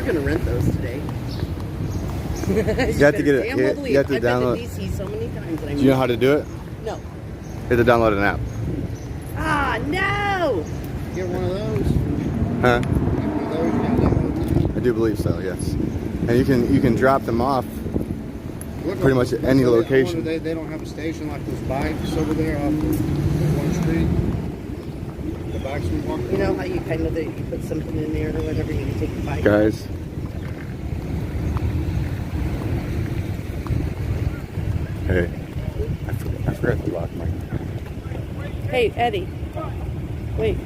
gonna rent those today. You have to get it. You have to download. I've been to DC so many times. Do you know how to do it? No. You have to download an app. Ah, no! Get one of those. Huh? Get one of those. You gotta download them. I do believe so. Yes. And you can drop them off pretty much at any location. They don't have a station like those bikes over there off the one street. The bikes we walk. You know how you kind of you put something in there or whatever, you can take the bike. Guys. Hey, I forgot to lock my... Hey, Eddie. Wait.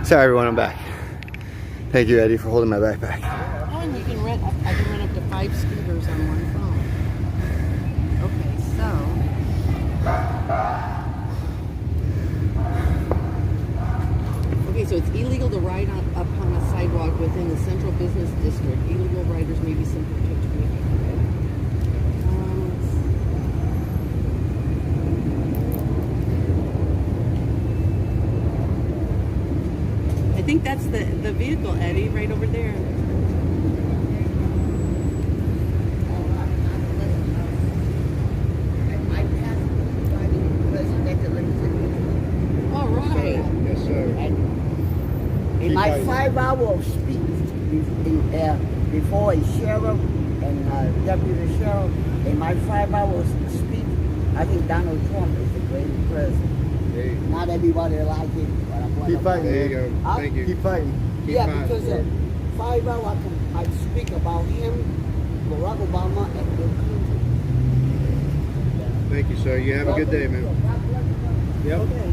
Sorry, everyone, I'm back. Thank you, Eddie, for holding my backpack. Oh, and you can rent. I can rent up to 5 scooters on one phone. Okay, so. Okay, so it's illegal to ride upon a sidewalk within the central business district. Illegal riders may be subject to I think that's the vehicle, Eddie, right over there. All right. Yes, sir. In my 5 hours speech before a sheriff and deputy sheriff, in my 5 hours speech, I think Donald Trump is the greatest president. Hey. Not everybody like it, but I'm going Keep to fighting, There you man. go. Thank you. Keep fighting. Yeah, fighting. because 5 hours I speak about him, Barack Obama, and Bill Clinton. Thank you, sir. You have a good day, man. Yep. Okay.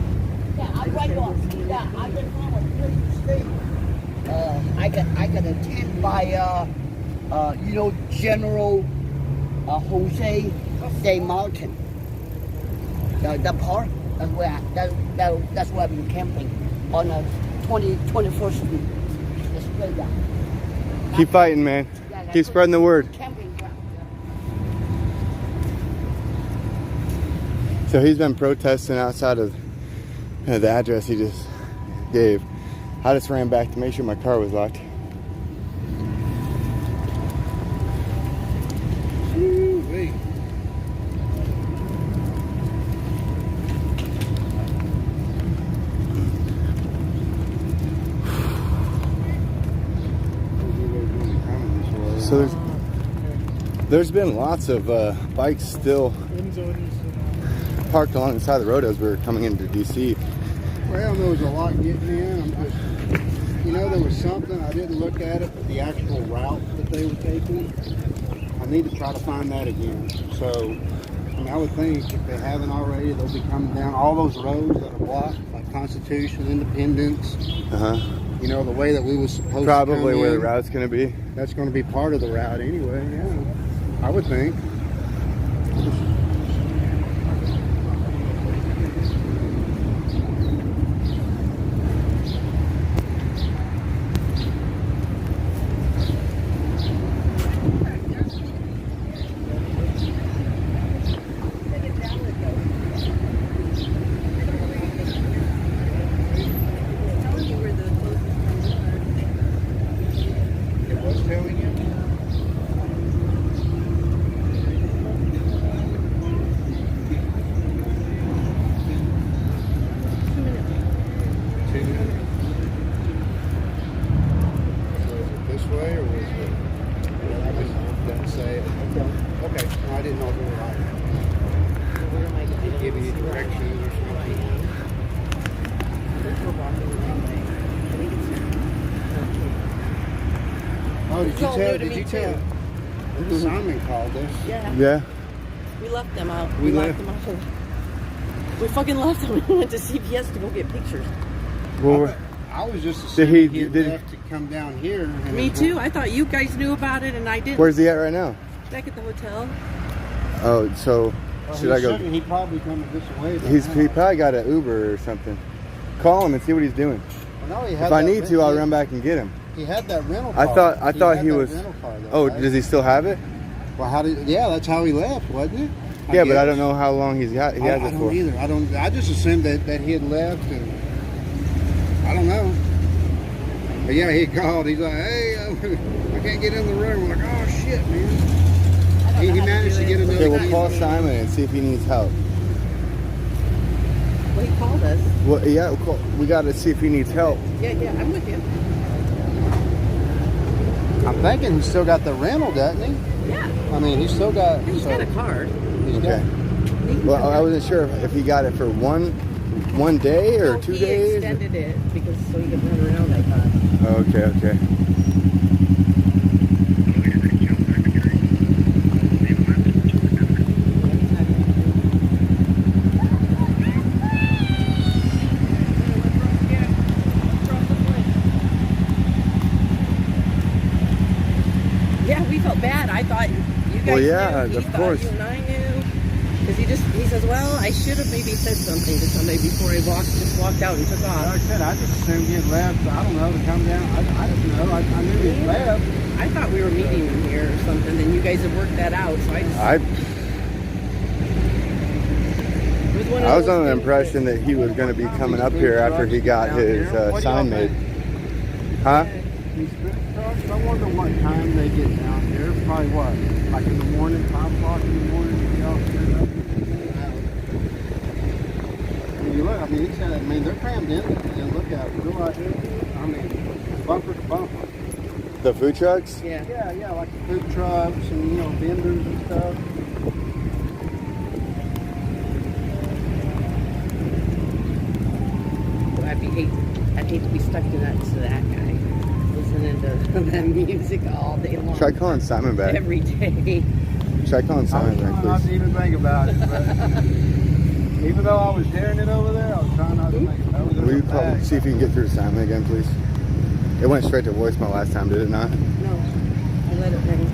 Yeah, I'm right on. Yeah, I've been from a great state. I got attacked by General Jose De Martin. The park. That's where I've been camping on 21st Street. Just straight down. Keep fighting, man. Yeah, Keep spreading the word. Camping ground. So he's been protesting outside of the address he just gave. I just ran back to make sure my car was locked. Woo-wee. So there's been lots of bikes still parked along the side of the road as we were coming into DC. Well, there was a lot getting in. I'm just, there was something. I didn't look at it, but the actual route that they were taking, I need to try to find that again. So, I would think if they haven't already, they'll be coming down all those roads that are blocked, like Constitution, Independence. The way that we was supposed Probably to come where the in. route's going to be. That's going to be part of the route anyway. Yeah, I would think. Oh, did you tell? Simon called us. Yeah. We left them out. We locked left. them out. We fucking left them. We went to CVS to go get pictures. Well, I was just Did assuming he- he did- left to come down here. And Me too. I thought you guys knew about it and I didn't. where's he at right now? Back at the hotel. Oh, so should I go? He probably coming this way. by He now. probably got an Uber or something. Call him and see what he's doing. Well, no, he had If I that need to, I'll he- run back and get him. He had that rental I car. thought had he that was. rental car, though, Oh, right? does he still have it? Well, yeah, that's how he left, wasn't it? Yeah, but I guess. don't know how long he has I it don't for. either. I just assumed that he had left, and I don't know. But yeah, he called. He's like, "Hey, I can't get in the room." We're like, "Oh shit, man!" He managed to get another. Okay, we'll key. call Simon and see if he needs help. Well, he called us. Well, yeah, we got to see if he needs help. Yeah, I'm with you. I'm thinking he's still got the rental, doesn't he? Yeah. I mean, he's still got. He's got a card. He's Okay. He- Well, I wasn't sure if he got it for one day or No, 2 he days. extended it because so he could run around, I thought. Okay. guys Well, yeah, knew. He of thought course. you and I knew. Because he says, well, I should have maybe said something to somebody before I walked out and took Like I off. said, I just assumed he had left. I don't know, to come down. I didn't know. I knew he had left. I thought we were meeting in here or something, and you guys had worked that out, so I just... It was one of I was those under the things impression that he was going to be coming up here after he got his sign made. Huh? These food trucks, I wonder what time they get down here. Probably what? Like in the morning, 5 o'clock in the morning, y'all stand up. When you look, I mean, they're crammed in and look at it. Real out here. I mean, bumper to bumper. The food trucks? Yeah. Yeah, like the food trucks and, you know, vendors and stuff. I'd hate to be stuck to that guy, listening to that music all day long. Try calling Simon back. Every day. Try calling I Simon was trying back, not to please. even think about it, but even though I was hearing it over there, I was trying not to think about it. Will you call, see if you can get through to Simon again, please? It went straight to voicemail last time, did it not? No, I let it ring.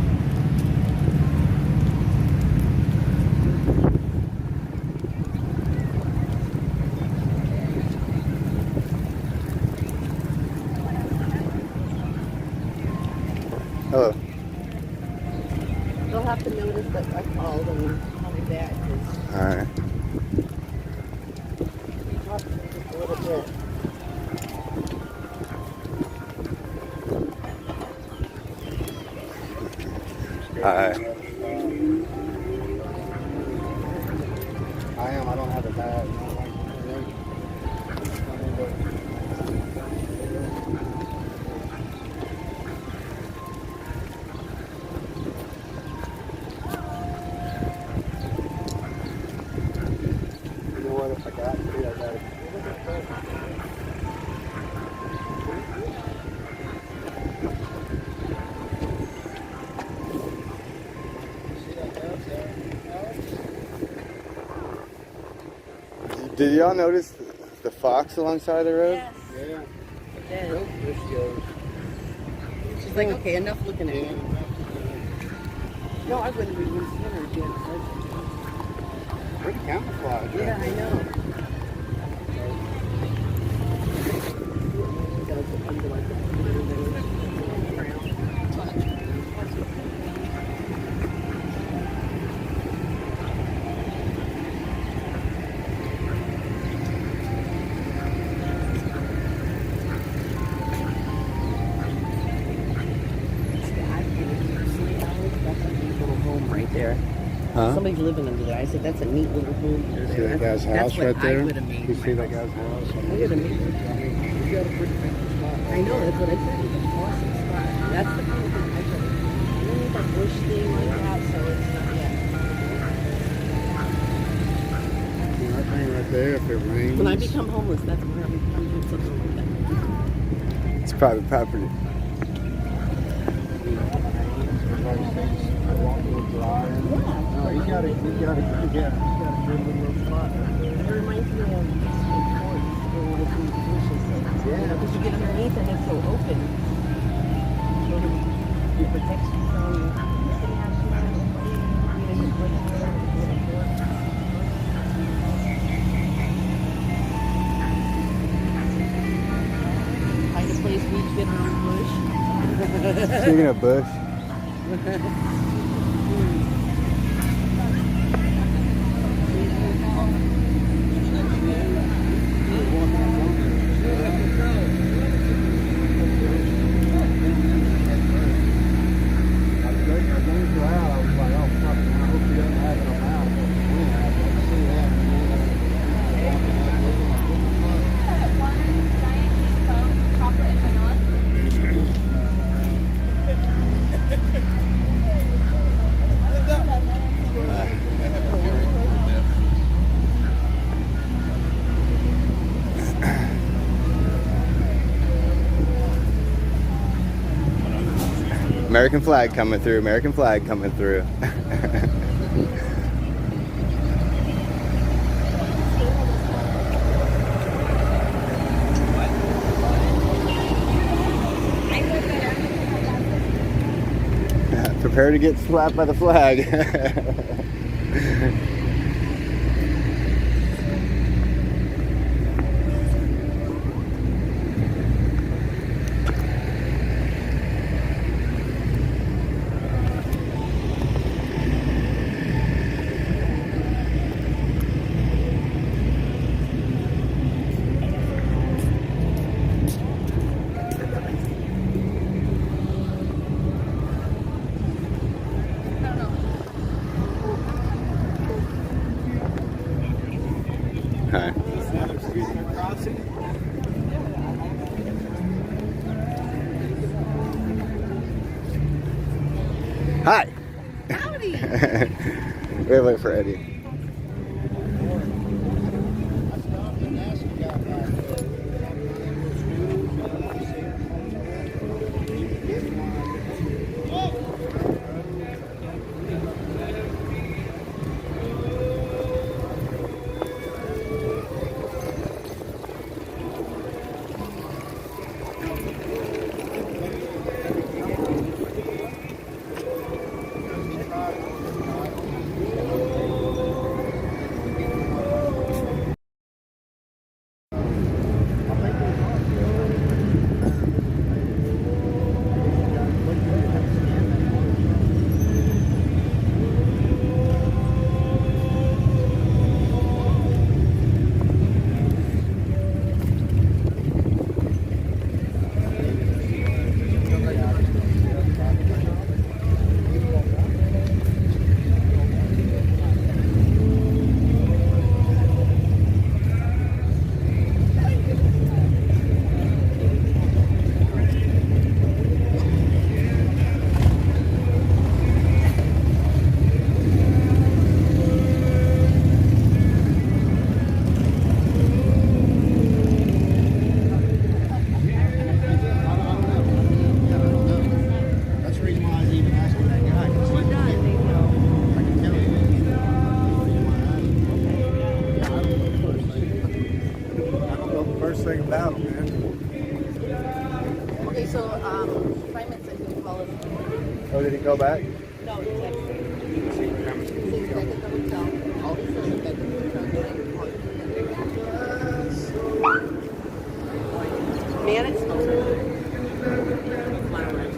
Hello. They'll have to notice that I called and call me back. All right. Just a little bit. All right. I am. I don't have a bag. You know what? If I got to, I got to. Did y'all notice the fox alongside the road? Yes. Yeah. It Nope, is. there she goes. She's like, okay, enough looking at me. No, I wouldn't even see her again. Pretty camouflage. Yeah, I know. Right there. Huh? Somebody's living under there. I said, that's a neat little home under See there. that guy's That's house what right there? I would have made. You see that guy's house? I would have made. You got a pretty fancy spot. I know, that's what I said. It's an awesome spot. That's the kind of thing I could. You don't need that bush thing like that, so it's not yet. That thing right there, if it rains. When I become homeless, that's where I'm doing something like that. It's private property. No, he's got a good little spot. It reminds me of Eastern Forest in with these bushes. Yeah. Because you get underneath and it's so open. So it protects you from find a place we fit our own bush. Speaking of bush, American flag coming through, American flag coming through. Prepare to get slapped by the flag. Hi. Hi. Howdy. Wait for Eddie. Thing about it, man. Okay, so Simon said he would call us. Oh, did he go back? No, he texted. He said he's back at the hotel. All he said is that he would turn it. Man, it smells good. Flowers.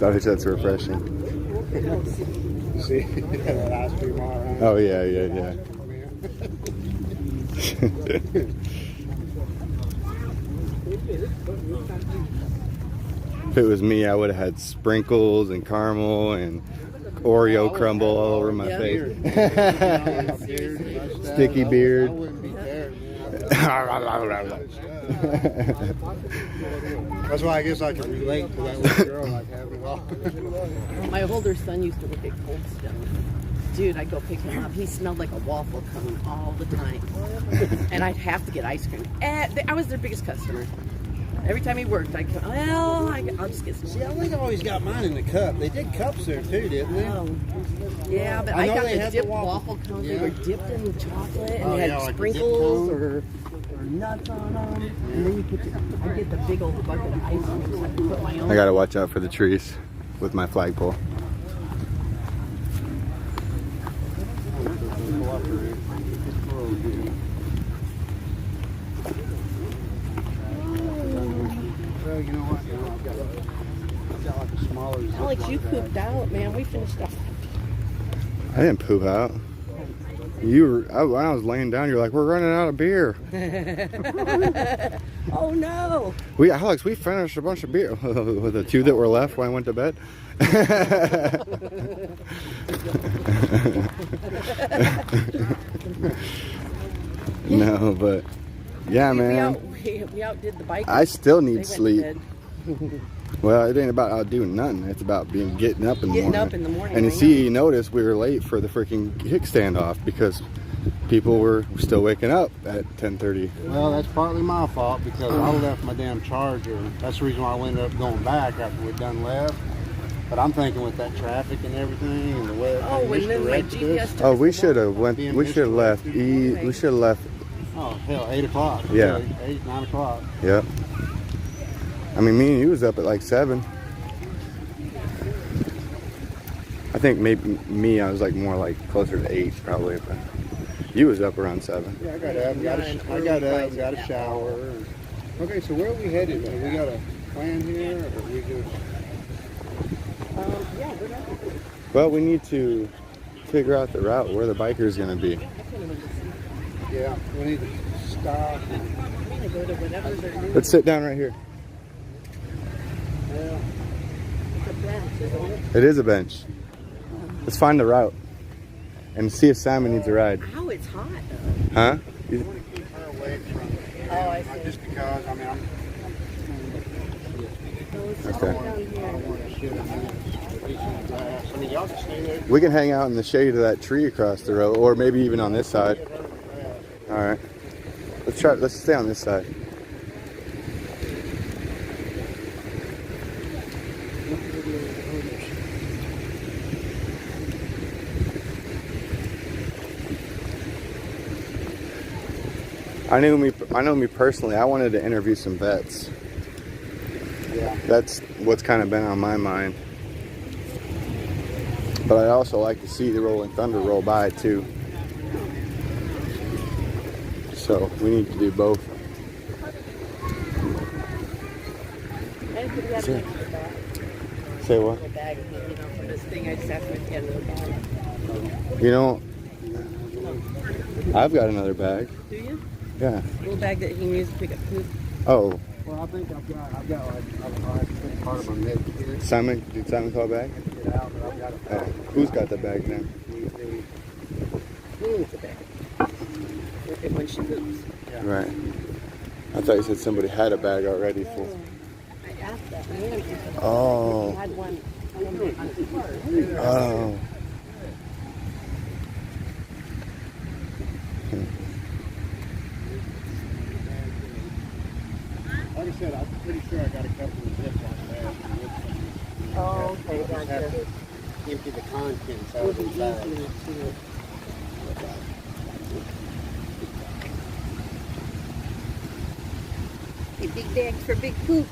I wish that's refreshing. See, that ice cream all around. Oh yeah. If it was me, I would have had sprinkles and caramel and Oreo crumble all over my face. Sticky beard. I wouldn't be there, man. That's why I guess I can relate to that little girl, like having it all. My older son used to work at Cold Stone. Dude, I'd go pick him up. He smelled like a waffle cone all the time. And I'd have to get ice cream. I was their biggest customer. Every time he worked, I'd go, well, I'll just get some. See, I think I always got mine in the cup. They did cups there too, didn't they? Oh, yeah, but I I know got they the had dipped the waffle- waffle cones. Yeah. They were dipped in chocolate and Oh, they had yeah, like a dip sprinkles cone. or nuts on them. And then you put I get the big old bucket of ice cream. So I can put my own. I gotta watch out for the trees with my flagpole. Well, you know what? I've got like a smaller zip Alex, you bag. pooped out, man. We finished up. I didn't poop out. When I was laying down, you're like, we're running out of beer. Oh no! Alex, we finished a bunch of beer with the two that were left when I went to bed. No, but yeah, man. We outdid the bike. I still They need went to sleep. bed. Well, it ain't about outdoing nothing. It's about getting up in the Getting morning. up in the morning, And you I see, you notice we were late for the freaking kickstand off because people were still waking up at 10:30. Well, that's partly my fault because I left my damn charger. That's the reason why I ended up going back after we'd done left. But I'm thinking with that traffic and everything and the way Oh, and then my GPS. Oh, we should have went. We should have left. We should have left. Oh hell, 8 o'clock. Yeah. Really, 8, 9 o'clock. Yep. I mean, me and you was up at like 7. I think maybe me, I was like more like closer to 8 probably, but you was up around 7. Yeah, I got up, got a shower. Okay, so where are we headed? Do we got a plan here, or we just? Yeah, we're not. Well, we need to figure out the route where the biker's gonna be. Yeah, we need to stop. I'm gonna go to whatever they're doing. Let's sit down right here. Yeah. It's a bench, isn't it? It is a bench. Let's find the route and see if Simon needs a ride. Ow, it's hot. Huh? I want to keep her away from it. Oh, I see. Just because, I mean, I'm So let's just Okay. go down I here. don't want to shit in the grass. I mean, y'all can stay there. We can hang out in the shade of that tree across the road, or maybe even on this side. All right. Let's try. Let's stay on this side. I know me personally. I wanted to interview some vets. Yeah. That's what's kind of been on my mind. But I also like to see the Rolling Thunder roll by too. So we need to do both. And could we have Sure. an extra bag? Say what? A bag, you know, for this thing, I just have to get another bag. You know, I've got another bag. Do you? Yeah. Little bag that he needs to pick up food. Oh, Well, I think I've got like, I think part of my med here. Simon, did Simon call a bag? Get out, but I've got a Oh, who's got the bag now? Who needs a bag? If when she poops. Right. I thought you said somebody had a bag already full. I asked that man. He Oh. had one on his car. Oh. Like I said, I'm pretty sure I got a couple of zips on that. Oh, okay, Just have gotcha. to empty the contents out We'll of be the using bag. it too. Hey, big bags for big poop.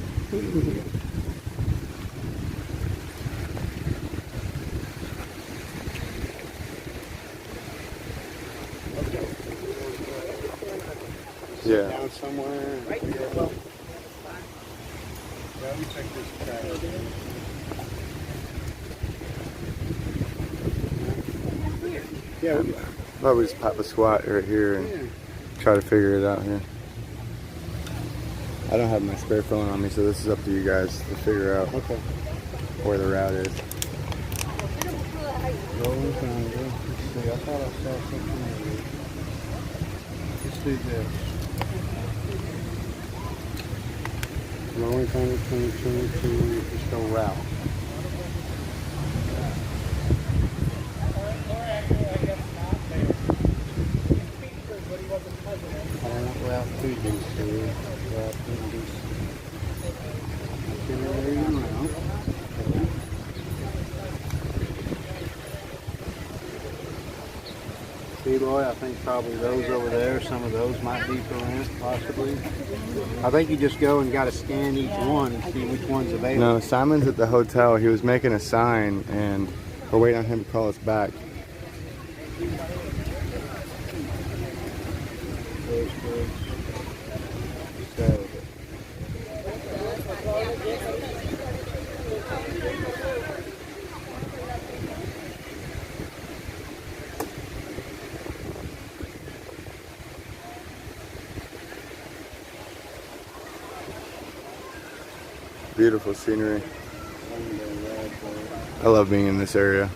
Yeah. Down somewhere. Right here. Well, Yeah, let me check this trash. Yeah, we Probably just pop a squat right here and yeah. try to figure it out here. I don't have my spare phone on me, so this is up to you guys to figure out Okay. where the route is. Rolling Thunder. Let's see. I thought I saw something there. Let's do this. Rolling Thunder 2022. Just go route. I don't want route to DC. Route to DC. Itinerary and route. Eloy, I think probably those over there, some of those might be for rent, possibly. I think you just go and got to scan each one and see which one's available. No, Simon's at the hotel. He was making a sign, and we're waiting on him to call us back. Those goods. So, Beautiful scenery. I love being in this area.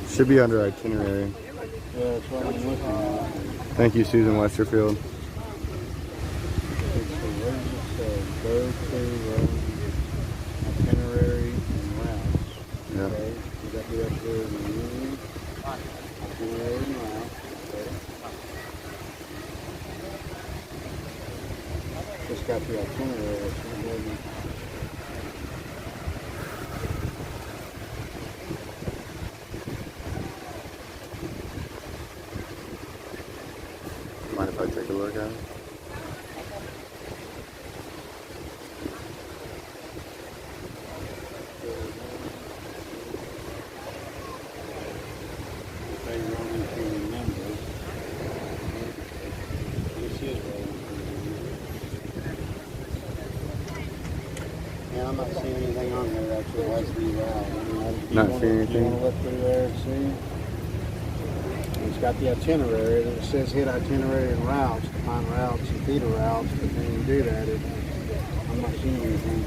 Should be under itinerary. yeah, that's what I'm looking at. Thank you, Susan Westerfield. Where does it say? Go to got the itinerary. So maybe. Mind if I take a look at it? They run into the numbers. This is rolling. Yeah, I'm not seeing anything on there that actually has the route. I mean, Not seeing anything. You want to look through there and see? It's got the itinerary. It says hit itinerary and routes, define routes and feeder routes, but when you do that, I'm not seeing anything.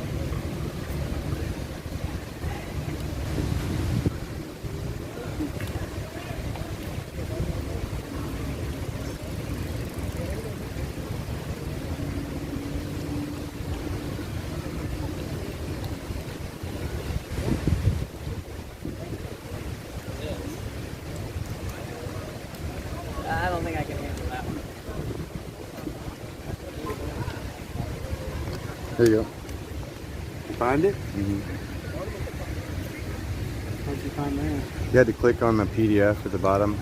I don't think I can handle that one. There you go. Find it? Mm-hmm. How'd you find that? You had to click on the PDF at the bottom.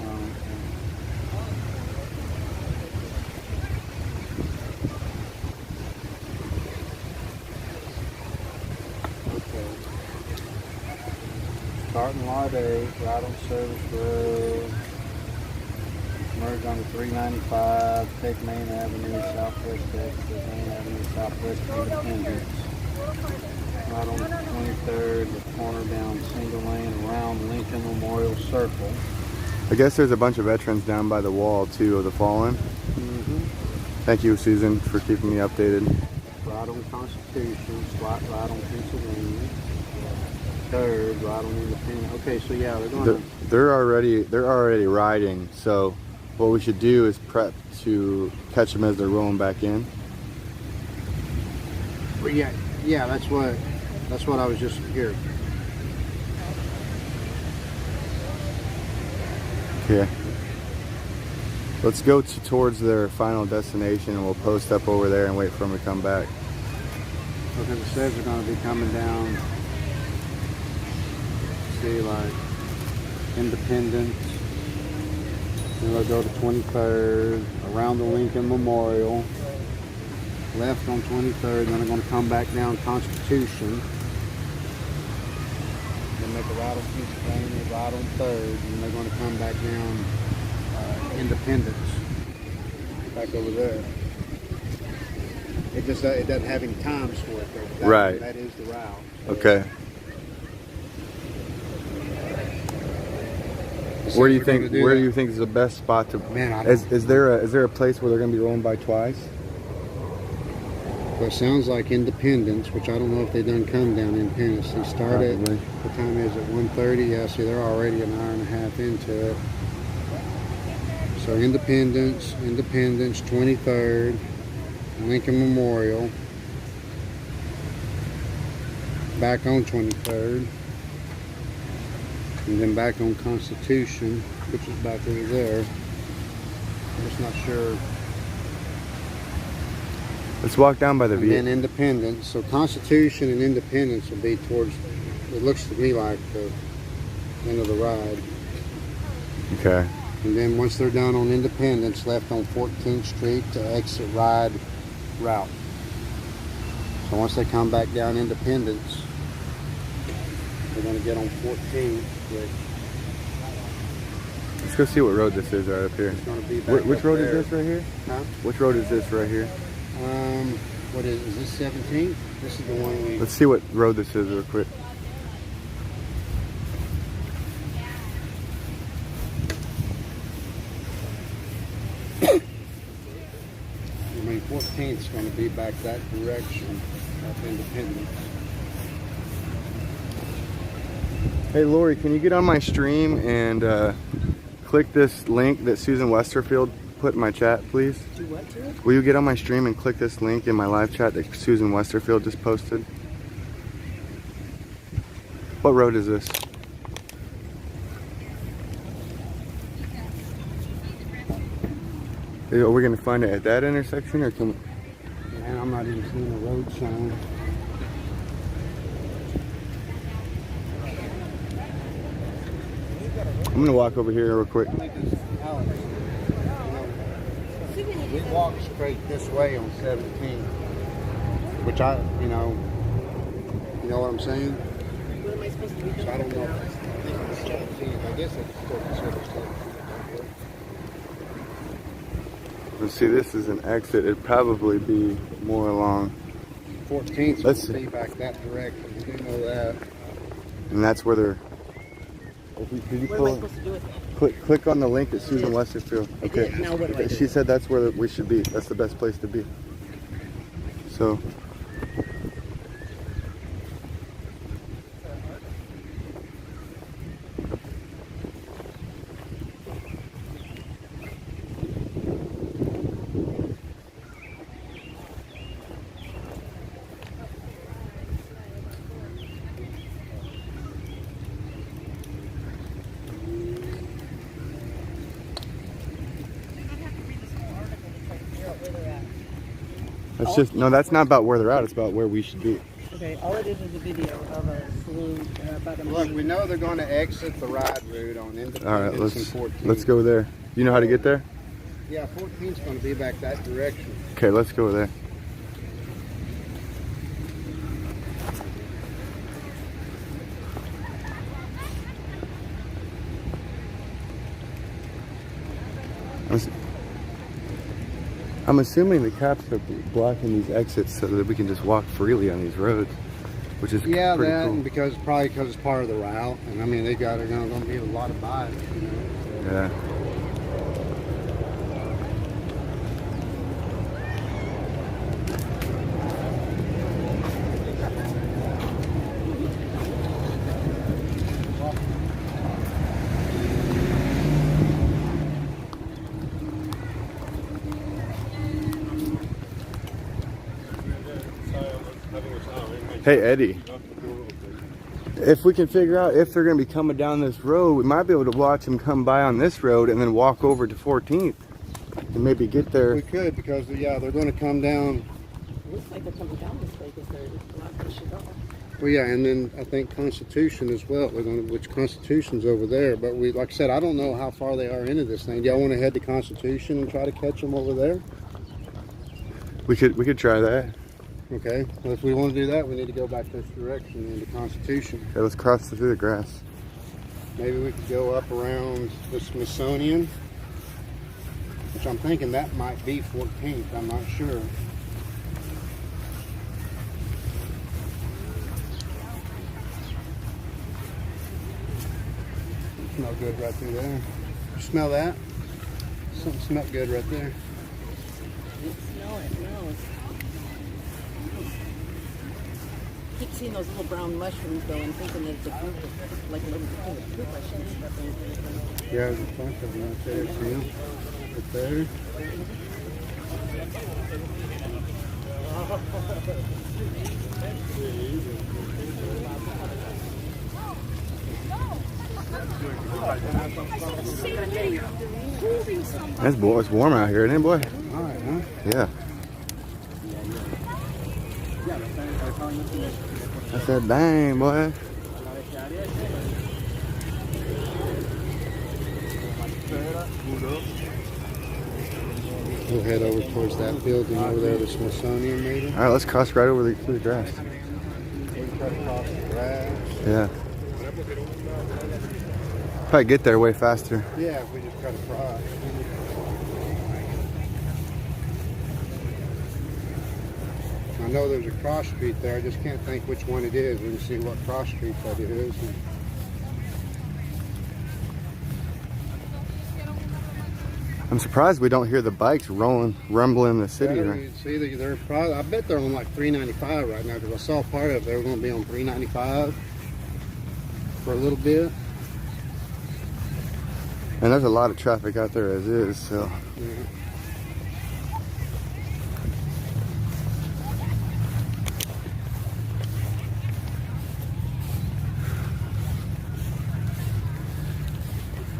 Okay. Starting lot 8, right on Service Road. Merge onto 395, take Main Avenue, Southwest Texas, Main Avenue, Southwest Independence. Right on 23rd, the corner down single lane around Lincoln Memorial Circle. I guess there's a bunch of veterans down by the wall too of the fallen. Mm-hmm. Thank you, Susan, for keeping me updated. Right on Constitution, slot right on Pennsylvania. 3rd, right on Independence. Okay, so yeah, they're going They're already riding, so what we should do is prep to catch them as they're rolling back in. Well, yeah, that's what I was just here. Okay. Let's go towards their final destination, and we'll post up over there and wait for them to come back. Because it says they're going to be coming down. See, like Independence. Then they'll go to 23rd, around the Lincoln Memorial, left on 23rd, then they're going to come back down Constitution, then make a right on Pennsylvania, right on 3rd, and they're going to come back down Independence, back over there. It doesn't have any times for it though. Right. That is the route. Okay. Where do you think is the best spot to? Man, I is don't there a place where they're going to be rolling by twice? Well, it sounds like Independence, which I don't know if they done come down Independence. They started. Probably. What time is it? 1:30. Yeah, see, they're already an hour and a half into it. So Independence, 23rd, Lincoln Memorial, back on 23rd, and then back on Constitution, which is back over there. I'm just not sure. Let's walk down by the And then Independence. So Constitution and Independence will be towards, it looks to me like the end of the ride. Okay. And then once they're done on Independence, left on 14th Street to exit ride route. So once they come back down Independence, they're going to get on 14th, which Let's go see what road this is right up here. is going to be back Which up road there. is this right here? Huh? Which road is this right here? What is this 17th? This is the one we... Let's see what road this is real quick. I mean, 14th is going to be back that direction up Independence. Hey Lori, can you get on my stream and click this link that Susan Westerfield put in my chat, please? Do what to it? Will you get on my stream and click this link in my live chat that Susan Westerfield just posted? What road is this? Are we going to find it at that intersection, or can we... And I'm not not even seeing a road sign. I'm gonna walk over here real quick. I think it's Alex. We walked straight this way on 17th, which you know what I'm saying? What am I supposed to be doing? So I don't know. I think it's 17th. I guess it's still considered 17th. Let's see, this is an exit. It'd probably be more along. 14th Let's would see. be back that direction. We do know that. And that's where they're. Did you What am I supposed to do with it? click on the link at Susan Westerfield? I did. Now what do I do? She said that's where we should be. That's the best place to be. So. That's just no. That's not about where they're at. It's about where we should be. Okay, all it is a video of a saloon about a Look, we know they're going to exit the ride route on Independence All right, and 14th. let's go there. You know how to get there? Yeah, 14th's going to be back that direction. Okay, let's go there. I'm assuming the cops are blocking these exits so that we can just walk freely on these roads, which is Yeah, pretty that cool. and because it's part of the route, and I mean they're going to be a lot of bikes. You know, so. Yeah. Hey Eddie, if we can figure out if they're going to be coming down this road, we might be able to watch them come by on this road and then walk over to 14th and maybe get there. We could because they're going to come down. It looks like they're coming down this way because they're not pushing off. Well, yeah, and then I think Constitution as well. Which Constitution's over there, but like I said, I don't know how far they are into this thing. Do y'all want to head to Constitution and try to catch them over there? We could try that. Okay. Well, if we want to do that, we need to go back this direction into Constitution. Okay, let's cross through the grass. Maybe we could go up around the Smithsonian, which I'm thinking that might be 14th. I'm not sure. Smell good right through there. You smell that? Something smelled good right there. You smell it, no. I keep seeing those little brown mushrooms though and thinking that it's a group of, like a little group I shouldn't step in. Yeah, there's a bunch of them right there, see them? Right there. It's warm out here, isn't it, boy? All right, huh? Yeah. I said, dang, boy. We'll head over towards that building over there, the Smithsonian maybe. All right, let's cross right over through the grass. We cut across the grass. Yeah. Probably get there way faster. Yeah, if we just cut across. I know there's a cross street there. I just can't think which one it is. We can see what cross street that it is. I'm surprised we don't hear the bikes rumbling in the city. Yeah, Right? you see, they're probably, I bet they're on like 395 right now because I saw part of it. They were going to be on 395 for a little bit. And there's a lot of traffic out there as is, so. Yeah.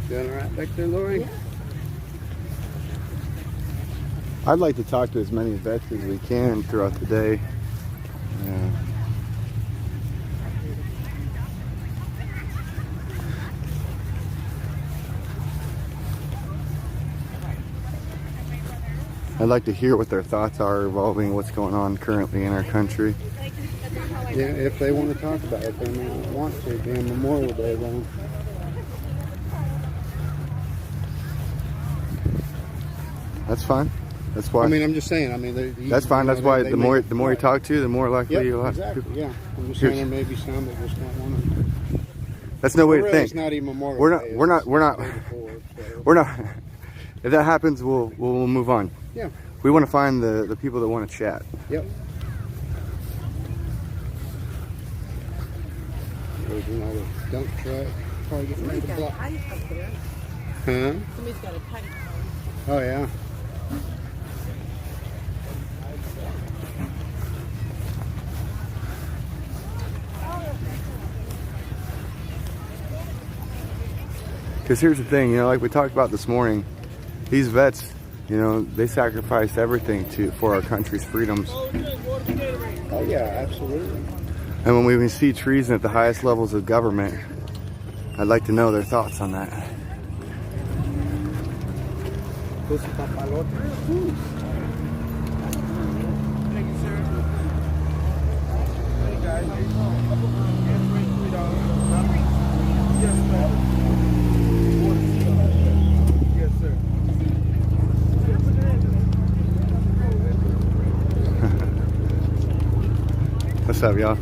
Doing all right back there, Lori? Yeah. I'd like to talk to as many vets as we can throughout the day. Yeah. I'd like to hear what their thoughts are revolving what's going on currently in our country. Yeah, if they want to talk about it, they may not want to during Memorial Day, though. That's fine. That's why. I mean, I'm just saying. I mean, that's fine. That's why the more you talk to, the more likely yep, you'll have exactly. people. Yeah, I'm just saying there may be some that just don't want to. That's no way to think. It's not even Memorial Day. We're not. If that happens, we'll move on. Yeah. We want to find the people that want to chat. Yep. There's another dump truck. Probably getting ready to block. Huh? Somebody's got a pipe. Oh yeah. Because here's the thing, you know, like we talked about this morning, these vets, you know, they sacrificed everything for our country's freedoms. Oh yeah, absolutely. And when we see treason at the highest levels of government, I'd like to know their thoughts on that. What's up, y'all?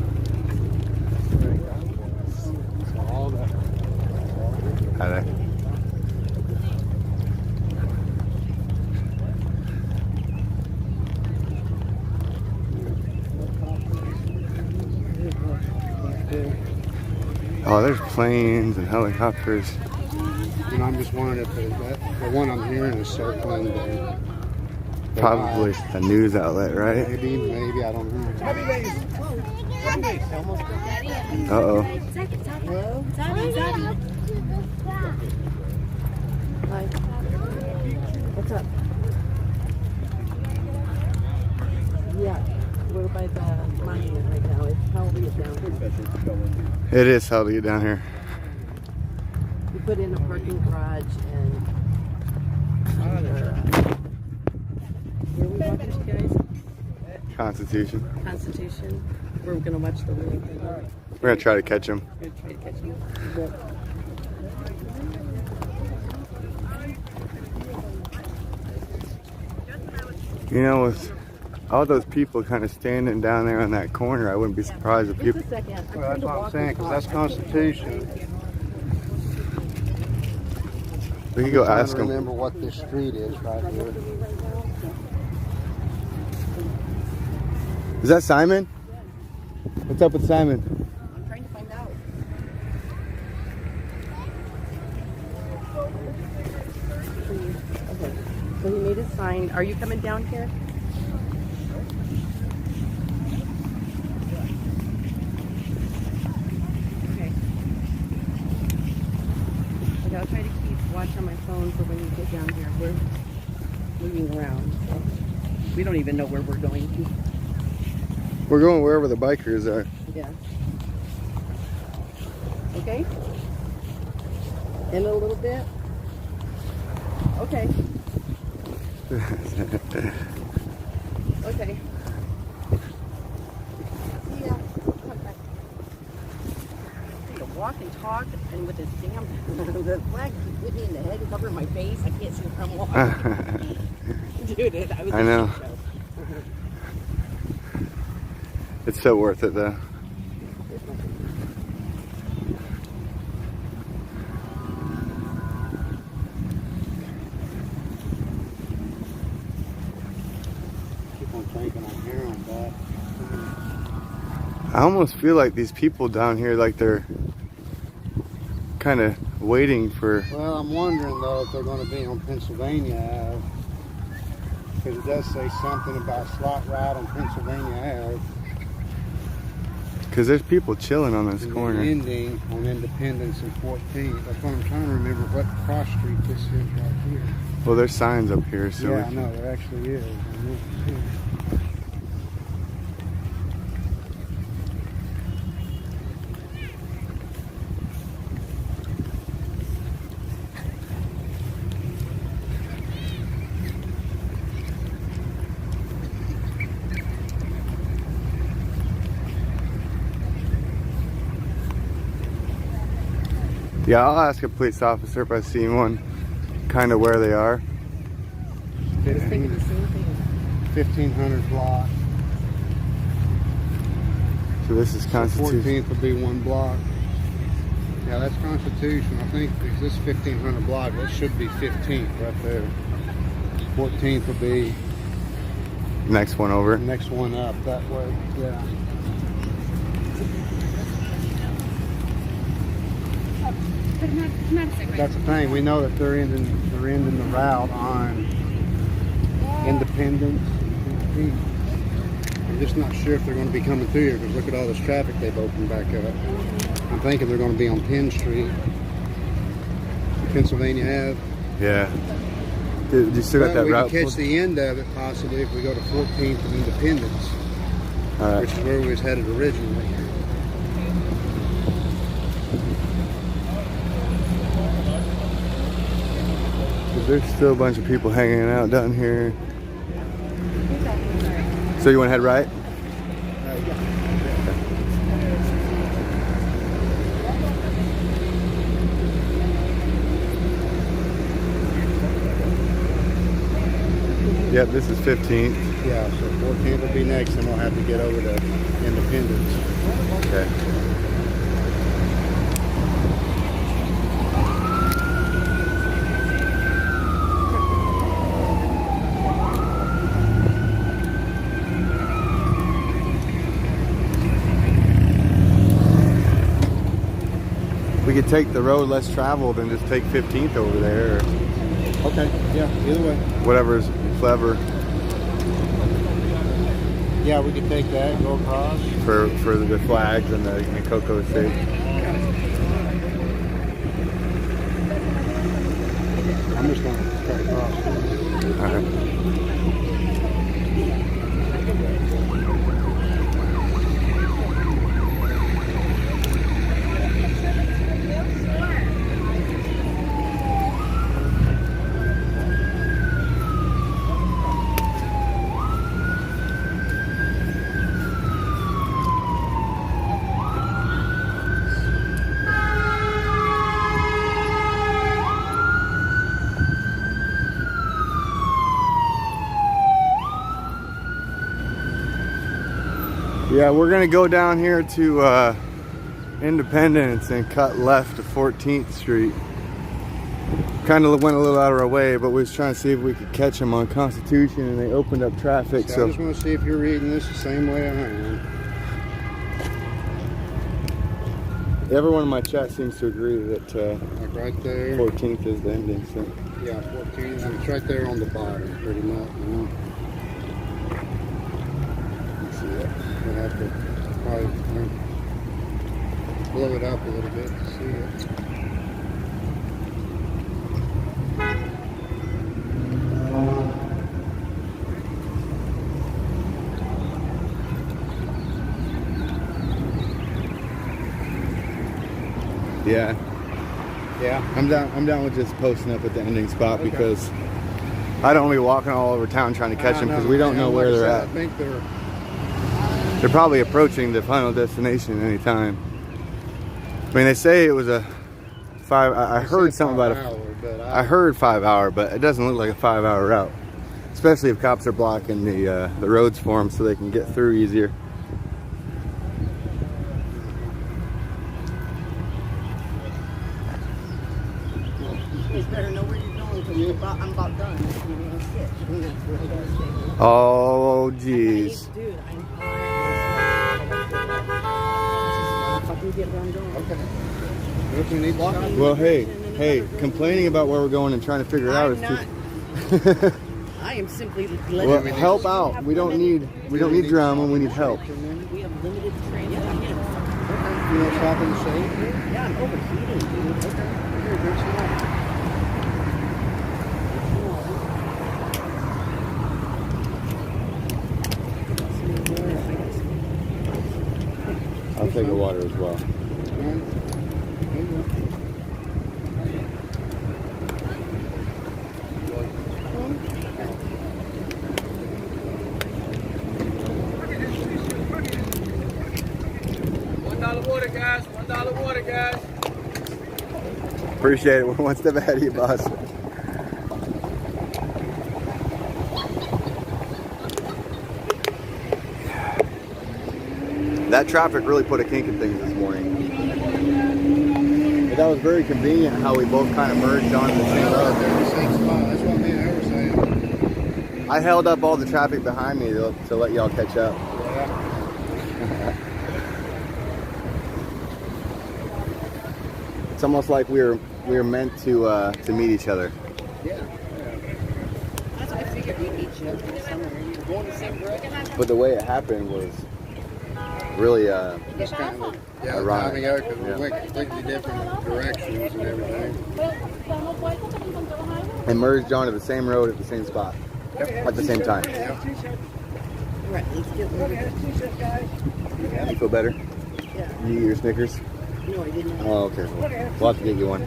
Hi there. Oh, there's planes and helicopters. And I'm just wondering if the one I'm hearing is circling the Probably a news outlet, right? Maybe, I don't know. Uh-oh. Hi. What's up? Yeah, we're by the monument right now. It's how we get down here. It is how to get down here. We put in a parking garage and where we walking, guys? Constitution. Constitution. We're gonna watch the really good one. We're gonna try to catch him. We're gonna try to catch you. You know, with all those people kind of standing down there on that corner, I wouldn't be surprised if people. Just a second. Well, that's what I'm saying, because that's Constitution. We could go I'm ask trying to him. remember what this street is right here. Is that Simon? What's up with Simon? I'm trying to find out. Okay. So he made a sign. Are you coming down here? Okay. I gotta try to keep watch on my phone for when you get down here. We're moving around. So we don't even know where we're going to. We're going wherever the bikers are. Yeah. Okay. In a little bit. Okay. Okay. Yeah. To walk and talk, and with this damn the flag keeps hitting me in the head and covering my face. I can't see where I'm walking. Dude, I was. I know. It's so worth it, though. Keep on thinking I'm hearing that. I almost feel like these people down here, like they're kind of waiting for. Well, I'm wondering, though, if they're going to be on Pennsylvania Ave. Because it does say something about slot ride on Pennsylvania Ave. Because there's people chilling on this And corner. the ending on Independence and 14th. That's what I'm trying to remember what cross street this is right here. Well, there's signs up here, so Yeah, I know, there actually is. on this too. yeah, I'll ask a police officer if I see one, kind of where they are. I was thinking the same thing. 1500 block. So this is Constitution. 14th will be one block. Yeah, that's Constitution. I think this 1500 block, that should be 15th right there. 14th will be Next one over. the next one up that way. Yeah. That's the thing. We know that they're ending the route on Independence. I'm just not sure if they're going to be coming through here because look at all this traffic they've opened back up. I'm thinking they're going to be on Penn Street, Pennsylvania Ave. Yeah. Dude, you still got But that we route? can catch the end of it possibly if we go to 14th and Independence, All right. which is where we was headed originally. There's still a bunch of people hanging out down here. So you want to head right? Yep, this is 15th. Yeah, so 14th will be next, and we'll have to get over to Independence. Okay. We could take the road less traveled and just take 15th over there, or Okay, yeah, either way. whatever's clever Yeah, we could take that, go across. for the flags and the cocoa shake. I'm just going to cut across. All right. Yeah, we're gonna go down here to Independence and cut left to 14th Street. Kind of went a little out of our way, but we was trying to see if we could catch them on Constitution, and they opened up traffic. So I So just want to see if you're reading this the same way I am. everyone in my chat seems to agree that Like right there. 14th is the ending. So Yeah, 14. And it's right there on the bottom, pretty much. You know? let's see that. We'll have to probably blow it up a little bit to see it. Yeah, Yeah. I'm down with just posting up at the ending spot Okay. because I don't want to be walking all over town trying to catch them because we don't know where they're at. I think they're. They're probably approaching the final destination anytime. I mean, they say it was a 5. I heard something about hour, but I heard 5 hour, but it doesn't look like a 5 hour route. Especially if cops are blocking the roads for them so they can get through easier. You better know where you're going because I'm about done. Oh, jeez. Dude, fucking get where I'm going. Okay. If we need blocking. Well, hey, complaining about where we're going and trying to figure it out is too. I am simply letting Well, you know help you out. have We don't limited- need drama. We need help. We have limited training. You want to stop in the shade? Yeah, I'm overheating, dude. Okay. Here, drink some water. I'll take the water as well. $1 water, guys. $1 water, guys. Appreciate it. We're one step ahead of you, boss. That traffic really put a kink in things this morning. But that was very convenient how we both kind of merged onto the same road. They're in the same spot. That's what me and her were saying. I held up all the traffic behind me to let y'all catch up. Yeah. It's almost like we were meant to meet each other. Yeah. That's what I figured we'd meet you somewhere. You're going the same direction. But the way it happened was really Just kind of, yeah, Ironic. timing out because Yeah. we went completely different directions and everything. and merged onto the same road at the same spot at the same time. Right, let's get moving. You feel better? Yeah. You eat your Snickers? No, I didn't. Oh, okay. We'll have to get you one.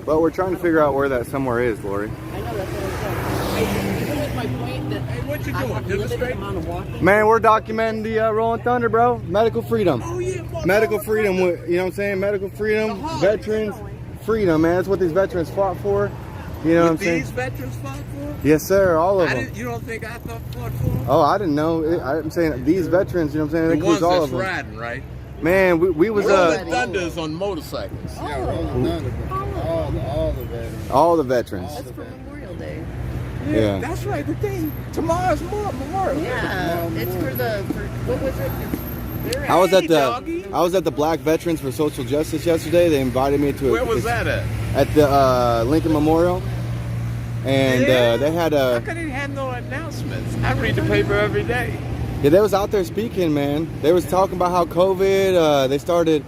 But we're trying to figure out where that somewhere is, Lori. I know that's what I said. Even with my point that Hey, what you I doing? have limited Demonstrate? amount of walking. Man, we're documenting the Rolling Thunder, bro. Medical freedom. Oh, yeah. Medical freedom, you know what I'm saying? Medical freedom, veterans, freedom, man. That's what these veterans fought for. You know what I'm saying? These veterans fought for? Yes, sir, all of them. You don't think I fought for them? Oh, I didn't know. I'm saying these veterans, you know what I'm saying? It The ones includes all that's of them. riding, right? Man, we was Rolling Thunders on motorcycles. Yeah, Rolling Thunder, all the veterans. all the veterans. That's for Memorial Day. Yeah. That's right. The day tomorrow's Memorial Day. Yeah, it's for what was it? They're I was Hey, at the doggy. Black Veterans for Social Justice yesterday. They invited me to Where was that at? at the Lincoln Memorial, and they had How a come they had no announcements? I read the paper every day. yeah. They was out there speaking, man. They was talking about how COVID. They started,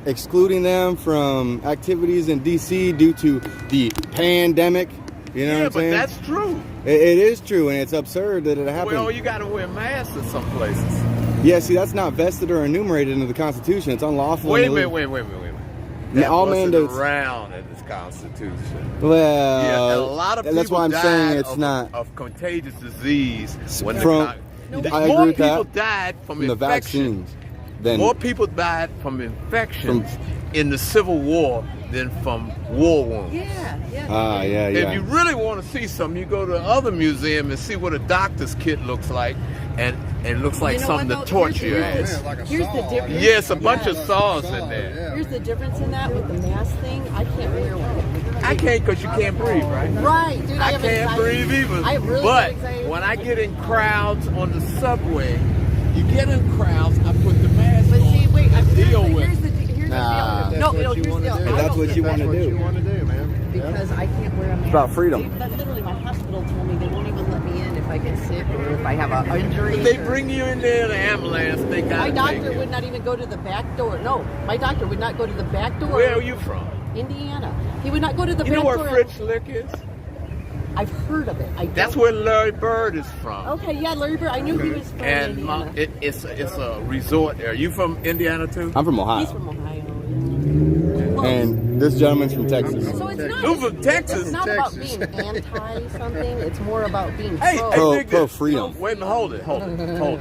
excluding them from activities in DC due to the pandemic. You know Yeah, what I'm but saying? that's true. It is true, and it's absurd that it happened. Well, you got to wear masks in some places. Yeah, see, that's not vested or enumerated into the Constitution. It's unlawful. Wait a and minute, illegal. wait. Now, all wasn't mandates. around in this Constitution. Well, Yeah, and a lot of people that's why I'm died saying it's of, not of contagious disease. When from. the, I more agree with people that. died from From the infection. vaccines, then More people died from infections in the Civil War than from war wounds. Yeah. yeah. If you really want to see something, you go to the other museum and see what a doctor's kit looks like, and it looks like You know something what, to though? torture your Here's ass. the- Here's the difference. Yes, a bunch of Yeah. saws in there. Here's the difference in that with the mask thing. I can't wear one. I can't because you can't breathe, right? Right, dude. I have can't anxiety. breathe either. I have really but good anxiety. when I get in crowds on the subway, you get in crowds, I put the mask But on. see, wait. deal with Here's the Nah. deal. No, here's the deal. If I that's don't what get you that wanna That's what do. you want to do, man. because I can't wear a mask. It's about freedom. Literally, my hospital told me they won't even let me in if I get sick or if I have an injury. But they or- bring you in there in the ambulance, they got My doctor would not even go to the back door. No, my doctor would not go to the back door. Where are you from? Indiana. He would not go to the You back know where door. Fritz Lick is? I've heard of it. That's don't- where Larry Bird is from. Okay, yeah, Larry Bird. I knew he was from And Indiana. it's a resort there. You from Indiana too? I'm from He's Ohio, from Ohio. Yeah. Well, and this gentleman's from Texas. so it's not. You from Texas? It's not about Texas. being anti something. It's more about being Hey, pro. Pro- dig pro this. freedom. Wait a minute, hold it.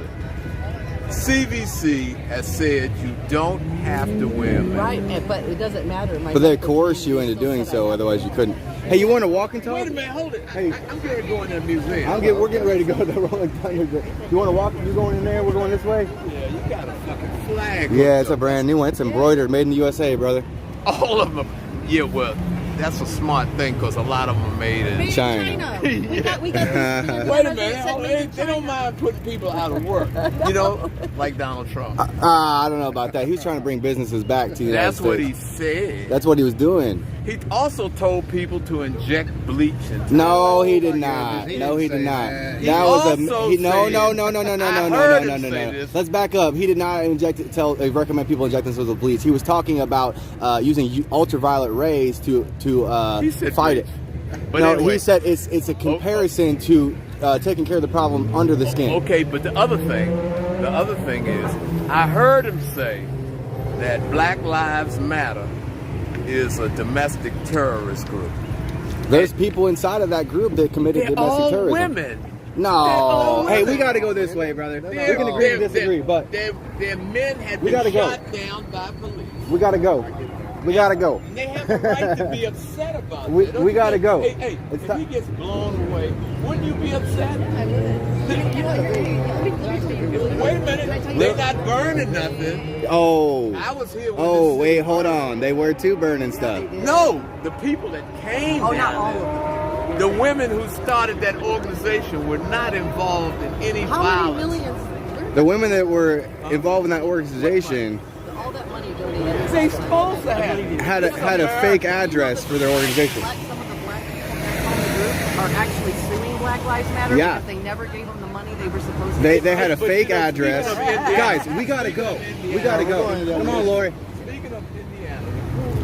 CVC has said you don't have to wear a mask. Right, but it doesn't matter. My But they doctor coerce told you me into they doing said I so, have otherwise you couldn't. Hey, you want to walk and talk? Wait a minute, hold it. Hey. I'm going to go in the museum. We're getting ready to go to the Rolling Thunder. You want to walk? You going in there? We're going this way. Yeah, you got a fucking flag. Yeah, hooked it's a up. brand new one. It's embroidered, made in the USA, brother. All of them. Yeah, well, that's a smart thing because a lot of them are made in. Made in China. We got this. Wait a minute, they don't mind putting people out of work, you know, like Donald Trump. I don't know about that. He was trying to bring businesses back to the United That's what he States. said. That's what he was doing. He also told people to inject bleach into No, he my did not. goodness, he No, he didn't did say not. that. He That was a also no, said- no. this. Let's back up. He did not recommend people inject themselves with bleach. He was talking about using ultraviolet rays to He said fight bleach. it. But No, anyway, he said it's a comparison to taking care of the problem under the skin. okay, but the other thing is, I heard him say that Black Lives Matter is a domestic terrorist group. There's people inside of that group that committed They're domestic all terrorism. women. No, hey, we women. got to go this way, brother. We They're- can agree to they're- disagree, but their men had We been gotta go. shot down by police. we got to go. We got to go. And they have a right to be upset about We- it. Don't we you gotta think? go. Hey, It's if ti- he gets blown away, wouldn't you be upset? Wait a minute, they're not burning nothing. Oh. I was here when Oh, this wait, shit hold burned. on. They were too burning stuff. No, the people that came Oh, down not all there, of the women who started that organization were not involved in any How many violence. millions? Where The women that were involved in that organization did all that money donated? They supposed to have it. had a fake address for their organization. Some of the black people that own the group are actually suing Black Lives Matter Yeah. because they never gave them the money they were supposed to. They had a But, fake you know, address. speaking of Indiana- Guys, we gotta go. We gotta go. Come on, Lori. Speaking of Indiana,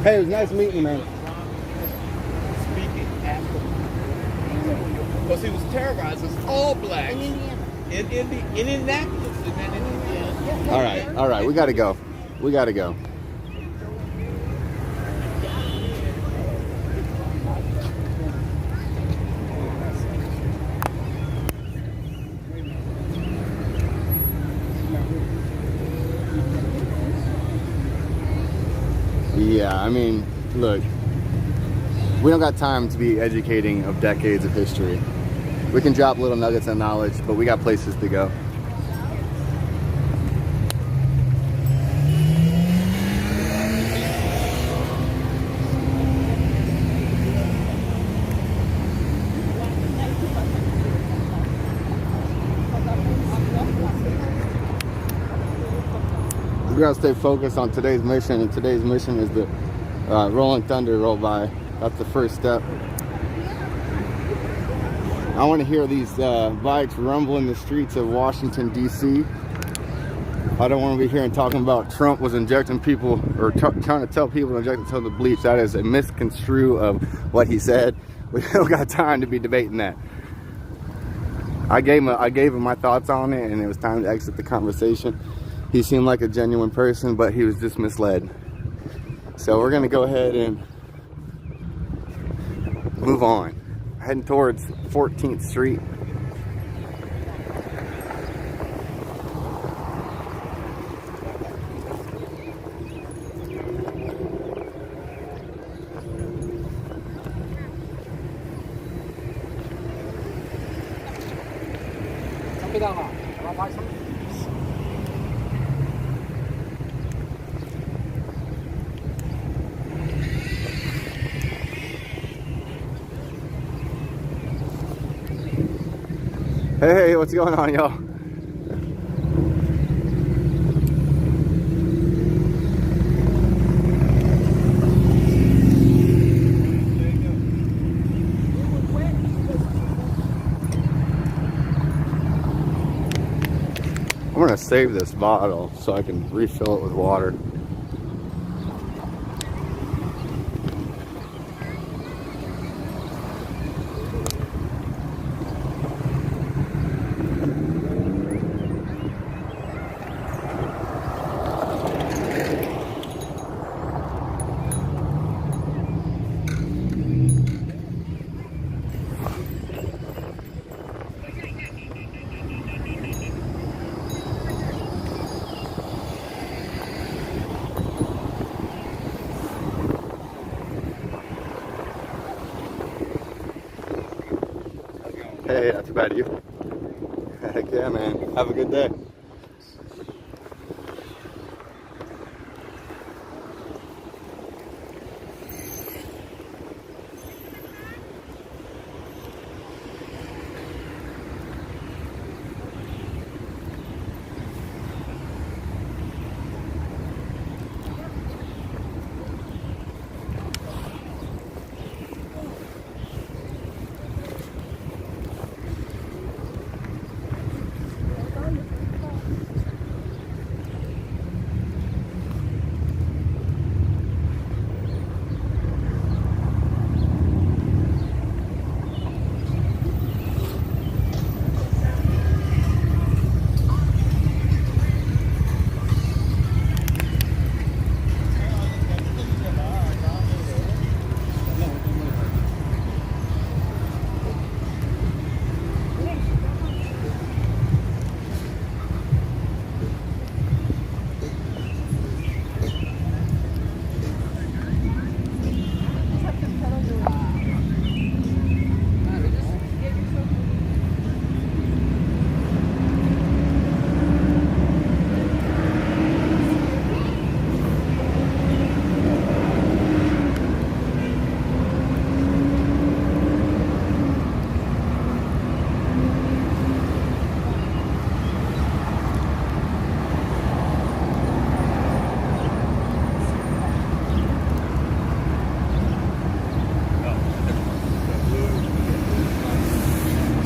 Hey, it was nice meeting you, man. speaking after, because he was terrorizing all blacks in Indianapolis. And then in Indiana. All right. We gotta go. We gotta go. Yeah, I mean, look, we don't got time to be educating of decades of history. We can drop little nuggets of knowledge, but we got places to go. We gotta stay focused on today's mission, and today's mission is the Rolling Thunder roll by. That's the first step. I want to hear these bikes rumble in the streets of Washington, D.C. I don't want to be hearing talking about Trump was injecting people or trying to tell people to inject themselves with bleach. That is a misconstrue of what he said. We don't got time to be debating that. I gave him my thoughts on it, and it was time to exit the conversation. He seemed like a genuine person, but he was just misled. So we're gonna go ahead and move on. Heading towards 14th Street. Hey, what's going on, y'all? I'm gonna save this bottle so I can refill it with water. Hey, that's about you. Heck yeah, man. Have a good day.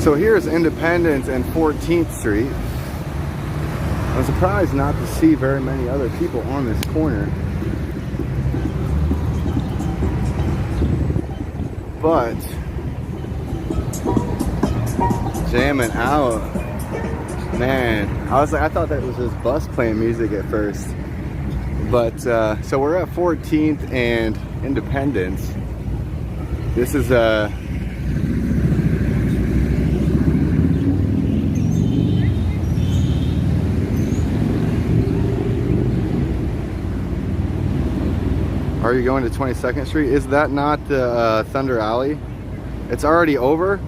So here's Independence and 14th Street. I'm surprised not to see very many other people on this corner. But jamming out. Man, I thought that was just bus playing music at first. But so we're at 14th and Independence. This is Are you going to 22nd Street? Is that not the Thunder Alley? It's already over?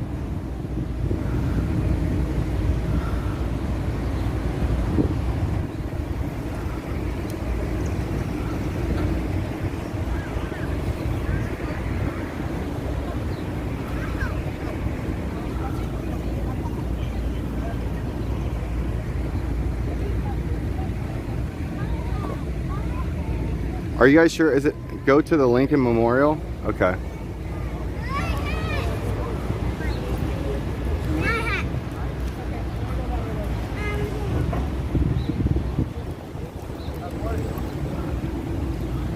Are you guys sure? Is it go to the Lincoln Memorial? Okay.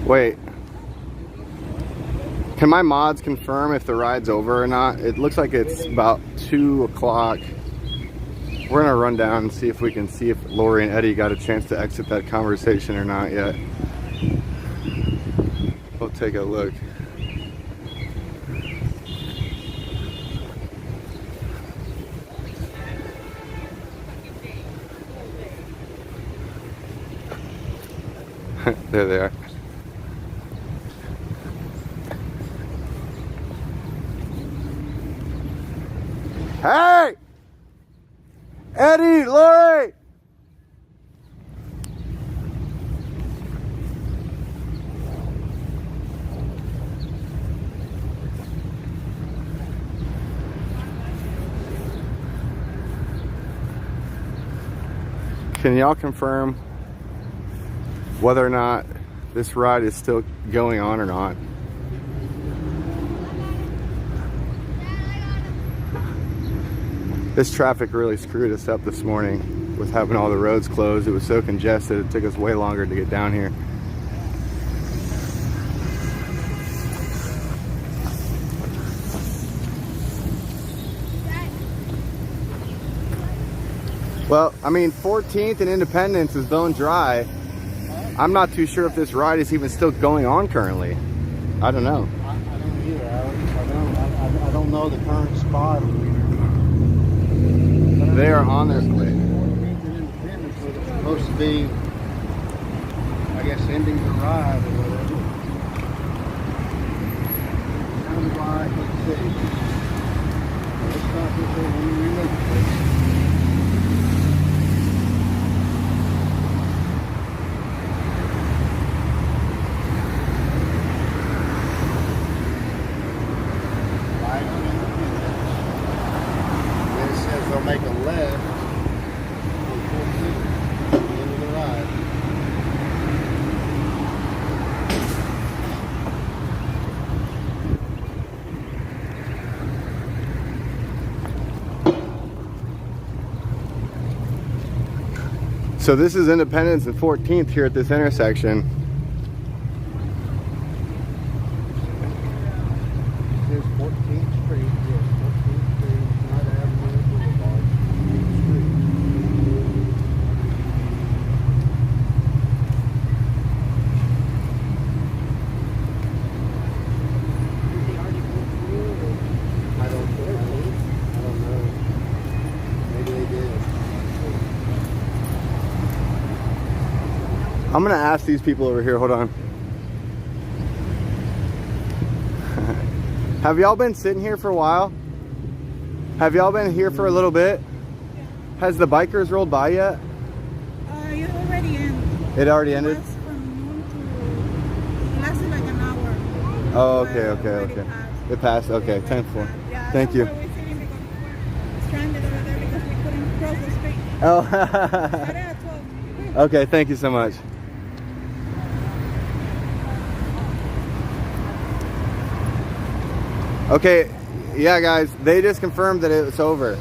Wait. Can my mods confirm if the ride's over or not? It looks like it's about 2 o'clock. We're gonna run down and see if we can see if Lori and Eddie got a chance to exit that conversation or not yet. We'll take a look. There they are. Hey! Eddie, Lori! Can y'all confirm whether or not this ride is still going on or not? This traffic really screwed us up this morning with having all the roads closed. It was so congested, it took us way longer to get down here. Well, I mean, 14th and Independence is bone dry. I'm not too sure if this ride is even still going on currently. I don't know. I don't either, Alex. I don't know the current spot. They are on their way. 14th and Independence was supposed to be, I guess, ending the ride or whatever. Sounds like, let's see. Let's stop this here. Let me relook at this. Make a left on 14th at the end of the ride. So this is Independence and 14th here at this intersection. This is 14th Street. Yes, 14th Street. Not Avenue Boulevard. 14th Street. I don't know. Maybe they did. I'm gonna ask these people over here, hold on. Have y'all been sitting here for a while? Have y'all been here for a little bit? Has the bikers rolled by yet? It already ended. It already ended? It was from noon to, it lasted like an hour. Oh, But okay, it okay, already okay. passed. It passed, It okay, already 10-4. passed. Yeah, Thank that's you. why we're sitting because we're stranded over there because we couldn't cross the street. Oh, Started at 12. okay, thank you so much. Okay, yeah guys, they just confirmed that it's over.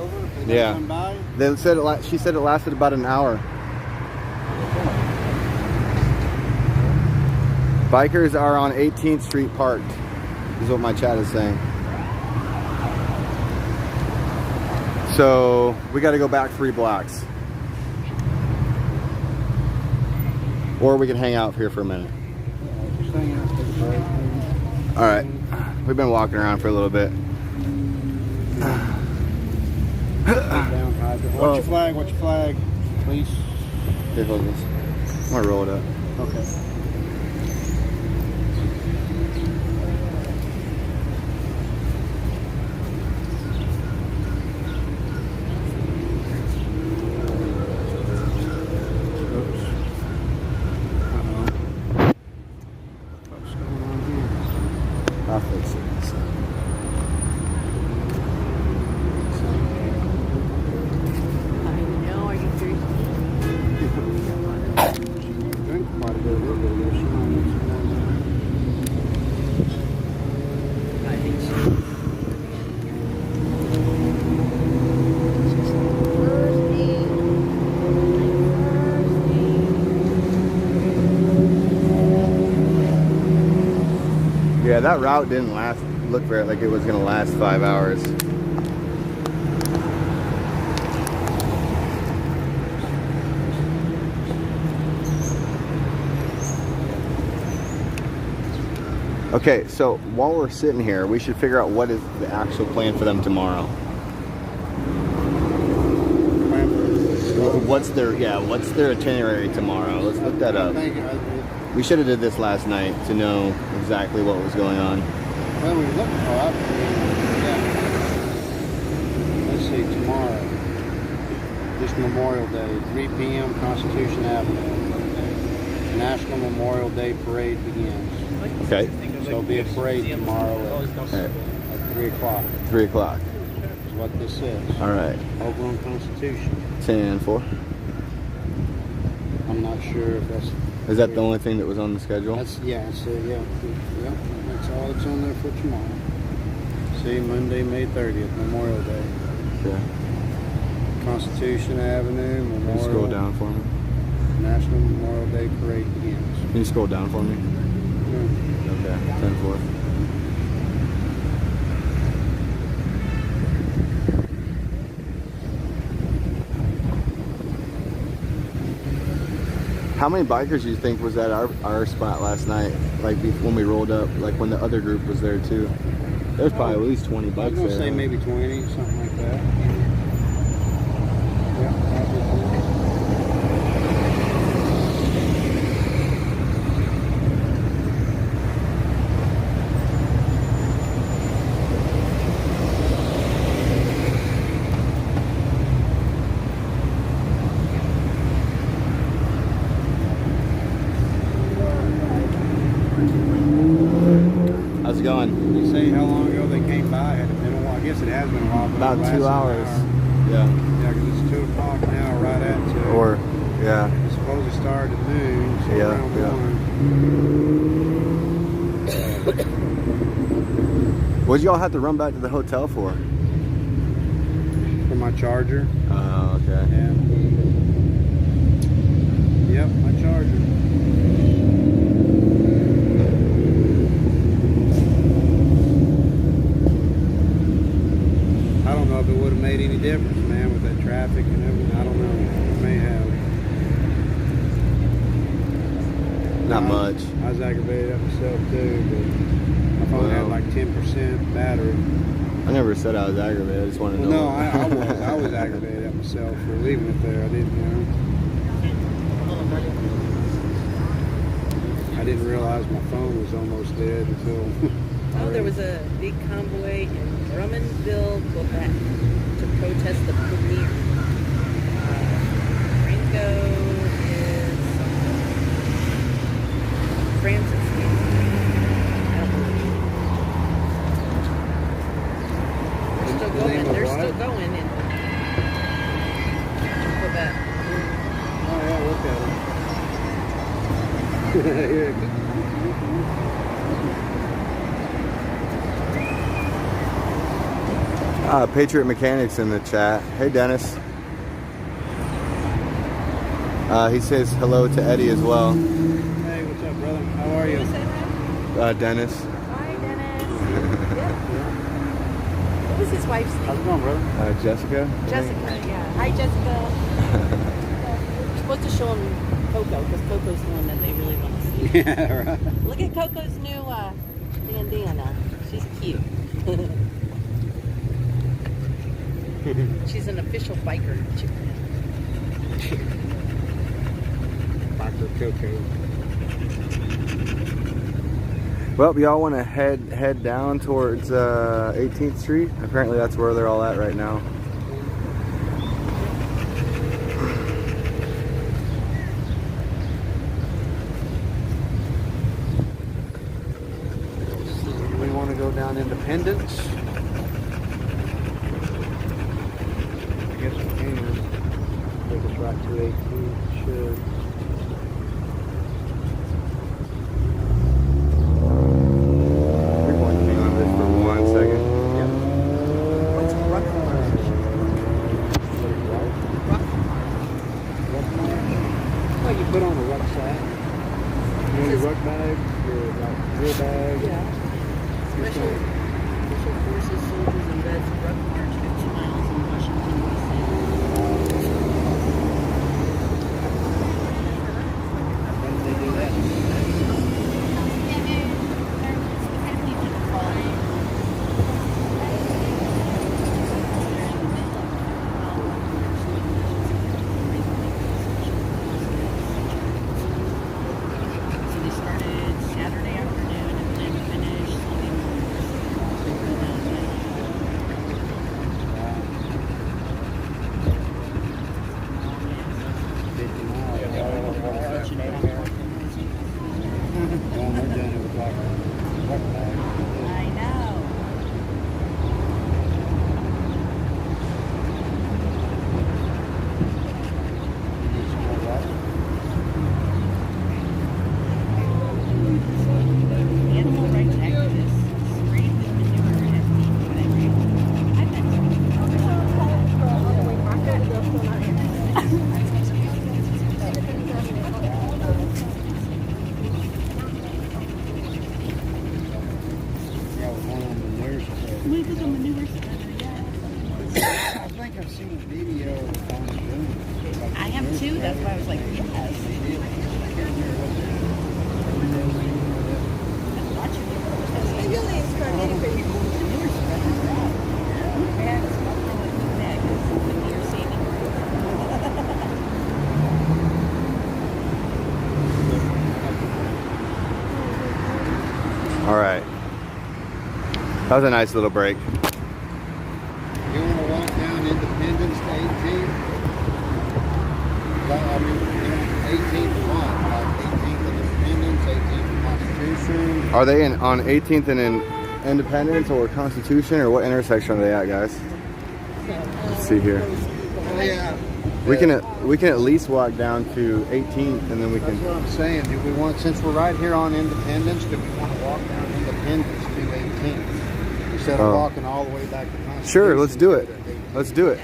over? If they Yeah. don't come by? They said she said it lasted about an hour. Bikers are on 18th Street parked, is what my chat is saying. So we got to go back 3 blocks. Or we can hang out here for a minute. Just hang out, take a break. All right, we've been walking around for a little bit. Down, hydrant. Watch your flag, watch your flag. Please. Here, hold this. I'm gonna roll it up. Okay. I'll fix it. I know, are you thirsty? Drink quite a bit, a little bit of this. She might need some more. I think so. Yeah, that route didn't look very like it was gonna last 5 hours. Okay, so while we're sitting here, we should figure out what is the actual plan for them tomorrow. What's their itinerary tomorrow? Let's look that up. We should have did this last night to know exactly what was going on. Well, we were looking for it. Let's see, tomorrow. This Memorial Day, 3 p.m. Constitution Avenue. National Memorial Day Parade begins. Okay. So there'll be a parade tomorrow at 3 o'clock. 3 o'clock. Is what this is. All right. Over on Constitution. 10-4. I'm not sure if that's... Is that the only thing that was on the schedule? That's, yeah, so yeah, that's all that's on there for tomorrow. See, Monday, May 30th, Memorial Day. Okay. Constitution Avenue, Can you Memorial. scroll down for me? National Memorial Day Parade begins. Can you scroll down for me? Okay. 10-4. How many bikers do you think was at our spot last night? Like when we rolled up, like when the other group was there too? There's probably at least 20 I was bikes gonna there. say maybe 20, something like that. Yeah, probably. How's it going? You say how long ago they came by? Had it been a while? I guess it has been a while. But About it 2 lasted hours. an hour. Yeah. Yeah, because it's 2 o'clock now, right at 2. Or, yeah. It's supposed to start at noon, so Yeah, around yeah. 1. What did y'all have to run back to the hotel for? For my charger. Oh, okay. Yeah. Yep, my charger. I don't know if it would have made any difference, man, with that traffic and everything. I don't know. It may have. Not much. I was aggravated at myself too, but my phone had Well. like 10% battery. I never said I was aggravated. I just wanted to Well, know. no, I was aggravated at myself for leaving it there. I didn't realize my phone was almost dead until. Oh, there was a big convoy in Drummondville, Quebec to protest the premiere. Franco is Francis. I don't believe. They're still The going. name of They're what? still going in Quebec. Oh yeah, look at it. Here it goes. Patriot Mechanics in the chat. Hey, Dennis. He says hello to Eddie as well. Hey, what's up, brother? How are you? Dennis. Hi, Dennis. What was his wife's How's name? it going, brother? Jessica. Jessica, yeah. Hi, Jessica. We're supposed to show him Coco, because Coco's the one that they really want to see. Yeah, right. Look at Coco's new bandana. She's cute. She's an official biker chicken. Dr. Coco. Well, y'all want to head down towards 18th Street? Apparently that's where they're all at right now. We want to go down Independence. I guess we can. Take us right to 18. Should. We're going to be on this for 1 second. What's ruck march? Well, you put on a rucksack. You know, your ruck bag, your bag. Yeah. Special Forces soldiers and vets ruck march 50 miles in Washington, D.C. When did they do that? So they started Saturday afternoon and then finished Sunday Well, we're doing it with like a ruck bag. I know. Animal rights activists sprayed with manure at people when they raped. I've Yeah, with one on the manure spreader. Look at the manure spreader, yeah. I think I've seen a video of on doing it. I have too, that's why I was like, yes. Maybe only start getting pretty cool. Manure spreader, yeah. Yeah, it's not really good that, 'cause the manure saving. All right. That was a nice little break. You want to walk down Independence to 18th? I mean, 18th of what? Like 18th of Independence, 18th of Constitution? Are they on 18th and in Independence or Constitution, or what intersection are they at, guys? Let's see here. Oh, yeah. We can at least walk down to 18th, and then we That's can. what I'm saying. Do we want, since we're right here on Independence, do we want to walk down Independence to 18th? Instead of walking all the way back to Constitution? Sure, let's do it. Let's do it.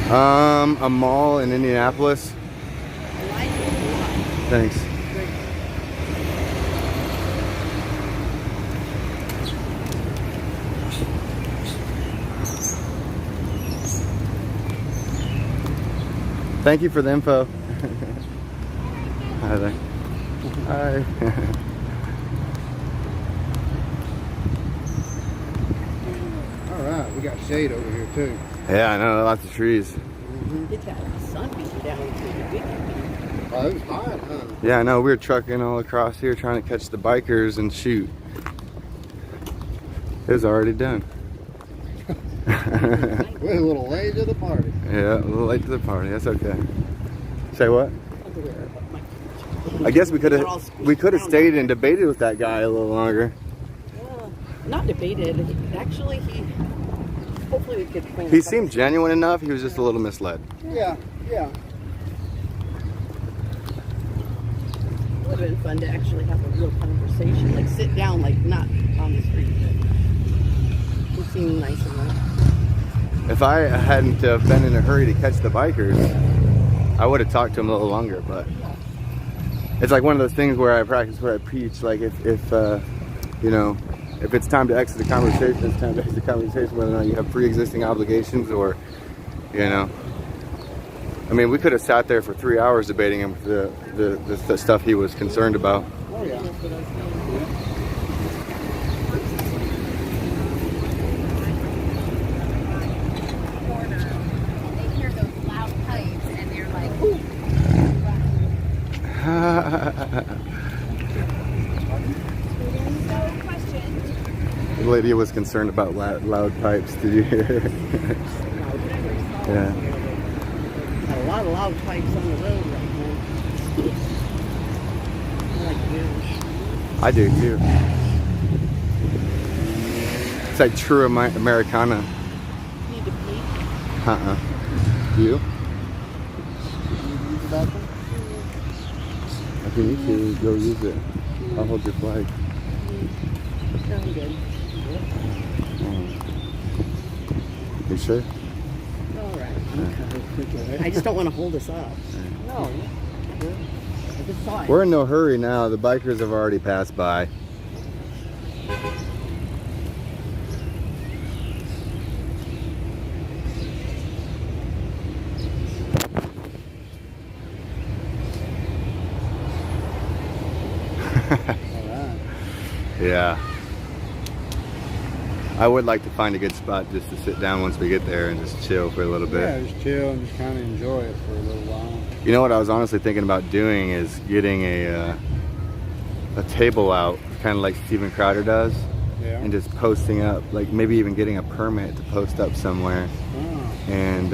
A mall in Indianapolis. Thanks. Thank you for the info. Hi there. Hi. All right, we got shade over here too. Yeah, I know, lots of trees. It's got the sun beating down into the weekend. Oh, it was hot, huh? Yeah, I know, we were trucking all across here trying to catch the bikers and shoot. It was already done. We're a little late to the party. Yeah, a little late to the party. That's okay. Say what? I guess we could have stayed and debated with that guy a little longer. Not debated. Actually, hopefully we could bring. He seemed genuine enough. He was just a little misled. Yeah, yeah. It would have been fun to actually have a real conversation, like sit down, like not on the street. But seem nice enough. If I hadn't been in a hurry to catch the bikers, I would have talked to them a little longer, but it's like one of those things where I practice what I preach. Like if you know, if it's time to exit the conversation, it's time to exit the conversation, whether or not you have pre-existing obligations or, you know. I mean, we could have sat there for 3 hours debating him the stuff he was concerned about. Oh yeah. They hear those loud pipes and they're like, ooh. No question. The lady was concerned about loud pipes. Did you hear her? Yeah. Got a lot of loud pipes on the road right now. I like those. I do too. It's like true Americana. Need to pee. You? Use the bathroom? If you need to, go use it. I'll hold your flag. No, I'm good. You sure? All right. I just don't want to hold us up. No. I just saw it. We're in no hurry now. The bikers have already passed by. Alright. Yeah. I would like to find a good spot just to sit down once we get there and just chill for a little bit. Yeah, just chill and just kind of enjoy it for a little while. You know what I was honestly thinking about doing is getting a table out, kind of like Steven Crowder does, Yeah. and just posting up, like maybe even getting a permit to post up somewhere Oh. and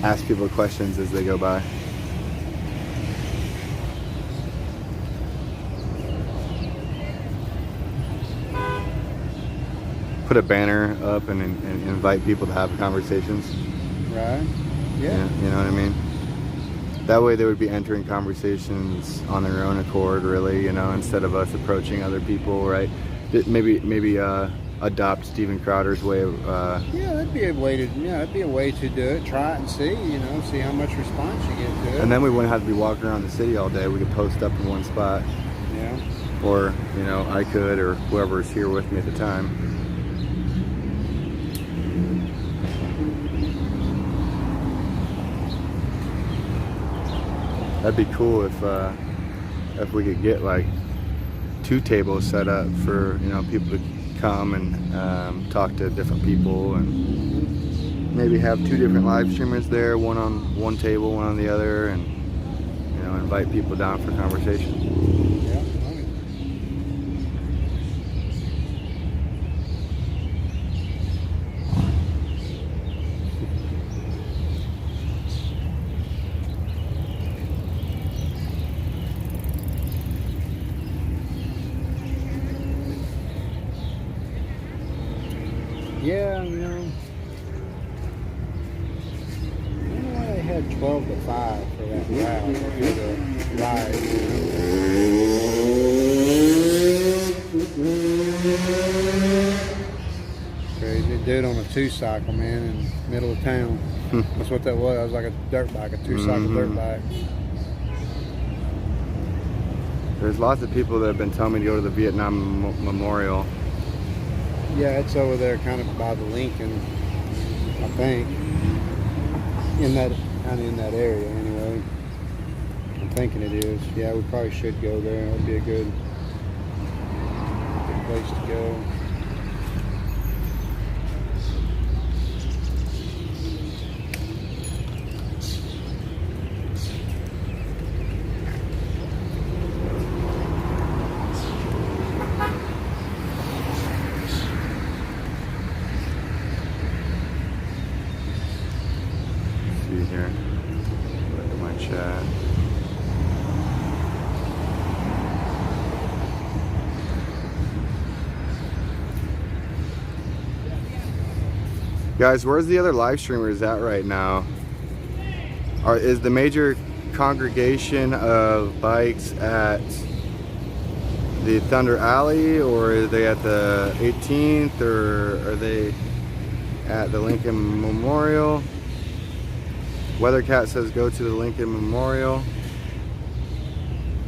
ask people questions as they go by. Put a banner up and invite people to have conversations. Right. Yeah. You know what I mean? That way they would be entering conversations on their own accord, really, you know, instead of us approaching other people, right? Maybe adopt Steven Crowder's way of Yeah, that'd be a way to do it. Try it and see, you know, see how much response you get to it. and then we wouldn't have to be walking around the city all day. We could post up in one spot, Yeah. or, you know, I could, or whoever's here with me at the time. That'd be cool if we could get like 2 tables set up for, you know, people to come and talk to different people, and maybe have 2 different live streamers there, one on one table, one on the other, and, you know, invite people down for conversation. Yeah. Yeah, you know. I don't know why they had 12 to 5 for that route, for the ride. Crazy. Dude on a 2-cycle, man, in the middle of town. That's what that was. It was like a dirt bike, a 2-cycle dirt bike. There's lots of people that have been telling me to go to the Vietnam Memorial. Yeah, it's over there kind of by the Lincoln, I think. Kind of in that area anyway. I'm thinking it is. Yeah, we probably should go there. It would be a good place to go. Here, look at my chat. Guys, where's the other live streamers at right now? Is the major congregation of bikes at the Thunder Alley, or are they at the 18th, or are they at the Lincoln Memorial? Weathercat says go to the Lincoln Memorial.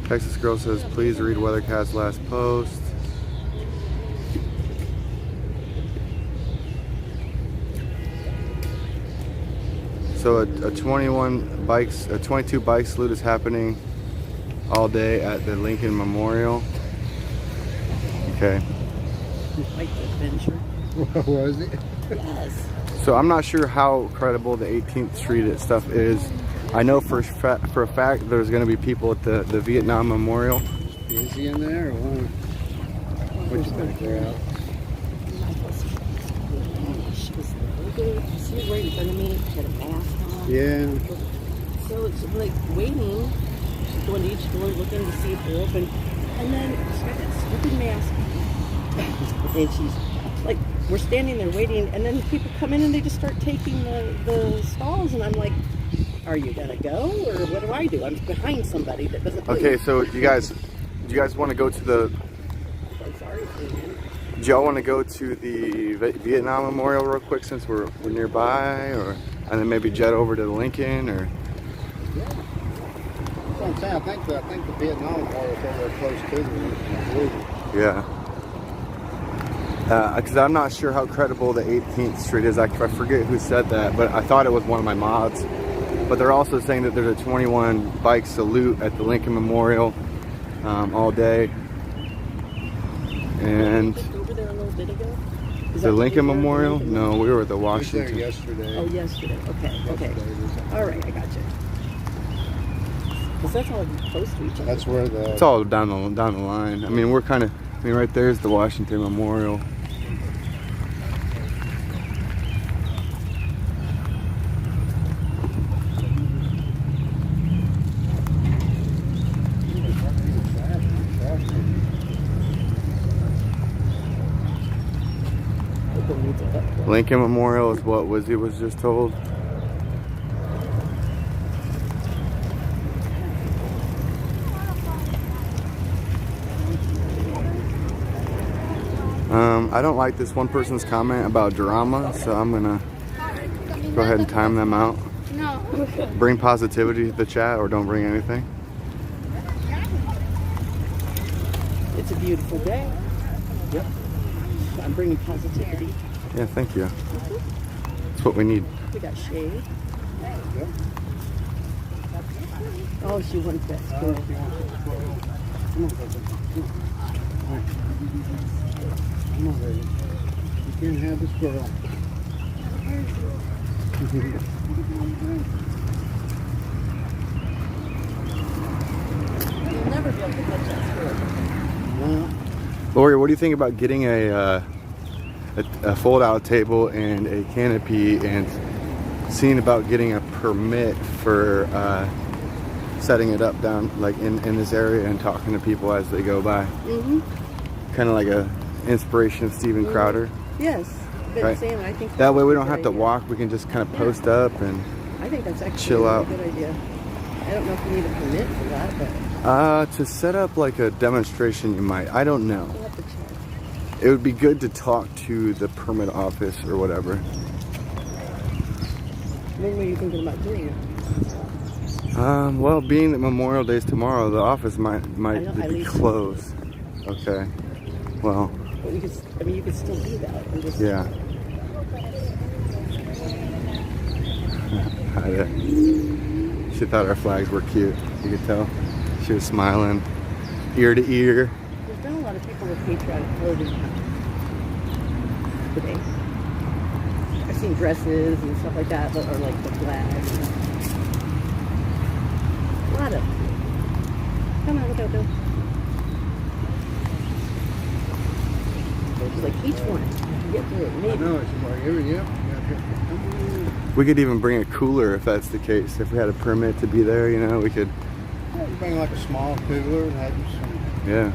Texas Girl says please read Weathercat's last post. So a 22 bike salute is happening all day at the Lincoln Memorial. Okay. Quite the adventure. What was it? Yes. So I'm not sure how credible the 18th Street stuff is. I know for a fact there's going to be people at the Vietnam Memorial. Busy in there or what? Which is back there out? She was right in front of me. She had a mask on. Yeah. So it's like waiting. She's going to each door looking to see if they're open. And then she's got that stupid mask. And she's like, we're standing there waiting, and then people come in and they just start taking the stalls, and I'm like, are you gonna go, or what do I do? I'm behind somebody that doesn't move. Okay, so do you guys want to go to the? I'm sorry, man. Do y'all want to go to the Vietnam Memorial real quick since we're nearby, or and then maybe jet over to the Lincoln, or? That's what I'm saying. I think the Vietnam Memorial is over there close to the Lincoln. Yeah. Because I'm not sure how credible the 18th Street is. I forget who said that, but I thought it was one of my mods. But they're also saying that there's a 21 bike salute at the Lincoln Memorial all day. And Over there a little bit ago. the Lincoln Memorial? No, we were at the I was there Washington. yesterday. Oh, yesterday. Okay. Yesterday was- All right, I got you. Because that's all close to each other. That's where the. It's all down the line. I mean, right there's the Washington Memorial. Lincoln Memorial is what Wizzy was just told. I don't like this one person's comment about drama, so I'm gonna go ahead and time them out. No. Bring positivity to the chat, or don't bring anything. It's a beautiful day. Yep. I'm bringing positivity. Yeah, thank you. That's what we need. We got shade. Oh, she wants that squirrel. Come on, baby. Come on, baby. You can't have the squirrel. You'll never be able to catch that squirrel. Well, Lori, what do you think about getting a fold-out table and a canopy, and seeing about getting a permit for setting it up down like in this area and talking to people as they go by? Mm-hmm. Kind of like a inspiration of Steven Crowder. Yes. Been Right. saying, I think That way we that's don't a have good to idea. walk. We can just kind of post up and I think that's actually chill a out. good idea. I don't know if you need a permit for that, but to set up like a demonstration, you might. I don't know. we'll have to check. It would be good to talk to the permit office or whatever. When were you thinking about doing it? Well, being that Memorial Day's tomorrow, the office might I know, I be leave closed. Okay. Well, But you could still do that. And just, yeah. She thought our flags were cute. You could tell. She was smiling, ear to ear. There's been a lot of people with patriotic clothing today. I've seen dresses and stuff like that, or like the flags. A lot of. Come on, go, go. It's like each one. You get through it. I Maybe. know it's like every yep. We could even bring a cooler if that's the case. If we had a permit to be there, you know, we could, Bring like a small cooler and have some yeah,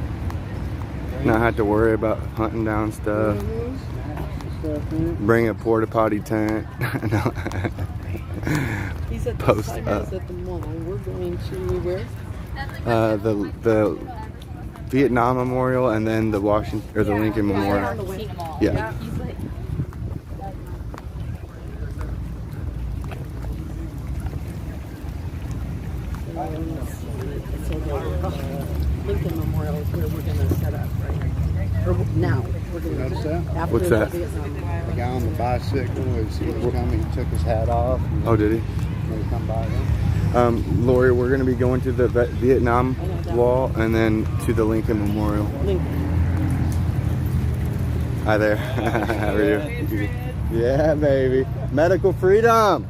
not have to worry about hunting down stuff. Mhm. snacks and stuff in it. Bring a porta potty tent. No. He said this Post time up. I was at the mall. We're going to where? The Vietnam Memorial and then the Washington or the Lincoln Memorial. I've seen them all. Yeah. He's like, So the Lincoln Memorial is where we're going to set up, right? Or now. We're going Notice that? after What's that? the Vietnam. The guy on the bicycle, as he was coming, he took his hat off. And Oh, did he? they come by them. Lori, we're going to be going to the Vietnam Wall and then to the Lincoln Memorial. Lincoln. Hi there. How are you? Yeah, baby. Medical freedom.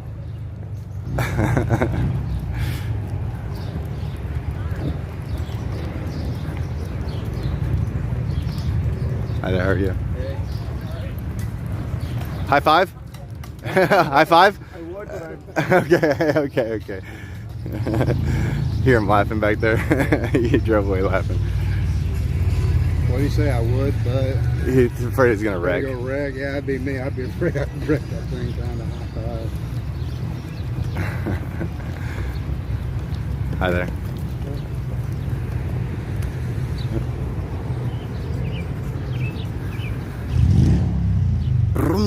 Hi there, how are you? High five? High five? Okay. Hear him laughing back there. He drove away laughing. What do you say? I would, but He's afraid he's gonna wreck. go wreck. Yeah, that'd be me. I'd be afraid I'd wreck that thing trying to high five. Hi there.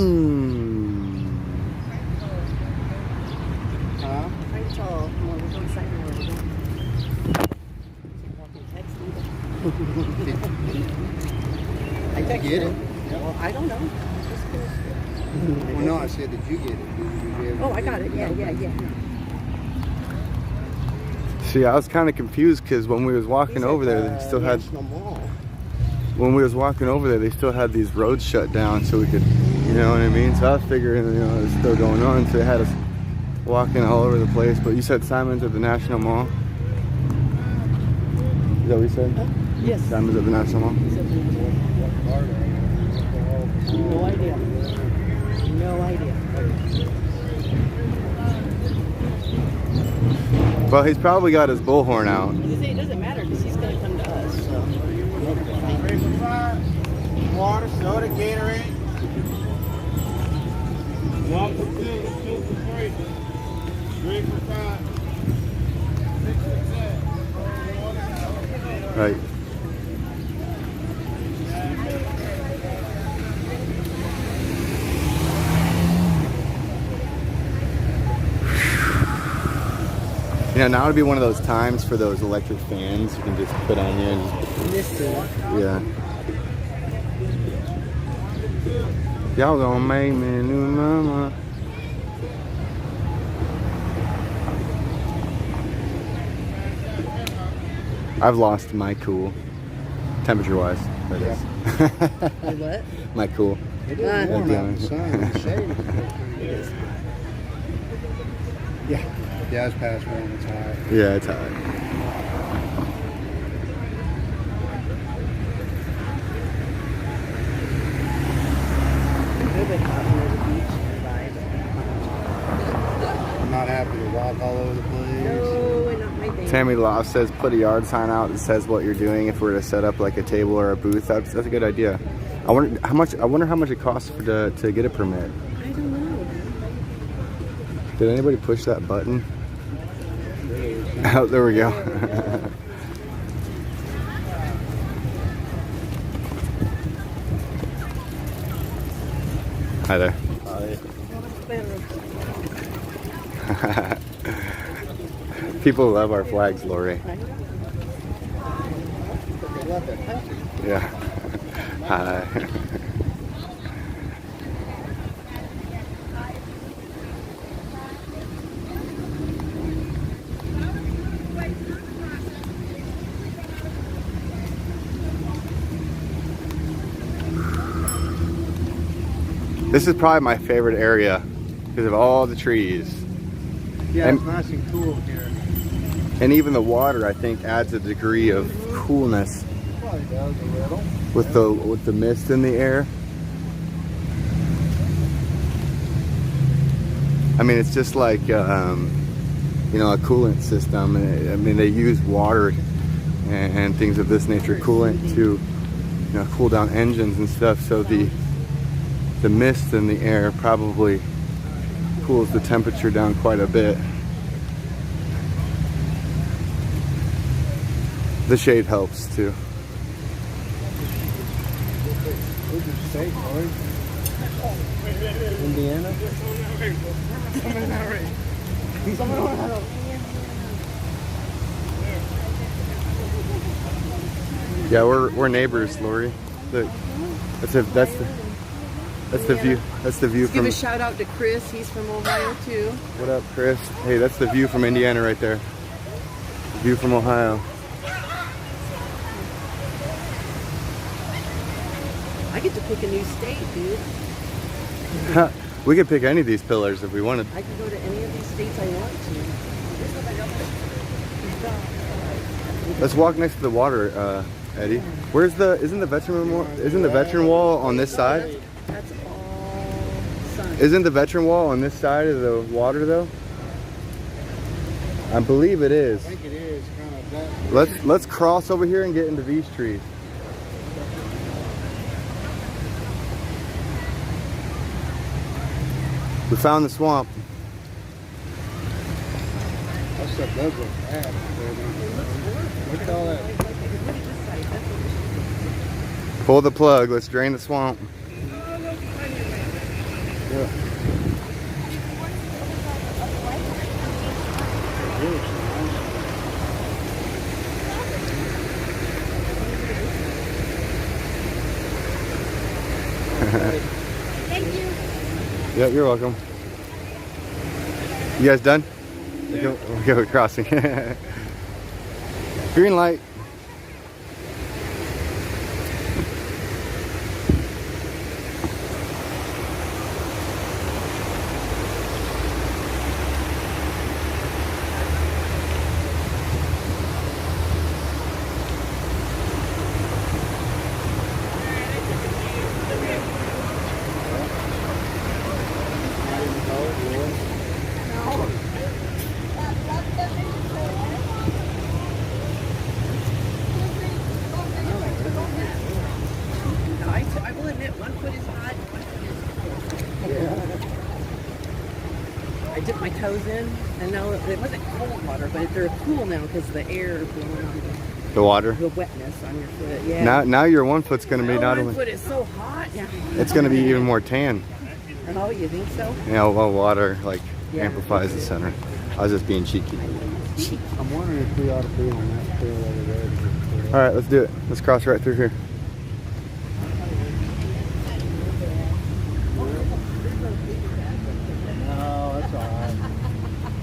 Vroom. Huh? I told him we're going sign where we're going. I Did you get it? Well, I don't know. Well, no, I said, did you get it? Did you get it? Oh, I got it. Yeah. See, I was kind of confused because when we was walking over there, they still had. When we was walking over there, they still had these roads shut down, so we could, you know what I mean. So I was figuring, you know, it's still going on, so they had us walking all over the place. But you said Simon's at the National Mall. Is that what you said? Yes. Simon's at the National Mall. No idea. No idea. Well, he's probably got his bullhorn out. It doesn't matter because he's going to come to us. So. Water, soda, Gatorade. 1 for 2, 2 for 3, 3 for 5, 6 for 10. Right. You know, now would be one of those times for those electric fans you can just put on here and just, yeah. Y'all gonna make me a new mama. I've lost my cool, temperature-wise. That is. What? My cool. It is warm out in the sun. In the shade, it is. Yeah, it's past warm. It's hot. Yeah, it's hot. I'm not happy to walk all over the place. No, and not my thing. Tammy Loft says put a yard sign out that says what you're doing if we're to set up like a table or a booth. That's a good idea. I wonder how much it costs to get a permit. I don't know. Did anybody push that button? Oh, there we go. Hi there. People love our flags, Lori. Yeah. Hi. This is probably my favorite area because of all the trees. Yeah, And- it's nice and cool here. And even the water, I think, adds a degree of coolness Probably does a little. with the mist in the air. I mean, it's just like you know, a coolant system. I mean, they use water and things of this nature, coolant to, you know, cool down engines and stuff. So the mist in the air probably cools the temperature down quite a bit. The shade helps too. state, Lori? Indiana? Yeah, we're neighbors, Lori. Look, that's the view. That's the view Let's give from. a shout out to Chris. He's from Ohio too. What up, Chris? Hey, that's the view from Indiana right there. The view from Ohio. I get to pick a new state, dude. We could pick any of these pillars if we wanted. I can go to any of these states I want to. Let's walk next to the water, Eddie. Isn't the veteran wall on this side? That's all sun. Isn't the veteran wall on this side of the water though? I believe it is. I think it is kind of that. Let's cross over here and get into these trees. We found the swamp. That stuff does look bad. Look at all that. Pull the plug. Let's drain the swamp. Yeah. Thank you. Yep, you're welcome. You guys done? Yeah. We'll go crossing. Green light. I will admit, one foot is hot, one foot is cold. I dipped my toes in, and now it wasn't cold water, but they're cool now because the air is blowing on The water. the wetness on your foot. Yeah. Now your one foot's gonna be not one only. foot is so hot. Yeah. It's gonna be even more tan. Oh, you think so? You know, well, water like Yeah. amplifies the center. I was just being cheeky. I'm wondering if we ought to be on that trail over there. All right, let's do it. Let's cross right through here. No, that's all right.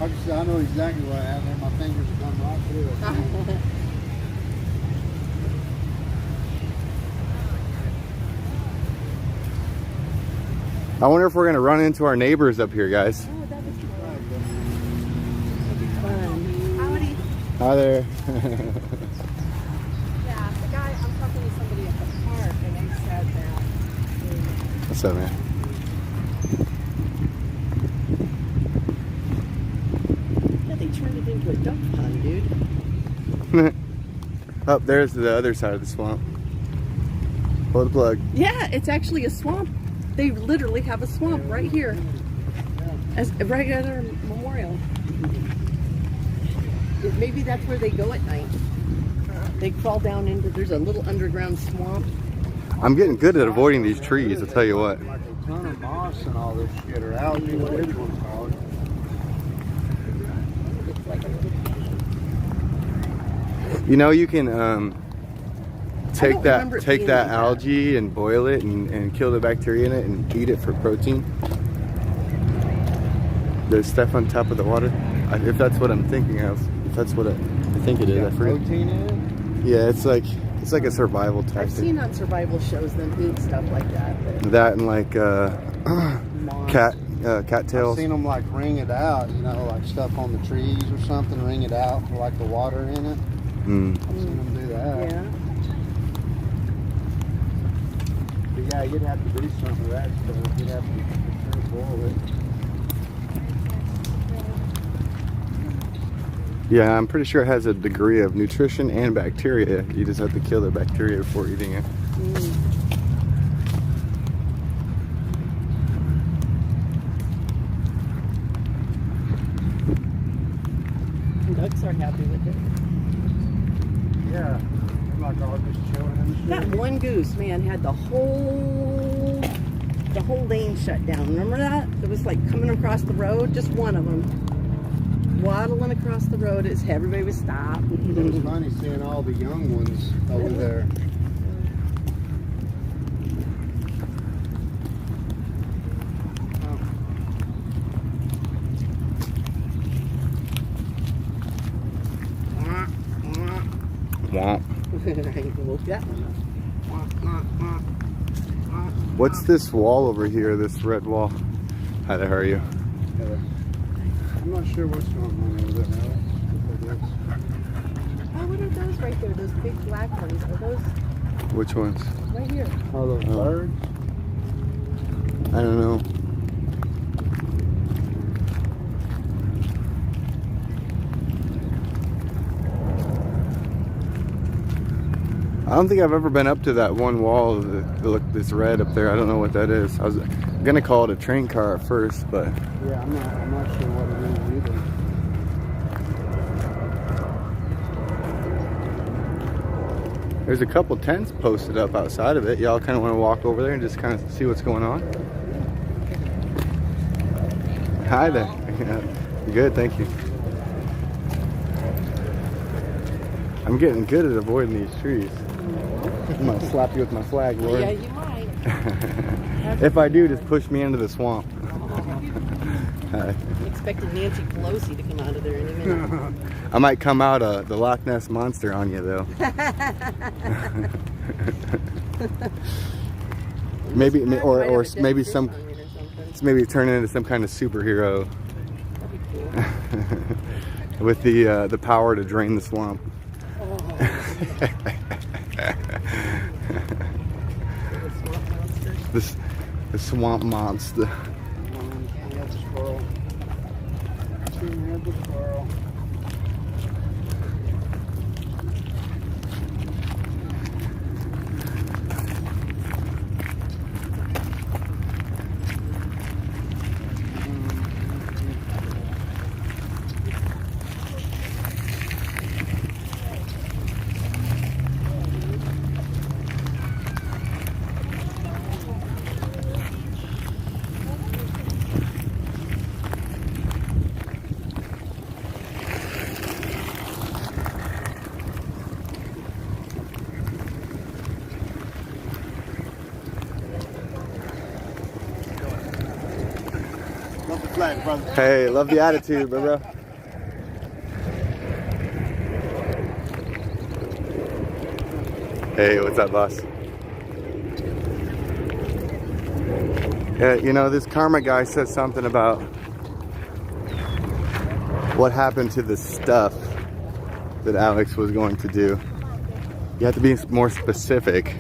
I know exactly what happened. My fingers have gone right through it. I wonder if we're gonna run into our neighbors up here, guys. Oh, that would be fun. Howdy. Hi there. Yeah, the guy, I'm talking to somebody at the park, and they said that. What's up, man? Yeah, they turned it into a duck pond, dude. Up there's the other side of the swamp. Pull the plug. Yeah, it's actually a swamp. They literally have a swamp right here, right at our memorial. Maybe that's where they go at night. They crawl down into. There's a little underground swamp. I'm getting good at avoiding these trees, I'll tell you what. Like a ton of moss and all this shit, or algae, whatever you want to call it. It's like You know, you can take remember it being that like that. algae and boil it and kill the bacteria in it and eat it for protein. There's stuff on top of the water. If that's what I'm thinking of. If that's what I think it is. I forget. Protein in it? Yeah, it's like a survival I've tactic. seen on survival shows them eat stuff like that. But That and like moss. cattails. I've seen them like wring it out, you know, like stuff on the trees or something, wring it out for like the water in it. Mm. I've seen them do that. Yeah. But yeah, you'd have to do something with that stuff. You'd have to boil it. Yeah, I'm pretty sure it has a degree of nutrition and bacteria. You just have to kill the bacteria before eating it. Ducks are happy with it. Yeah. like all just chilling in the That street. one goose, man, had the whole lane shut down. Remember that? It was like coming across the road, just one of them. Waddling across the road as everybody was stopped. It was funny seeing all the young ones over there. Womp. I woke that one up. What's this wall over here, this red wall? Hi there, how are you? I'm not sure what's going on over there, Alex. Oh, what are those right there? Those big black ones. Are those Which ones? right here? Oh, those birds? I don't know. I don't think I've ever been up to that one wall that's red up there. I don't know what that is. I was gonna call it a train car at first, but Yeah, I'm not sure what it is either. there's a couple tents posted up outside of it. Y'all kind of want to walk over there and just kind of see what's going on? Hi there. Good, thank you. I'm getting good at avoiding these trees. I'm gonna slap you with my flag, Lord. Yeah, you might. If I do, just push me into the swamp. Hi. I'm expecting Nancy Pelosi to come out of there any minute. I might come out the Loch Ness Monster on you, though. Maybe, or maybe some, maybe turn into some kind of superhero with the power to drain the swamp. The swamp monster. Can't the squirrel. Can't have the squirrel. Love the flag, brother. Hey, love the attitude, bro. Hey, what's up, boss? Yeah, you know, this karma guy said something about what happened to the stuff that Alex was going to do. You have to be more specific.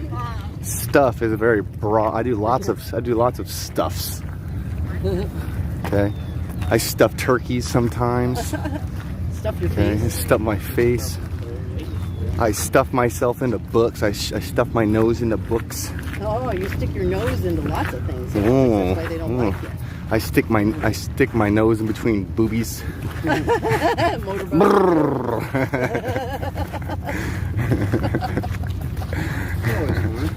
Stuff is a very broad. I do lots of stuffs. Okay, I stuff turkeys sometimes. Stuff your Okay, I face. stuff my face. I stuff myself into books. I stuff my nose into books. Oh, you stick your nose into lots of things. Oh, That's why they don't like you. I stick my nose in between boobies. Motorbike.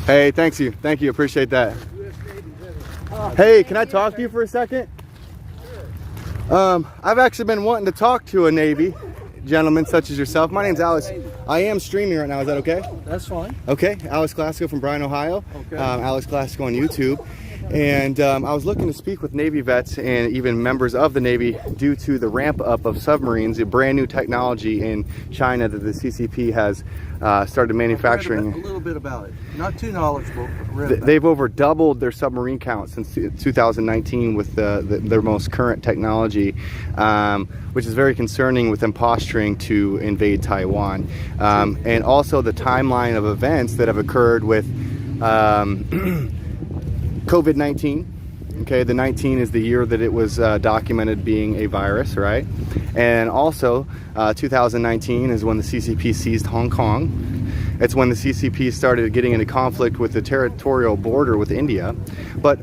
Hey, thank you, appreciate that. Hey, can I talk to you for a second? I've actually been wanting to talk to a Navy gentleman such as yourself. My name's Alex. I am streaming right now. Is that okay? That's fine. Okay, Alex Glasgow from Bryan, Ohio. Okay. Alex Glasgow on YouTube. And I was looking to speak with Navy vets and even members of the Navy due to the ramp up of submarines, a brand new technology in China that the CCP has started manufacturing. A little bit about it. Not too knowledgeable. But read about They've over doubled their submarine count since 2019 with their most current technology, which is very concerning with them posturing to invade Taiwan. And also the timeline of events that have occurred with COVID-19. Okay, the 19 is the year that it was documented being a virus, right? And also 2019 is when the CCP seized Hong Kong. It's when the CCP started getting into conflict with the territorial border with India. But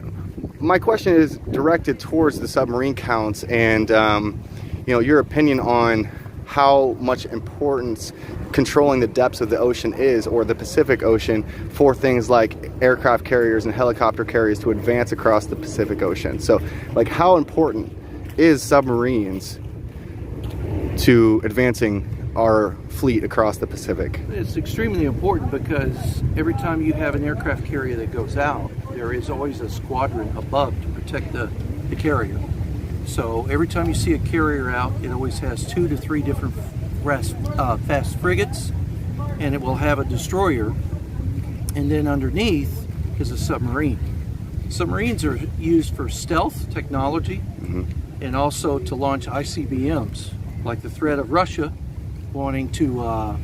my question is directed towards the submarine counts and you know, your opinion on how much importance controlling the depths of the ocean is, or the Pacific Ocean, for things like aircraft carriers and helicopter carriers to advance across the Pacific Ocean. So, like, how important is submarines to advancing our fleet across the Pacific? It's extremely important because every time you have an aircraft carrier that goes out, there is always a squadron above to protect the carrier. So every time you see a carrier out, it always has 2 to 3 different fast frigates, and it will have a destroyer, and then underneath is a submarine. Submarines are used for stealth technology, and also to launch ICBMs, like the threat of Russia wanting to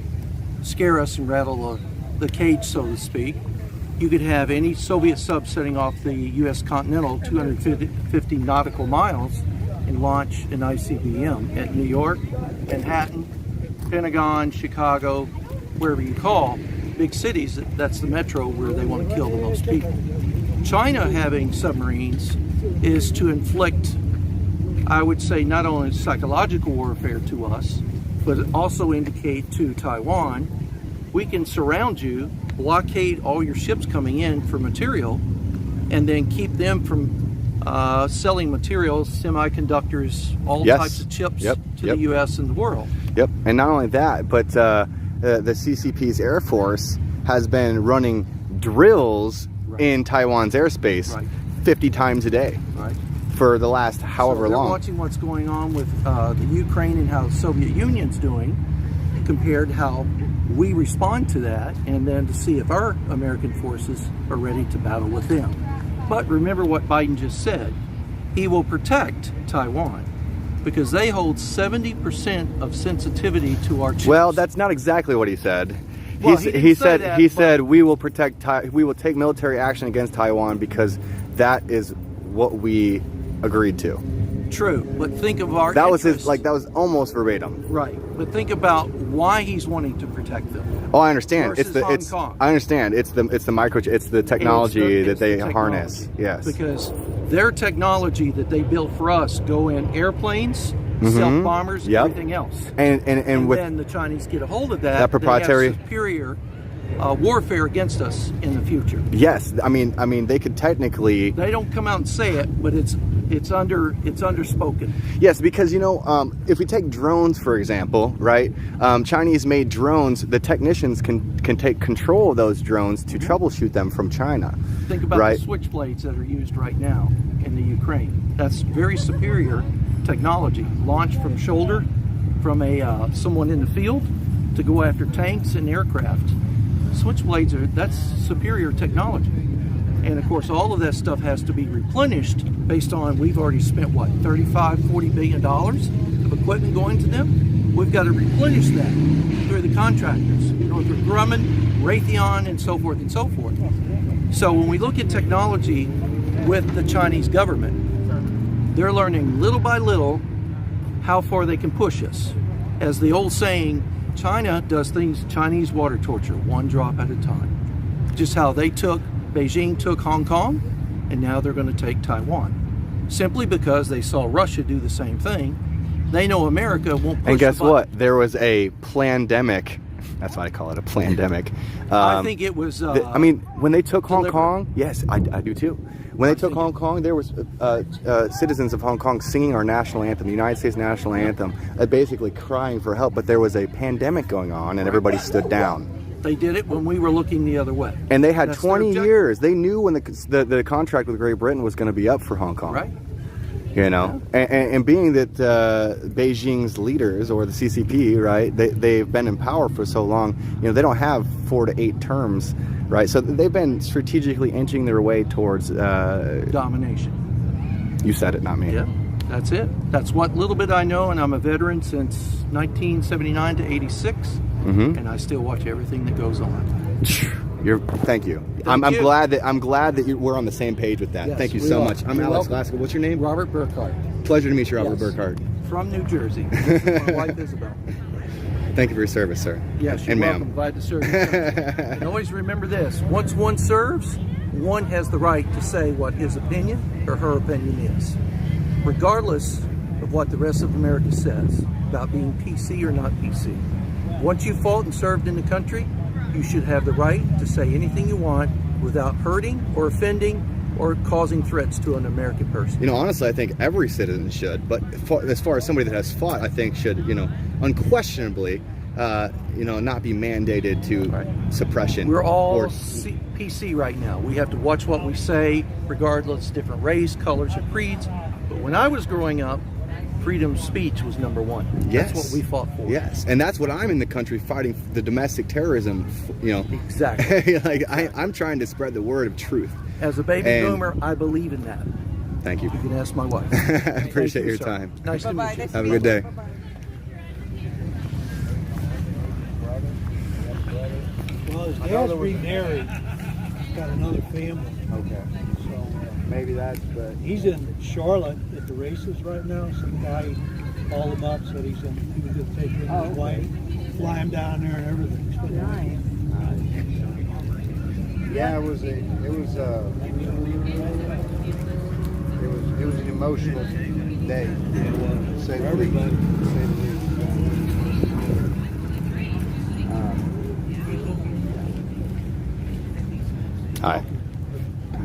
scare us and rattle the cage, so to speak. You could have any Soviet sub setting off the U.S. Continental 250 nautical miles and launch an ICBM at New York, Manhattan, Pentagon, Chicago, wherever you call, big cities. That's the metro where they want to kill the most people. China having submarines is to inflict, I would say, not only psychological warfare to us, but also indicate to Taiwan, we can surround you, blockade all your ships coming in for material, and then keep them from selling materials, semiconductors, all types of chips to the U.S. and the world. Yep, and not only that, but the CCP's Air Force has been running drills in Taiwan's airspace 50 times a day for the last however long. Watching what's going on with the Ukraine and how the Soviet Union's doing, compared to how we respond to that, and then to see if our American forces are ready to battle with them. But remember what Biden just said. He will protect Taiwan because they hold 70% of sensitivity to our chips. Well, that's not exactly what he said. Well, he said we will protect. We will take military action against Taiwan because that is what we agreed to. True, but think of our that was his, like, that was almost verbatim. Right, but think about why he's wanting to protect them. Oh, I understand. It's I understand. It's the technology that they harness. Yes. Because their technology that they built for us go in airplanes, stealth bombers, and everything else. And then the Chinese get a hold of that. Proprietary they have superior warfare against us in the future. Yes, I mean they could technically. They don't come out and say it, but it's underspoken. Yes, because if we take drones for example, right? Chinese made drones. The technicians can take control of those drones to troubleshoot them from China. Think about the switchblades that are used right now in the Ukraine. That's very superior technology, launched from shoulder from someone in the field to go after tanks and aircraft. Switchblades that's superior technology. And of course, all of that stuff has to be replenished based on, we've already spent what, $35-40 billion of equipment going to them. We've got to replenish that through the contractors, Northrop Grumman, Raytheon, and so forth and so forth. So when we look at technology with the Chinese government, they're learning little by little how far they can push us. As the old saying, China does things Chinese water torture, one drop at a time. Just how Beijing took Hong Kong, and now they're going to take Taiwan. Simply because they saw Russia do the same thing. They know America won't push. And guess what? There was a plandemic. That's why I call it a plandemic. I think it was. When they took Hong Kong, yes, I do too. When they took Hong Kong, there was citizens of Hong Kong singing our national anthem, the United States national anthem, basically crying for help. But there was a pandemic going on, and everybody stood down. They did it when we were looking the other way. And they had 20 years. They knew when the contract with Great Britain was going to be up for Hong Kong. Right. And being that Beijing's leaders, or the CCP, right, they've been in power for so long, they don't have 4 to 8 terms, right? So they've been strategically inching their way towards domination. You said it, not me. Yeah, that's it. That's what little bit I know, and I'm a veteran since 1979 to 86, and I still watch everything that goes on. Thank you. I'm glad that we're on the same page with that. Yes, Thank you so much. I'm Alex welcome. Glasgow. What's your name? Robert Burkhardt. Pleasure to meet you, Robert Burkhardt. From New Jersey. This is my wife Isabel. Thank you for your service, sir. Yes, you're welcome. Glad to serve you. And always remember this: once one serves, one has the right to say what his opinion or her opinion is, regardless of what the rest of America says about being PC or not PC. Once you fought and served in the country, you should have the right to say anything you want without hurting or offending or causing threats to an American person. You know, honestly, I think every citizen should, but as far as somebody that has fought, I think should, you know, unquestionably, you know, not be mandated to suppression. We're all PC right now. We have to watch what we say, regardless of different race, colors, or creeds. But when I was growing up, freedom of speech was number one. Yes. That's what we fought for. Yes, and that's what I'm in the country fighting, the domestic terrorism, you know. Exactly. Like, I'm trying to spread the word of truth. As a baby boomer, I believe in that. Thank you. You can ask my wife. I appreciate your time. Nice to meet you. Have a good day. Well, his dad's remarried. He's got another family. Okay. So Maybe that's, but he's in Charlotte at the races right now. Some guy called him up, said he was going to take him and his wife, fly him down there and everything. So yeah, it was an emotional day. To say the least. Hi.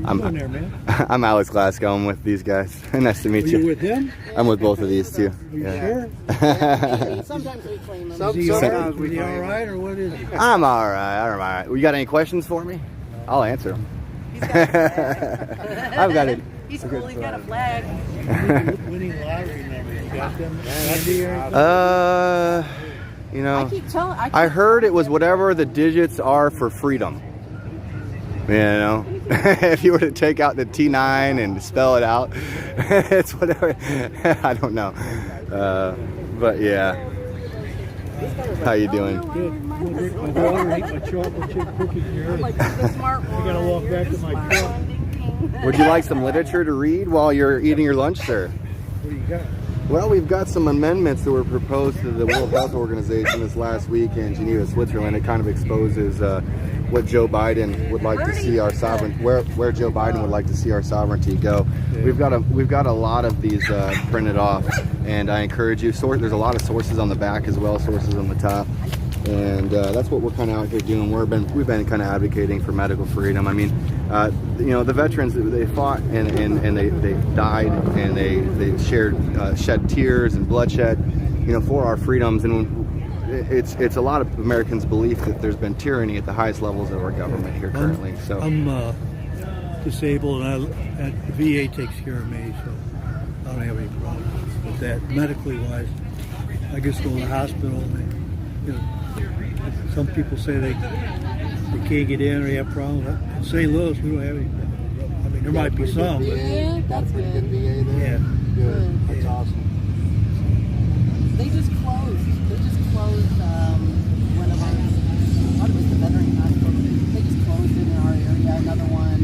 I'm there, man. I'm Alex Glasgow. I'm with these guys. Nice to meet Are you. you with him? I'm with both of these two. Are you Yeah. sure? Sometimes we claim them. Sometimes Is he all right, or what is he? I'm all right. I'm all right. You got any questions for me? I'll answer them. I've got it. He's cool. He's got a flag. Winning lottery numbers. You got them handy or anything? You know, I keep telling. I heard it was whatever the digits are for freedom. You know, if you were to take out the T9 and spell it out, it's whatever. I don't know. But yeah. How you doing? Good. My daughter ate my chocolate chip cookies here. Like the smart one. I gotta walk back to my truck. Would you like some literature to read while you're eating your lunch, sir? What do you got? Well, we've got some amendments that were proposed to the World Health Organization this last week in Geneva, Switzerland. It kind of exposes what Joe Biden would like to see our where Joe Biden would like to see our sovereignty go. We've got a lot of these printed off, and I encourage you. There's a lot of sources on the back as well, sources on the top, and that's what we're kind of out here doing. We've been kind of advocating for medical freedom. I mean, you know, the veterans, they fought and they died and they shed tears and bloodshed, you know, for our freedoms. And it's a lot of Americans' belief that there's been tyranny at the highest levels of our government here currently. So I'm disabled, and the VA takes care of me, so I don't have any problems with that. Medically wise, I just go to the hospital. And, you know, some people say they can't get in or they have problems. In St. Louis, we don't have any. I mean, there might be some, but Yeah, that's pretty good. good VA there. yeah. Good. That's awesome. They just closed. One of our. I thought it was the veteran hospital. They just closed it in our area. Another one.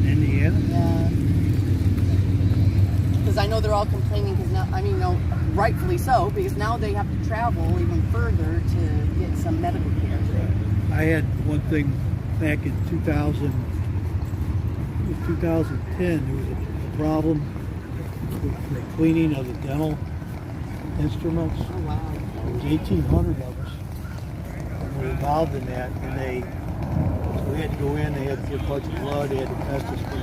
Indiana. Yeah. Because I know they're all complaining because now, I mean, no, rightfully so, because now they have to travel even further to get some medical care. I had one thing back in 2010. There was a problem with the cleaning of the dental instruments. Oh wow. There was 1,800 of us were involved in that, and so we had to go in. They had to get a bunch of blood. They had to test us for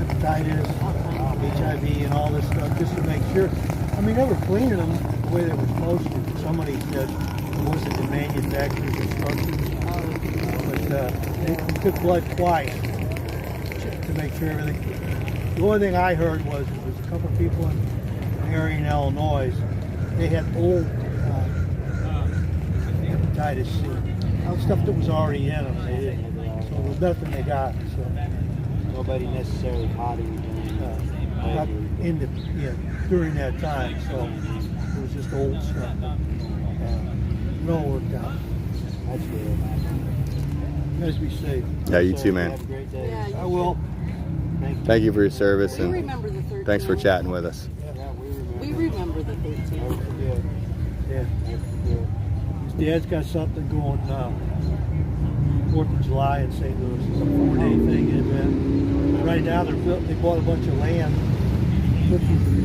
hepatitis, HIV, and all this stuff just to make sure. I mean, they were cleaning them the way they were supposed to. Somebody said it wasn't the manufacturer's instructions, but they took blood twice to make sure everything. The only thing I heard was there was a couple of people in an area in Illinois. They had old hepatitis C, stuff that was already in them. They didn't, so there was nothing they got. So Nobody necessarily caught him not in during that time. So it was just old stuff. It all worked out. That's good. You guys be safe. yeah, you too, man. Have a great day. Yeah, I will. Thank you for your service we and remember the 13th. thanks for chatting with us. Yeah, we remember. We remember the 13th. Never forget. Yeah. Never forget. His dad's got something going 4th of July in St. Louis. It's a 4-day thing event. Right now they bought a bunch of land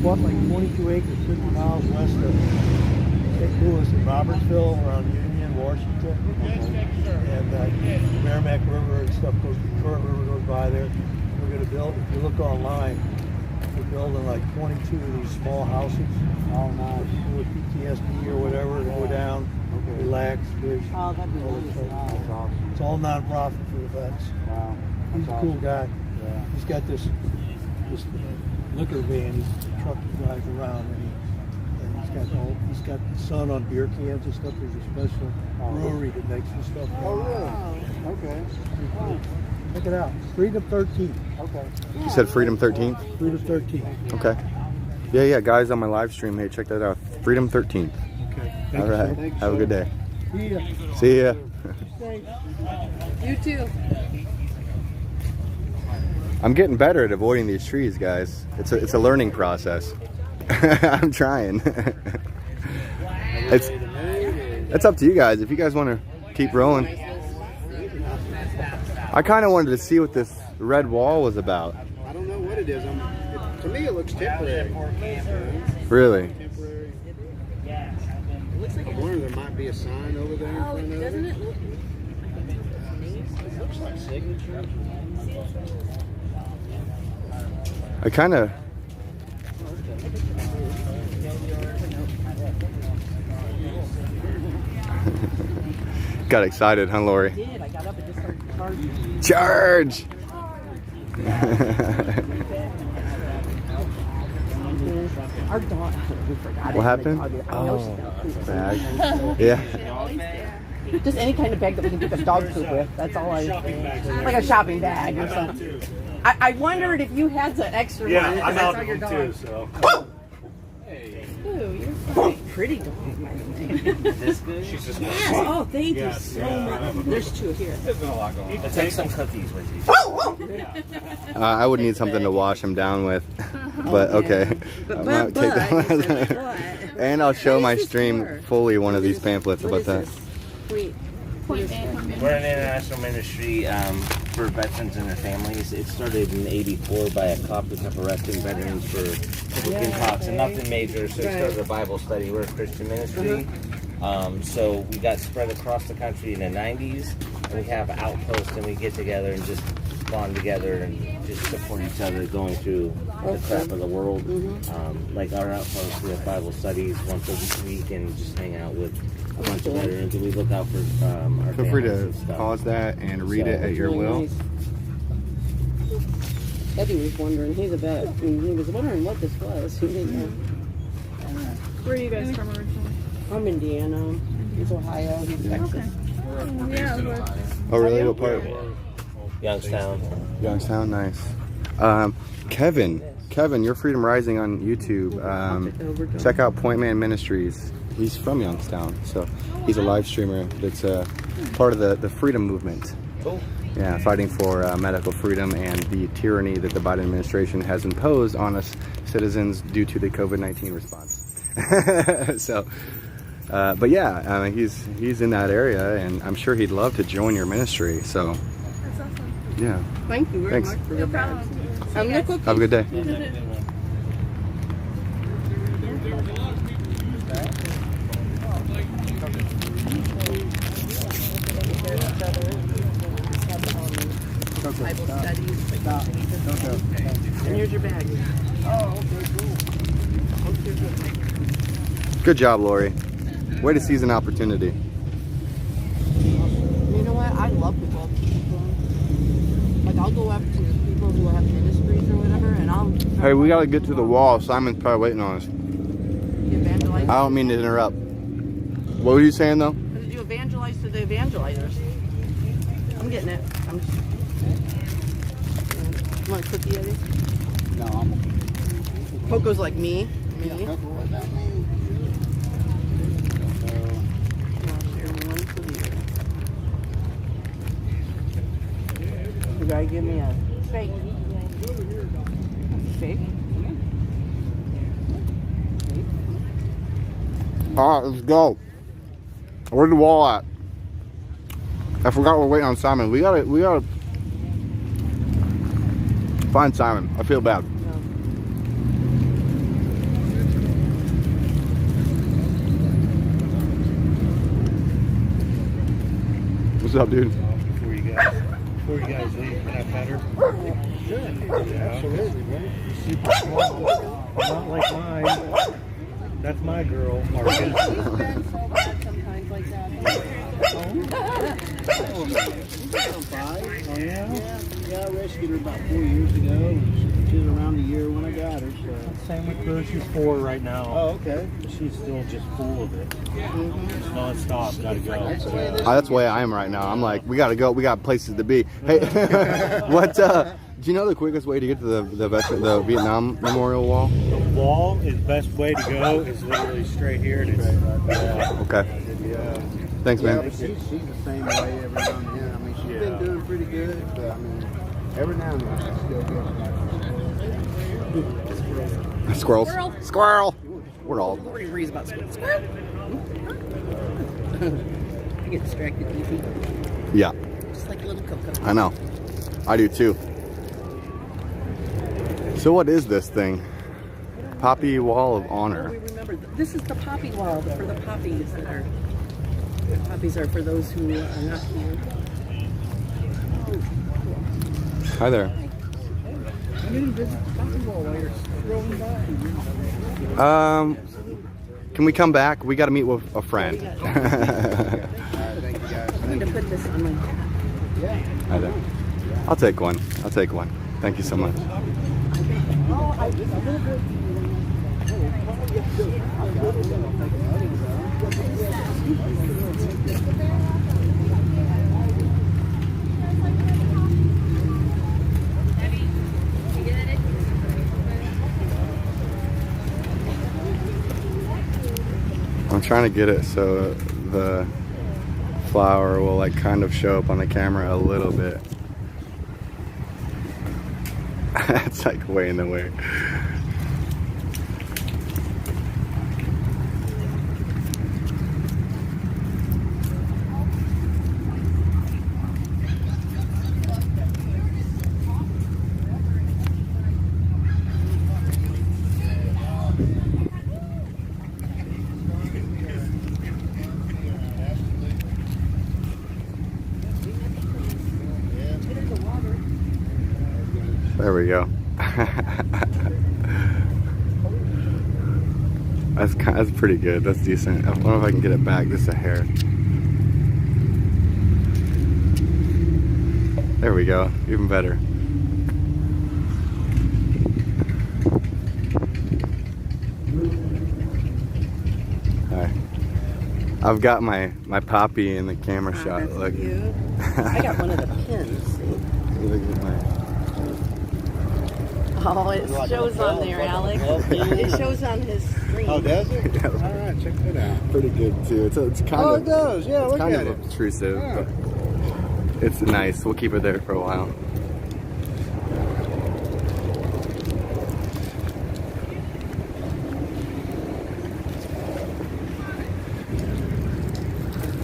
bought like 22 acres, 50 miles west of St. Louis and Robertsville, around Union, Washington. And Merrimack River and stuff goes, the Current River goes by there. We're going to build, if you look online, we're building like 22 of these small houses. All nice. With PTSD or whatever, go down, relax, fish. Oh, that'd be nice. That's awesome. It's all non-profit for the vets. Wow. He's a cool guy. Yeah. He's got this liquor van, his truck he drives around, and he's got the sun on beer cans and stuff. There's a special brewery that makes this stuff. Oh, really? Okay. Check it out. Freedom 13th. Okay. You said Freedom 13th? Freedom 13th. Okay. Yeah, guys on my live stream, hey, check that out. Freedom 13th. Okay. All right. Have a good day. See ya. See ya. You too. I'm getting better at avoiding these trees, guys. It's a learning process. I'm trying. It's up to you guys. If you guys want to keep rolling. I kind of wanted to see what this red wall was about. I don't know what it is. To me, it looks temporary. Really? Temporary. I wonder there might be a sign over there in front of it. Doesn't it look? It looks like signature. I kind of... Got excited, huh, Lori? I did. I got up and just started Charge! charging. Our dog, we forgot. What happened? Oh, bag. Yeah. just any kind of bag that we can pick up dog poop with. That's all I. Like a shopping bag or something. I wondered if you had an extra one. Yeah, I'm out of of them too, so. Ooh, you're so pretty dog. This good? She's just Yes. Oh, thank you so much. There's two here. There's been a lot going on. Take some cookies with you. I would need something to wash him down with. But okay. I might take that one. And I'll show my stream fully one of these pamphlets about that. Wait. We're an international ministry for veterans and their families. It started in '84 by a cop who kept arresting veterans for Republican talks and nothing major. So it started a Bible study. We're a Christian ministry. So we got spread across the country in the '90s, and we have outposts, and we get together and just bond together and just support each other going through the crap of the world. Like our outposts, we have Bible studies once a week and just hang out with a bunch of veterans, and we look out for our Feel free to families and stuff. pause that and read it at your will. Eddie was wondering. He's a vet. And he was wondering what this was. He didn't know. Where are you guys from originally? I'm Indiana. He's Ohio. He's Texas. Yeah, but Oh, really? What part? Youngstown. Youngstown, nice. Kevin, you're Freedom Rising on YouTube. Check out Point Man Ministries. He's from Youngstown, so he's a live streamer that's part of the freedom movement. Cool. Yeah, fighting for medical freedom and the tyranny that the Biden administration has imposed on us citizens due to the COVID-19 response. So, but yeah, he's in that area, and I'm sure he'd love to join your ministry. So, that's awesome. yeah. Thank you very Thanks. much for No your problem. Have a good Have a good day. Bible studies. And here's your bag. Good job, Lori. Way to seize an opportunity. You know what? I love to go up to people. Like, I'll go up to people who have ministries or whatever, and I'll... Hey, we gotta get to the wall. Simon's probably waiting on us. evangelize. I don't mean to interrupt. What were you saying, though? Because you evangelize to the evangelizers. I'm getting it. I'm just... You want a cookie, Eddie? No, I'm Coco's like me. a couple of that me. You gotta give me a shake. Shake. All right, let's go. Where's the wall at? I forgot we're waiting on Simon. We gotta find Simon. I feel bad. What's up, dude? Before you guys leave, can I pet her? Sure. Absolutely, man. She's super small. Not like mine. That's my girl, Marcus. He's been so bad sometimes like that. Oh, yeah? Yeah, I rescued her about 4 years ago. She was around a year when I got her. So. Same with her. She's 4 right now. Oh, okay. She's still just full of it. It's non-stop. Gotta go. That's the way I am right now. I'm like, we gotta go. We got places to be. Hey, what? Do you know the quickest way to get to the Vietnam Memorial Wall? The wall is best way to go is literally straight here. And it's, Okay. Yeah. Thanks, Yeah, man. but she's the same way every now and then. I mean, she's been doing pretty good, but I mean, every now and then she's still good. Squirrels. Squirrel. We're all. Nobody worries about squirrels. Squirrel. I get distracted easy. Yeah, Just like a little Coco. I know. I do too. So what is this thing? Poppy Wall of Well, Honor. we remember, this is the poppy wall for the poppies that are, poppies are for those who are not here. Hi there. I didn't visit the poppy wall while you're scrolling by. Can we come back? We got to meet with a friend. Thank you guys. I'm going to put this on my hat. Hi there. I'll take one. I'll take one. Thank you so much. I'm trying to get it so the flower will like kind of show up on the camera a little bit. It's like way in the way. There we go. That's pretty good. That's decent. I wonder if I can get it back just a hair. There we go. Even better. Hi. I've got my poppy in the camera shot. That's Look. cute. I got one of the pins. See? Look at my. Oh, it shows on there, Alex. It shows on his screen. Oh, does it? All right, check that out. Pretty good too. It's kind Oh, of. it does. Yeah, It's look kind at of it. obtrusive, Yeah. but it's nice. We'll keep it there for a while.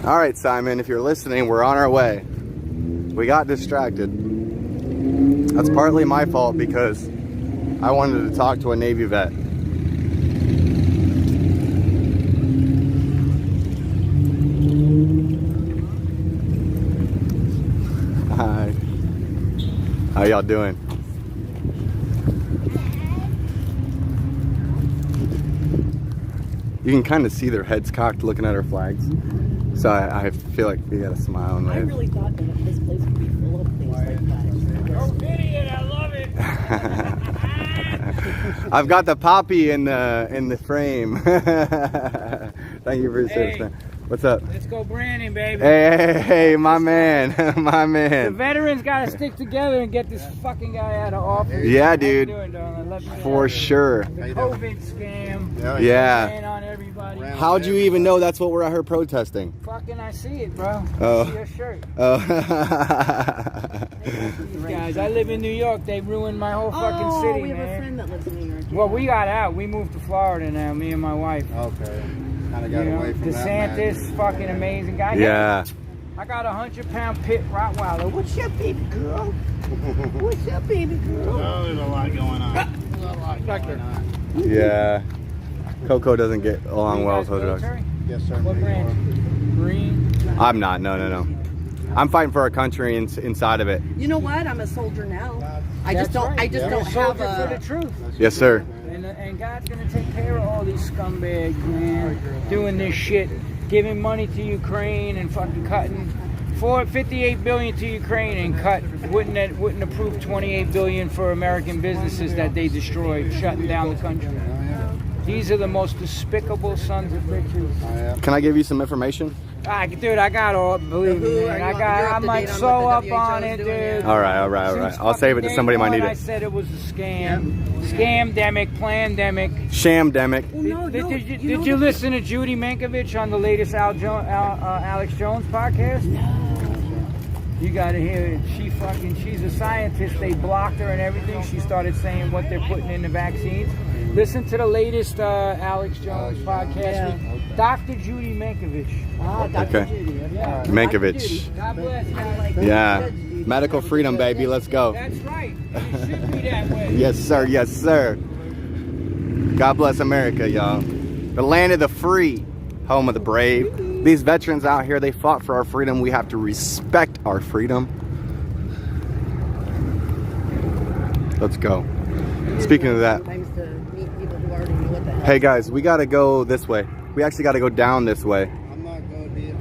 All right, Simon, if you're listening, we're on our way. We got distracted. That's partly my fault because I wanted to talk to a Navy vet. Hi. How y'all doing? You can kind of see their heads cocked looking at our flags. So I feel like we got a smile on I there. really thought that this place would be full of things like that. Oh, idiot! I love it. I've got the poppy in the frame. Thank you for your service, man. What's up? Let's go Brandon, baby. Hey, my man, my The man. veterans gotta stick together and get this fucking guy out of office. Yeah, How dude. you doing, darling? Love you. For sure. The COVID scam. Yeah. Ran on everybody. How'd you even know that's what we're out here protesting? Fucking, I see it, bro. Oh. I see your shirt. Oh. These guys, I live in New York. They ruined my whole fucking city, we have man. a friend that lives in New York. Well, we got out. We moved to Florida now, me and my wife. Okay. Kind of You got know, away from DeSantis, that. fucking amazing guy. Yeah. I got a 100-pound pit Rottweiler. What's up, baby girl? What's up, baby girl? Oh, there's a lot going on. There's a lot going on. Yeah. Coco doesn't get along You well guys with other dogs. military? Yes, sir. What brand? Green? I'm not. No. I'm fighting for our country inside of it. You know what? I'm a soldier now. I just don't. Right. I just You're don't a have soldier for the a. truth. Yes, sir. And God's gonna take care of all these scumbags, man, doing this shit, giving money to Ukraine and fucking cutting 58 billion to Ukraine and wouldn't approve 28 billion for American businesses that they destroyed, shutting down the country. These are the most despicable sons of bitches. Can I give you some information? Dude, I got all, believe me, man. I'm like so up on it, dude. All right. I'll save it to somebody who might need I it. said it was a scam. Scam-demic, plan-demic. Shamdemic. Did you listen to Judy Mankiewicz on the latest Alex Jones podcast? No. You gotta hear it. She's a scientist. They blocked her and everything. She started saying what they're putting in the vaccines. Listen to the latest Alex Jones podcast with Dr. Judy Mankiewicz. Dr. Judy. Yeah. Mankiewicz. God bless, guys. Yeah. Medical freedom, baby. Let's go. That's right. And it should be that way. Yes, sir. Yes, sir. God bless America, y'all. The land of the free, home of the brave. These veterans out here, they fought for our freedom. We have to respect our freedom. Let's go. Speaking of that, hey guys, we gotta go this way. We actually gotta go down this way. I'm not going to be.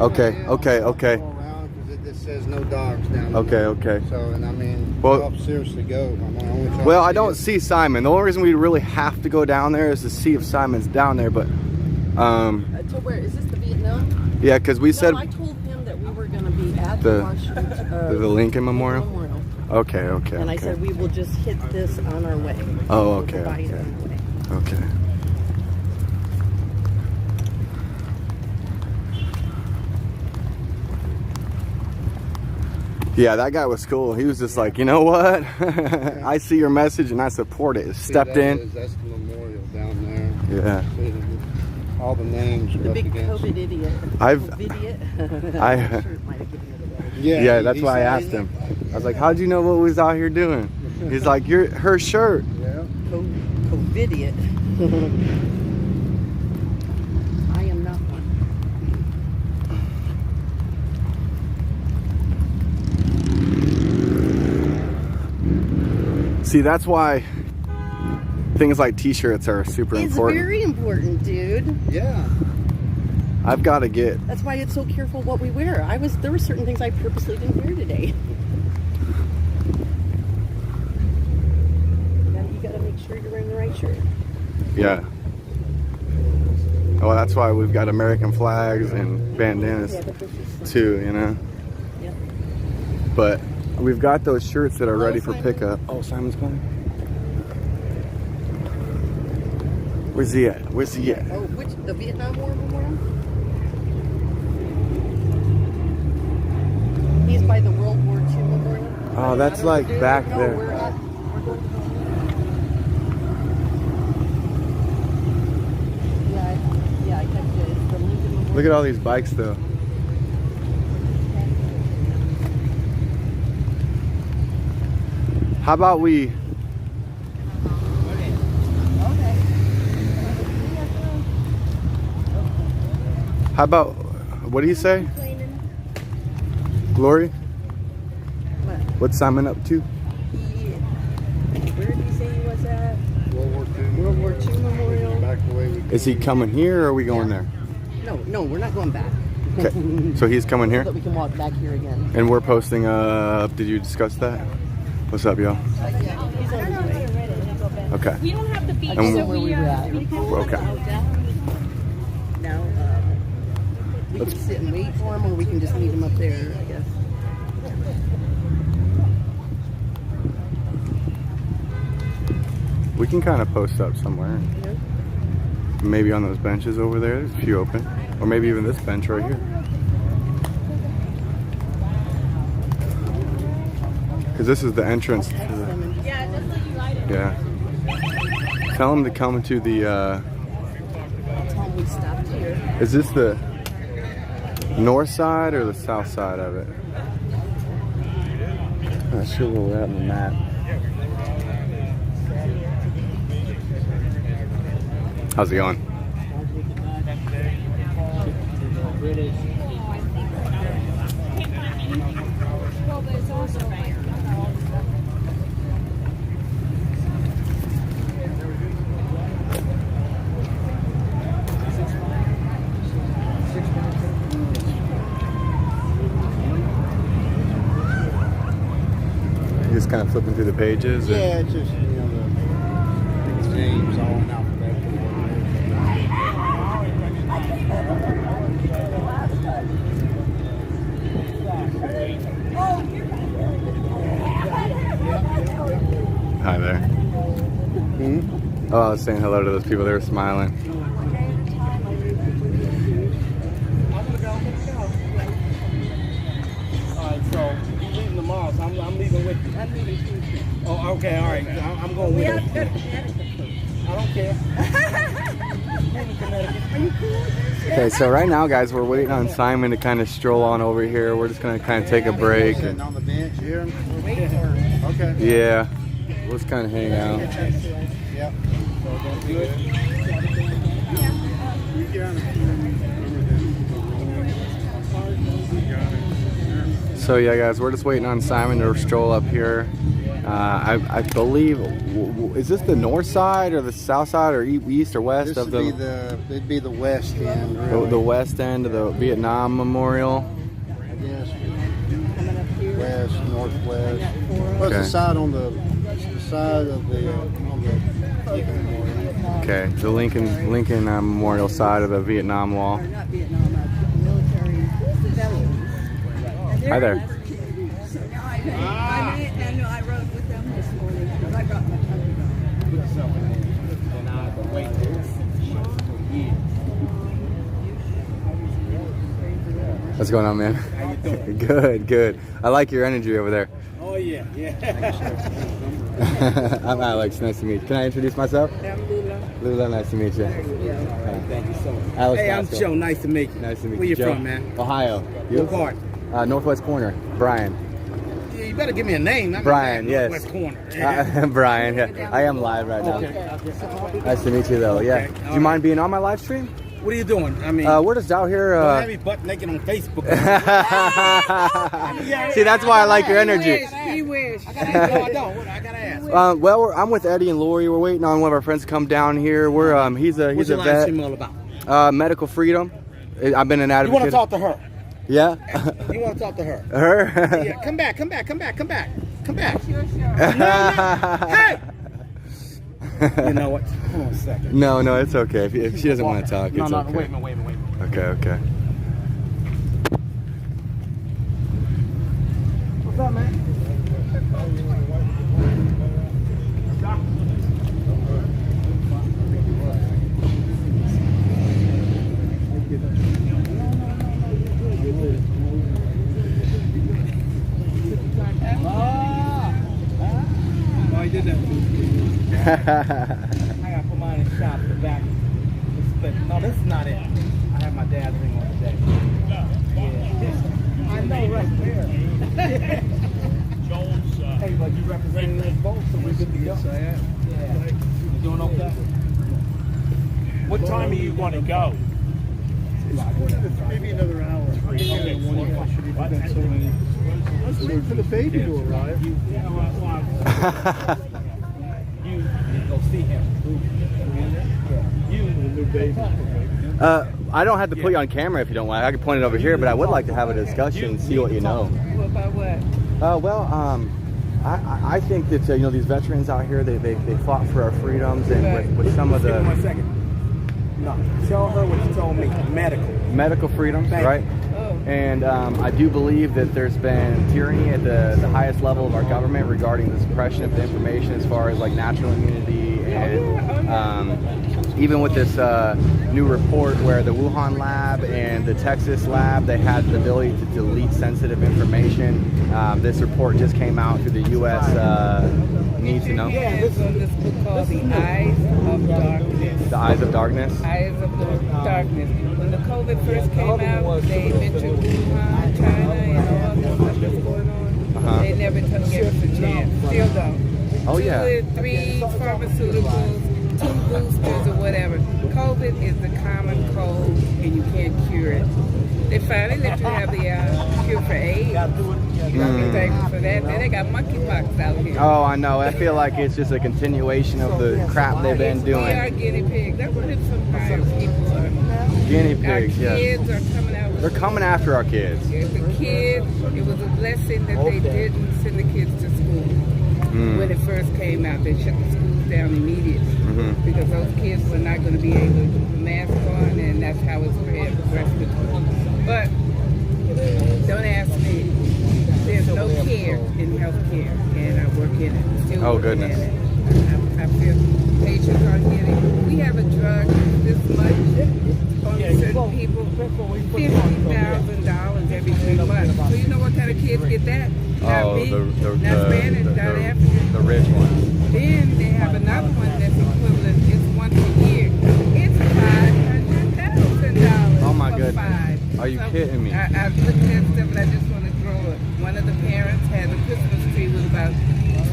Okay. It just says no dogs down there. Okay. So, and I mean, Well- I'll seriously go. Well, I don't see Simon. The only reason we really have to go down there is to see if Simon's down there. But, To where is this? The Vietnam? yeah, because we said No, I told him that we were going to be at The- the the Lincoln Memorial. Okay. And I said we will just hit this on our way. Oh, We'll okay. buy it on the way. Okay. Yeah, that guy was cool. He was just like, you know what? I see your message and I support it. Stepped in. That's the memorial down there. Yeah. All the names are The up big against. COVID idiot. Yeah, that's why I asked him. I was like, how'd you know what was out here doing? He's like, her shirt. Yeah. COVIDiot. I am not one. See, that's why things like t-shirts are super It's important. very important, dude. Yeah. I've got to get. That's why it's so careful what we wear. There were certain things I purposely didn't wear today. You gotta make sure you're wearing the right shirt. Yeah. Well, that's why we've got American flags and bandanas too, you know. Yep. But we've got those shirts that are ready for pickup. Oh, Simon's coming. Where's he at? Oh, the Vietnam War Memorial? He's by the World War II Memorial. Oh, that's like back No, there. we're going to Yeah, I texted you. It's the Lincoln Memorial. Look at all these bikes though. How about we? How about, what do you say? Glory? What's Simon up to? Where did he say he was at? World War II. World War II Memorial. Back the way we Is he coming here or are we going there? No, we're not going back. Okay. So he's coming here? So that we can walk back here again. And we're posting did you discuss that? What's up, y'all? He's on his way. Okay. We don't have the beach, And so where we were at. Okay. Now, we can sit and wait for him, or we can just meet him up there, I guess. We can kind of post up somewhere. Maybe on those benches over there. There's a few open. Or maybe even this bench right here. Because this is the entrance to the... Yeah, just like you lied it. Yeah. Tell them to come to the... I'll tell him we stopped here. Is this the north side or the south side of it? Not sure where we're at on the map. How's it going? Well, there's also surveyor. Just kind of flipping through the pages. Yeah, it's just, you know, the names all in alphabetical Hi there. Oh, I was saying hello to those people. They were smiling. Alright, so you're leaving tomorrow, so I'm leaving with you. I'm leaving Tuesday. Oh, okay, alright. I'm going with We you. have to go to Connecticut. I don't care. Moving to Connecticut. Are you cool with this? Okay, so right now, guys, we're waiting on Simon to kind of stroll on over here. We're just gonna kind of take a break. Sitting on the bench here. Okay. Yeah, we'll just kind of hang out. Yep. So yeah, guys, we're just waiting on Simon to stroll up here. I believe, is this the north side or the south side or east or west This of would it'd be the west end, really. the west end of the Vietnam Memorial? I guess. West, northwest. What's Okay. the side on the side of the on the Lincoln Memorial? Okay, the Lincoln Memorial side of the Vietnam Wall. Not Vietnam, military veterans. Hi there. And I rode with them this morning because I brought my country dog. What's going on, man? How you doing? Good, good. I like your energy over there. Oh, yeah, yeah. I'm Alex. Nice to meet you. Can I introduce myself? I'm Lula. Lula, nice to meet you. Thank you so much. Alex Hey, I'm Pascal. Joe. Nice to meet you. Nice to meet Where you. you Joe. from, man? Ohio. You? What part? Northwest corner. Brian. Yeah, you better give me a name. I'm Brian, in yes. West Corner. Brian, yeah. I am live right now. Okay. Nice to meet you, though. Yeah. Okay, Do you mind being on my live stream? What are you doing? I mean, We're just out here. don't have me butt naked on Facebook. See, that's why I like your energy. He wish. I gotta ask. No, I don't. I gotta ask. Well, I'm with Eddie and Lori. We're waiting on one of our friends to come down here. We're he's What's a your live vet. stream all about? Medical freedom. I've been an You advocate. want to talk to her? Yeah. You want to talk to her? Her? Yeah, come back. Sure. Hey! You know what? Hold on a second. No, it's okay. If she doesn't want to talk, it's No, okay. wait a minute. Okay. What's up, man? Oh, he did that. I gotta put mine in the shop, the back. But no, this is not it. I have my dad's ring on today. Yeah. I know right there. Hey, but you representing us both, so we're good to go. Yeah. You doing okay? What time are you going to go? Maybe another hour. Let's wait for the baby to arrive. You go see him. The new baby. I don't have to put you on camera if you don't want. I can point it over here, but I would like to have a discussion and see what you know. What about what? I think that these veterans out here, they fought for our freedoms, and with some of Give me 1 the second. No, tell her what you told me. medical freedoms, right? And I do believe that there's been tyranny at the highest level of our government regarding the suppression of the information as far as like natural immunity and even with this new report where the Wuhan lab and the Texas lab, they had the ability to delete sensitive information. This report just came out through the U.S. Need to Know. Yeah, this book called The Eyes of Darkness. The Eyes of Darkness. Eyes of Darkness. When the COVID first came out, they mentioned Wuhan, China, and all the stuff that's going on. They never gave us a chance. Still don't. Oh, yeah. 2 or 3 pharmaceuticals, 2 boosters or whatever. COVID is the common cold, and you can't cure it. They finally let you have the cure for AIDS. I'm thankful for that. Then they got monkeypox out here. Oh, I know. I feel like it's just a continuation of the crap they've been We are doing. guinea pigs. That's what some people are. Guinea Our pigs, yes. kids are coming out with They're coming after our kids. The kids, it was a blessing that they didn't send the kids to school. When it first came out, they shut the schools down immediately because those kids were not going to be able to put the mask on, and that's how it's spread respiratory. But don't ask me. There's no care in healthcare, and I work in it. Still Oh, working goodness. in it. I feel patients are getting. We have a drug this much on certain people, $50,000 every 3 months. So you know what kind of kids get that? Not Oh, me, not Spanish, not African. the rich one. Then they have another one that's equivalent. It's once a year. It's $500,000. Oh, my for goodness. 5. Are you kidding me? I've looked at stuff and I just want to throw it. One of the parents had a Christmas tree with about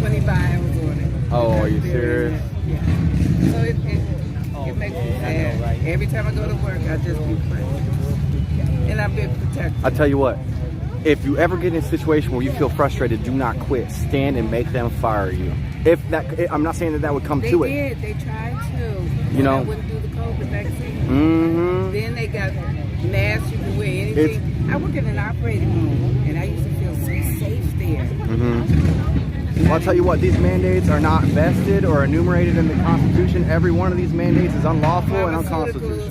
20 vials on it. Oh, are you Because serious? Yeah. So it makes me sad. Every time I go to work, I just be praying. And I've been protected. I tell you what, if you ever get in a situation where you feel frustrated, do not quit. Stand and make them fire you. If that, I'm not saying that would come They to it. did. They tried to. You know. I wouldn't do the COVID vaccine. Mm-hmm. Then they got masks. You can wear anything. I work in an operating room, and I used to feel so safe there. Mm-hmm. Well, I'll tell you what, these mandates are not vested or enumerated in the Constitution. Every one of these mandates is unlawful and unconstitutional.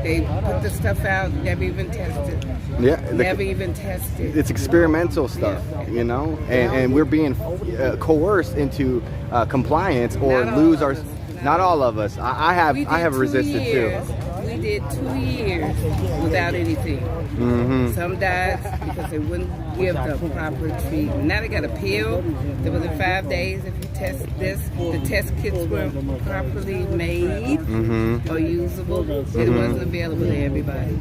They put the stuff out, never even tested. Yeah, Never even tested. it's experimental stuff, you know, and we're being coerced into compliance or Not all lose of our. us. Not all of us. I have We I did have 2 resisted years. too. We did 2 years without anything. Mm-hmm. Some died because they wouldn't give the proper treatment. Now they got a pill that within 5 days, if you test this, the test kits were properly made or usable, and it wasn't available to everybody.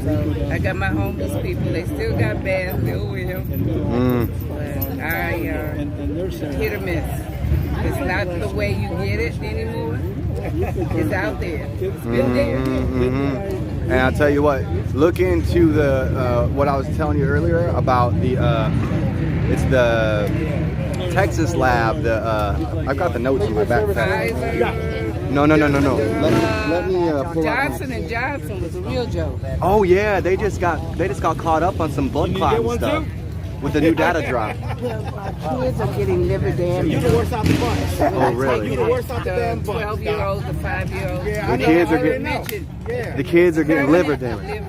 So I got my homeless people. They still got baths. They'll wear them. But I hit or miss. It's not the way you get it anymore. It's out there. It's still there. And I'll tell you what, look into the what I was telling you earlier about the it's the Texas lab. The I've got the notes in my backpack. No. Let me pull up. Johnson and Johnson was a real joke. Oh yeah, they just got caught up on some blood clotting stuff with the new data drop. Kids are getting liver damage. You're the worst out the bunch. Oh really? You're the worst out the damn bunch. 12-year-olds, the 5-year-olds. Yeah, The kids are getting Yeah. the kids are getting liver damage.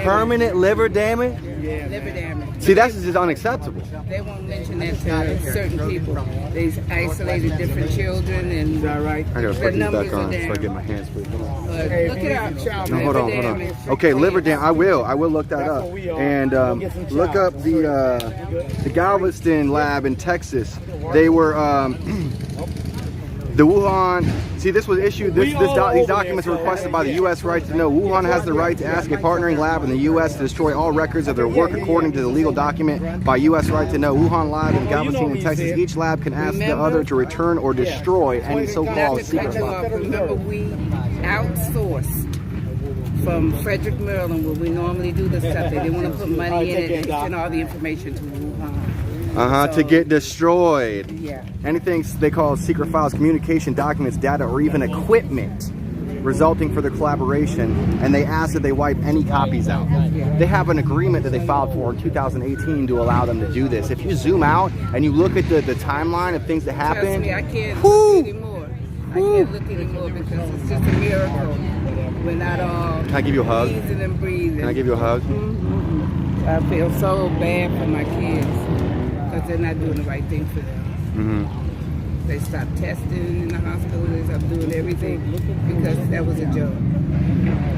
Permanent liver damage. Liver damage. See, that's just unacceptable. They won't mention that to certain people. They isolated different children, and I gotta the put these numbers back are on so I down. get my hands free. Look it up. No, hold on. Okay, liver damage. I will look that up. And look up the Galveston lab in Texas. They were the Wuhan. See, this was issued. These documents were requested by the U.S. Right to Know. Wuhan has the right to ask a partnering lab in the U.S. to destroy all records of their work according to the legal document by U.S. Right to Know. Wuhan lab in Galveston, Texas. Each lab can ask the other to return or destroy any so-called secret file. Remember, we outsourced from Frederick, Maryland, where we normally do this stuff. They didn't want to put money in it and send all the information to Wuhan. To get destroyed. Yeah. Anything they call secret files, communication documents, data, or even equipment resulting for the collaboration, and they ask that they wipe any copies out. They have an agreement that they filed for in 2018 to allow them to do this. If you zoom out and you look at the timeline of things that happen, Trust me, I can't look anymore. I can't look anymore because it's just a miracle. We're not all Can I give you a hug? breathing and breathing. Can I give you a hug? I feel so bad for my kids because they're not doing the right thing for them. They stopped testing in the hospital. They stopped doing everything because that was a joke.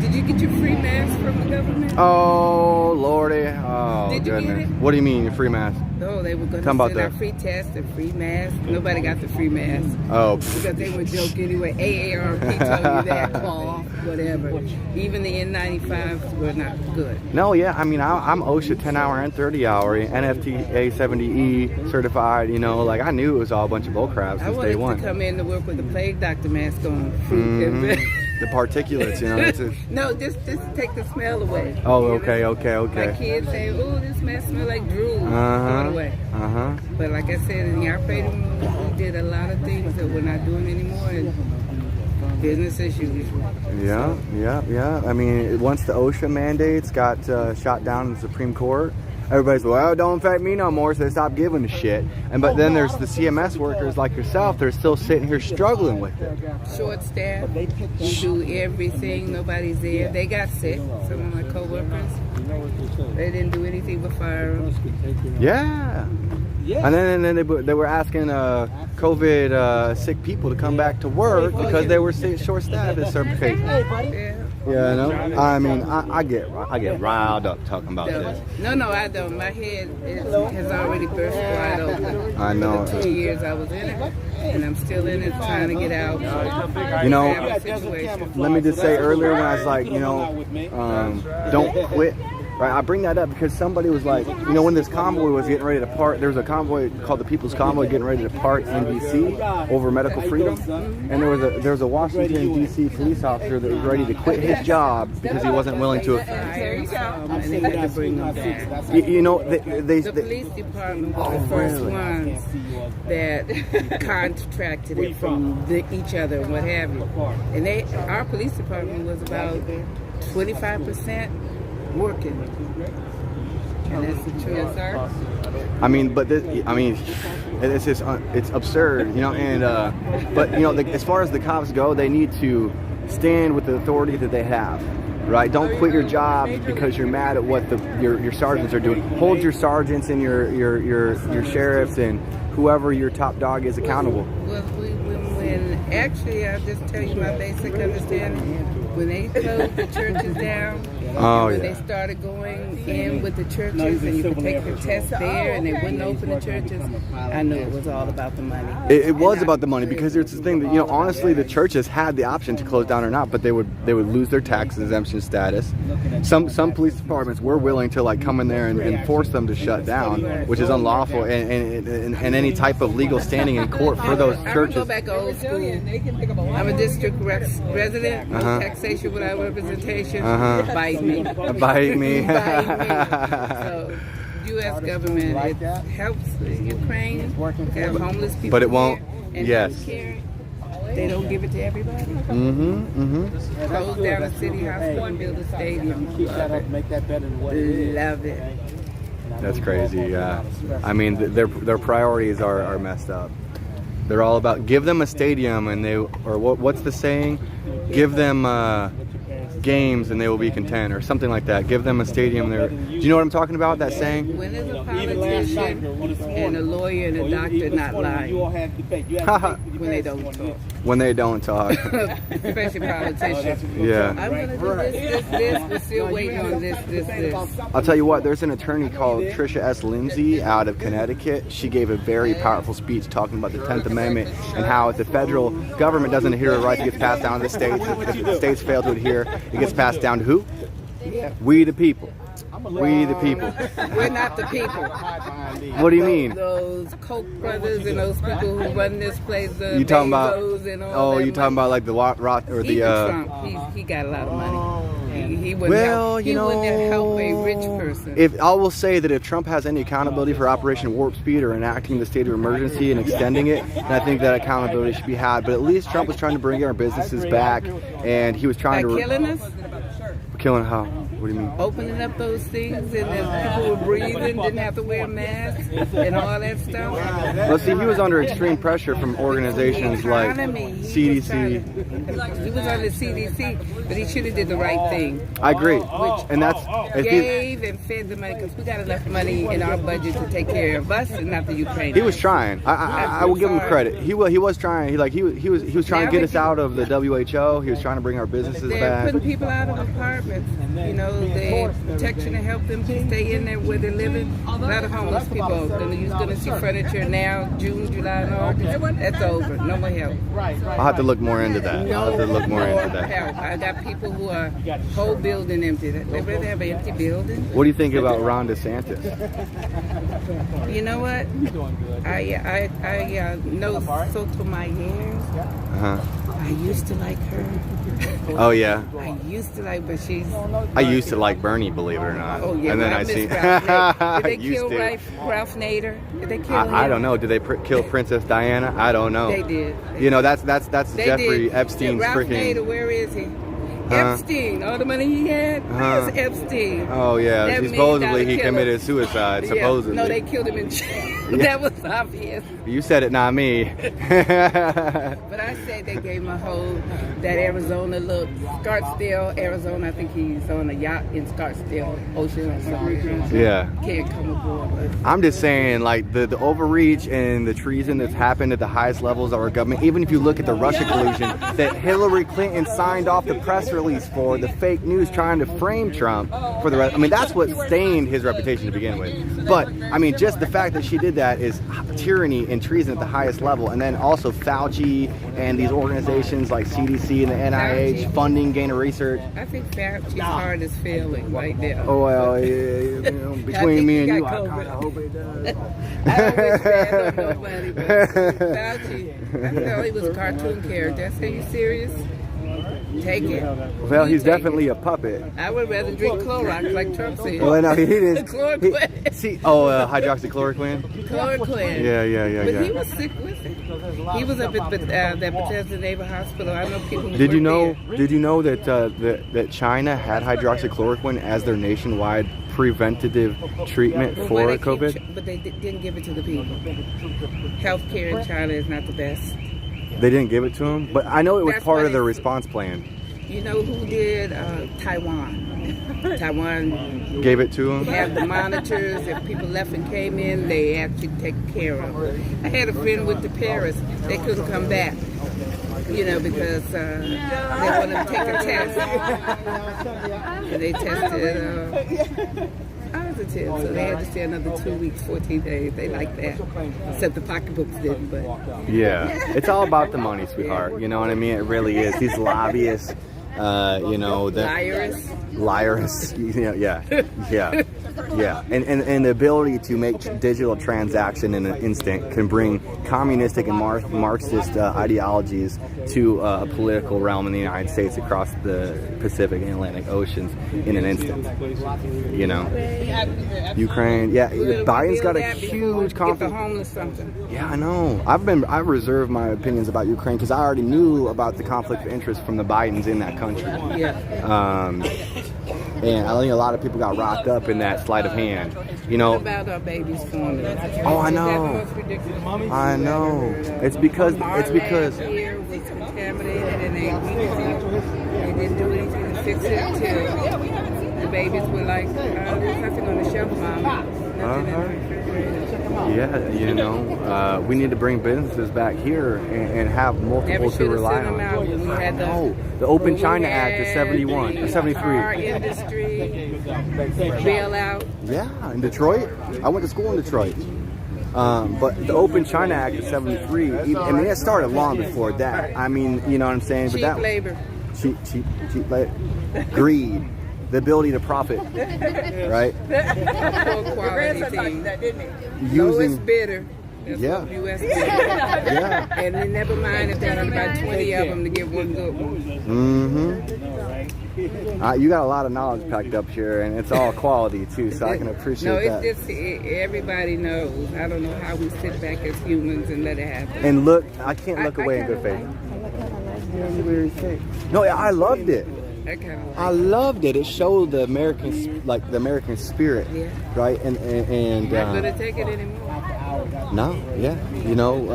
Did you get your free mask from the government? Oh, Lordy. Oh, Did you get goodness. it? What do you mean, your free mask? No, they were going to Talking about send out the- free tests and free masks. Nobody got the free mask. Oh. Because they were joke anyway. AARP told you that, cough, whatever. Even the N95s were not good. No, yeah, I mean, I'm OSHA 10 hour and 30 hour, NFTA 70E certified, you know, like I knew it was all a bunch of bullcrap I since wanted day one. to come in to work with a plague doctor mask on. The particulates, you know. It's a, No, just take the smell away. oh, okay, okay, My okay. kids say, "Oh, this man smell like drool." Throw it Uh-huh. away. Uh-huh. But like I said, in the operating room, we did a lot of things that we're not doing anymore, and business as usual. Yeah, yeah, yeah. I mean, once the OSHA mandates got shot down in the Supreme Court, everybody's, well, it don't affect me no more, so they stopped giving a shit. But then there's the CMS workers like yourself, they're still sitting here struggling with it. Short staff, we do everything, nobody's there. They got sick, some of my coworkers. They didn't do anything but fire them. Yeah. And then they were asking COVID sick people to come back to work because they were short staffed at certain places. Yeah, no. I mean, I get riled up talking about this. No, I don't. My head has already burst wide open. I know. For the 2 years I was in it, and I'm still in it, trying to get out. You know, Situation. let me just say earlier when I was like, you know, don't quit. Right, I bring that up because somebody was like, you know, when this convoy was getting ready to part, there was a convoy called the People's Convoy getting ready to part in D.C. over medical freedom, and there was a Washington D.C. police officer that was ready to quit his job because he wasn't willing to. You know, the police department was the first ones that contracted it from each other and what have you, and our police department was about 25%. Working, and that's the truth, sir. I mean, but it's just it's absurd, you know. And but you know, as far as the cops go, they need to stand with the authority that they have, right? Don't quit your job because you're mad at what your sergeants are doing. Hold your sergeants and your sheriffs and whoever your top dog is accountable. Well, when actually, I'll just tell you my basic understanding. When they closed the churches down, when they started going in with the churches and you could take the test there and they wouldn't open the churches, I knew it was all about the money. It was about the money because there's this thing that, you know, honestly, the churches had the option to close down or not, but they would lose their tax exemption status. Some police departments were willing to like come in there and force them to shut down, which is unlawful, and any type of legal standing in court for those churches. I'm gonna go back old school. I'm a district resident, no taxation without representation. Bite me. Bite me. Bite me. So, U.S. government, it helps Ukraine have homeless people. But it won't. And yes. They don't give it to everybody. Close down a city hospital and build a stadium. Make that better than what it is. Love it. That's crazy. Yeah. I mean, their priorities are messed up. They're all about give them a stadium and what's the saying? Give them games and they will be content, or something like that. Give them a stadium. Do you know what I'm talking about? That saying? When is a politician and a lawyer and a doctor not lying? When they don't talk. When they don't talk. Especially politicians. Yeah. I'm going to do this. We're still waiting on this. I'll tell you what, there's an attorney called Trisha S. Lindsay out of Connecticut. She gave a very powerful speech talking about the 10th Amendment and how if the federal government doesn't adhere to rights, it gets passed down to the states. If the states fail to adhere, it gets passed down to who? We the people. We the people. We're not the people. What do you mean? Those Koch brothers and those people who run this place. You talking about? You talking about like the Trump. He got a lot of money. He wouldn't help a rich person. I will say that if Trump has any accountability for Operation Warp Speed or enacting the state of emergency and extending it, then I think that accountability should be had. But at least Trump was trying to bring our businesses back, and he was trying to killing us. Killing how? What do you mean? Opening up those things and then people were breathing, didn't have to wear masks and all that stuff. Well, see, he was under extreme pressure from organizations like CDC. He was under CDC, but he should have did the right thing. I agree. And fed the money because we got enough money in our budget to take care of us and not the Ukrainians. He was trying. I will give him credit. He was trying. He was trying to get us out of the WHO. He was trying to bring our businesses back. They're putting people out of apartments. You know, the protection to help them stay in there where they're living. A lot of homeless people are going to see furniture now, June, July, and August. That's over. No more help. I'll have to look more into that. I got got people who are whole building empty. They rather have an empty building. What do you think about Ron DeSantis? You know what? I know Sotomayor. I used to like her. Oh yeah. I used to like, but she's. I used to like Bernie, believe it or not. Oh yeah. And then I I see. Did they kill Ralph Nader? Did they kill him? I don't know. Did they kill Princess Diana? I don't know. They did. You know, that's They Jeffrey did. Epstein's Ralph freaking. Nader, where is he? Epstein, all the money he had. Where's Epstein? Oh yeah, That supposedly $1 he million committed suicide. Yeah. Supposedly. No, they killed him in jail. Yeah. That was obvious. You said it, not me. But I say they gave him a whole that Arizona look. Scottsdale, Arizona. I think he's on a yacht in Scottsdale Ocean or something. Yeah. Can't come aboard. I'm just saying, like, the overreach and the treason that's happened at the highest levels of our government, even if you look at the Russia collusion that Hillary Clinton signed off the press release for, the fake news trying to frame Trump for the rest. I mean, that's what stained his reputation to begin with. But, I mean, just the fact that she did that is tyranny and treason at the highest level. And then also Fauci and these organizations like CDC and the NIH funding Gainer Research. I think Fauci's heart is failing right now. Oh, well, you know, between me and you, I kind of hope it does. I don't wish bad on nobody, but Fauci, I felt he was a cartoon character. I say, you serious? Take it. Well, he's definitely a puppet. I would rather drink Clorox like Trump said. Well, no, he didn't. Chloroquine. See, hydroxychloroquine? Chloroquine. Yeah. But he was sick with it. He was up at that Bethesda Neighbor Hospital. I know people who Did you work know? there. Did you know that that China had hydroxychloroquine as their nationwide preventative treatment But for why they keep COVID? but they didn't give it to the people. Healthcare in China is not the best. They didn't give it to them, but I know it was That's part why of their they- response plan. You know who did? Taiwan. Taiwan Gave it to them. have the monitors. If people left and came in, they actually take care of them. I had a friend with the Paris. They couldn't come back, you know, because they wanted to take a test. So they tested. I was a 10, so they had to stay another 2 weeks, 14 days. They like that. Except the pocketbooks didn't, but. Yeah, it's all about the money, sweetheart. You know what I mean? It really is. These lobbyists, you know, the liars. Yeah. And the ability to make digital transaction in an instant can bring communistic and Marxist ideologies to a political realm in the United States across the Pacific and Atlantic Oceans in an instant. You know, Ukraine. Yeah, Biden's got a huge conflict. Get the homeless something. Yeah, I know. I reserved my opinions about Ukraine because I already knew about the conflict of interest from the Bidens in that country. Yeah. And I think a lot of people got rocked up in that sleight of hand. You know. What about our babies formula? Oh, I Is that know. the most ridiculous? I know. It's because. Our lab here was contaminated and they didn't do anything to fix it until the babies were like, there's nothing on the shelf, Mom. Nothing in the refrigerator. Yeah, you know, we need to bring businesses back here and have multiple to rely on. I know. The Open China Act of 71 or 73. Car industry, bailout. Yeah, in Detroit. I went to school in Detroit. But the Open China Act of 73, I mean, it started long before that. I mean, you know what I'm saying? Cheap But that, labor. Cheap labor. Greed. The ability to profit. Right? Poor quality things. Using. Lowest bidder. That's Yeah. what US bidder. Yeah. And they never mind if they can buy 20 of them to get one good one. Mm-hmm. You got a lot of knowledge packed up here, and it's all quality too, so I can appreciate No, that. it's just everybody knows. I don't know how we sit back as humans and let it happen. And look, I can't look away in good faith. No, I loved it. I loved it. It showed the American spirit, right? And Not gonna take it anymore. no, yeah. You know,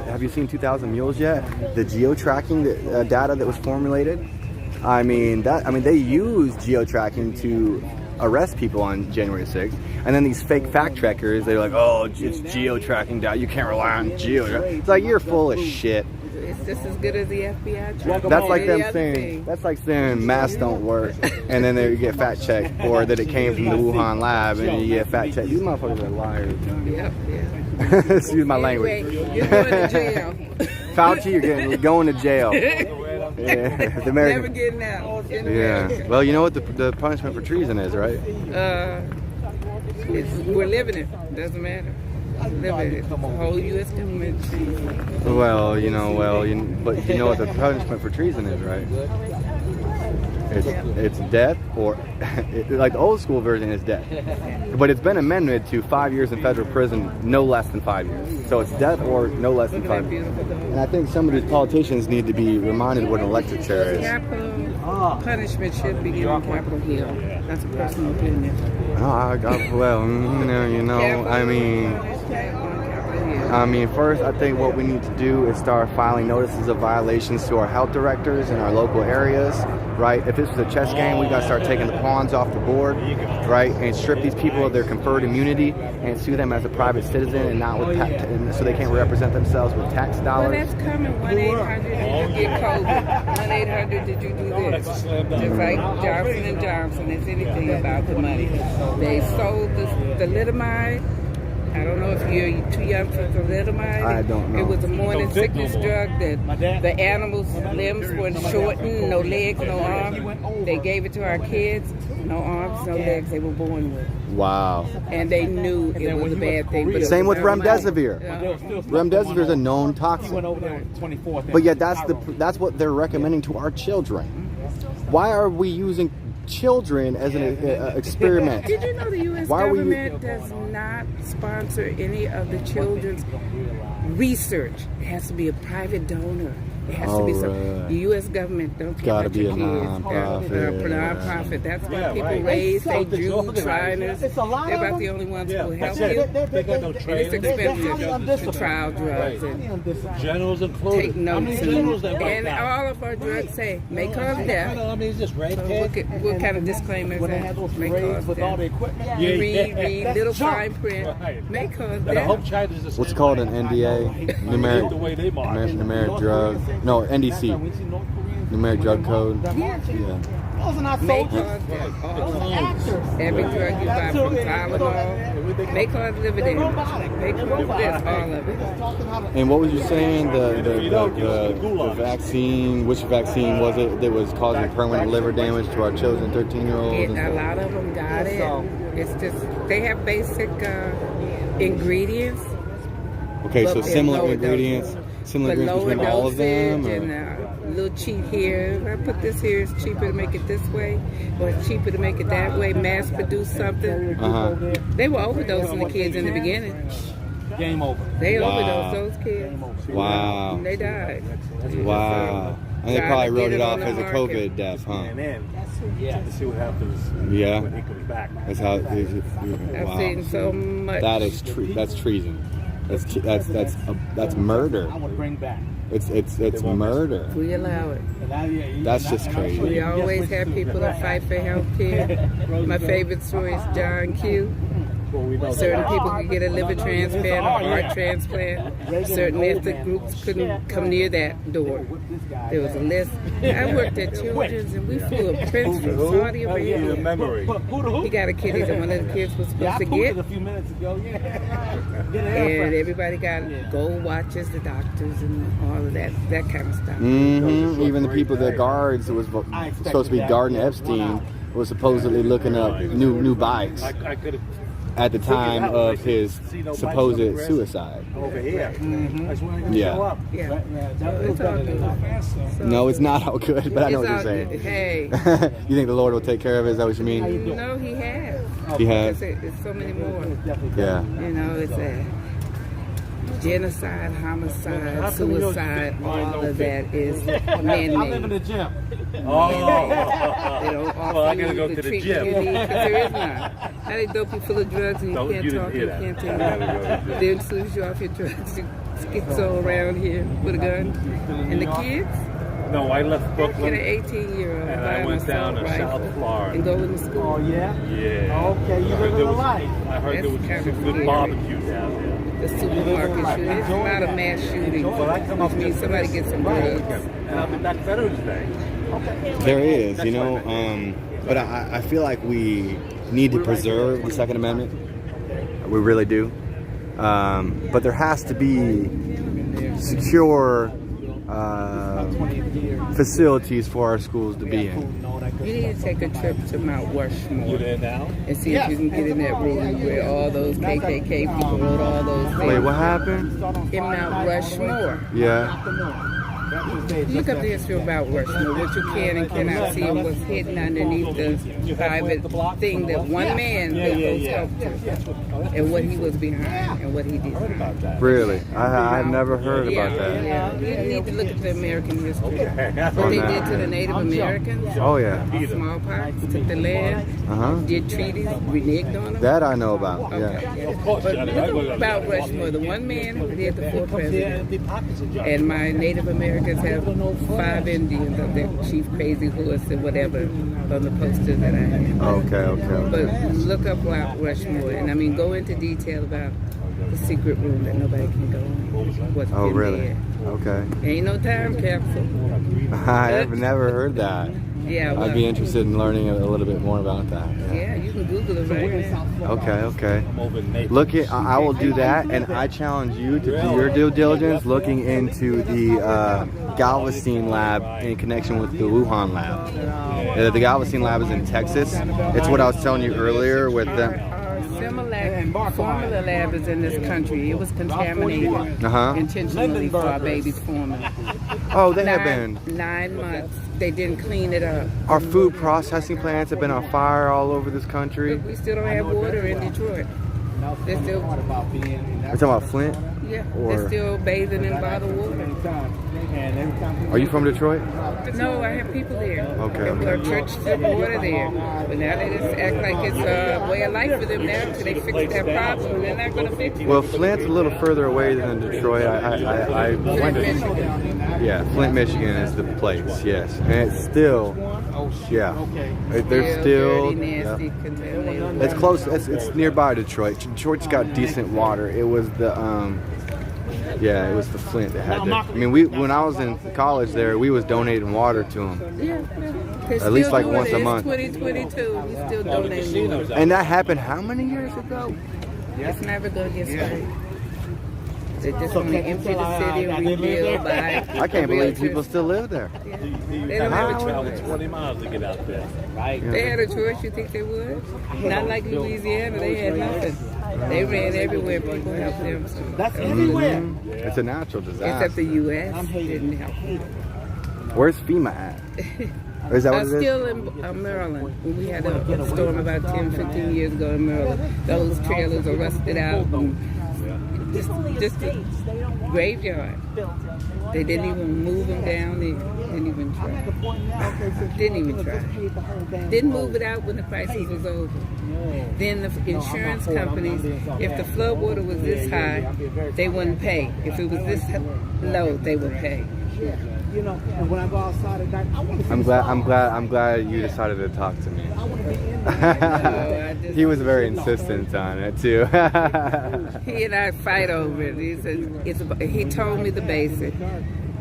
have you seen 2,000 Mules yet? The geo-tracking data that was formulated. I mean, they used geo-tracking to arrest people on January 6th, and then these fake fact checkers, they're like, oh, it's geo-tracking data. You can't rely on geo. It's like, you're full of shit. It's just as good as the FBI track. That's like them Any other saying. thing. That's like saying masks don't work, and then they get fact checked, or that it came from the Wuhan lab, and you get fact checked. These motherfuckers are liars. Yep. Excuse my language. Anyway, you're going to jail. Fauci, you're going to jail. Yeah, the American. Never getting out. Yeah. Well, you know what the punishment for treason is, right? We're living it. Doesn't matter. Living it. The whole U.S. government treason. Well, but you know what the punishment for treason is, right? It's death, or like the old school version is death. But it's been amended to 5 years in federal prison, no less than 5 years. So it's death or no less than 5 years. And I think some of these politicians need to be reminded what an electric chair is. Capital punishment should be given on Capitol Hill. That's a personal opinion. I mean, first, I think what we need to do is start filing notices of violations to our health directors in our local areas, right? If this was a chess game, we got to start taking the pawns off the board, right? And strip these people of their conferred immunity and sue them as a private citizen and not with and so they can't represent themselves with tax dollars. Well, that's coming. 1-800 did you get COVID? 1-800 did you do this? Just like Johnson & Johnson is anything about the money. They sold the litamide. I don't know if you're too young for thalidomide. I don't know. It was a morning sickness drug that the animals' limbs were shortened, no legs, no arms. They gave it to our kids, no arms, no legs. They were born with. Wow. And they knew it was a bad thing. But Same with remdesivir. Remdesivir is a known toxin. But yet that's what they're recommending to our children. Why are we using children as an experiment? Did you know the U.S. government does not sponsor any of the children's research? It has to be a private donor. It has to be some. The U.S. government don't care about your kids. Non-profit. That's why people raise, they Jew trainers. They're about the only ones who will help you. It's expensive to trial drugs and take notes. And all of our drugs say may cause death. What kind of disclaimer is that? May cause death. You read little fine print. May cause death. What's called an NDA? Numeric drug. No, NDC. Numeric drug code. Yeah. May cause death. Every drug you buy from Tylenol may cause liver damage. May cause death, all of it. And what was you saying? The vaccine, which vaccine was it that was causing permanent liver damage to our children, 13-year-olds? A lot of them got it. It's just, they have basic ingredients. Okay, so similar ingredients. Similar ingredients between all of them? And a little cheat here. I put this here, it's cheaper to make it this way, or it's cheaper to make it that way, mass produce something. They were overdosing the kids in the beginning. Game over. They overdosed those kids. Wow. And they died. Wow. And they probably wrote it off as a COVID death, huh? And then, to see what happens when he comes back. That's how. I've seen so much. That's treason. That's murder. I would bring back. It's murder. We allow it. That's just crazy. We always have people that fight for health care. My favorite story is John Q. Certain people could get a liver transplant, a heart transplant. Certain ethnic groups couldn't come near that door. There was a list. I worked at Children's and we flew a prince from Saudi Arabia. He got a kid that one of the kids was supposed to get. And everybody got gold watches, the doctors and all of that kind of stuff. Even the people, the guards that was supposed to be guarding Epstein was supposedly looking up new bikes at the time of his supposed suicide. Over here. Yeah. No, it's not all good, but I know what you're saying. Hey. You think the Lord will take care of it? Is that what you mean? No, He has. He has? It's so many more. Yeah. You know, it's a genocide, homicide, suicide, all of that is man-made. I live in the gym. They don't offer I gotta go to the treatment gym. you need, 'cause there is none. How they dope you full of drugs and you can't talk, you can't tell. Then as soon as you're off your drugs, you schizo around here with a gun. And the kids? No, I left Brooklyn. Get an 18-year-old and I went down to South Florida. And go into school. Oh, yeah? Yeah. Okay, you live in a life. I heard there was some good barbecue down there. The supermarket shooting. There's a lot of mass shootings. Which means somebody gets some drugs. And I'll be back Veterans Day. There is, but I feel like we need to preserve the Second Amendment. We really do. But there has to be secure facilities for our schools to be in. You need to take a trip to Mount Rushmore. You there now? And see if you can get in that room where all those KKK people wrote all those things. Wait, what happened? In Mount Rushmore. Yeah. Look up the history of Mount Rushmore, what you can and cannot see, and what's hidden underneath the private thing that one man built those sculptures, and what he was behind and what he did. Really? I've never heard about that. Yeah, you need to look at the American history. What they did to the Native Americans. Oh, yeah. Smallpox, took the land, did treaties, reneged on them. That I know about, yeah. But look about Rushmore, the one man who did the 4 presidents. And my Native Americans have 5 Indians of their chief crazy horse and whatever on the posters that I have. Okay. But look up Mount Rushmore, and I mean, go into detail about the secret room that nobody can go in. What's Oh, in really? there. Okay. Ain't no time capsule. I've never heard that. Yeah, well, I'd be interested in learning a little bit more about that. Yeah, you can Google it right now. Okay. Look at, I will do that, and I challenge you to do your due diligence looking into the Galveston lab in connection with the Wuhan lab. The Galveston lab is in Texas. It's what I was telling you earlier with them. Formula lab is in this country. It was contaminated intentionally for our baby's formula. Oh, they have been. 9 months. They didn't clean it up. Our food processing plants have been on fire all over this country. We still don't have water in Detroit. They're still. You're talking about Flint? Yeah, they're still bathing in bottled water. Are you from Detroit? No, I have people there. Okay. Our church took water there. But now they just act like it's a way of life for them now until they fix that problem. And they're not going to fix it. Well, Flint's a little further away than Detroit. I went to, yeah, Flint, Michigan is the place, yes. And it's still, yeah, they're still, nasty, contaminated. it's close, it's nearby Detroit. Detroit's got decent water. It was the, yeah, it was the Flint that had that. I mean, when I was in college there, we was donating water to them. Yeah. At least like once a month. 2022, we still donating water. And that happened how many years ago? It's never going to get straight. They just want to empty the city and rebuild by. I can't believe people still live there. Yeah. They don't have a choice. 20 miles to get out there, right? They had a choice, you think they would? Not like Louisiana, they had nothing. They ran everywhere, people helped them. So that's everywhere. It's a natural disaster. Except the U.S. didn't help. Where's FEMA at? Is that what it is? Still in Maryland. When we had a storm about 10, 15 years ago in Maryland, those trailers are rusted out. And just a graveyard. They didn't even move them down. They didn't even try. Didn't move it out when the crisis was over. Then the insurance companies, if the flood water was this high, they wouldn't pay. If it was this low, they would pay. You know, and when I go outside at night, I want to. I'm glad you decided to talk to me. He was very insistent on it too. He and I fight over it. He said he told me the basic.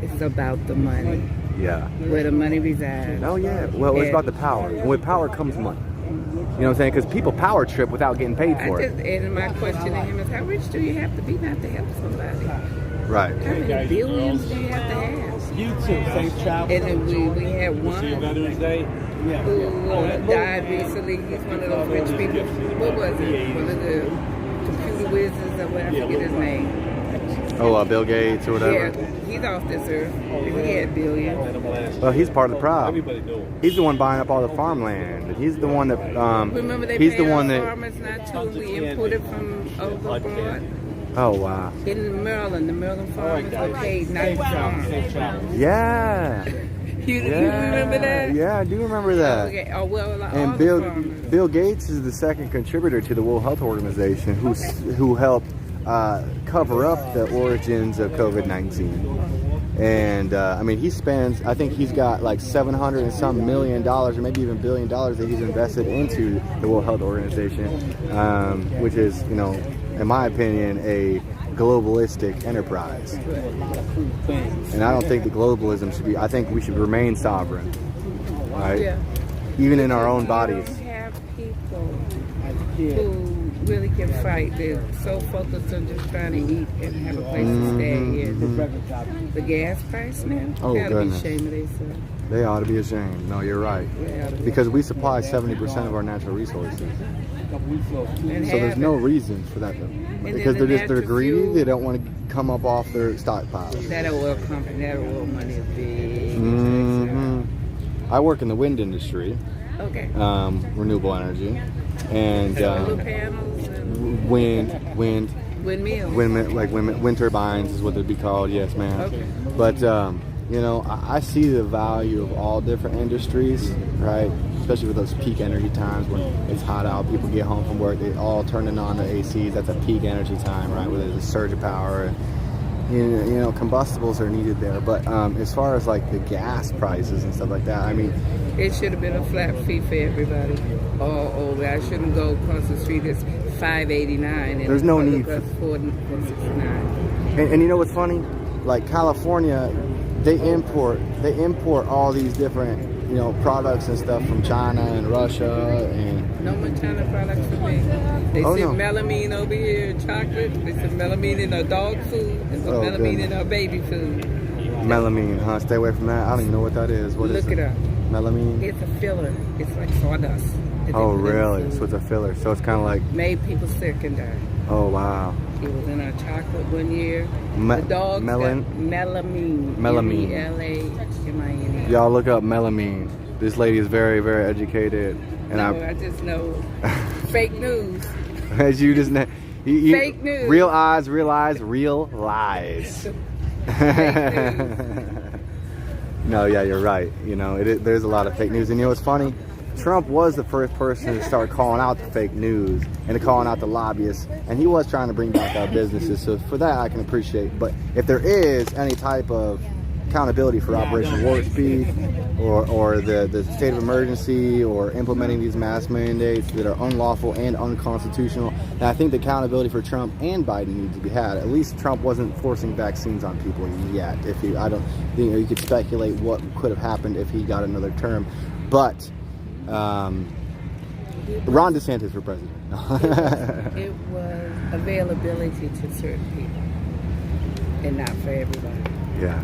It's about the money. Yeah. Where the money resides. Oh yeah. Well, it's about the power. And with power comes money. You know what I'm saying? Because people power trip without getting paid for it. And my question to him is, how rich do you have to be not to help somebody? Right. How many billions do you have to have? You too. Safe travel. And then we had one who died recently. He's one of those rich people. What was it? One of the computer wizards or whatever. I forget his name. Oh, Bill Gates or whatever. Yeah, he's off this earth. He had billions. Well, he's part of the problem. He's the one buying up all the farmland. He's the one that. Remember they he's paid the one our that. farmers not to. We imported from abroad. Oh wow. In Maryland, the Maryland farmers were paid not to farm. Yeah. You remember that? Yeah, I do remember that. Okay. Oh well, and Bill Gates is the second contributor to the World Health Organization, who helped cover up the origins of COVID-19. And I mean, he spends. I think he's got like $700 and some million, or maybe even $1 billion that he's invested into the World Health Organization, which is, you know, in my opinion, a globalistic enterprise. And I don't think the globalism should be. I think we should remain sovereign, right? Yeah. Even in our own bodies. You have people who really can fight. They're so focused on just trying to eat and have a place to stay. And the gas price now, Oh, gotta goodness. be ashamed of themselves. They ought to be ashamed. No, you're right. Because we supply 70% of our natural resources. And So there's no reason for that. Because they're greedy. They don't want to come up off their stockpiles. That oil company, that oil money is big. I work in the wind industry. Okay. Renewable energy. And Solar panels and wind turbines is what they'd be called. Yes, ma'am. Okay. But you know, I see the value of all different industries, right? Especially with those peak energy times when it's hot out, people get home from work, they all turning on the ACs. That's a peak energy time, right? Where there's a surge of power. You know, combustibles are needed there. But as far as like the gas prices and stuff like that, I mean, it should have been a flat fee for everybody all over. I shouldn't go across the street. It's $5.89 and there's no need for $4.69. And you know what's funny? Like California, they import all these different, you know, products and stuff from China and Russia and no more China products for me. They said melamine over here, chocolate. They said melamine in our dog food. There's melamine in our baby food. Melamine, huh? Stay away from that. I don't even know what that is. What is it? Look it up. Melamine? It's a filler. It's like sawdust. Oh, really? So it's a filler. So it's kind of like made people sick and die. Oh, wow. It was in our chocolate one year. The dogs got melamine. melamine. Y'all look up melamine. This lady is very, very educated. And I just know fake news. As you just know. Fake news. Real eyes, real lies. No, yeah, you're right. You know, there's a lot of fake news. And you know what's funny? Trump was the first person to start calling out the fake news and to calling out the lobbyists, and he was trying to bring back our businesses. So for that, I can appreciate. But if there is any type of accountability for Operation Warp Speed or the state of emergency or implementing these mask mandates that are unlawful and unconstitutional, then I think the accountability for Trump and Biden needs to be had. At least Trump wasn't forcing vaccines on people yet. I don't, you know, you could speculate what could have happened if he got another term, but. Ron DeSantis for president. It was availability to certain people and not for everybody. Yeah.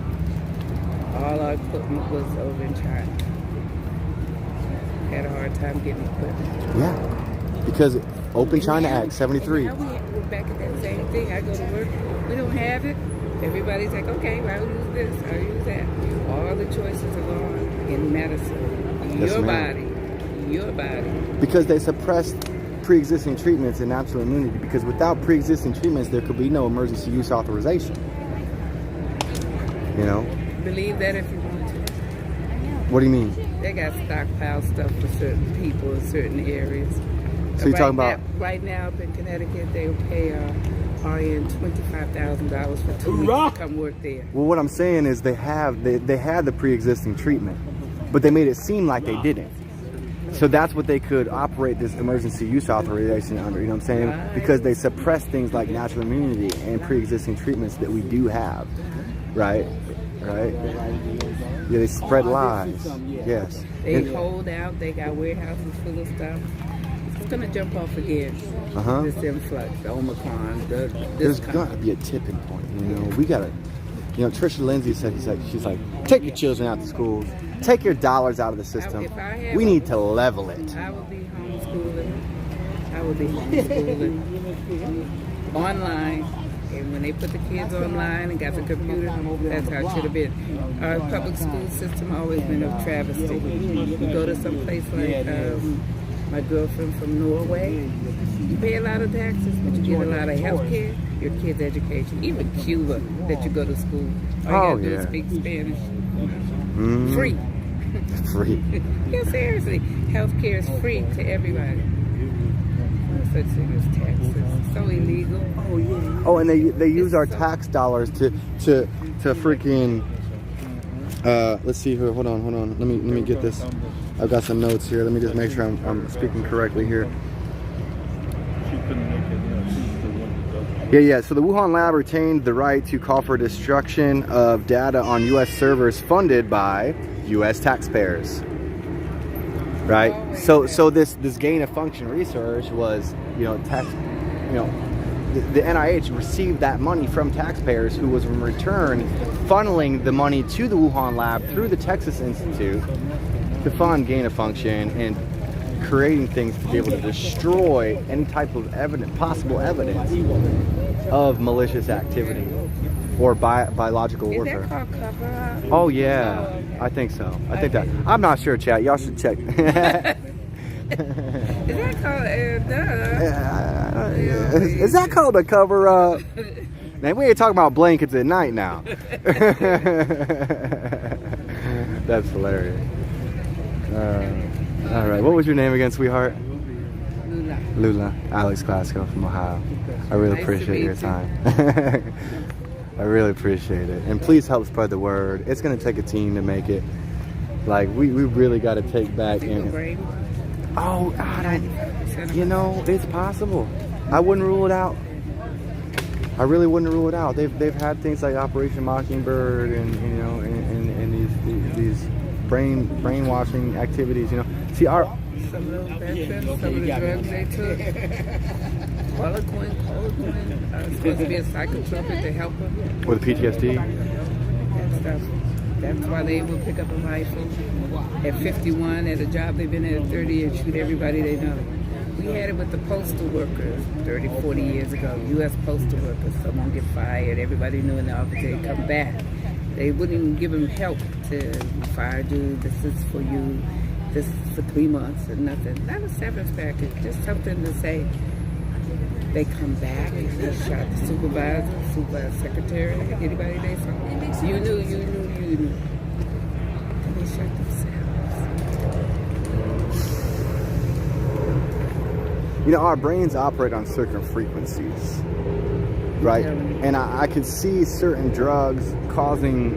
All our equipment was over in China. Had a hard time getting equipment. Yeah. Because Open China Act 73. Now we're back at that same thing. I go to work, we don't have it. Everybody's like, okay, well, I'll use this, I'll use that. All the choices are gone in medicine. Your body. Your body. Because they suppressed pre-existing treatments and natural immunity. Because without pre-existing treatments, there could be no emergency use authorization. You know? Believe that if you want to. What do you mean? They got stockpile stuff for certain people in certain areas. So you're talking about right now up in Connecticut, they'll pay RN $25,000 for 2 weeks to come work there. Well, what I'm saying is they had the pre-existing treatment, but they made it seem like they didn't. So that's what they could operate this emergency use authorization under, you know what I'm saying? Right. Because they suppress things like natural immunity and pre-existing treatments that we do have, right? Right? Yeah, they spread lies. Yes. They hold out, they got warehouses full of stuff. It's going to jump off again. This influx, the Omicron. There's got to be a tipping point, you know? We got to, you know, Trisha Lindsay said, she's like, take your children out to school. Take your dollars out of the system. We need to level it. I would be homeschooling. Online. And when they put the kids online and got the computer, that's how it should have been. Our public school system always been a travesty. You go to some place like my girlfriend from Norway, you pay a lot of taxes, but you get a lot of health care, your kids' education. Even Cuba, that you go to school. All you gotta do is speak Spanish. Free. Free. Yeah, seriously. Healthcare is free to everybody. No such thing as taxes. It's so illegal. Oh yeah. Oh, and they use our tax dollars to freaking. Let's see here. Hold on. Let me get this. I've got some notes here. Let me just make sure I'm speaking correctly here. Yeah. So the Wuhan lab retained the right to call for destruction of data on U.S. servers funded by U.S. taxpayers. Right. So this gain of function research was the NIH received that money from taxpayers, who was in return funneling the money to the Wuhan lab through the Texas Institute to fund gain of function and creating things to be able to destroy any type of possible evidence of malicious activity or biological warfare. Is that called cover-up? Oh yeah, I think so. I think that. I'm not sure, chat. Y'all should check. Is that called Is that called a cover up? Man, we ain't talking about blankets at night now. That's hilarious. All right, what was your name again, sweetheart? Lula. Lula. Alex Glasgow from Ohio. I really Nice to appreciate meet your you. time. I really appreciate it. And please help spread the word. It's going to take a team to make it. Like, we really got to take back. Oh, it's possible. I wouldn't rule it out. I really wouldn't rule it out. They've had things like Operation Mockingbird and these brainwashing activities. See some of those veterans, some of the drugs they took. Chloroquine. Supposed to be a psychotropic to help them. with PTSD. That stuff. That's why they will pick up a rifle at 51 at a job they've been at 30 and shoot everybody they know. We had it with the postal workers 30, 40 years ago. U.S. postal workers. Someone get fired. Everybody knew in the office they'd come back. They wouldn't even give them help to fire you. This is for you. This is for 3 months and nothing. Not a severance package. Just something to say. They come back. They shot the supervisor, secretary, anybody they saw. You knew. And they shot themselves. Our brains operate on certain frequencies, right? And I could see certain drugs causing,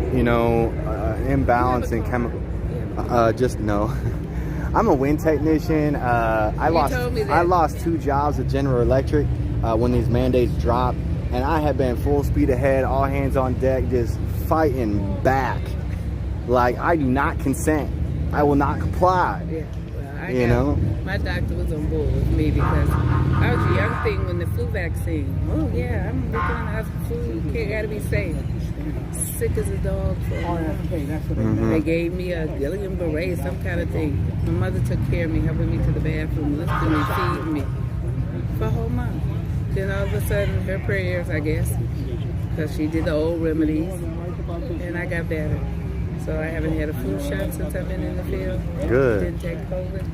imbalance in chemical. Just no. I'm a wind technician. I lost 2 jobs at General Electric when these mandates dropped, and I have been full speed ahead, all hands on deck, just fighting back. Like, I do not consent. I will not comply. Yeah. My doctor was on board with me because I was a young thing when the flu vaccine. Oh yeah, I'm working in the hospital. You gotta be safe. Sick as a dog. They gave me a Guillain-Barré, some kind of thing. My mother took care of me, helping me to the bathroom, lifting me, feeding me for a whole month. Then all of a sudden, her prayers, I guess, because she did the old remedies, and I got better. So I haven't had a flu shot since I've been in the field. Good. Didn't take COVID.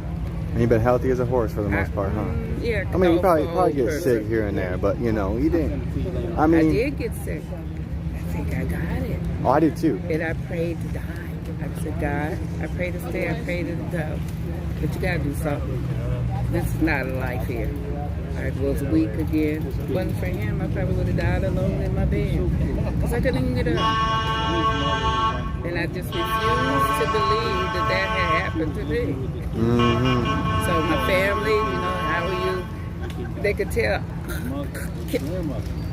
And you've been healthy as a horse for the most part, huh? Yeah. I mean, you probably get sick here and there, but you didn't. I did get sick. I think I got it. Oh, I did too. And I prayed to die. I said, God, I pray to stay, I pray to go. But you gotta do something. This is not a life here. I was weak again. If it wasn't for him, I probably would have died alone in my bed. Because I couldn't even get up. And I just refused to believe that had happened to me. Mm-hmm. So my family, how are you? They could tell.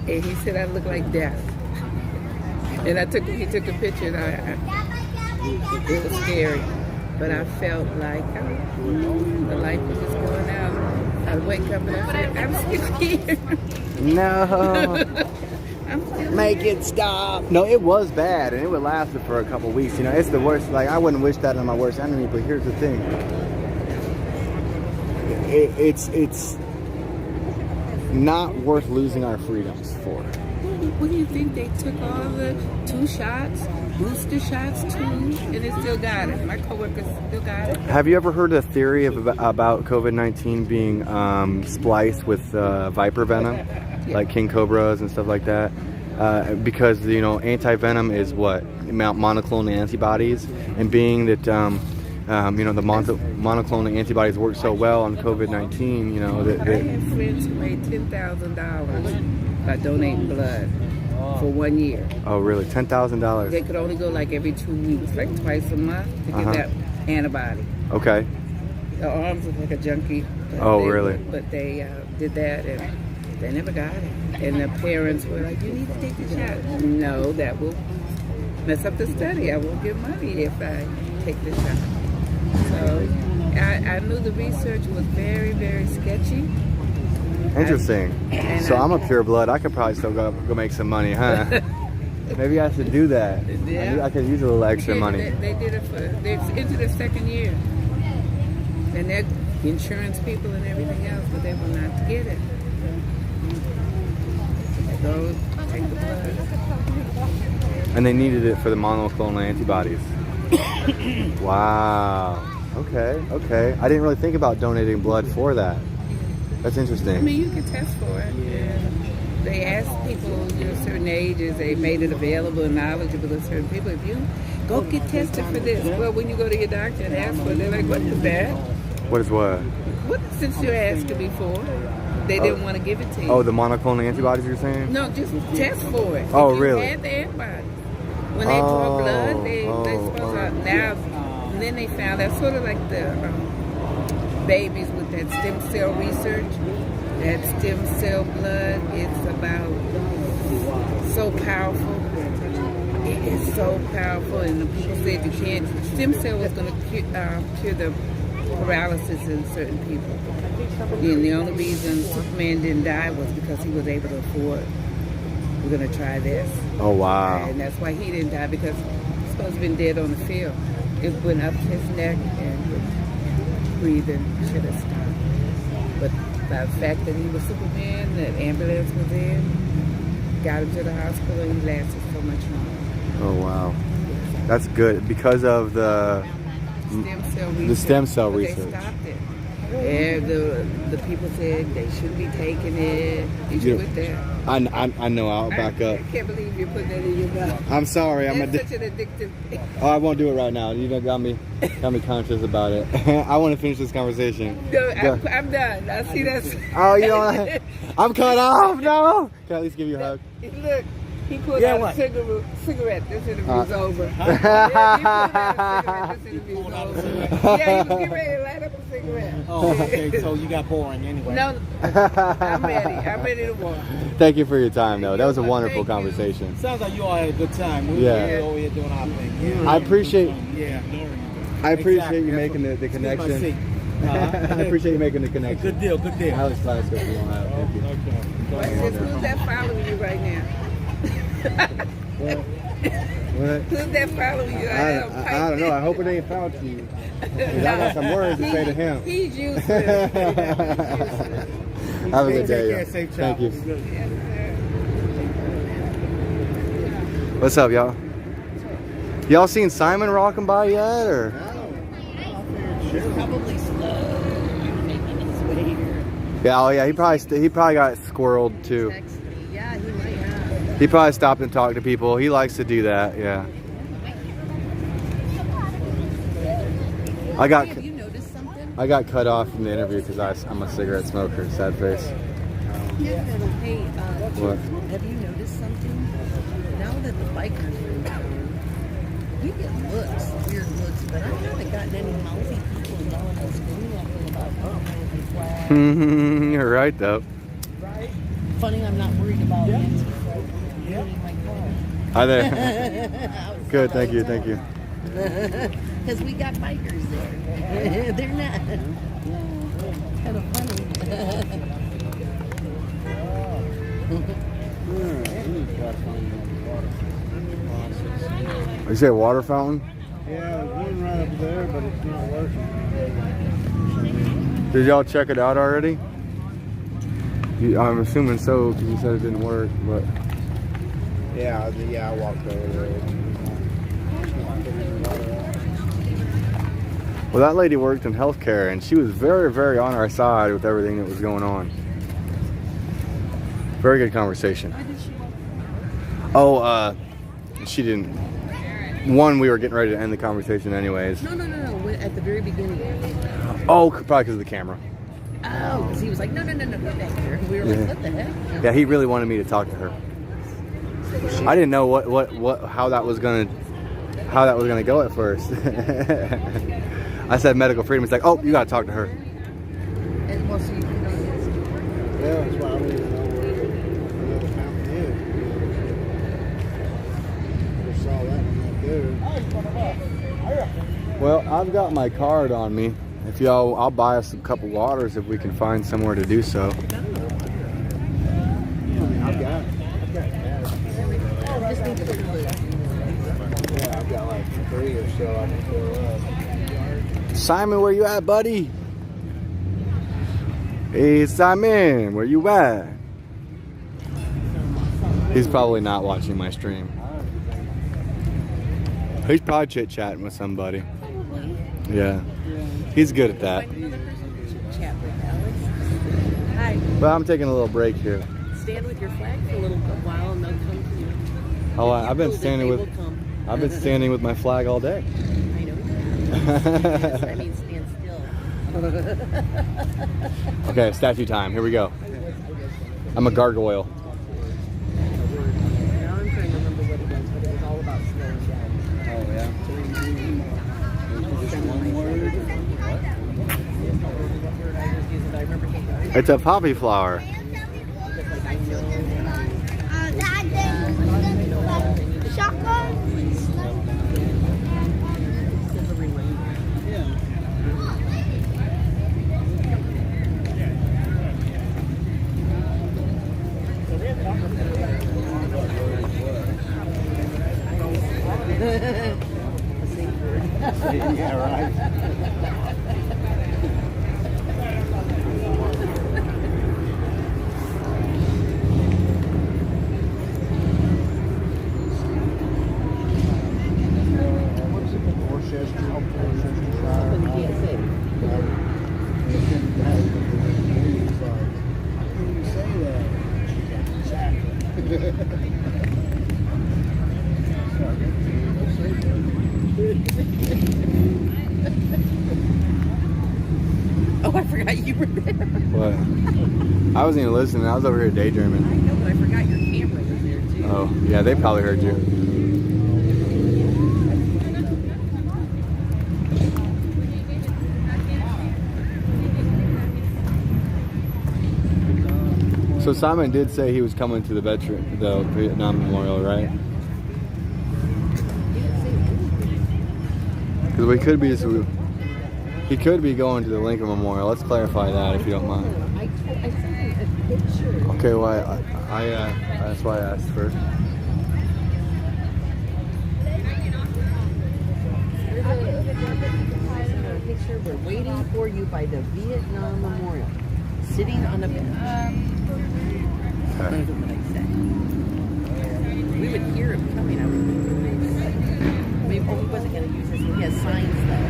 And he said I look like death. And he took a picture, and it was scary. But I felt like the light was just going out. I'd wake up and I said, I'm still here. No. Make it stop. No, it was bad, and it would last for a couple weeks. It's the worst. Like, I wouldn't wish that on my worst enemy, but here's the thing. It's not worth losing our freedoms for. What do you think? They took all the 2 shots, booster shots too, and they still got it. My coworkers still got it. Have you ever heard the theory about COVID-19 being spliced with viper venom, like king cobras and stuff like that? Because anti-venom is what? Monoclonal antibodies, and being that the monoclonal antibodies work so well on COVID-19, I have friends who made $10,000 by donating blood for 1 year. Oh, really? $10,000? They could only go like every 2 weeks, like twice a month to get that antibody. Okay. The arms look like a junkie. Really? But they did that, and they never got it. And the parents were like, you need to take the shot. No, that will mess up the study. I won't get money if I take the shot. So I knew the research was very, very sketchy. Interesting. So I'm a pure blood. I could probably still go make some money, huh? Maybe I should do that. Yeah. I could use a little extra money. They did it for, they're into the second year. And they're insurance people and everything else, but they will not get it. They go take the blood. And they needed it for the monoclonal antibodies. Wow. Okay. I didn't really think about donating blood for that. That's interesting. I mean, you can test for it. Yeah. They asked people, certain ages, they made it available and knowledgeable to certain people. If you go get tested for this, well, when you go to your doctor and ask for it, they're like, what is that? What is what? What, since you asked it before, they didn't want to give it to you. Oh, the monoclonal antibodies you're saying? No, just test for it. Oh, if you really? had the antibodies. When they draw blood, they supposed to, now, and then they found that's sort of like the babies with that stem cell research. That stem cell blood, it's about so powerful. It is so powerful, and the people said you can't. Stem cell was going to cure the paralysis in certain people. And the only reason Superman didn't die was because he was able to afford. We're going to try this. Oh, wow. And that's why he didn't die, because he's supposed to have been dead on the field. It went up his neck and breathing should have stopped. But by the fact that he was Superman, the ambulance was in, got him to the hospital, and he lasted so much longer. Oh, wow. That's good because of the stem cell But research. They stopped it. And the people said they shouldn't be taking it. You should quit that. I know. I'll back up. I can't believe you're putting that in your mouth. I'm sorry. It's such an addictive thing. Oh, I won't do it right now. You know, got me conscious about it. I want to finish this conversation. No, I'm done. I see that. Oh, you know, I'm cut off. No. Can I at least give you a hug? Look, he pulled out a cigarette. This interview's over. This interview's over. Yeah, he was getting ready to light up a cigarette. Oh, okay. So you got boring anyway. No, I'm ready. I'm ready to walk. Thank you for your time, though. That was a wonderful conversation. Sounds like you all had a good time. We Yeah. were over here doing our thing. Yeah. I appreciate Exactly. you making the connection. I Uh-huh. appreciate you making the connection. Good deal. Good deal. I was glad to you on that. Thank you. Who's that following you right now? What? Who's that following you? I don't know. I hope it ain't foul to you. 'Cause I got some words to say to him. He's useless. Have a good day. Take care. Y'all. Safe Thank you. travels. What's up, y'all? Y'all seen Simon rocking by yet, or? Probably slow making his way here. Yeah, oh yeah. He probably got squirreled too. Yeah, he might have. He probably stopped and talked to people. He likes to do that. Yeah. Have you noticed something? I got cut off from the interview because I'm a cigarette smoker. Sad face. Hey, What? have you noticed something? Now that the bikers are in town, we get looks, weird looks, but I haven't gotten any mouthy people yelling and screaming at me about You're right, though. Right? Funny, I'm not worried about Antifa ruining my car. Hi there. Good, thank you. Because we got bikers there. They're not. Kind of funny. You say water fountain? Yeah, there's one right up there, but it's not working. Did y'all check it out already? I'm assuming so because you said it didn't work, but. Yeah, I walked over there. Well, that lady worked in healthcare and she was very, very on our side with everything that was going on. Very good conversation. Oh, she didn't. One, we were getting ready to end the conversation anyways. No. At the very beginning. Oh, probably because of the camera. Oh, because he was like, no, back here. We were like, what the heck? Yeah, he really wanted me to talk to her. I didn't know how that was gonna go at first. I said medical freedom. He's like, oh, you gotta talk to her. And well, so you can Yeah, that's why I don't even know where the fountain is. I just saw that one right there. Well, I've got my card on me. If y'all, I'll buy us a couple waters if we can find somewhere to do so. 3 or so I can throw up. Simon, where you at, buddy? Hey, Simon, where you at? He's probably not watching my stream. He's probably chit-chatting with somebody. Yeah. He's good at that. Hi. But I'm taking a little break here. Stand with your flag for a little while and they'll come to you. Oh, I've been standing with my flag all day. I know. I mean, stand still. Okay, statue time. Here we go. I'm a gargoyle. Now I'm trying to remember what it was, but it was all about slowing down. Oh, yeah. Just one word. It's a poppy flower. Yeah, right. Oh, I forgot you were there. What? I wasn't even listening. I was over here daydreaming. I know, but I forgot your camera was there too. Oh, yeah, they probably heard you. So Simon did say he was coming to the Vietnam Memorial, right? Because he could be going to the Lincoln Memorial. Let's clarify that if you don't mind. I sent him a picture. Okay, well, that's why I asked first. Picture, we're waiting for you by the Vietnam Memorial, sitting on a bench. Okay. That's what I said. We would hear him coming. I would. Maybe, he wasn't going to use this. He has signs though.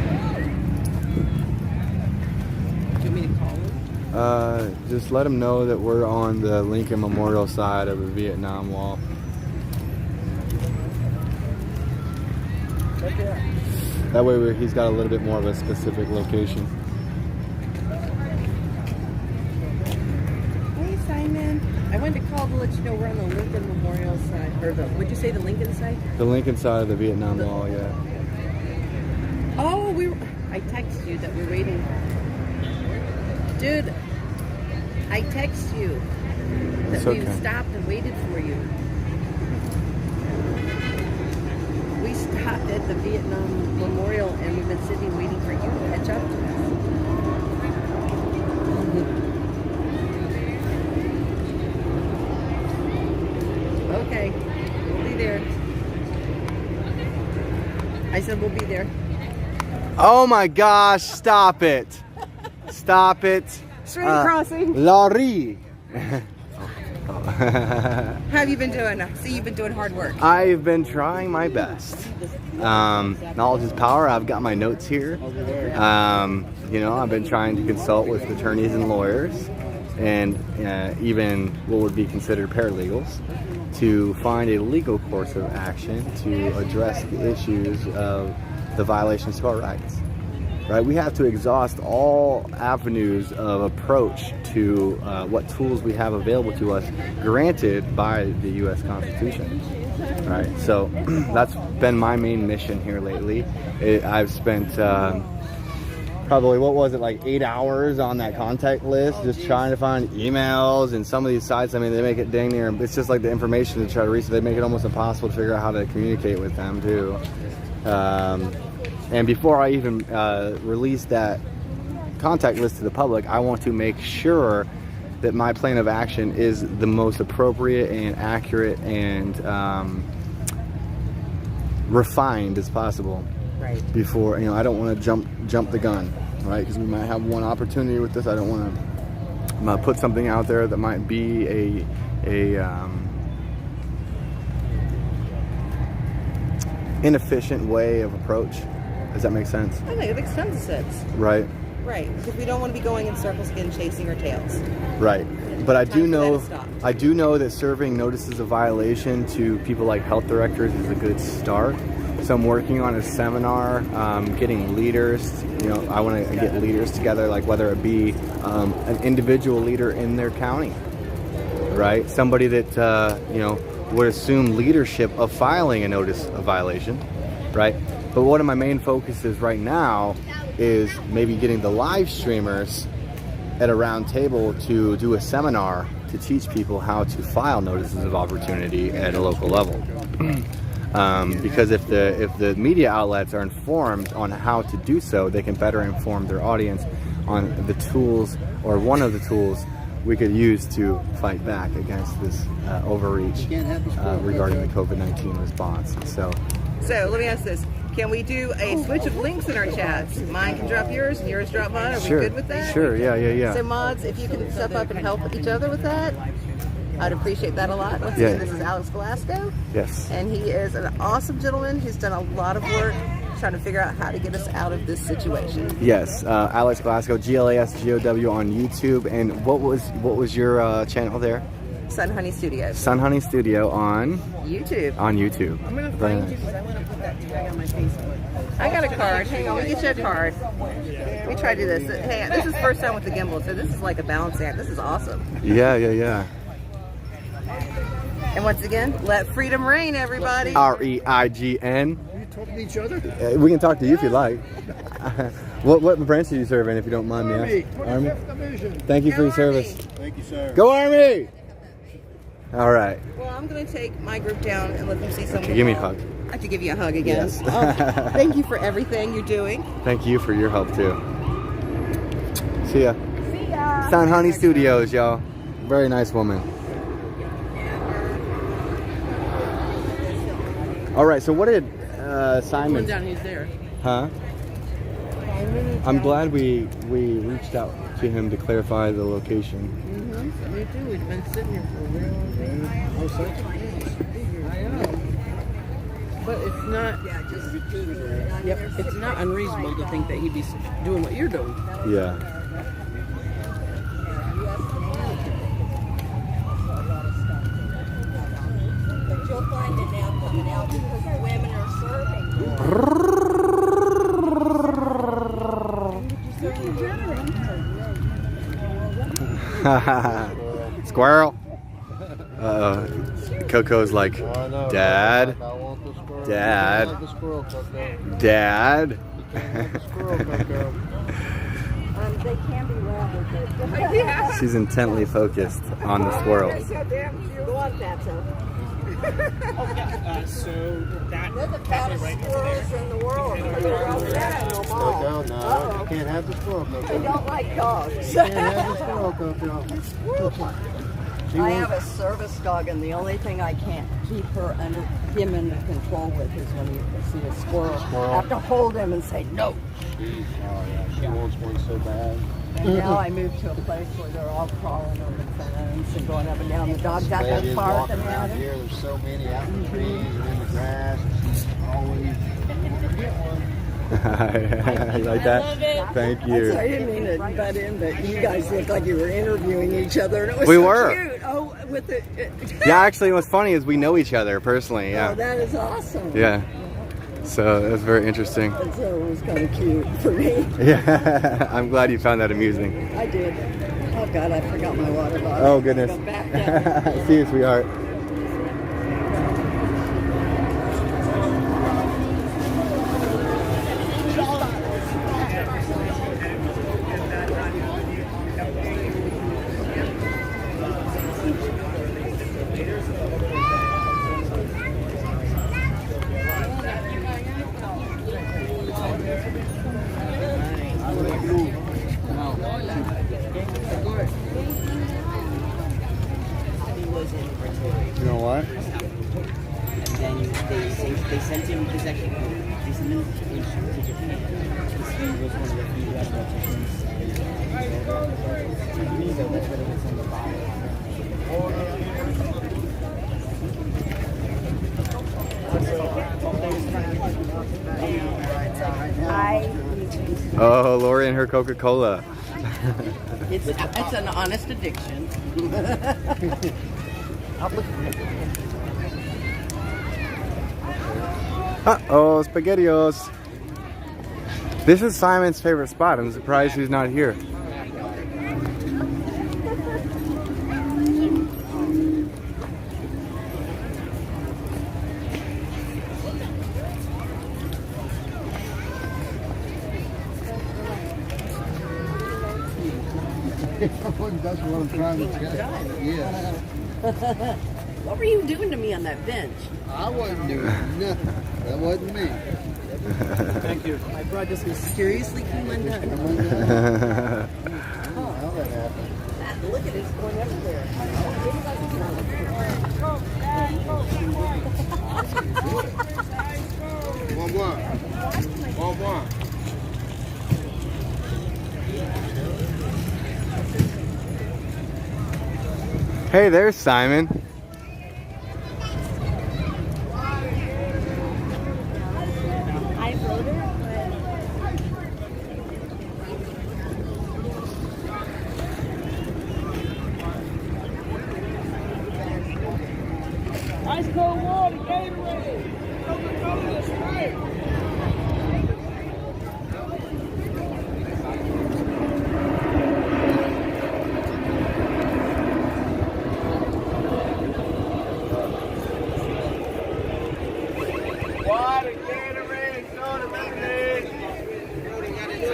Do you want me to call him? Just let him know that we're on the Lincoln Memorial side of the Vietnam Wall. That way he's got a little bit more of a specific location. Hey, Simon. I wanted to call to let you know we're on the Lincoln Memorial side. Or would you say the Lincoln side? The Lincoln side of the Vietnam Wall, yeah. Oh, I texted you that we're waiting. Dude, I text you that It's we okay. stopped and waited for you. We stopped at the Vietnam Memorial and we've been sitting waiting for you to catch up to us. Okay, we'll be there. I said we'll be there. Oh my gosh, stop it. Stop it. Stream crossing. Laurie. How have you been doing? I see you've been doing hard work. I've been trying my best. Knowledge is power. I've got my notes here. You know, I've been trying to consult with attorneys and lawyers and even what would be considered paralegals to find a legal course of action to address the issues of the violations to our rights. Right? We have to exhaust all avenues of approach to what tools we have available to us granted by the U.S. Constitution. Right? So that's been my main mission here lately. I've spent probably, what was it, like 8 hours on that contact list just trying to find emails, and some of these sites, I mean, they make it dang near, it's just like the information to try to reach, they make it almost impossible to figure out how to communicate with them too. And before I even release that contact list to the public, I want to make sure that my plan of action is the most appropriate and accurate and refined as possible. Right. before, I don't want to jump the gun, right? Because we might have one opportunity with this. I don't want to put something out there that might be a inefficient way of approach. Does that make sense? I think it makes tons of sense. Right. Right, because we don't want to be going in circles again, chasing our tails. Right. But I do know Time that serving notices of violation to people like health directors is a good start. So I'm working on a seminar, getting leaders. I want to get leaders together, like whether it be an individual leader in their county, right? Somebody that would assume leadership of filing a notice of violation, right? But one of my main focuses right now is maybe getting the live streamers at a round table to do a seminar to teach people how to file notices of opportunity at a local level. Because if the media outlets are informed on how to do so, they can better inform their audience on the tools, or one of the tools we could use to fight back against this overreach regarding the COVID-19 response. So let me ask this. Can we do a switch of links in our chats? Mine can drop yours and yours drop mine. Are we good with that? Sure, yeah. So mods, if you can step up and help each other with that, I'd appreciate that a lot. Once again, this is Alex Velasco. Yes. And he is an awesome gentleman who's done a lot of work trying to figure out how to get us out of this situation. Yes, Alex Glasgow, GLASGOW on YouTube. And what was your channel there? Sun Honey Studio. Sun Honey Studio on YouTube. On YouTube. I'm gonna find you because I want to put that tag on my Facebook. I got a card. Hang on, let me get you a card. Let me try to do this. Hey, this is the first time with the gimbal, so this is like a balancing act. This is awesome. Yeah. And once again, let freedom reign, everybody. REIGN. Are you talking to each other? We can talk to you if you like. What branch do you serve in, if you don't mind me asking? Army. Thank you for your service. Thank you, sir. Go Army! All right. Well, I'm going to take my group down and let them see something. Okay, give me a hug. I have to give you a hug again. Yes. Thank you for everything you're doing. Thank you for your help too. See ya. See ya. Sun Honey Studios, y'all. Very nice woman. All right. So what did Simon? Down, he's there. Huh? I'm glad we reached out to him to clarify the location. Me too. We've been sitting here for a real long time. I know. But it's not. Yep. It's not unreasonable to think that he'd be doing what you're doing. Yeah. But you'll find it now coming out because women are serving. Squirrel. Coco's like, Dad, Dad, Dad. They can be rather. She's intently focused on the squirrel. Go on, Fatso. So that They're the fattest squirrels in the world. They're all fat and no more. No, you can't have the squirrel, Coco. They don't like dogs. You can't have the squirrel, Coco. I have a service dog, and the only thing I can't keep him under control with is when you see a squirrel. I have to hold him and say no. Oh yeah, she wants one so bad. And now I moved to a place where they're all crawling over the fence and going up and down. The dogs got Lady that is bark walking around and here. There's so many out in the trees and in the grass. She's always I like that. Thank you. I didn't mean to butt in, but you guys looked like you were interviewing each other, and it was We so were. cute. Oh, with the Yeah, actually, what's funny is we know each other personally. Yeah. Oh, that is awesome. Yeah. So that's very interesting. So it was kind of cute for me. Yeah. I'm glad you found that amusing. I did. Oh God, I forgot my water bottle. Oh goodness. Go back down. See you, sweetheart. You know what? then they sent him, because actually they sent him to Japan, because he was one of the few electricians, so that's what it was in the Oh, Lori and her Coca-Cola. It's an honest addiction. Uh-oh, SpaghettiOs. This is Simon's favorite spot. I'm surprised he's not here. That's what I'm trying to get. Yes. What were you doing to me on that bench? I wasn't doing nothing. That wasn't me. Thank you. I brought this mysteriously came undone. How that happened. Look at it, it's going everywhere. One more. Hey, there's Simon. I wrote her, Ice cold water, Gatorade.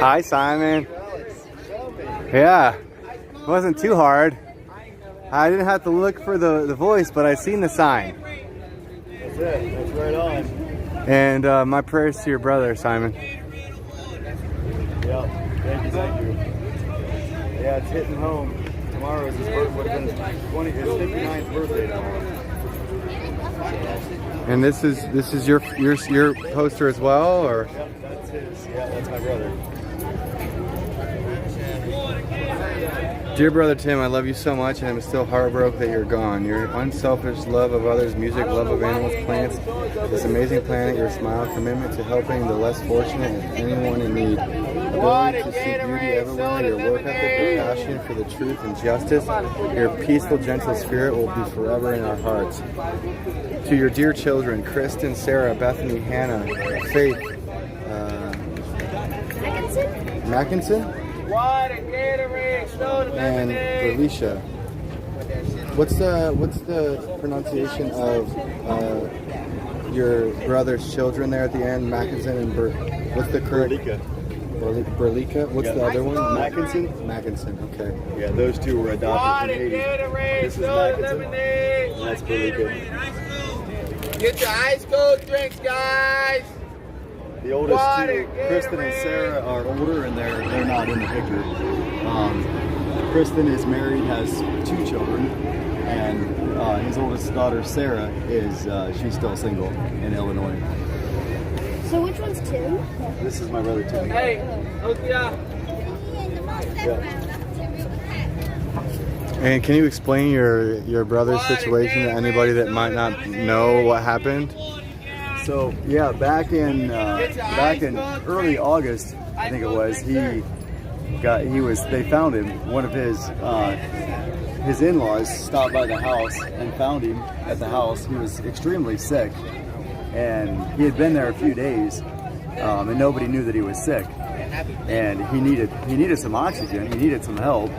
Hi, Simon. Yeah, it wasn't too hard. I didn't have to look for the voice, but I seen the sign. That's it. That's right on. And my prayers to your brother, Simon. Yeah. Thank you. Yeah, it's hitting home. Tomorrow is his birthday. Would have been his 59th birthday tomorrow. And this is your poster as well, or? Yep, that's his. Yeah, that's my brother. Dear brother Tim, I love you so much, and I'm still heartbroken that you're gone. Your unselfish love of others, music, love of animals, plants, this amazing planet, your smile, commitment to helping the less fortunate and anyone in need, ability to see beauty everywhere, your work ethic, your passion for the truth and justice, your peaceful, gentle spirit will be forever in our hearts. To your dear children, Kristen, Sarah, Bethany, Hannah, Faith, Mackinson? And Alicia. What's the pronunciation of your brother's children there at the end? Mackinson and what's the correct? Berlika. What's the other one? Mackinson. Okay. Yeah, those two were adopted from Haiti. This is Mackinson. And that's Berlika. Get your ice cold drinks, guys. The oldest two, Kristen and Sarah, are older and they're not in the picture. Kristen is married, has 2 children, and his oldest daughter, Sarah, is she's still single in Illinois. So which one's Tim? This is my brother Tim. Hey, yeah. And can you explain your brother's situation to anybody that might not know what happened? So yeah, back in early August, I think it was, they found him. One of his in-laws stopped by the house and found him at the house. He was extremely sick, and he had been there a few days, and nobody knew that he was sick. And he needed some oxygen. He needed some help.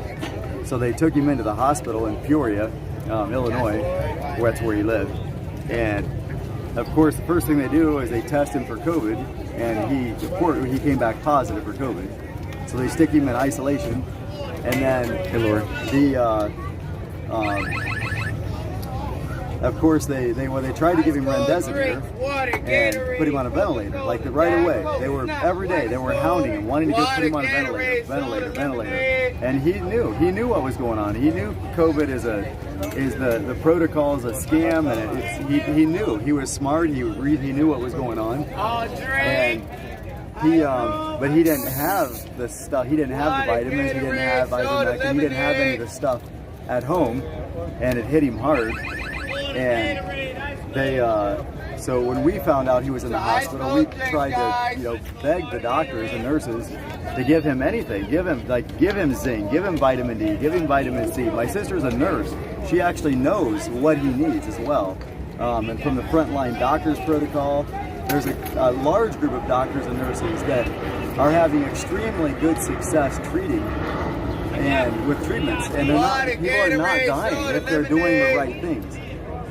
So they took him into the hospital in Peoria, Illinois. That's where he lived. And of course, the first thing they do is they test him for COVID, and he came back positive for COVID. So they stick him in isolation, and then of course, they tried to give him remdesivir and put him on a ventilator, like right away. They were every day they were hounding him, wanting to go put him on a ventilator. And he knew what was going on. He knew COVID is the protocol is a scam, and he knew. He was smart. He knew what was going on. And but he didn't have the stuff. He didn't have the vitamins. He didn't have ivermectin. He didn't have any of the stuff at home, and it hit him hard. And they, so when we found out he was in the hospital, we tried to, beg the doctors and nurses to give him anything. Give him zinc, give him vitamin D, give him vitamin C. My sister's a nurse. She actually knows what he needs as well. And from the frontline doctors protocol, there's a large group of doctors and nurses that are having extremely good success treating and with treatments, and people are not dying if they're doing the right things.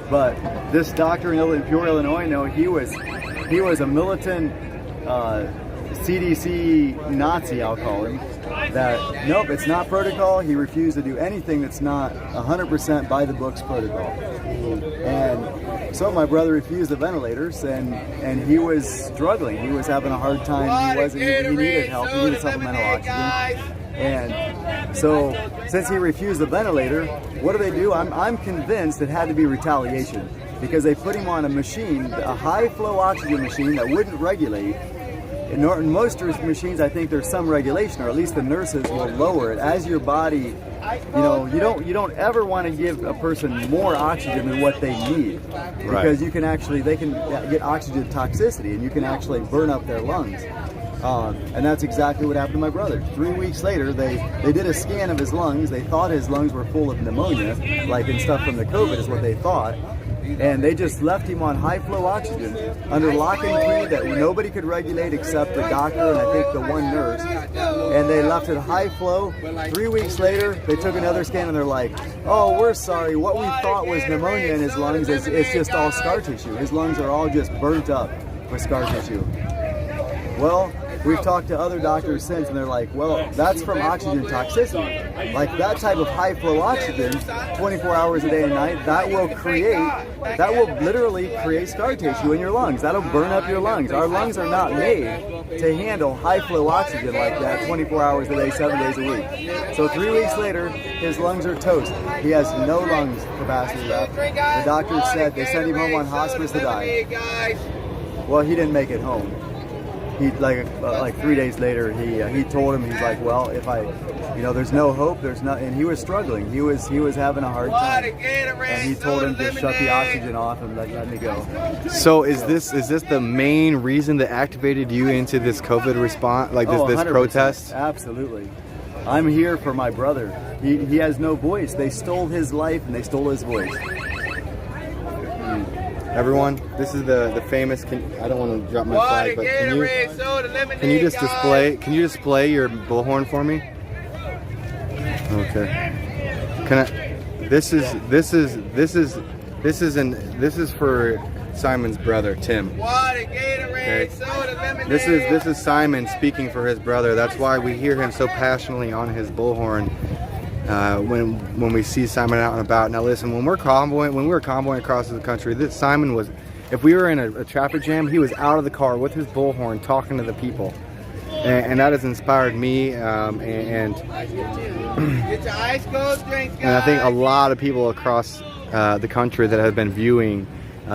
But this doctor in Peoria, Illinois, no, he was a militant CDC Nazi, I'll call him. That nope, it's not protocol. He refused to do anything that's not 100% by the books protocol. And so my brother refused the ventilators, and he was struggling. He was having a hard time. He needed help. He needed supplemental oxygen. And so since he refused the ventilator, what do? I'm convinced it had to be retaliation, because they put him on a machine, a high flow oxygen machine that wouldn't regulate. In most machines, I think there's some regulation, or at least the nurses will lower it as your body. You don't ever want to give a person more oxygen than what they need, because they can get oxygen toxicity, and you can actually burn up their lungs. And that's exactly what happened to my brother. 3 weeks later, they did a scan of his lungs. They thought his lungs were full of pneumonia, and stuff from the COVID is what they thought. And they just left him on high flow oxygen under lock and key that nobody could regulate except the doctor and I think the one nurse. And they left it high flow. 3 weeks later, they took another scan and they're like, "Oh, we're sorry. What we thought was pneumonia in his lungs it's just all scar tissue. His lungs are all just burnt up with scar tissue." Well, we've talked to other doctors since, and they're like, well, that's from oxygen toxicity. Like that type of high flow oxygen, 24 hours a day and night, that will literally create scar tissue in your lungs. That'll burn up your lungs. Our lungs are not made to handle high flow oxygen like that 24 hours a day, 7 days a week. So 3 weeks later, his lungs are toast. He has no lungs capacity left. The doctors said they sent him home on hospice to die. Well, he didn't make it home. He like 3 days later, he told him, he's like, well, if there's no hope, there's not, and he was struggling. He was having a hard time, and he told him to shut the oxygen off and let me go. So is this the main reason that activated you into this COVID response, this protest? Absolutely. I'm here for my brother. He has no voice. They stole his life and they stole his voice. Everyone, this is the famous. I don't want to drop my flag, but can you display your bullhorn for me? Okay. This is for Simon's brother Tim. Okay. This is Simon speaking for his brother. That's why we hear him so passionately on his bullhorn. When we see Simon out and about. Now listen, when we were convoying across the country, Simon was, if we were in a traffic jam, he was out of the car with his bullhorn talking to the people, and that has inspired me, and I think a lot of people across the country that have been viewing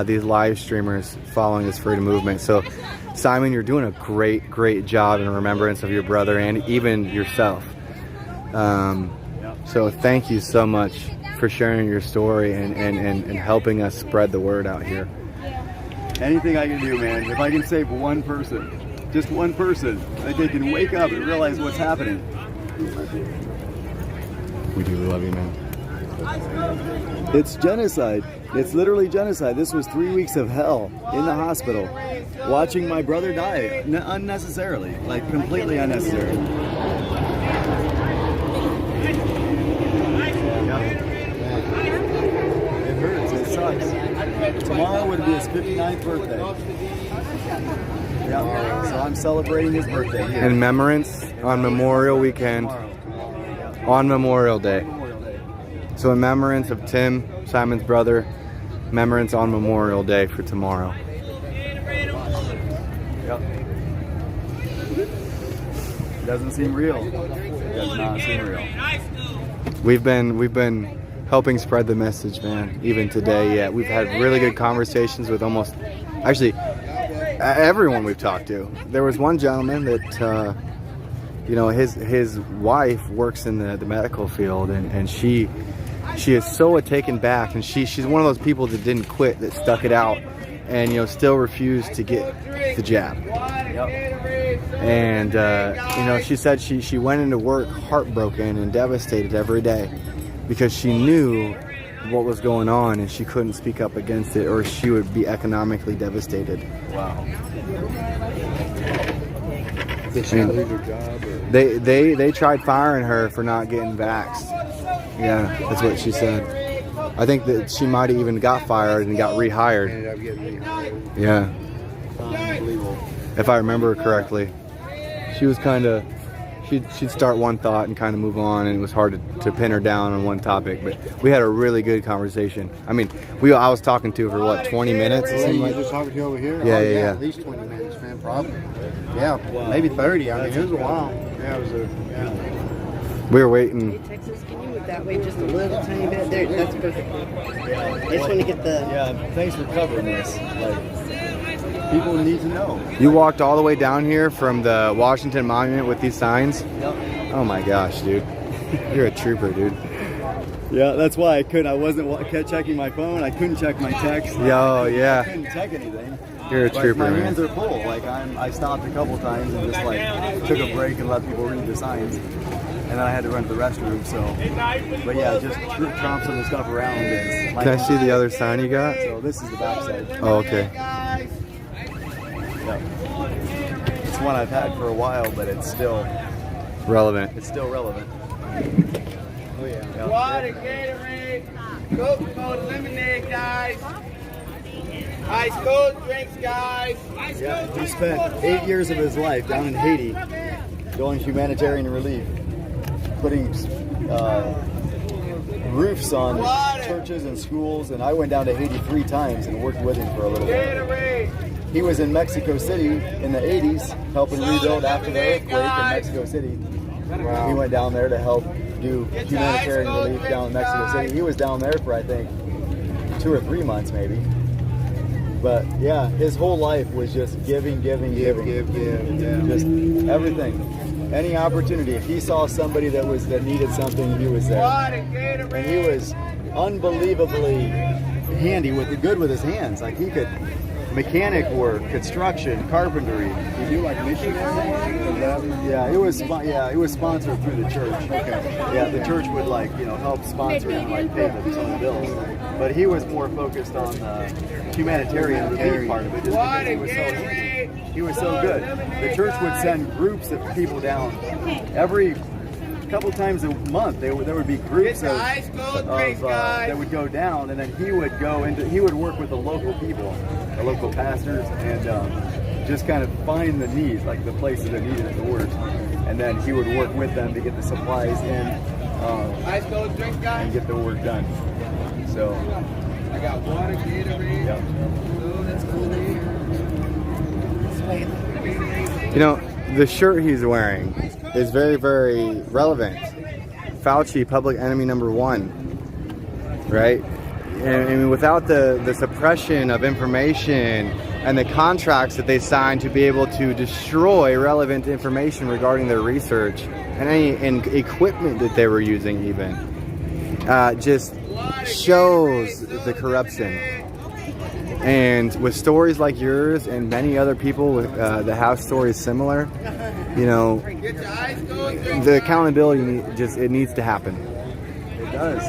these live streamers following this freedom movement. So Simon, you're doing a great job in remembrance of your brother and even yourself. So thank you so much for sharing your story and helping us spread the word out here. Anything I can do, man. If I can save one person, just one person, that they can wake up and realize what's happening. We do love you, man. It's genocide. It's literally genocide. This was 3 weeks of hell in the hospital, watching my brother die unnecessarily, like completely unnecessary. It hurts. It sucks. Tomorrow would be his 59th birthday. Yeah, so I'm celebrating his birthday here. In remembrance on Memorial Weekend, on Memorial Day. So in remembrance of Tim, Simon's brother, Remembrance on Memorial Day for tomorrow. Yep. Doesn't seem real. Does not seem real. We've been helping spread the message, man. Even today, yeah, we've had really good conversations with actually everyone we've talked to. There was one gentleman that his wife works in the medical field, and she is so taken back, and she's one of those people that didn't quit, that stuck it out, and still refused to get the jab. And she said she went into work heartbroken and devastated every day because she knew what was going on and she couldn't speak up against it, or she would be economically devastated. Wow. Did she lose her job? Or? They tried firing her for not getting vaxxed. Yeah, that's what she said. I think that she might have even got fired and got rehired. Ended up getting rehired. Yeah. Unbelievable. If I remember correctly, she was kind of, she'd start one thought and kind of move on, and it was hard to pin her down on one topic. But we had a really good conversation. I mean, I was talking to her for what, 20 minutes? Yeah, you just talking to you over here? Yeah, yeah. At least 20 minutes, man, probably. Yeah, maybe 30. I mean, it was a while. Yeah, it was We were waiting. Hey, Texas, can you move that way just a little tiny bit? There, that's perfect. I just want to get the... Yeah, thanks for covering this. Like, people need to know. You walked all the way down here from the Washington Monument with these signs? Yep. Oh my gosh, dude. You're a trooper, dude. Yeah, that's why I couldn't. I wasn't kept checking my phone. I couldn't check my text. Yo, yeah. I couldn't check anything. You're a trooper, my man. hands are full. Like I stopped a couple times and just like took a break and let people read the signs. And then I had to run to the restroom, so. But yeah, just tromp some of the stuff around. And Can I see the other sign you got? So this is the backside. Oh, okay. Yeah. It's one I've had for a while, but it's still relevant. It's still relevant. Oh yeah. Water, Gatorade, Coca-Cola, lemonade, guys. Ice cold drinks, guys. Yeah, he spent 8 years of his life down in Haiti doing humanitarian relief, putting roofs on churches and schools, and I went down to Haiti 3 times and worked with him for a little bit. He was in Mexico City in the 80s helping rebuild after the earthquake in Mexico City. Wow. He went down there to help do humanitarian relief down in Mexico City. He was down there for I think 2 or 3 months maybe. But yeah, his whole life was just giving. Give. Yeah. Just everything. Any opportunity. If he saw somebody that needed something, he was there. And he was unbelievably handy with his hands. Like he could mechanic work, construction, carpentry. You do like missionary? Yeah, it was sponsored through the church. Okay. Yeah, the church would help sponsor and pay some of the bills. But he was more focused on the humanitarian relief part of it, just because he was so good. The church would send groups of people down every couple times a month. There would be groups that would go down, and then he would work with the local people, the local pastors, and just kind of find the needs, like the places that needed the work, and then he would work with them to get the supplies in and get the work done. So I got water, Gatorade. Yeah. Oh, that's cool there. The shirt he's wearing is very, very relevant. Fauci, public enemy number 1, right? And without the suppression of information and the contracts that they signed to be able to destroy relevant information regarding their research and any equipment that they were using even, just shows the corruption. And with stories like yours and many other people that have stories similar, the accountability it needs to happen. It does.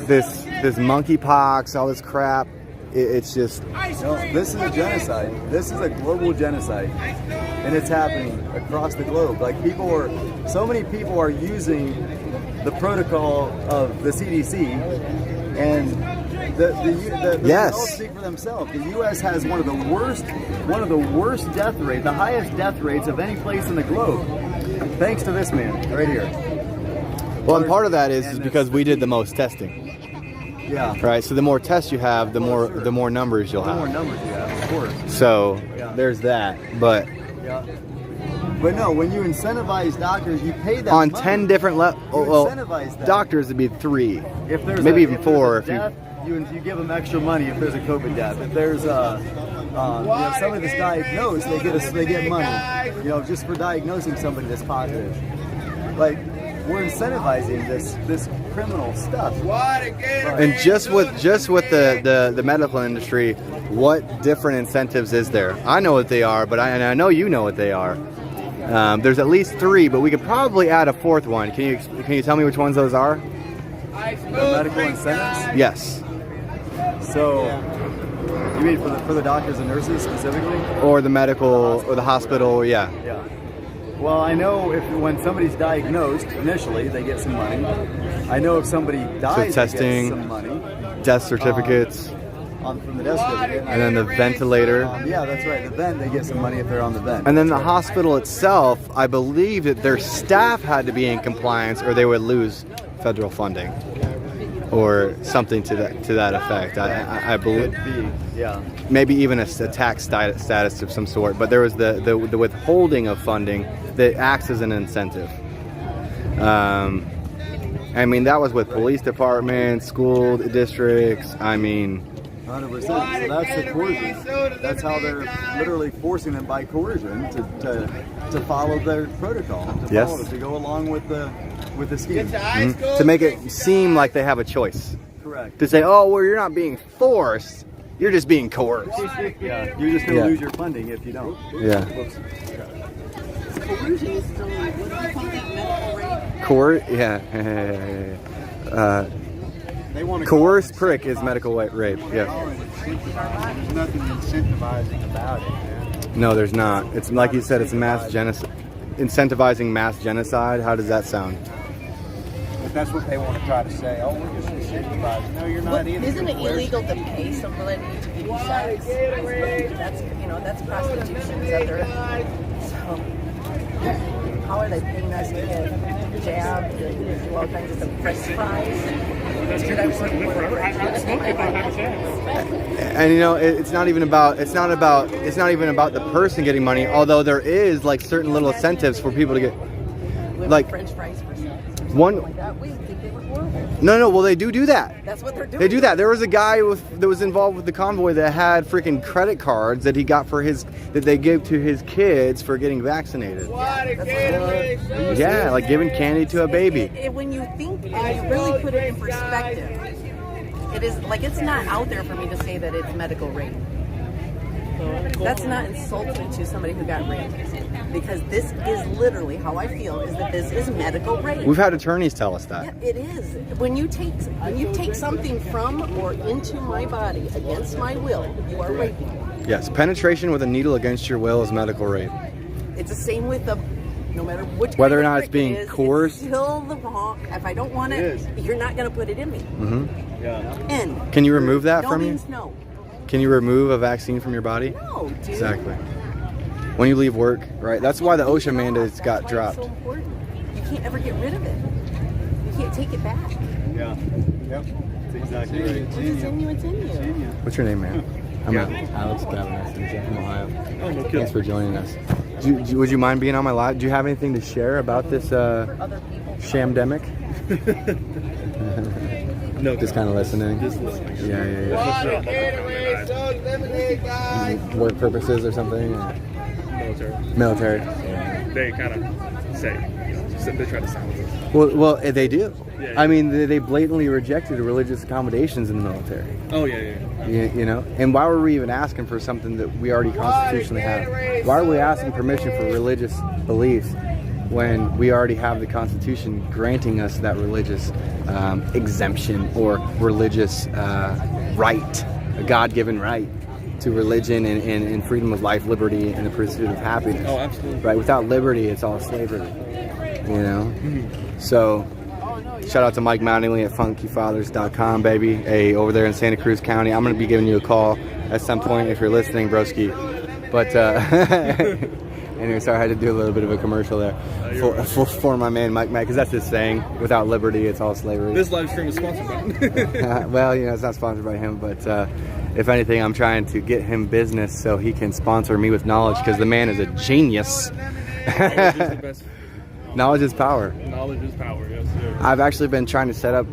This monkeypox, all this crap, it's just... This is a genocide. This is a global genocide. And it's happening across the globe. So many people are using the protocol of the CDC, and the results speak for themselves. The U.S. has one of the worst death rates, the highest death rates of any place in the globe, thanks to this man right here. Well, and part of that is because we did the most testing. Yeah. Right. So the more tests you have, the more numbers you'll The have. more numbers you have, of course. So Yeah. there's that. But Yeah. But no, when you incentivize doctors, you pay them on money. 10 different incentivize that. doctors, it'd be 3. If there's maybe a, even if there's 4 a if you. death, you give them extra money if there's a COVID death. If there's somebody that's diagnosed, they get money. You know, just for diagnosing somebody that's positive. Like, we're incentivizing this criminal stuff. And just with the medical industry, what different incentives is there? I know what they are, but I know you know what they are. There's at least 3, but we could probably add a 4th one. Can you tell me which ones those are? The medical incentives? Yes. So, you mean for the doctors and nurses specifically? Or the medical, or the hospital, yeah. Yeah. Well, I know when somebody's diagnosed initially, they get some money. I know if somebody dies, So testing, they get some money. death certificates, From the death certificate. and then the ventilator. Yeah, that's right. The vent, they get some money if they're on the vent. And then the hospital itself, I believe that their staff had to be in compliance or they would lose federal funding. Or something to that effect. I believe. Could be, yeah. Maybe even a tax status of some sort. But there was the withholding of funding that acts as an incentive. I mean, that was with police departments, school districts. I mean, 100%. So that's the coercion. That's how they're literally forcing them by coercion to follow their protocol. To go along with the scheme. Mm-hmm. To make it seem like they have a choice. Correct. To say, oh, well, you're not being forced, you're just being coerced. Yeah, you're just going to lose your funding if you don't. Yeah. Coercion is still, what do you call that, medical rape? Coerced prick is medical rape. Yeah. There's nothing incentivizing about it, man. No, there's not. It's like you said. It's mass genocide. Incentivizing mass genocide. How does that sound? But that's what they want to try to say. Oh, we're just incentivizing. No, you're not either. Isn't it illegal to pay somebody to give you sex? That's prostitution. Is that there? So, how are they paying us to get jabs and do all kinds of fresh fries? Dude, I was like, whatever. And you know, it's not even about the person getting money. Although there is like certain little incentives for people to get, like French fries for sex. one. Like that. We think they were horrible. No. Well, they do that. That's what they're doing. They do that. There was a guy that was involved with the convoy that had freaking credit cards that he got that they gave to his kids for getting vaccinated. Yeah, like giving candy to a baby. When you think and you really put it in perspective, it is like it's not out there for me to say that it's medical rape. That's not insulting to somebody who got raped, because this is literally how I feel, is that this is medical rape. We've had attorneys tell us that. Yeah, it is. When you take something from or into my body against my will, you are raping me. Yes, penetration with a needle against your will is medical rape. It's the same with no matter which whether or kind of not it's being it is, coerced. It's still the wrong. If I don't want it, you're not going to put it in me. Mm-hmm. Yeah. And can you remove that no from you? means no. Can you remove a vaccine from your body? No, dude. Exactly. When you leave work, right? That's why the OSHA mandates got dropped. It's so important. You can't ever get rid of it. You can't take it back. Yeah. Yep. That's exactly right. It's in you. It's in you. What's your name, man? I'm Alex Gavin from Ohio. Oh, no kidding. Thanks for joining us. Would you mind being on my live? Do you have anything to share about this shamdemic? No, just kind of listening. Just listening. Yeah. Work purposes or something? Or? Military. They kind of say, they try to silence us. Well, they do. Yeah. I mean, they blatantly rejected religious accommodations in the military. Oh, yeah. You know? And why were we even asking for something that we already constitutionally have? Why are we asking permission for religious beliefs when we already have the Constitution granting us that religious exemption or religious right, a God-given right to religion and freedom of life, liberty, and the pursuit of happiness? Oh, absolutely. Right? Without liberty, it's all slavery. You know? Mm-hmm. So, shout out to Mike Mattingly at funkyfathers.com, baby. Hey, over there in Santa Cruz County. I'm going to be giving you a call at some point if you're listening, broski. But Anyway, sorry, I had to do a little bit of a commercial there for my man Mike Mack, because that's his saying: without liberty, it's all slavery. This live stream is sponsored by well, it's not sponsored by him, but if anything, I'm trying to get him business so he can sponsor me with knowledge, because the man is a genius. Knowledge is the best. Knowledge is power. Knowledge is power, yes, sir. I've actually been trying to set up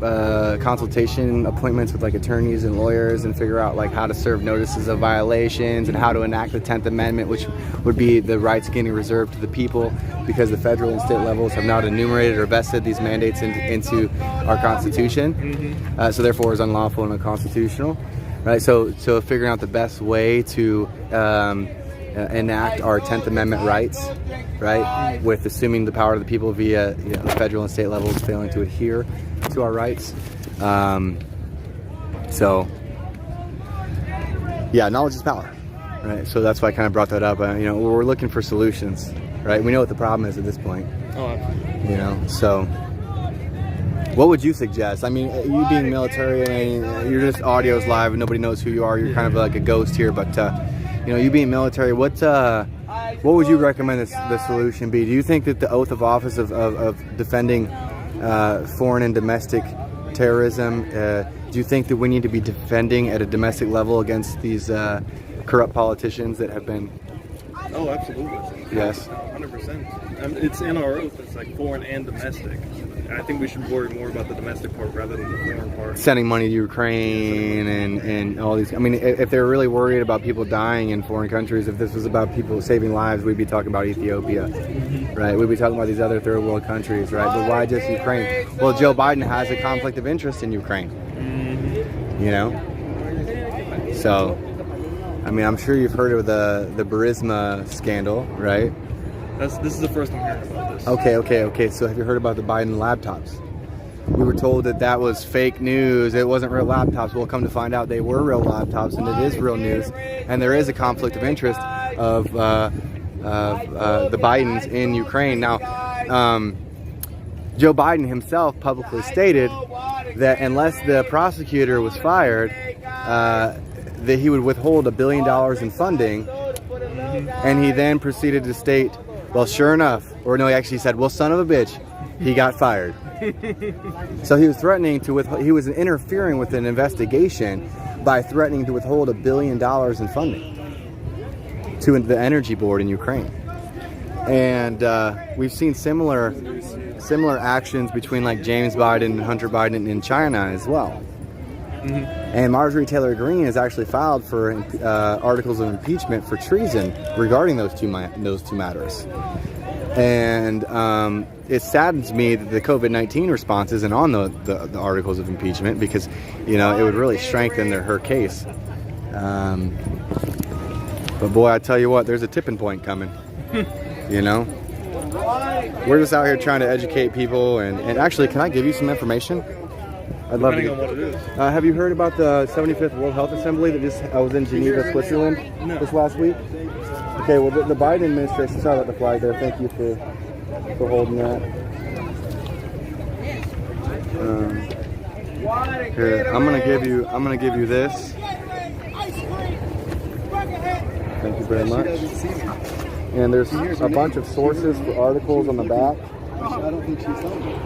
consultation appointments with like attorneys and lawyers and figure out like how to serve notices of violations and how to enact the 10th Amendment, which would be the rights getting reserved to the people, because the federal and state levels have not enumerated or vested these mandates into our Constitution. So therefore is unlawful and unconstitutional. Right? So figuring out the best way to enact our 10th Amendment rights, right, with assuming the power of the people via the federal and state levels failing to adhere to our rights. So yeah, knowledge is power, right? So that's why I kind of brought that up. We're looking for solutions, right? We know what the problem is at this point. So what would you suggest? I mean, you being military, you're just audio's live and nobody knows who you are. You're kind of like a ghost here, but you being military, what would you recommend the solution be? Do you think that the oath of office of defending foreign and domestic terrorism, do you think that we need to be defending at a domestic level against these corrupt politicians that have been... Oh, absolutely. Yes. 100%. It's in our oath. It's like foreign and domestic. I think we should worry more about the domestic part rather than the foreign part. Sending money to Ukraine and all these... I mean, if they're really worried about people dying in foreign countries, if this was about people saving lives, we'd be talking about Ethiopia, right? We'd be talking about these other third world countries, right? But why just Ukraine? Well, Joe Biden has a conflict of interest in Ukraine, So, I mean, I'm sure you've heard of the Burisma scandal, right? This is the first I'm hearing about this. Okay. So have you heard about the Biden laptops? We were told that was fake news. It wasn't real laptops. We'll come to find out they were real laptops, and it is real news. And there is a conflict of interest of the Bidens in Ukraine. Now, Joe Biden himself publicly stated that unless the prosecutor was fired, that he would withhold $1 billion in funding. And he then proceeded to state, well, sure enough, or no, he actually said, well, son of a bitch, he got fired. So he was threatening to he was interfering with an investigation by threatening to withhold $1 billion in funding to the energy board in Ukraine. And we've seen similar actions between like James Biden and Hunter Biden in China as well. And Marjorie Taylor Greene has actually filed for articles of impeachment for treason regarding those two matters. And it saddens me that the COVID-19 response isn't on the articles of impeachment, because it would really strengthen her case. But boy, I tell you what, there's a tipping point coming. We're just out here trying to educate people, and actually, can I give you some information? I'd love Depending on what it is. Have you heard about the 75th World Health Assembly that was in Geneva, Switzerland this last week? Okay, well, the Biden administration, sorry about the flag there. Thank you for holding that. Here, I'm gonna give you this. Thank you very much. And there's a bunch of sources for articles on the back.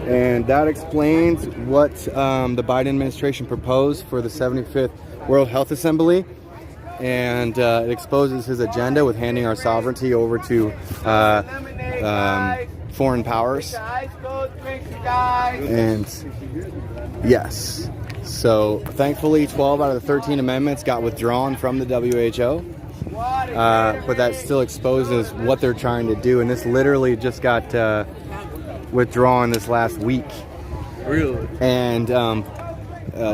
And that explains what the Biden administration proposed for the 75th World Health Assembly. And it exposes his agenda with handing our sovereignty over to foreign powers. And yes, so thankfully 12 out of the 13 amendments got withdrawn from the WHO. But that still exposes what they're trying to do. And this literally just got withdrawn this last week. Really? And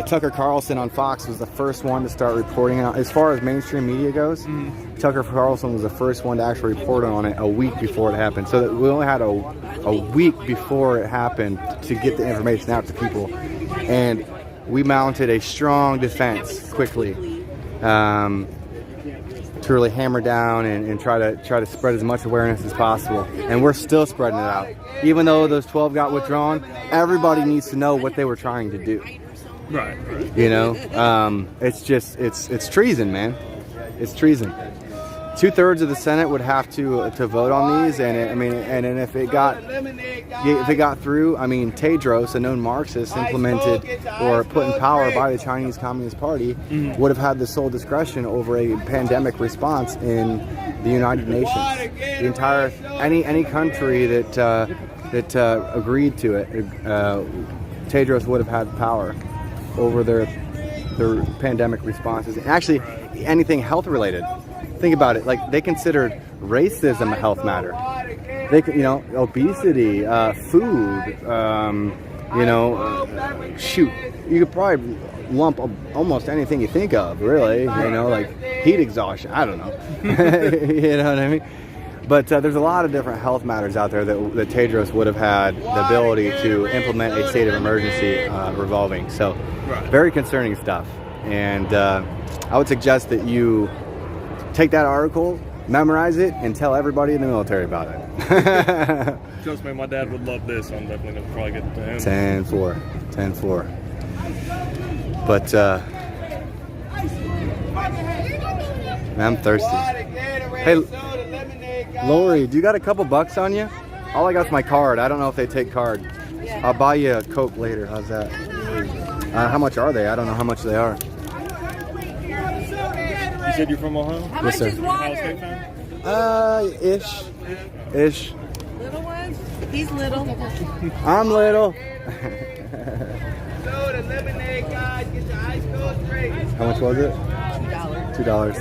Tucker Carlson on Fox was the first one to start reporting out. As far as mainstream media goes, Tucker Carlson was the first one to actually report on it a week before it happened. So that we only had a week before it happened to get the information out to people. And we mounted a strong defense quickly to really hammer down and try to spread as much awareness as possible. And we're still spreading it out. Even though those 12 got withdrawn, everybody needs to know what they were trying to do. Right. It's treason, man. It's treason. 2/3 of the Senate would have to vote on these, and if it got through, I mean, Tedros, a known Marxist, implemented or put in power by the Chinese Communist Party, would have had the sole discretion over a pandemic response in the United Nations. The entire any country that agreed to it, Tedros would have had power over their pandemic responses. Actually, anything health related. Think about it. Like, they considered racism a health matter. They, obesity, food. Shoot, you could probably lump almost anything you think of. Really, like heat exhaustion. I don't know. You know what I mean? But there's a lot of different health matters out there that Tedros would have had the ability to implement a state of emergency revolving. So, very concerning stuff. And I would suggest that you take that article, memorize it, and tell everybody in the military about it. Trust me, my dad would love this. I'm definitely going to probably get it to him. 10-4. But, man, I'm thirsty. Hey, Lori, do you got a couple bucks on you? All I got's my card. I don't know if they take card. I'll buy you a Coke later. How's that? How much are they? I don't know how much they are. You said you're from Ohio? Yes, sir. Ohio State fan? Ish. Little ones? He's little. I'm little. How much was it? $2.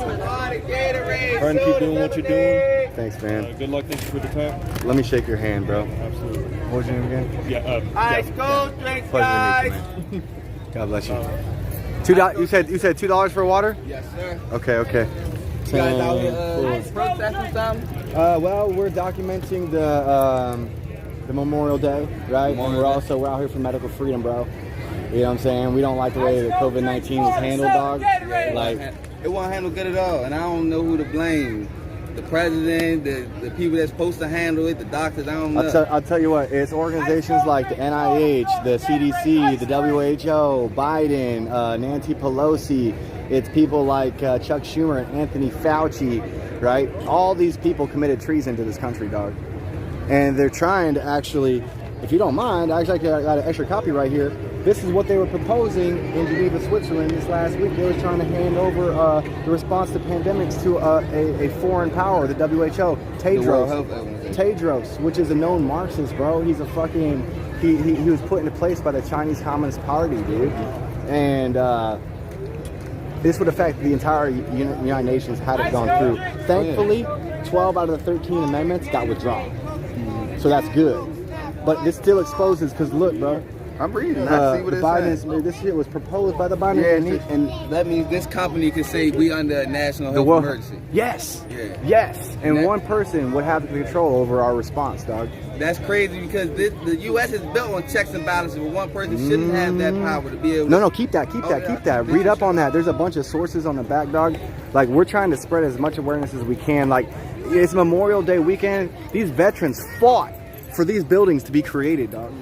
Trying to keep doing what you're doing. Thanks, man. Good luck. Thank you for the time. Let me shake your hand, bro. Absolutely. What was your name again? Ice cold drinks, guys. Pleasure to meet you, man. God bless you. $2. You said $2 for water? Yes, sir. Okay. You guys out here protesting something? Well, we're documenting the Memorial Day, right? And we're out here for medical freedom, bro. You know what I'm saying? We don't like the way that COVID-19 was handled, dog. Like, it wasn't handled good at all, and I don't know who to blame. The president, the people that's supposed to handle it, the doctors, I don't know. I'll tell you what, it's organizations like the NIH, the CDC, the WHO, Biden, Nancy Pelosi. It's people like Chuck Schumer and Anthony Fauci, right? All these people committed treason to this country, dog. And they're trying to actually, if you don't mind, I got an extra copy right here. This is what they were proposing in Geneva, Switzerland this last week. They were trying to hand over the response to pandemics to a foreign power, the WHO. Tedros, which is a known Marxist, bro. He's a fucking, he was put into place by the Chinese Communist Party, dude. And this would affect the entire United Nations had it gone through. Thankfully, 12 out of the 13 amendments got withdrawn. So that's good. But this still exposes, because look, bro. I'm reading. I see what it's saying. This shit was proposed by the Biden and that means this company can say we under a national health emergency. Yes. Yeah. Yes. And one person would have the control over our response, dog. That's crazy because the U.S. is built on checks and balances, but one person shouldn't have that power to be able. No, keep that. Read up on that. There's a bunch of sources on the back, dog. Like, we're trying to spread as much awareness as we can. Like, it's Memorial Day weekend. These veterans fought for these buildings to be created, dog.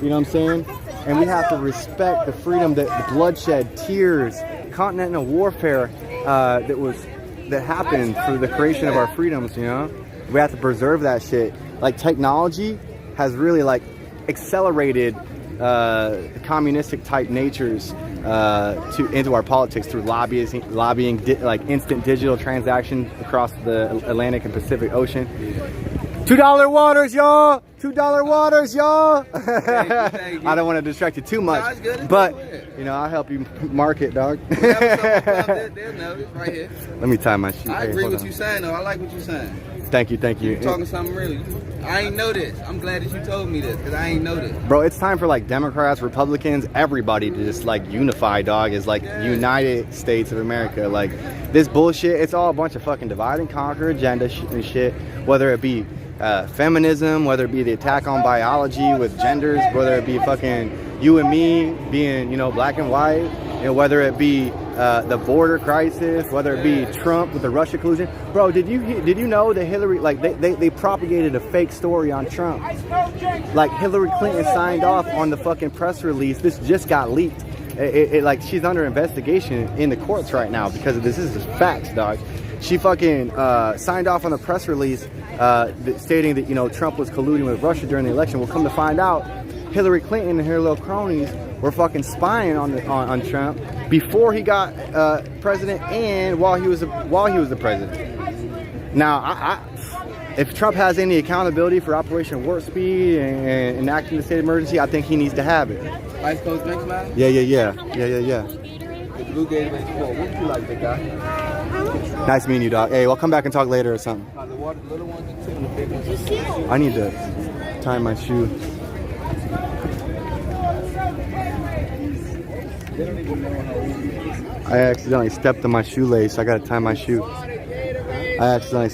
You know what I'm saying? And we have to respect the freedom, the bloodshed, tears, continental warfare that happened for the creation of our freedoms, you know? We have to preserve that shit. Like, technology has really, like, accelerated communistic type natures into our politics through lobbying like instant digital transactions across the Atlantic and Pacific Ocean. $2 waters, y'all! $2 waters, y'all! Thank you. I don't want to distract you too much, but I'll help you market, dog. They'll know it right here. Let me tie my shoe. I agree with what you're saying, though. I like what you're saying. Thank you. You're talking something really. I ain't know this. I'm glad that you told me this, because I ain't know this. Bro, it's time for, like, Democrats, Republicans, everybody to just, like, unify, dog. It's like United States of America. Like, this bullshit, it's all a bunch of fucking divide and conquer agenda and shit, whether it be feminism, whether it be the attack on biology with genders, whether it be fucking you and me being, black and white, whether it be the border crisis, whether it be Trump with the Russia collusion. Bro, did you know that Hillary, like, they propagated a fake story on Trump? Like, Hillary Clinton signed off on the fucking press release. This just got leaked. Like, she's under investigation in the courts right now because of this. This is facts, dog. she fucking signed off on the press release stating that, you know, Trump was colluding with Russia during the election. Well, come to find out, Hillary Clinton and her little cronies were fucking spying on Trump before he got president and while he was the president. Now, if Trump has any accountability for Operation Warp Speed and enacting the state of emergency, I think he needs to have it. Ice cold drinks, man? Yeah. The blue Gatorade's cold. What would you like, big guy? Nice meeting you, dog. Hey, we'll come back and talk later or something. The water, the little ones and two, and the big ones. I need to tie my shoe. I accidentally stepped on my shoelace. I gotta tie my shoe. I accidentally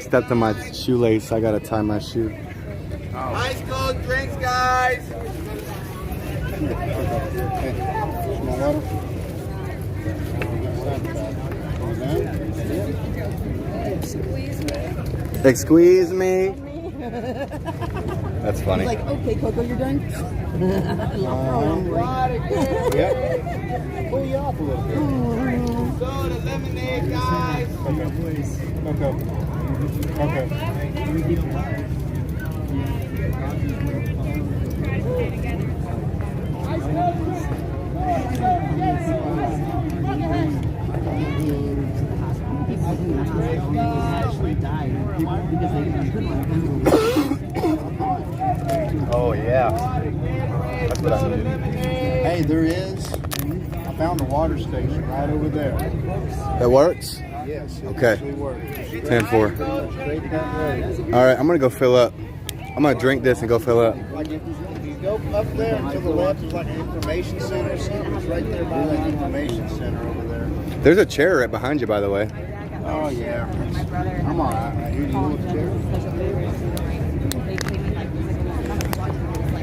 stepped on my shoelace. I gotta tie my shoe. Ice cold drinks, guys. Excuse me. That's funny. Like, okay, Coco, you're done. Yep. Pull you off a little bit. Soda, lemonade, guys. Oh yeah. That's what I need. Hey, there is. I found a water station right over there. That works? Yes. It Okay. actually works. 10-4. Straight down the road. All right, I'm gonna go fill up. I'm gonna drink this and go fill up. Like if you go up there and to the left is like an information center. It's right there by that information center over there. There's a chair right behind you, by the way. Oh yeah. I'm all right. Right here, you want the chair?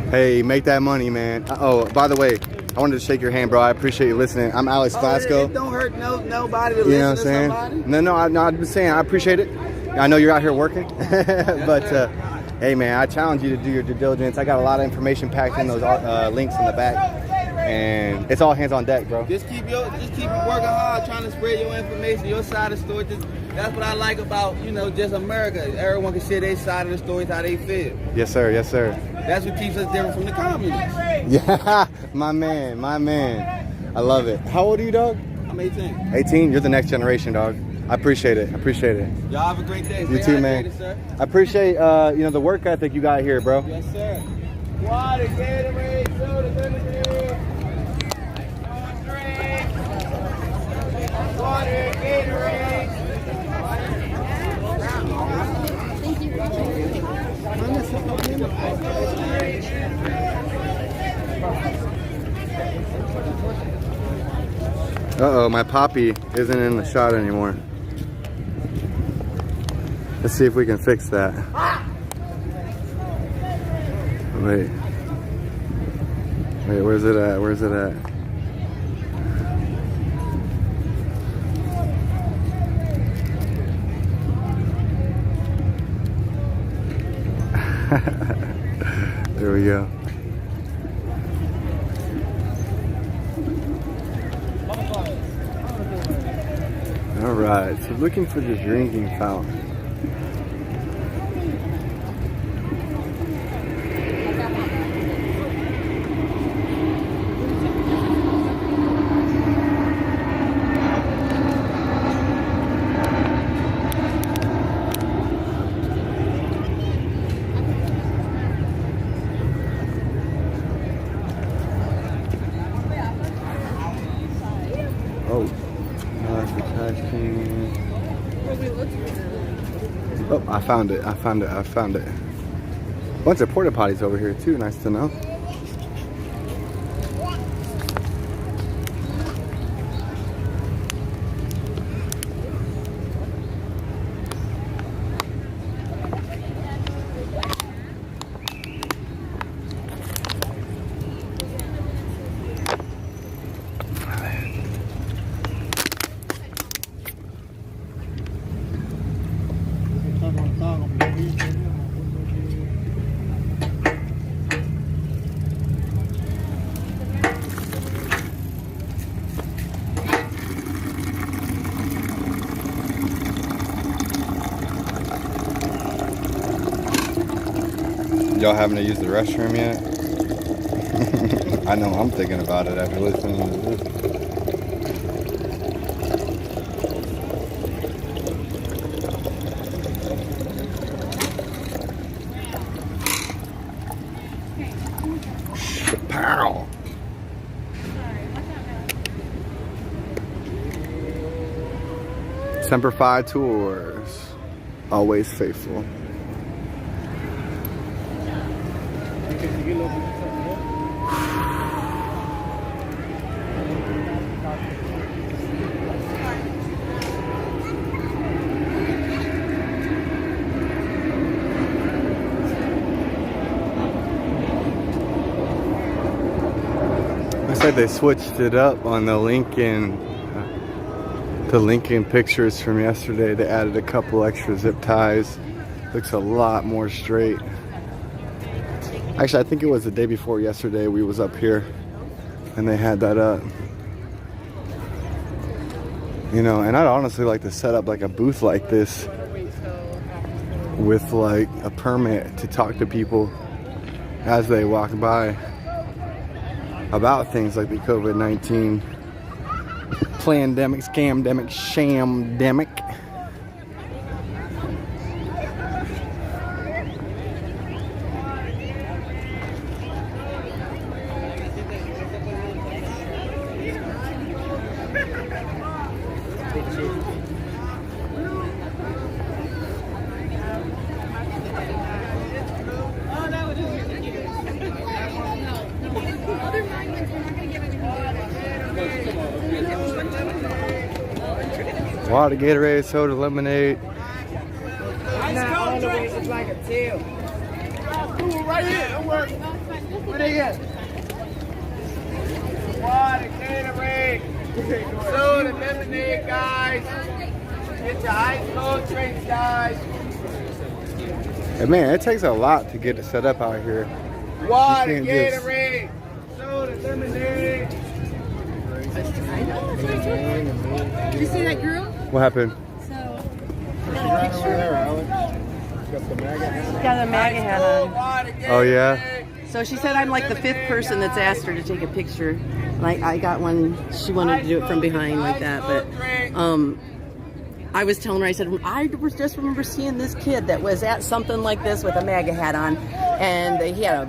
Hey, make that money, man. Oh, by the way, I wanted to shake your hand, bro. I appreciate you listening. I'm Alex Glasgow. It don't hurt nobody to You know what I'm listen to saying? somebody. No, I've been saying I appreciate it. I know you're out here working, but hey, man, I challenge you to do your due diligence. I got a lot of information packed in those links in the back, and it's all hands on deck, bro. Just keep working hard, trying to spread your information, your side of the story. That's what I like about, you know, just America. Everyone can share their side of the stories, how they feel. Yes, sir. Yes, sir. That's what keeps us different from the communists. Yeah, my man. I love it. How old are you, dog? I'm 18. 18? You're the next generation, dog. I appreciate it. Y'all have a great day. You too, man. Sir. I appreciate you know, the work ethic you got here, bro. Yes, sir. Water, Gatorade, soda, lemonade. Water, Gatorade. Uh-oh, my poppy isn't in the shot anymore. Let's see if we can fix that. Wait, where's it at? There we go. All right, so looking for the drinking fountain. Oh, that's the trash can. Oh, I found it. Bunch of porta potties over here too, nice to know. Y'all having to use the restroom yet? I know I'm thinking about it after listening to this. Pow! Semper Fi Tours, always faithful. Looks like they switched it up on the Lincoln pictures from yesterday. They added a couple extra zip ties. Looks a lot more straight. Actually, I think it was the day before yesterday we was up here and they had that up. You know, and I'd honestly like to set up like a booth like this with like a permit to talk to people as they walk by about things like the COVID-19 pandemic, scamdemic, shamdemic. Water, Gatorade, soda, lemonade. It's like a tail. Right here, don't worry. What they got? Water, Gatorade, soda, lemonade, guys. Get your ice cold drinks, guys. And man, it takes a lot to get it set up out here. Water, Gatorade, soda, lemonade. Did you see that girl? What happened? So, got a picture. She's got a MAGA hat on. Oh yeah? So she said I'm like the 5th person that's asked her to take a picture. Like I got one, she wanted to do it from behind like that, but I was telling her, I said, I just remember seeing this kid that was at something like this with a MAGA hat on, and he had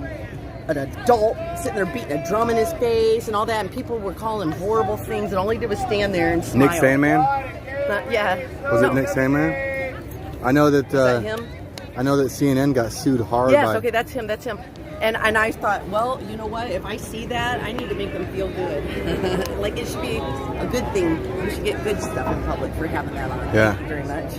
an adult sitting there beating a drum in his face and all that, and people were calling him horrible things, and all he did was stand there and smile. Nick Sandman? Yeah. Was it Nick Sandman? I know that, Is that him? I know that CNN got sued hard. Yes, by... okay, that's him, that's him. And I thought, well, you know what? If I see that, I need to make them feel good. Like it should be a good thing. We should get good stuff in public for having that on. Yeah. Thank you very much.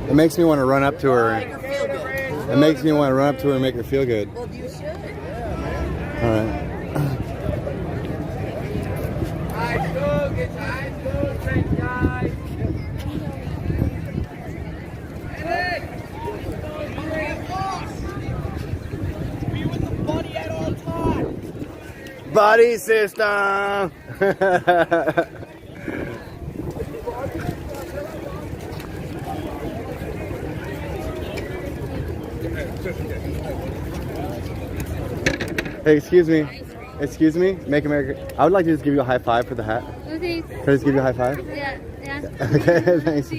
It makes me want to run up to her. Make her feel good. It makes me want to run up to her and make her feel good. Well, you should. All right. Ice cold, get your ice cold drinks, guys. Body system. Hey, excuse me. Excuse me. Make America. I would like to just give you a high five for the hat. Okay. Can I just give you a high five? Yeah. Okay, thanks.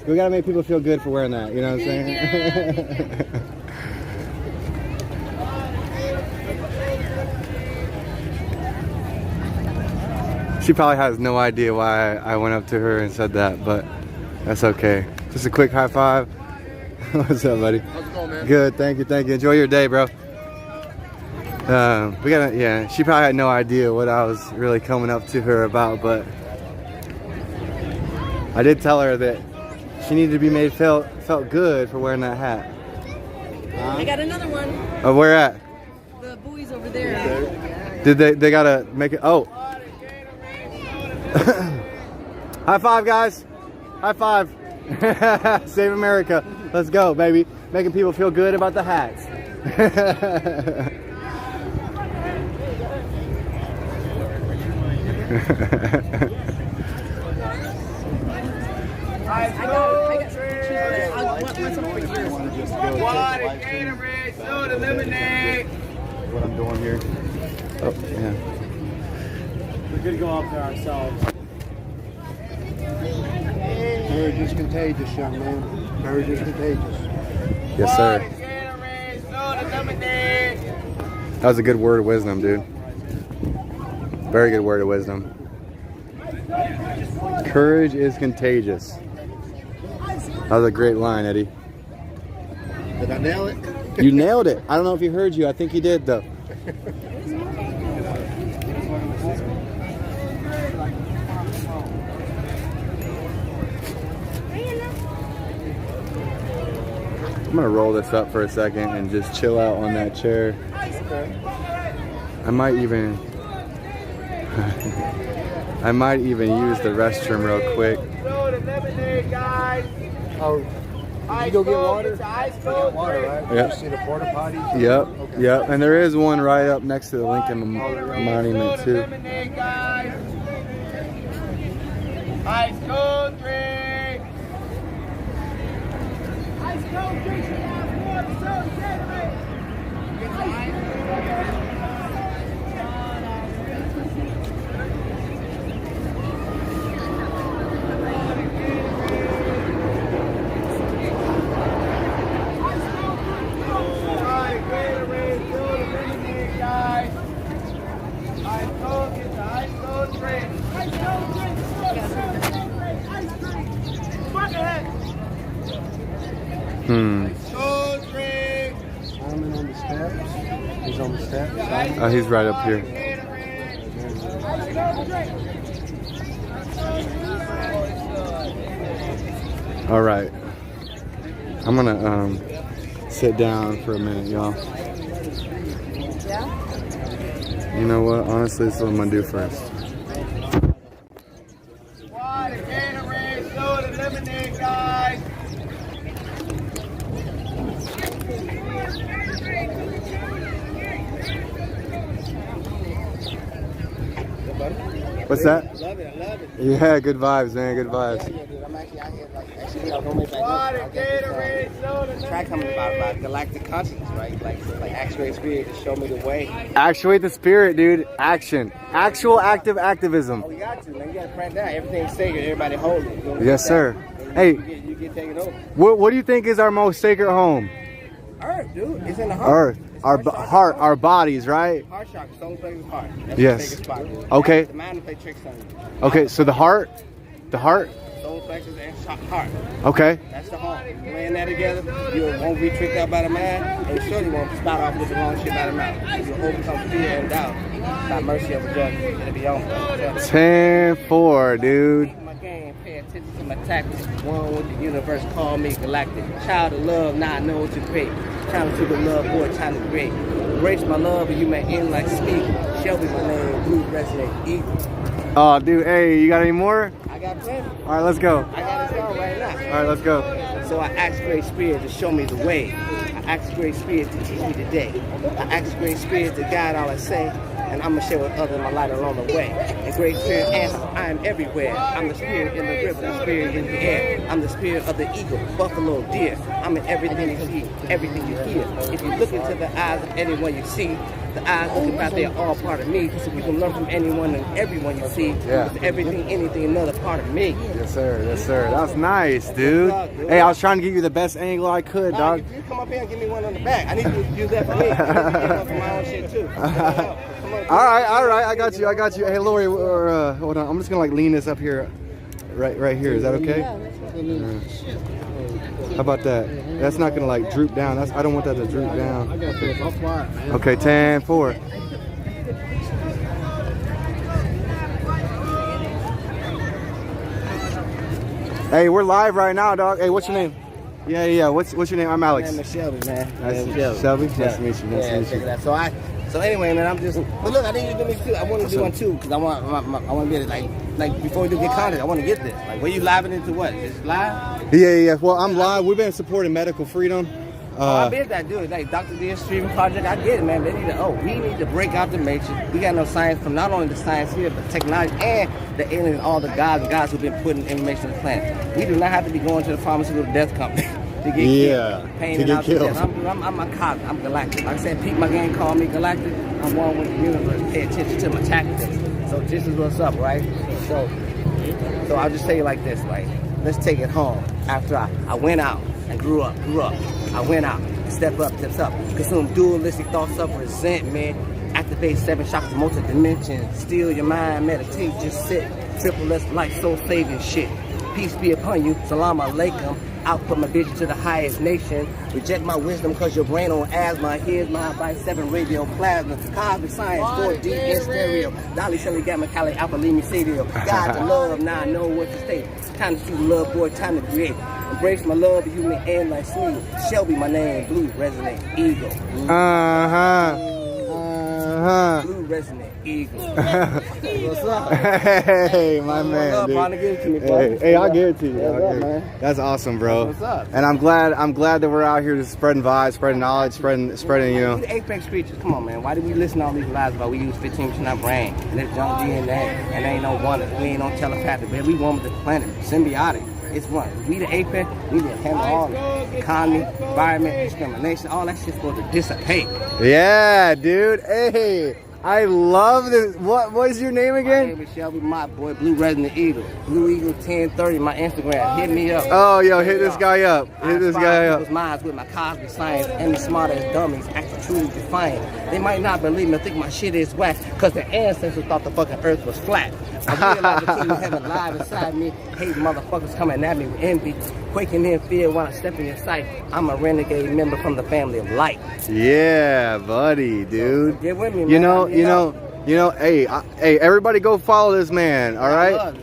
We gotta make people feel good for wearing that. You know what I'm saying? She probably has no idea why I went up to her and said that, but that's okay. Just a quick high five. What's up, buddy? How's it going, man? Good, thank you, thank you. Enjoy your day, bro. Yeah, she probably had no idea what I was really coming up to her about, but I did tell her that she needed to be made felt good for wearing that hat. I got another one. Oh, where at? The buoys over there. Did they gotta make it? Oh. High five, guys. High five. Save America. Let's go, baby. Making people feel good about the hats. I got pictures of that. I want some for you. soda, lemonade. What I'm doing here. Oh, yeah. We're gonna go up there ourselves. Courage is contagious, young man. Courage is contagious. Yes, sir. That was a good word of wisdom, dude. Very good word of wisdom. Courage is contagious. That was a great line, Eddie. Did I nail it? You nailed it. I don't know if he heard you. I think he did, though. I'm gonna roll this up for a second and just chill out on that chair. I might even use the restroom real quick. Oh, did you go get water? You got water, right? Yep. You see the porta potty? Yep, yep. And there is one right up next to the Lincoln Monument too. Ice cold drink. Ice cold drink. Simon on the steps. He's on the steps. Oh, he's right up here. All right. I'm gonna sit down for a minute, y'all. You know what? Honestly, this is what I'm gonna do first. Water, Gatorade, soda, lemonade, guys. What's that? I love it. I love it. Yeah, good vibes, man. Good vibes. Yeah, dude. I'm actually out here, like, actually, don't make Water, Gatorade, soda, track coming about galactic consciousness, right? Like actuate spirit to show me the way. Actuate the spirit, dude. Action. Actual active activism. Oh, we got to, man. You got to crank down. Everything's sacred. Everybody hold it. Yes, sir. Hey, You get taken over. what do you think is our most sacred home? Earth, dude. It's in the heart. Earth. Our heart, our bodies, right? Heart chakra. Soul place is heart. That's Yes. the sacred spot, dude. Okay. The mind will play tricks on you. Okay, so the heart. Soul plexus and heart. Okay. That's the home. You laying that together, you won't be tricked out by the mind, and you surely won't start off with the wrong shit by the mouth. You'll overcome fear and doubt. Not mercy of a judge. It'll be on. 10-4, dude. My game, pay attention to my tactics. One with the universe, call me galactic. Child of love, now I know what to create. Time to the love, boy, time to great. Embrace my love, and you may end like speak. Shelby, my name, blue resonate, eagle. Oh, dude, hey, you got any more? I got plenty. All right, let's go. I got it all right now. All right, let's go. So I ask Great Spirit to show me the way. I ask Great Spirit to teach me today. I ask Great Spirit to guide all I say, and I'm gonna share with others my light along the way. And Great Spirit answers, I am everywhere. I'm the spirit in the river, the spirit in the air. I'm the spirit of the eagle, buffalo, deer. I'm in everything you see, everything you hear. If you look into the eyes of anyone you see, the eyes looking back, they are all part of me. So you can learn from anyone and everyone you see. Yeah. Because everything, anything, another part of me. Yes, sir. Yes, sir. That's nice, dude. Hey, I was trying to give you the best angle I could, dog. You come up here and give me one on the back. I need you to do that for me. I need to get one for my own shit too. All right. I got you. Hey, Lori, hold on. I'm just gonna like lean this up here, right here. Is that okay? How about that? That's not gonna like droop down. I don't want that to droop down. I got this. I'll fly it, man. Okay, 10-4. Hey, we're live right now, dog. Hey, what's your name? Yeah. What's your name? I'm Alex. My name is Shelby, man. Nice to meet you. Shelby. Nice to meet you. Nice to meet check you. it out. So anyway, man, I'm just. But look, I need you to do me too. I want to do one too because I want to get it like before we do get content. I want to get this. Like, were you live into what? Just live? Yeah. Well, I'm live. We've been supporting medical freedom. I bet that dude, like Dr. Deer's streaming project. I get it, man. They need to. We need to break out the matrix. We got no science from not only the science here, but technology and the aliens, all the gods who've been putting information on the planet. We do not have to be going to the pharmaceutical death company. to get Yeah, killed. Pain to and get out to death. killed. I'm a cosmic. I'm galactic. Like I said, Pete, my gang called me galactic. I'm one with the universe. Pay attention to my tactics. So this is what's up, right? So I'll just tell you like this, like, let's take it home. After I went out and grew up. I went out, step up, consume dualistic thoughts of resentment, activate 7 chakras, multi-dimensions, steal your mind, meditate, just sit, triple S life, soul saving shit. Peace be upon you, salam alaikum. Output my vision to the highest nation. Reject my wisdom cause your brain on asthma. Here's my advice, 7 radio plasma. Cosmic science, 4D in stereo. Dolly, Shelly, Gamma, Cali, Alpha, Lima, Sadio. God to love, now I know what to state. Time to shoot love, boy, time to create. Embrace my love, you may end like smooth. Shelby, my name, blue, resonate, eagle. Blue, resonate, eagle. What's up? Hey, my man, dude. Hey, I'll give it to you. That's awesome, bro. What's up? And I'm glad that we're out here just spreading vibes, spreading knowledge, spreading, you know. We the apex creatures. Come on, man. Why do we listen to all these lies about we use 15% of our brain and it's junk DNA and ain't no wonder. We ain't no telepathic, man. We one with the planet, symbiotic. It's one. We the apex. We need to handle all the economy, environment, discrimination. All that shit's supposed to dissipate. Yeah, dude. Hey, I love this. What is your name again? My name is Shelby, my boy, Blue Resonant Eagle. Blue Eagle 1030, my Instagram. Hit me up. Oh, yo, hit this guy up. Hit this guy up. Minds with my cosmic science and the smartest dummies actually truly defiant. They might not believe me, think my shit is whack, cause their ancestors thought the fucking earth was flat. I realize the king of heaven live inside me. Hate motherfuckers coming at me with envy. Quaking in fear when I step in your sight. I'm a renegade member from the family of light. Yeah, buddy, dude. Get with me, man. You know, hey, everybody go follow this man, all right?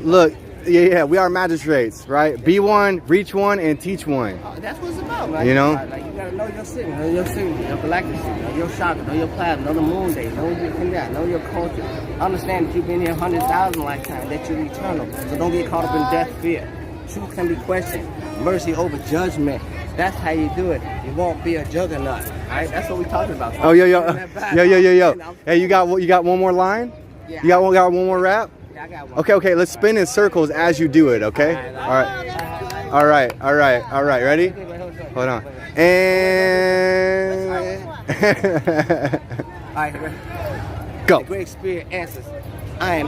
Look, yeah, we are magistrates, right? Be one, reach one, and teach one. That's what it's about, man. You know? Like, you gotta know your city, know your galactic city, know your chakra, know your plasma, know the moon day, know your Kenya, know your culture. Understand that you've been here 100,000 lifetimes, that you're eternal. So don't get caught up in death fear. Truth can be questioned. Mercy over judgment. That's how you do it. You won't be a juggernaut. Alright? That's what we talking about. Oh, yo. Hey, you got one more line? Yeah. You got one more rap? Yeah, I got one. Okay, let's spin in circles as you do it, okay? All right. Ready? Hold on. And Alright, go. The Great Spirit answers. I am,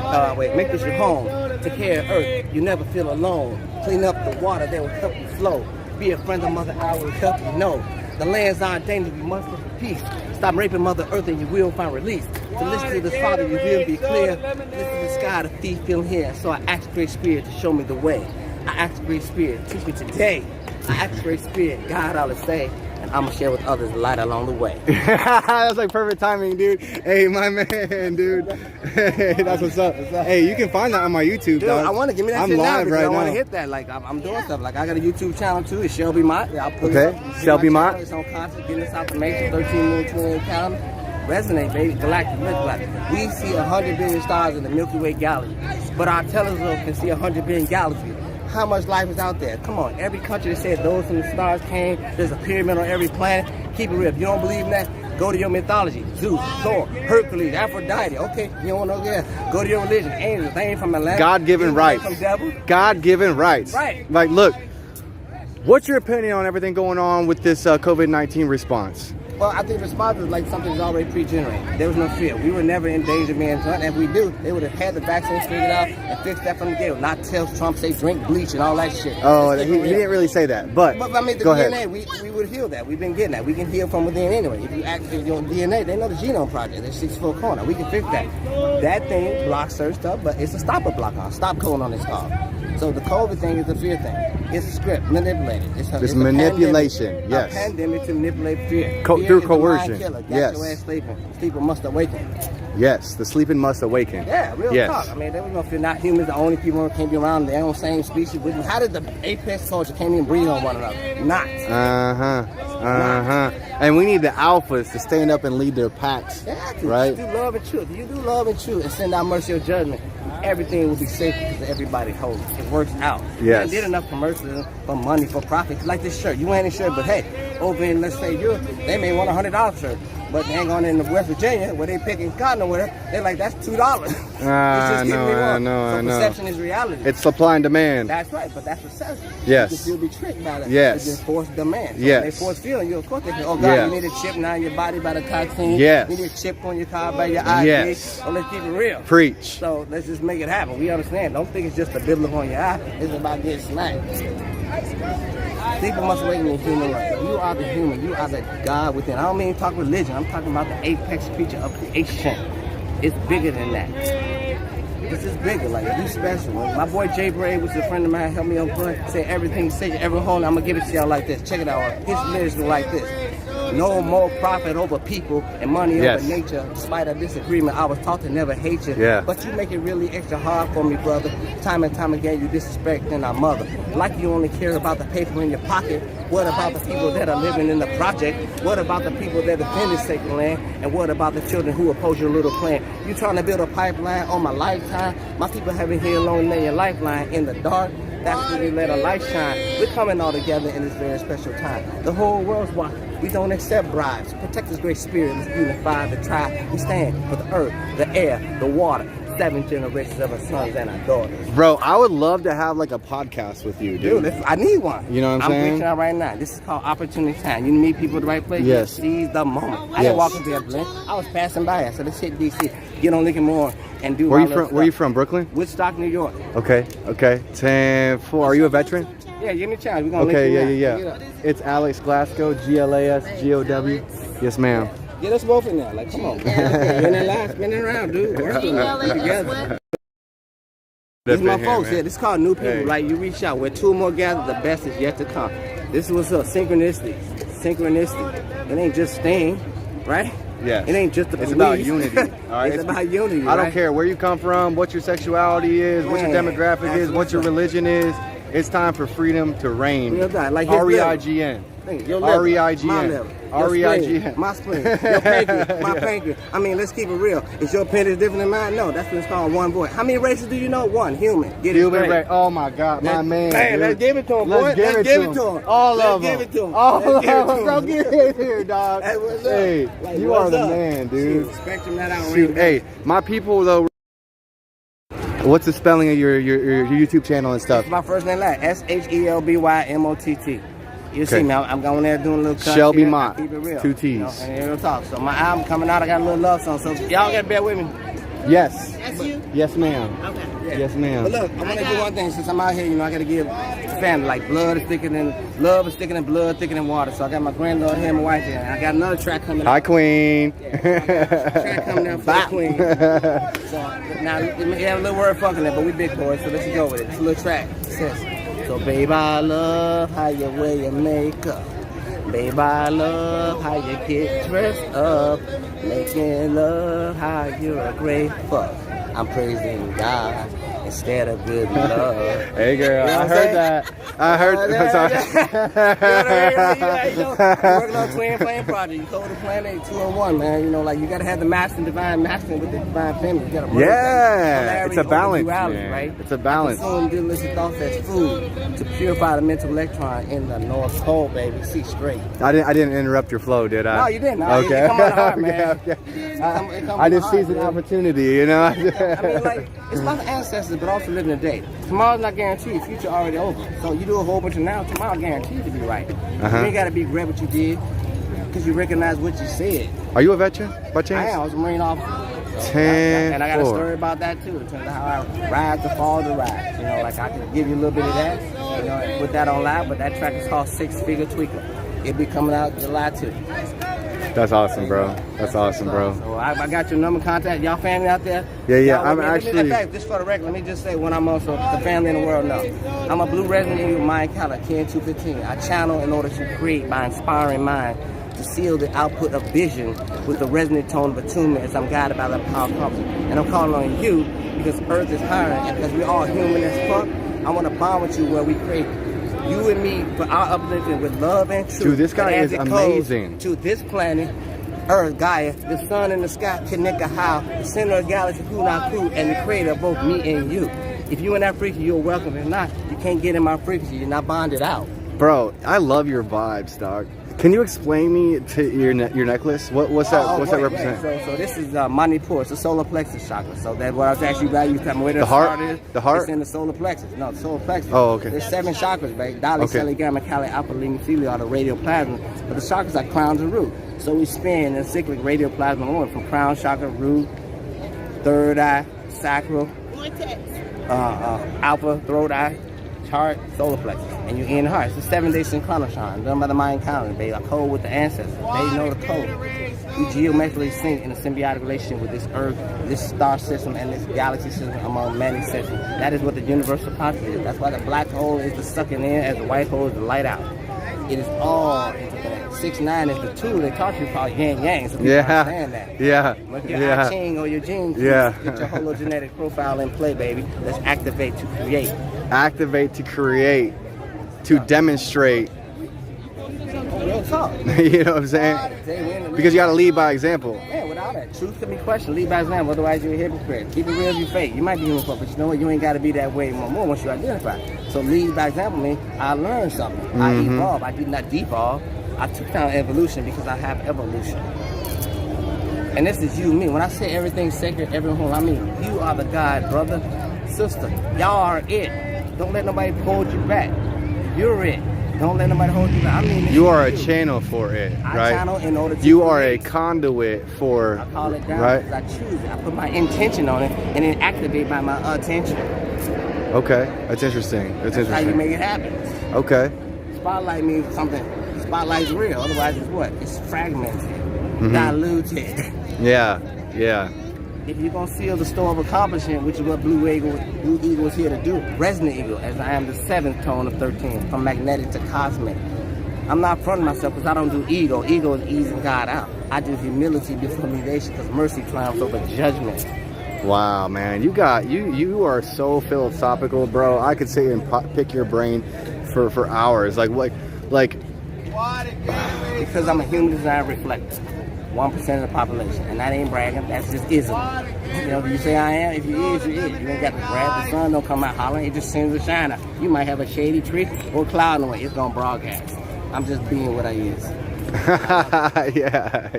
make this your home. Take care of earth. You never feel alone. Clean up the water that will help you flow. Be a friend of Mother Earth will help you know. The lands are in danger, you must look for peace. Stop raping Mother Earth and you will find release. To listen to this Father, you will be clear. Listen to the sky, the thief feeling here. So I ask Great Spirit to show me the way. I ask Great Spirit, teach me today. I ask Great Spirit, God, all to say. And I'm gonna share with others the light along the way. That's like perfect timing, dude. Hey, my man, dude. Hey, that's what's up. Hey, you can find that on my YouTube, dude. I want to give me that I'm shit live now right I want now. to hit that. Like I'm doing stuff. Like I got a YouTube channel too. It's Shelby Mott. I'll put it up. Shelby Mott. It's on constant, getting this information. 13 moon, 28 calendar. Resonate, baby. Galactic, galactic. We see 100 billion stars in the Milky Way galaxy, but our telescope can see 100 billion galaxies. How much life is out there? Come on, every country that said those from the stars came, there's a pyramid on every planet. Keep it real. If you don't believe in that, go to your mythology. Zeus, Thor, Hercules, Aphrodite. Okay, you don't know that. Go to your religion. Angels, they ain't from Atlanta. God-given rights. From devil. God-given rights. Right. Like, look, what's your opinion on everything going on with this COVID-19 response? Well, I think response is like something that's already pre-generated. There was no fear. We were never in danger of being done. If we do, they would have had the vaccine figured out and fixed that from the get. Not tell Trump say drink bleach and all that shit. Oh, he didn't really say that. But I mean, the go DNA, ahead. we would heal that. We've been getting that. We can heal from within anyway. If you activate your DNA, they know the genome project. There's 6-foot corner. We can fix that. That thing blocks certain stuff, but it's a stopper blocker. Stop code on this call. So the COVID thing is a fear thing. It's a script, manipulated. It's manipulation, pandemic, yes. A pandemic to manipulate fear. Through coercion, yes. Your ass sleeping. Sleeper must awaken. Yes, the sleeping must awaken. Yeah, real talk. I mean, they was gonna feel not humans, the only people who can't be around their own same species. How did the apex culture can't even breathe on one another? Not. And we need the alphas to stand up and lead their packs, right? You do love and truth. You do love and truth and send out mercy or judgment. Everything will be safe because everybody holds it. It works out. Yes. You did enough commercials for money, for profit. Like this shirt. You ain't a shirt, but hey, over in, let's say Europe, they may want $100 shirt. But hang on in West Virginia, where they picking cotton or whatever, they're like, that's $2. I know. Perception is reality. It's supply and demand. That's right, but that's perception. Yes. You can still be tricked by that. Yes. It's just forced demand. So Yes. they force feeling you. Of course they say, oh God, Yes. you need a chip now in your body by the toxin. Yes. You need a chip on your car by your ID. Yes. Oh, let's keep it real. Preach. So let's just make it happen. We understand. Don't think it's just a bibble on your eye. It's about getting smacked. People must wait in the human life. You are the human. You are the God within. I don't mean talk religion. I'm talking about the apex creature of creation. It's bigger than that. This is bigger. Like, you special. My boy Jay Bray, which is a friend of mine, helped me up front. Say everything, say every home. I'm going to give it to y'all like this. Check it out. His lyrics go like this. No more profit over people and money Yes. over nature. Despite a disagreement, I was taught to never hate you. Yeah. But you make it really extra hard for me, brother. Time and time again, you disrespecting our mother. Like you only care about the paper in your pocket. What about the people that are living in the project? What about the people that defend this sacred land? And what about the children who oppose your little plan? You trying to build a pipeline on my lifetime? My people have been here alone laying your lifeline in the dark. That's when we let a light shine. We're coming all together in this very special time. The whole world's watching. We don't accept bribes. Protect this great spirit. Let's unify the tribe. We stand for the earth, the air, the water. 7 generations of our sons and our daughters. Bro, I would love to have like a podcast with you, dude. Dude, I need one. You know what I'm saying? I'm reaching out right now. This is called opportunity time. You meet people at the right place. Yes. Seize the moment. I Yes. didn't walk into that place. I was passing by. I said, let's hit DC. Get on Lincoln Moore and do Where my you little from? Where you stuff. from? Brooklyn? Woodstock, New York. Okay. 10-4. Are you a veteran? Yeah, give me a chance. We're gonna Okay. link you Yeah. now. Pick it up. It's Alex Glasgow. GLASGOW. Yes, ma'am. Get us both in there. Like, come on. Man. You're in that line, spinning around, dude. Working together. These my folks here. This is called New People, right? You reach out. Where two or more gather, the best is yet to come. This was a synchronicity. It ain't just staying, right? Yes. It ain't just the It's police. about unity. All right. It's about unity. I don't right? care where you come from, what your sexuality is, what your Man, demographic that's is, what your religion is. It's time for freedom to reign. Real God, like his REIGN. Your liver, REIGN. my liver, REIGN. my spleen, your pancreas, my pancreas. I mean, let's keep it real. Is your pancreas different than mine? No, that's what it's called, one voice. How many races do you know? One, human. Get it Human straight. race. Oh my God, my man. Man, let's dude. give it to him, boy. Let's give it to him. All of them. Let's give it to him. All Let's of give it them. to Bro, him. get in here, dog. Hey, what's up? Hey, Like, you what's are the up? man, dude. Shoot, spectrum that out. Shoot, hey, my people though. What's the spelling of your YouTube channel and stuff? My first name, like SHELBYMOTT. You see Okay. me, I'm going there doing a little cut. Shelby here. Mott. Keep it real. 2 T's. You know, and real talk. So my album coming out, I got a little love song. So y'all gotta bear with me. Yes. That's you? Yes, ma'am. Okay. Yes, ma'am. But look, I want to do one thing. Since I'm out here, you know, I got to give the family, like, love is thicker than blood, thicker than water. So I got my granddaughter here and my wife here. And I got another track coming Hi, out. Queen. Track coming out for the queen. So now, we have a little word funk in there, but we big boys, so let's go with it. It's a little track. It says, so babe, I love how you wear your makeup. Babe, I love how you get dressed up. Making love how you're a great fuck. I'm praising God instead of good love. Hey, girl, You know I what heard I'm that. I heard that. Working on Twin Flame Project. You Code the Planet 201, man. You know, like, you got to have the masculine, divine masculine with the divine feminine. You got to merge Yeah, that. it's a balance, Duality, man. right? It's a balance. Consume delicious thoughts as food to purify the mental electron in the North Pole, baby. See straight. I didn't interrupt your flow, did I? No, you didn't. No, Okay. It come on the heart, man. Okay. It come I on the just heart, seized an man. opportunity, you know. I mean, like, it's about the ancestors, but also living the day. Tomorrow's not guaranteed. Future already over. So you do a whole bunch of now. Tomorrow guaranteed to be right. Uh-huh. You ain't got to be regret what you did because you recognize what you said. Are you a veteran by chance? I am. I was a Marine officer. So, 10-4. and I got a story about that too, in terms of how I ride to fall to rise. You know, like I can give you a little bit of that. You know, put that on live, but that track is called 6 Figure Tweaker. It'll be coming out July 2. That's awesome, bro. That's awesome, bro. So I got your number, contact y'all family out there. Yeah, yeah. Y'all I'm with me. actually. In fact, just for the record, let me just say what I'm also the family in the world know. I'm a blue resident in your mind color, Ken 215. I channel in order to create by inspiring mind to seal the output of vision with the resonant tone of attunement as I'm guided by the power of compass. And I'm calling on you because Earth is hiring, and because we're all human as fuck. I want to bond with you where we create you and me for our uplifting with love and truth. Dude, this guy And as is it goes amazing. to this planet, Earth, Gaia, the sun and the sky, Kanika How, the center of the galaxy, Hunaku, and the creator of both me and you. If you in that frequency, you're welcome. If not, you can't get in my frequency. You're not bonded out. Bro, I love your vibes, dog. Can you explain me to your necklace? What's that? What's that represent? So this is Manipur. It's a solar plexus chakra. So that's what I was actually about you telling me where the heart is. The heart. It's in the solar plexus. No, the solar plexus. Oh, okay. There's 7 chakras, baby. Dali, Okay. Celi, Gamma, Kali, Alpha, Lima, Theta are the radial plasma. But the chakras are crowns and root. So we spin in cyclic radial plasma order from crown chakra, root, third eye, sacral, alpha, throat eye, heart, solar plexus, and you're in the heart. It's a 7-day synchronotron done by the mind calendar, baby. A code with the ancestors. They know the code. We geometrically sync in a symbiotic relationship with this earth, this star system, and this galaxy system among many systems. That is what the universal consciousness is. That's why the black hole is the sucking in as the white hole is the light out. It is all interconnected. 6-9 is the tool they taught you called yin yang, so people understand that. Yeah. With your I Ching or your genes, get your hologenetic profile in play, baby. Let's activate to create. Activate to create, to demonstrate. Real talk. You know what I'm saying? Because you got to lead by example. Yeah, without that, truth can be questioned. Lead by example, otherwise you're a hypocrite. Keep it real as you fake. You might be human, but you know what? You ain't got to be that way more once you identify. So lead by example means I learned something. I evolved. I did not devolve. I took down evolution because I have evolution. And this is you, me. When I say everything's sacred, everyone whole, I mean you are the God, brother, sister. Y'all are it. Don't let nobody hold you back. You're it. Don't let nobody hold you back. I mean, you are a channel for it, right? Channel in order to you are a conduit for, I call it down right? because I choose it. I put my intention on it and then activate by my attention. Okay, that's interesting. That's interesting. How you make it happen. Okay. Spotlight means something. Spotlight's real. Otherwise, it's what? It's fragmented, diluted. Yeah, yeah. If you're gonna seal the store of accomplishment, which is what Blue Eagle is here to do, Resonant Eagle, as I am the 7th tone of 13, from magnetic to cosmic. I'm not fronting myself because I don't do ego. Ego is easing God out. I do humility before humiliation because mercy triumphs over judgment. Wow, man, you are so philosophical, bro. I could sit here and pick your brain for hours. Like. Because I'm a human design reflector. 1% of the population, and that ain't bragging. That's just ism. You know, you say I am. If you is, you is. You ain't got to brag. The sun don't come out hollering. It just sends a shine out. You might have a shady tree or a cloud in the way. It's gonna broadcast. I'm just being what I is. yeah.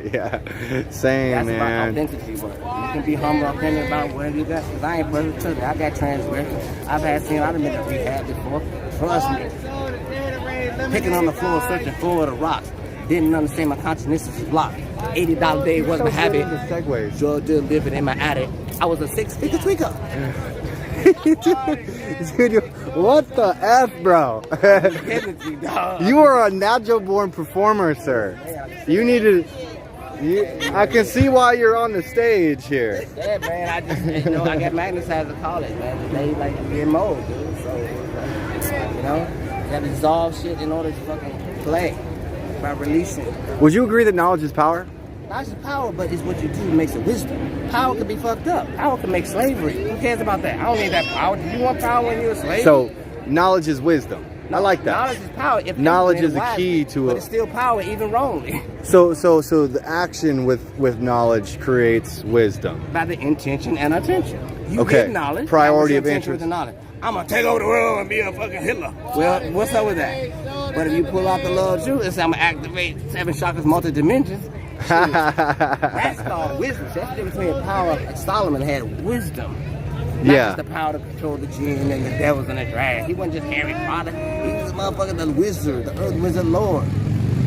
Same, that's man. About authenticity, but you can be humble, authentic about whatever you got. Cause I ain't perfect too. I got transgressions. I've been to rehab before. Trust me. Picking on the floor, searching for the rocks. Didn't understand my consciousness was blocked. $80 a day was my habit. Drug deal living in my attic. I was a 6-figure tweaker. Dude, what the F, bro? You are a natural born performer, sir. You need to. I can see why you're on the stage here. Yeah, man. I just, I got magnetized to college, man. They like to be in mode, dude. So, you got to dissolve shit in order to fucking play. By releasing. Would you agree that knowledge is power? Knowledge is power, but it's what you do makes it wisdom. Power can be fucked up. Power can make slavery. Who cares about that? I don't need that power. Do you want power when you're a slave? So, knowledge is wisdom. I like that. Knowledge is power. If knowledge is the key to it. But it's still power, even wrongly. So the action with knowledge creates wisdom. By the intention and attention. You get knowledge. Priority of interest. With the knowledge. I'm gonna take over the world and be a fucking Hitler. Well, what's up with that? But if you pull out the love truth and say I'm gonna activate 7 chakras, multi-dimensions, that's called wisdom. That's the difference between power. Like Solomon had wisdom. Not just the power to control the jinn and the devils and the dragons. He wasn't just Harry Potter. He was a motherfucker, the wizard, the earth wizard lord.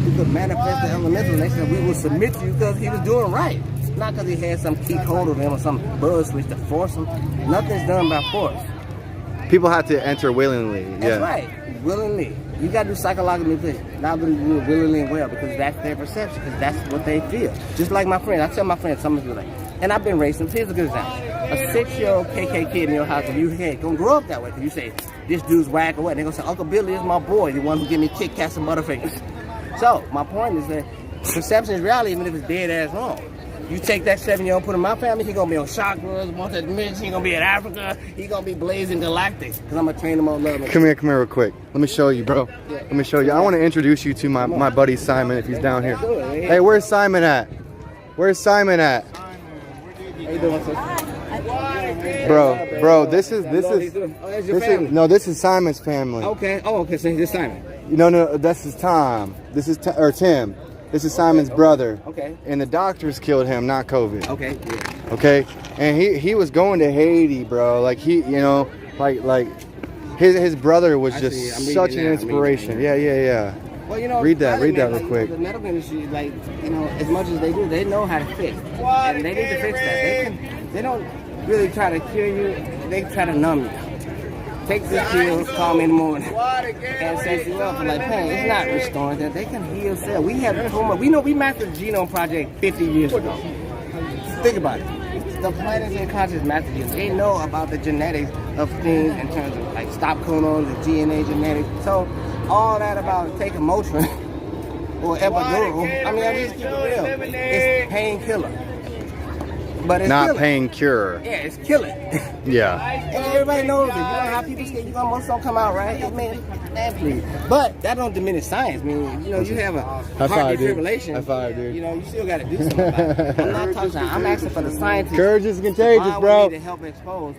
He could manifest the elemental and they said we will submit to you because he was doing right. Not because he had some key hold of him or some buzz switch to force him. Nothing's done by force. People have to enter willingly. That's right, willingly. You got to do psychological things. Not do it willingly and well because that's their perception, because that's what they feel. Just like my friend, I tell my friends, some of you like, and I've been racing. Here's a good example. A 6-year-old KK kid in your house, if you don't grow up that way, because you say, this dude's whack or what, they're going to say, Uncle Billy is my boy, the one who give me Kit Kats and Butterfingers. So, my point is that perception is reality, even if it's dead ass wrong. You take that 7-year-old, put him in my family, he gonna be on chakras, multi-dimensions, he gonna be in Africa, he gonna be blazing galactic, because I'm gonna train him on love. Come here real quick. Let me show you, bro. Let me show you. I want to introduce you to my buddy Simon, if he's down here. Hey, where's Simon at? Where's Simon at? How you doing, sister? Bro, this is this is Simon's family. Okay. Oh, okay. So this Simon. No, this is Tom. This is Tim. This is Simon's brother. Okay. And the doctors killed him, not COVID. Okay. Yeah. Okay. And he was going to Haiti, bro. Like like his brother was just such an inspiration. Yeah. Well, read that real quick. The medical industry, as much as they do, they know how to fix, and they need to fix that. They don't really try to cure you. They try to numb you. Take this pill, call me in the morning, and set you up for like pain. It's not restoring that. They can heal cells. We have so much. We mastered the genome project 50 years ago. Think about it. The planet's unconscious mastered genome. They know about the genetics of things in terms of like stop codons, the DNA genetics. So all that about taking Motrin or epidural. I mean, I just keep it real. It's painkiller. But it's not killing. pain cure. Yeah, it's killing. Yeah. And everybody knows it. You know how people say you almost don't come out right? I mean, please. But that don't diminish science. I mean, you have a heart defibrillation. High five, dude. You still got to do something about it. I'm not talking. I'm asking for the scientists. Courage is contagious, bro. To help expose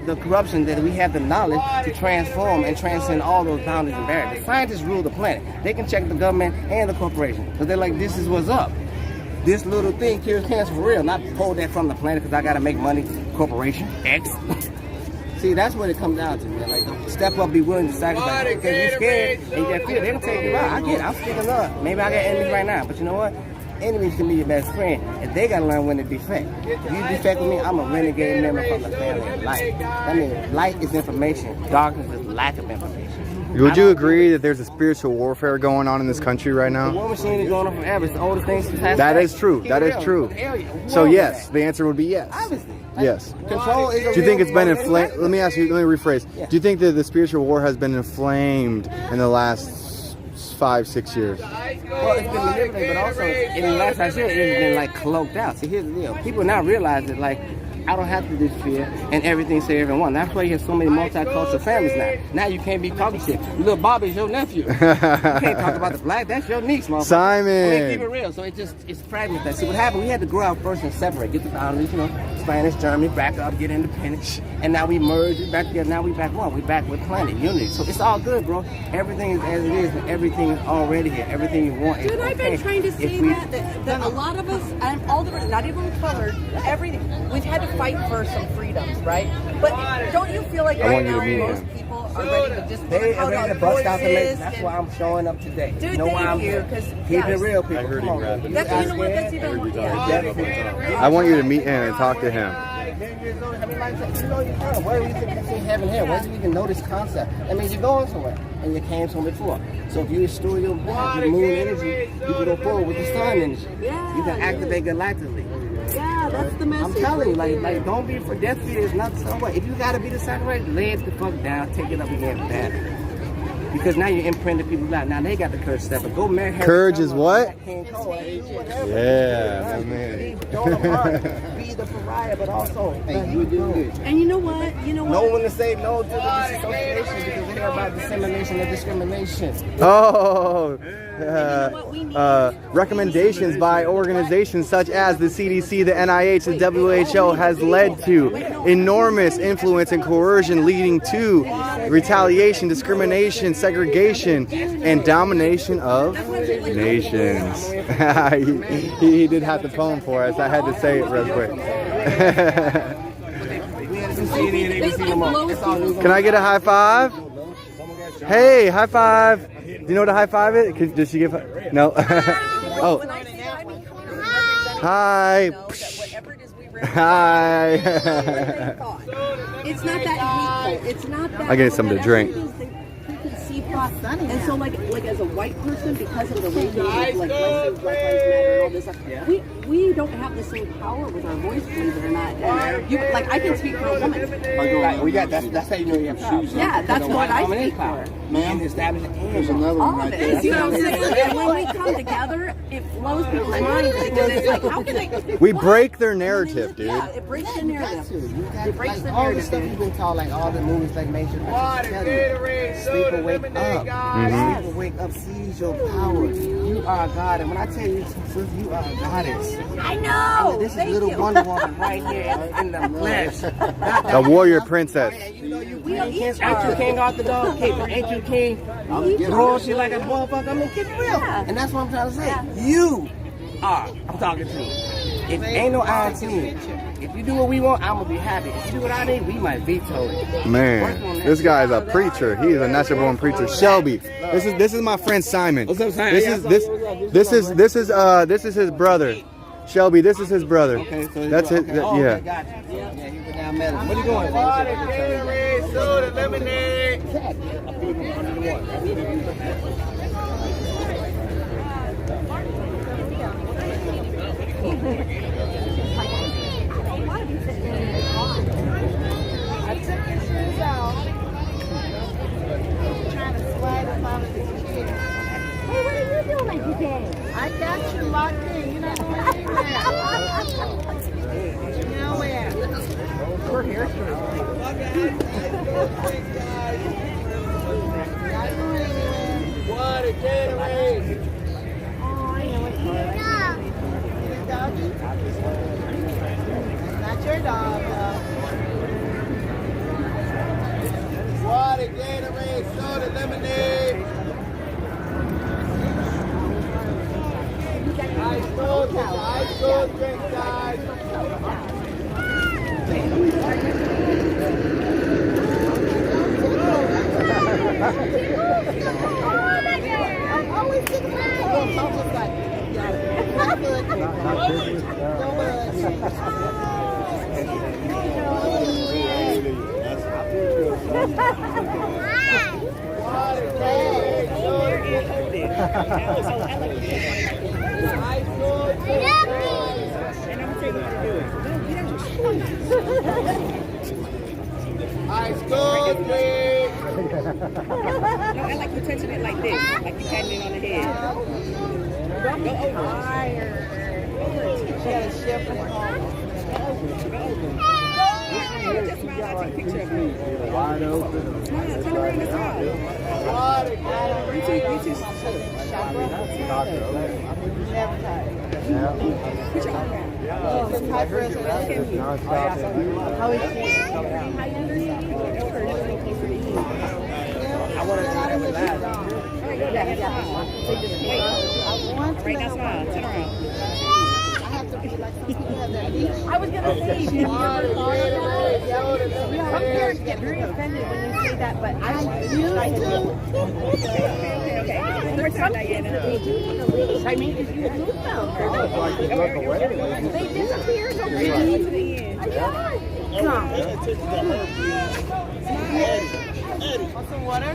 the corruption that we have the knowledge to transform and transcend all those boundaries and barriers. The scientists rule the planet. They can check the government and the corporation because they're like, this is what's up. This little thing cures cancer for real, not pull that from the planet because I got to make money. Corporation X. See, that's what it comes down to, man. Like, step up, be willing to sacrifice. Because you're scared and you got fear, they'll take you out. I get it. I'm speaking up. Maybe I got enemies right now, but you know what? Enemies can be your best friend, and they gotta learn when to defect. If you defect with me, I'm a renegade member from the family of light. That means light is information, darkness is lack of information. Would you agree that there's a spiritual warfare going on in this country right now? The war machine is going on forever. It's the oldest thing since past. That is true. That is true. So yes, the answer would be yes. Obviously. Yes. Control is. Do you think it's been inflamed? Let me ask you. Let me rephrase. Yeah. Do you think that the spiritual war has been inflamed in the last 5-6 years? Well, it's been manipulated, but also in the last 5 years, it's been like cloaked out. See, here's the deal: people now realize that I don't have to do fear and everything say everyone. That's why you have so many multicultural families now. Now you can't be talking shit. Little Bobby's your nephew. You can't talk about the black. That's your niece, motherfucker. Simon. I mean, keep it real. So it's fragmented. See what happened? We had to grow out first and separate, get the boundaries. Spanish, Germany, back up, get independent, and now we merge back together. Now we back one. We back with planet unity. So it's all good, bro. Everything is as it is, and everything is already here. Everything you want is Dude, I've been trying to say that a lot of us, and all different, not even colored, everything, we've had to fight for some freedoms, right? But don't you feel like right now most people are ready to just they are ready to bust out the legs. voices That's why I'm showing up today. Dude, you know why I'm here? Keep it real, people. I heard Come on. you know what? That's even I want you to meet him and talk to him. Where do you think you see heaven here? Where do you even know this concept? That means you're going somewhere, and you came somewhere before. So if you restore your moon energy, you can go forward with the sun energy. You can activate galactically. Yeah, that's the message. I'm telling you, like don't be for death fear is not somewhere. If you gotta be the sacrifice, lay it the fuck down, take it up again with that. Because now you're imprinting people's lives. Now they got the courage step. But go marry her. Courage is what? Yeah, man. Be the pariah, but also you do good. And you know what? No one to say no to the disassociation because they hear about dissemination and discrimination. Oh, recommendations by organizations such as the CDC, the NIH, the WHO has led to enormous influence and coercion, leading to retaliation, discrimination, segregation, and domination of nations. he did have the poem for us. I had to say it real quick. Can I get a high five? Hey, high five. Do you know what a high five is? Did she give a... No. Oh. Hi. Hi. It's not that hateful. It's not that. I get something to drink. And so, like as a white person, because of the way we like Black Lives Matter and all this stuff, we don't have the same power with our voice, believe it or not. And you, like, I can speak for a woman. Right, we got that's how you know you have shoes. Yeah, that's what I speak for. Man, establishing there's another one right there. You know what I'm saying? And when we come together, it blows people's minds because it's like, how can they? We break their narrative, dude. Yeah, it breaks the narrative. It breaks the all the narrative. stuff you've been taught, like all the movies, like Major. sleeper wake up. Sleeper wake up, seize your power. You are a god. And when I tell you, sis, you are a goddess. I know. This is little Wonder Woman right here in the flesh. A warrior princess. Ain't you king off the dog cake? Ain't you king? Royalty like a motherfucker. I mean, keep it real. And that's what I'm trying to say. You are. I'm talking to you. If ain't no I team, if you do what we want, I'm gonna be happy. If you do what I need, we might veto it. Man, this guy is a preacher. He is a natural born preacher. Shelby, this is my friend Simon. What's up, Simon? This is his brother. Shelby, this is his brother. Okay, so that's it. Okay. Yeah. Gotcha. Yeah, he went down medicine. What are you going? Water, Gatorade, soda, lemonade. I took your shoes out. Trying to slide them out of the chair. Hey, what are you doing today? I got you locked in. You're not going anywhere. Nowhere. We're here. Water, Gatorade. Oh, I know what you're doing. Doggy? Not your dog, though. Water, Gatorade, soda, lemonade. Ice cold drink, guys. I'm always thinking about it. I'm just like, Ice cold drink. No, I like you touching it like this, like you patting it on the head. Go over. She got a shift in the home. Just smile, I'll take a picture of you. Wide open. Smile, turn around and smile. Water, You too. Never tired. Put your arm out. It's high for us. How is she? I want to try it with that. Right now, smile. Turn around. I was gonna say, some parents get very offended when you say that, but I used to. Okay. One more time, Diana. I mean, if you lose them, they disappear. Don't they? Come on. Want some water?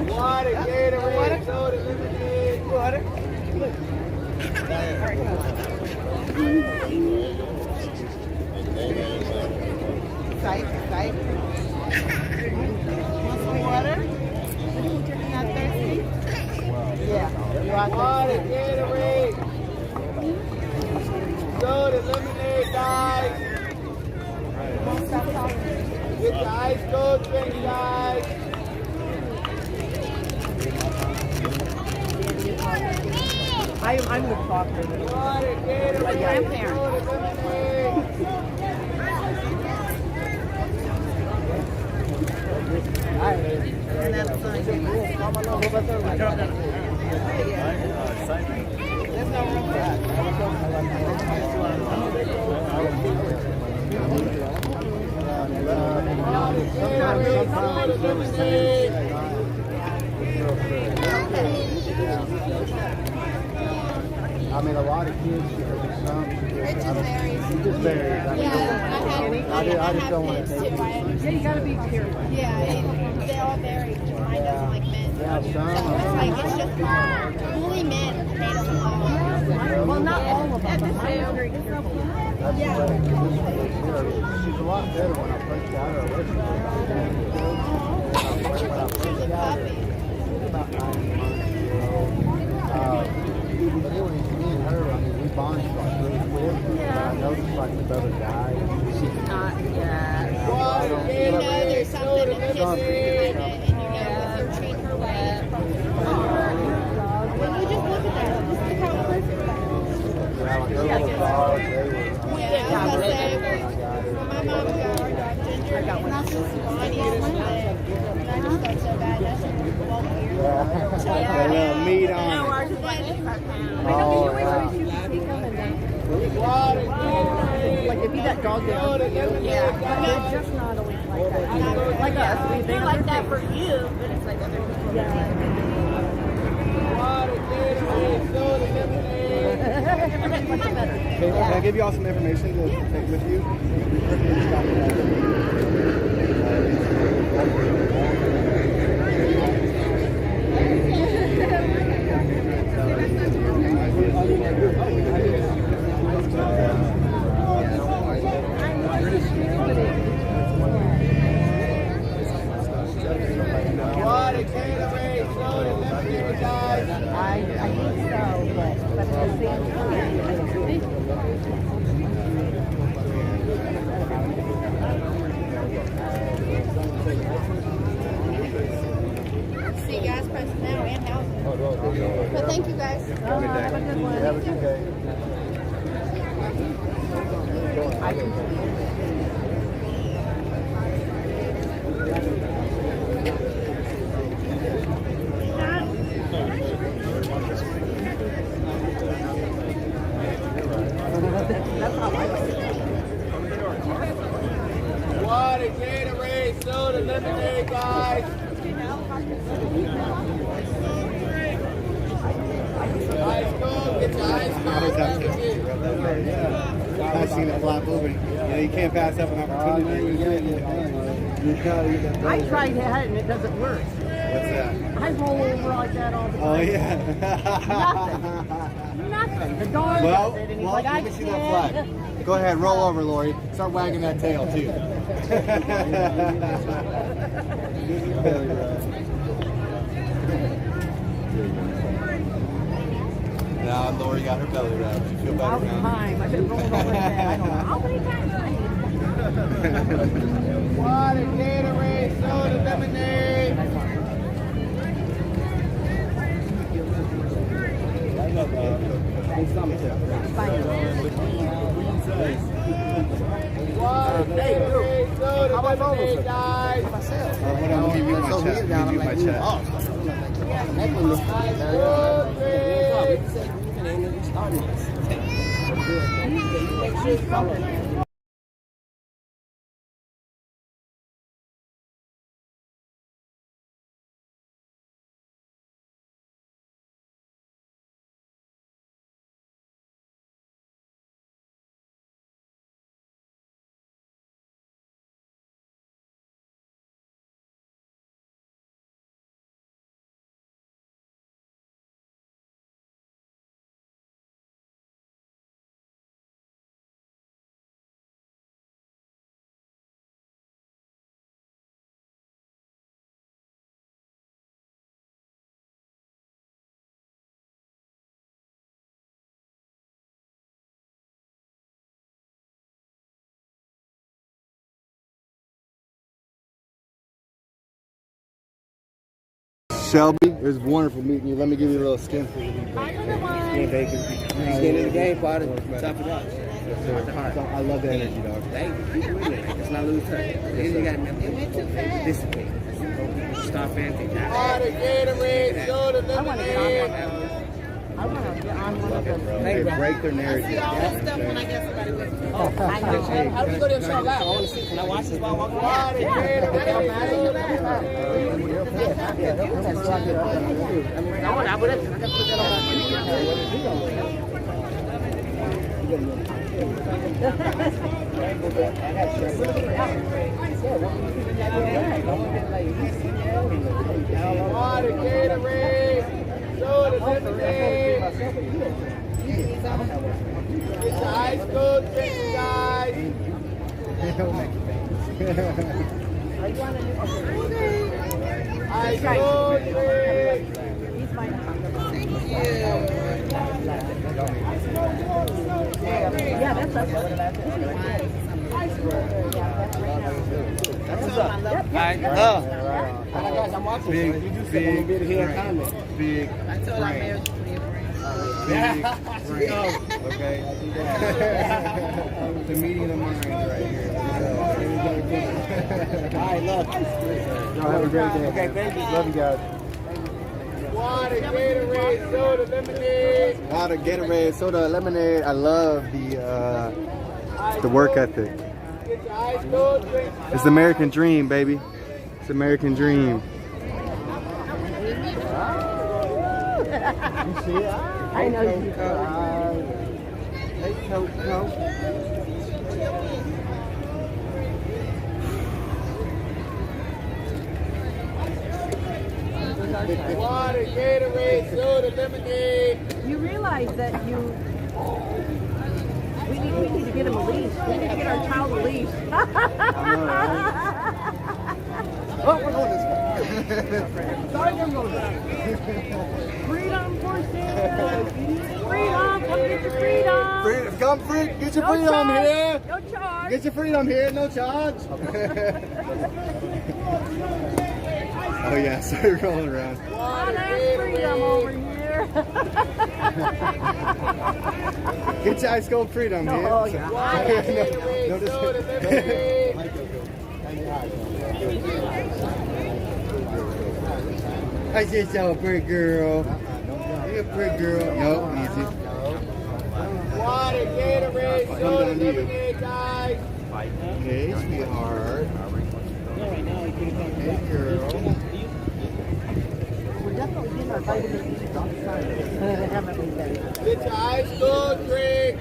Water, Gatorade, soda, lemonade. Water. Sight. Want some water? Not thirsty? Yeah. You are Water, thirsty. Gatorade. Soda, lemonade, guys. Won't stop talking. Get the ice cold drink, guys. I'm the doctor. Water, Gatorade, My grandparents. soda, lemonade. And that's There's no room for us. I mean, a lot of kids, some, It just varies. it just varies. I mean, I just don't want to take it. Yeah, you gotta be careful. Yeah, they all vary. Mine doesn't like men. Yeah, some. It's just only men. They don't know. Well, not all of them. I'm very careful. She's a lot better when I first got her. She's a puppy. About 9 months ago. But anyways, me and her, I mean, we bonded like really quick. I noticed like with other guys. She's not, I don't, you know, there's something in the kids' Got a little meat on it. Like if you got dog there, yeah, they're just not always like that. Like us, they're like that for you, but it's like other people. Can I give you all some information to take with you? See gas prices now and housing. But thank you guys. Have a good one. Have a good day. Water, Gatorade, soda, lemonade, guys. I've seen it flap over. You can't pass up an opportunity. I tried that and it doesn't work. What's that? I roll over like that all the time. Oh yeah. Nothing. The dog Well, does it and he's well, like, let me see that flag. Go ahead, roll over, Lori. Start wagging that tail too. Now Lori got her belly wrapped. She feel better all the now. time. I've been rolling over like that. I don't know how many times I need. Water, Gatorade, soda, lemonade. Water, Gatorade, soda, lemonade, guys. Hold on, let me mute my chat. Let me mute my chat. Shelby, it was wonderful meeting you. Let me give you a little skin for you. Skin bacon. Skin in the game, part of top it up. I love the energy, dog. Hey, keep winning. It's not lose touch. You got discipline. Stop anything. Water, Gatorade, soda, lemonade. I want to get on one of those. They break their narrative. All this stuff when I get somebody with me. How do we go to the show live? I want to see. Can I watch this while I'm walking around? Water, Gatorade, soda, lemonade. Get the ice cold drinks, guys. Ice cold drinks. Yeah, that's us. up? Alright, guys, I'm watching. Big, So if you do something, big I'm gonna be able to hear a brain. comment. Big I told our brain. marriage to be a friend. Big brain. Okay? The meeting of minds right here. Alright, love. Y'all have a great day. Okay, thank you. Love you guys. Water, Gatorade, soda, lemonade. Water, Gatorade, soda, lemonade. I love the work ethic. Get your ice cold drink. It's the American dream, baby. It's the American dream. You see it? I know you. Hey, Coco. Water, Gatorade, soda, lemonade. You realize that we need to get him a leash. We need to get our child a leash. Oh, we're going this way. Sorry, I'm going freedom for sale. Freedom, come get your freedom. Freedom, come free, get your No freedom charge. here. No charge. Get your freedom here, no charge. Oh yeah, started rolling around. Oh, there's freedom over here. Get your ice cold freedom No, here. yeah. I just saw a pretty girl. You're a pretty girl. No, easy. Water, Gatorade, Come soda, down to you. lemonade, guys. Hey, sweetheart. Hey, girl. We're definitely getting our vitamin D outside. Haven't we been? Get your ice cold drink.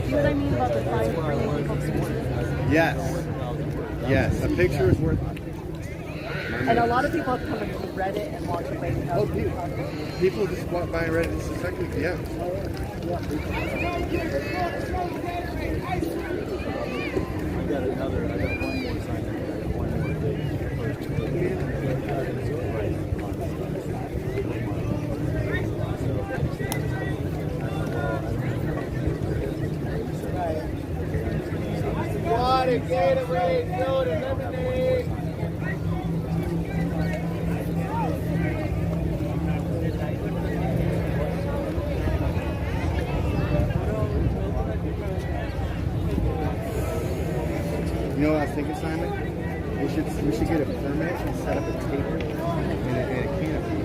See what I mean about the signs bringing people to Yes. Yes, a picture is worth. And a lot of people have come and read it and walked away. Oh, people just walk by and read it just a second. Yeah. Water, Gatorade, soda, lemonade. You know what I was thinking, Simon? We should get a permit and set up a table and a canopy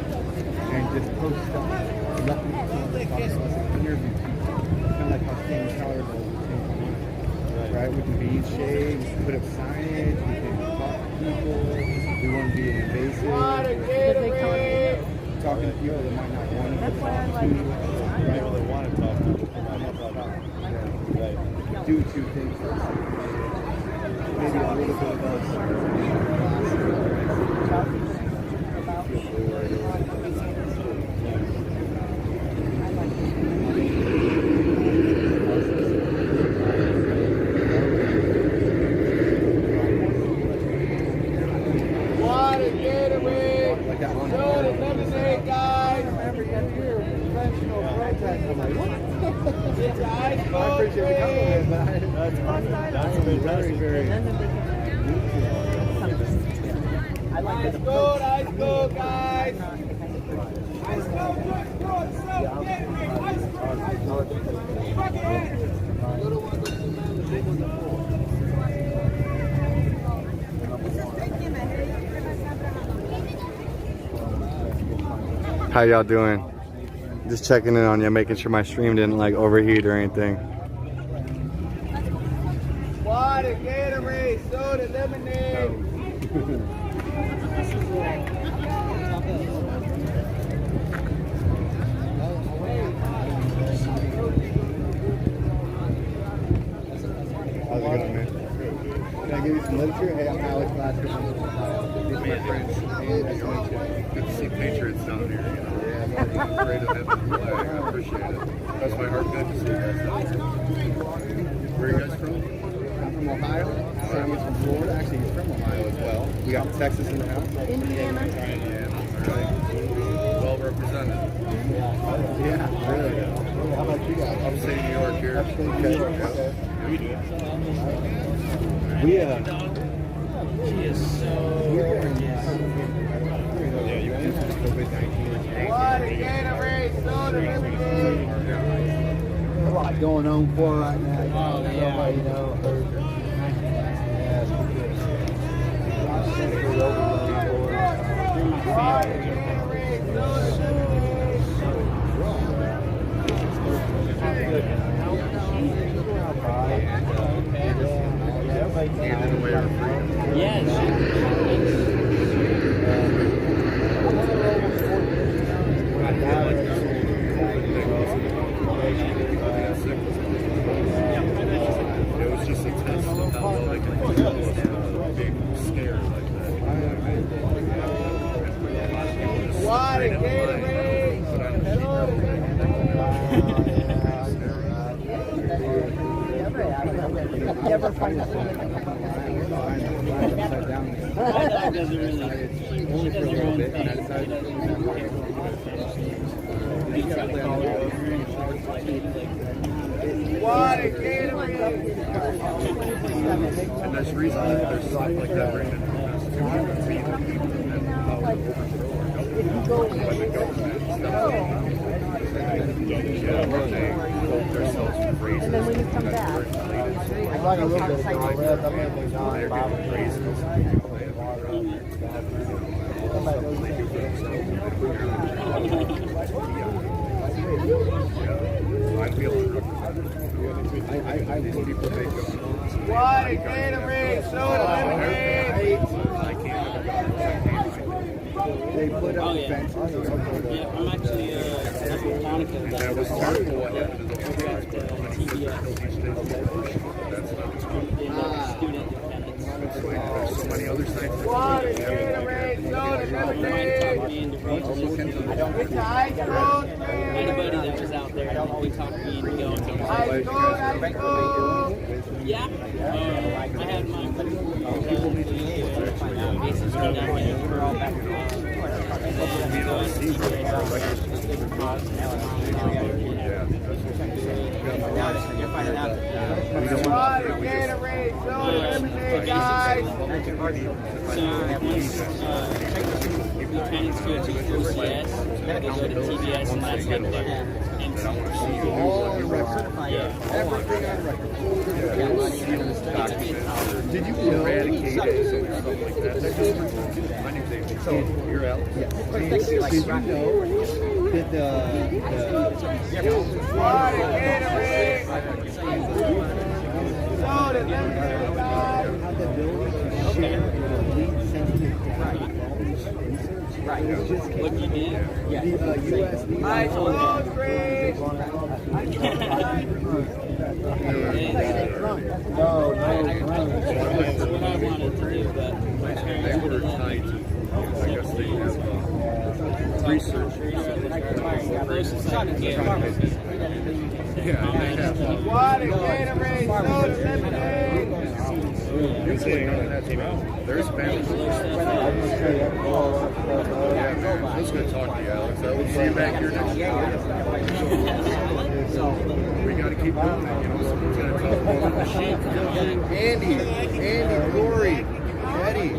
and just post stuff. Let people interview people. Kind of like how Stan Keller does with things online. Right? We can be in shade, we can put up signage, we can talk to people. We want to be invasive. Talking to people that might not want to talk to. People that want to talk to people. Right. Do two things first. Maybe a little bit of us. Water, Gatorade, soda, lemonade, guys. Get your ice I cold appreciate the compliment, but that's very, very. Ice cold, guys. How y'all doing? Just checking in on you, making sure my stream didn't like overheat or anything. Water, Gatorade, soda, lemonade. How's it going, man? Can I give you some literature? Hey, I'm Alex Lasker. These are my friends. Hey, nice to meet you. Good to see Patriots down here. Yeah, I'm great to have the flag. I appreciate it. That's my heart. Good to see you guys. Where are you guys from? I'm from from Ohio. Simon's from Florida. Actually, he's from Ohio as well. We got Texas in the house. Indiana. Well represented. Yeah, really. How about you guys? Upstate New York here. We She is so gorgeous. Yeah, you went through COVID-19. A lot going on for right now. Oh, yeah. You know, Handing away our freedom. Yes. It was just a test of how well they can put us being scared like that. What a Gatorade! Never find out. Only for a little bit, and I decided to What a Gatorade! And that's the reason there's stuff like that right in the And then when you come back, I'd like a little bit of Gatorade. I mean, there's not a Bible. What a Gatorade! Soda, lemonade! They put up Oh, yeah. fences or something. Yeah, I'm actually Monica. That was terrible what happened to the TBS. Student There's so many other sites. What a Gatorade! Soda, lemonade! It's a high school thing! Anybody that was out there, we talked me into going to High school, high school! Yeah. I had my bases down there. We're all back What a Gatorade! Soda, lemonade, guys! So once lieutenants go to OCS, they go to TBS, and that's like their entry. all on record. Everything on record. Did you eradicate it or something like that? My name's David. So you're out. Did you know that the What a Gatorade! Soda, lemonade, guys! Right. What you did? Yeah. The USD. High school grade! That's what I wanted to do, but They were tied to, I guess they have research. Yeah, they have. What a Gatorade! Soda, lemonade! You're sitting on that team out. There's Spanish. Yeah, man. I was going to talk to you, Alex. I will see you back here next year. We got to keep doing it. You know, someone's going to talk about the sheep. Andy, Corey, Eddie.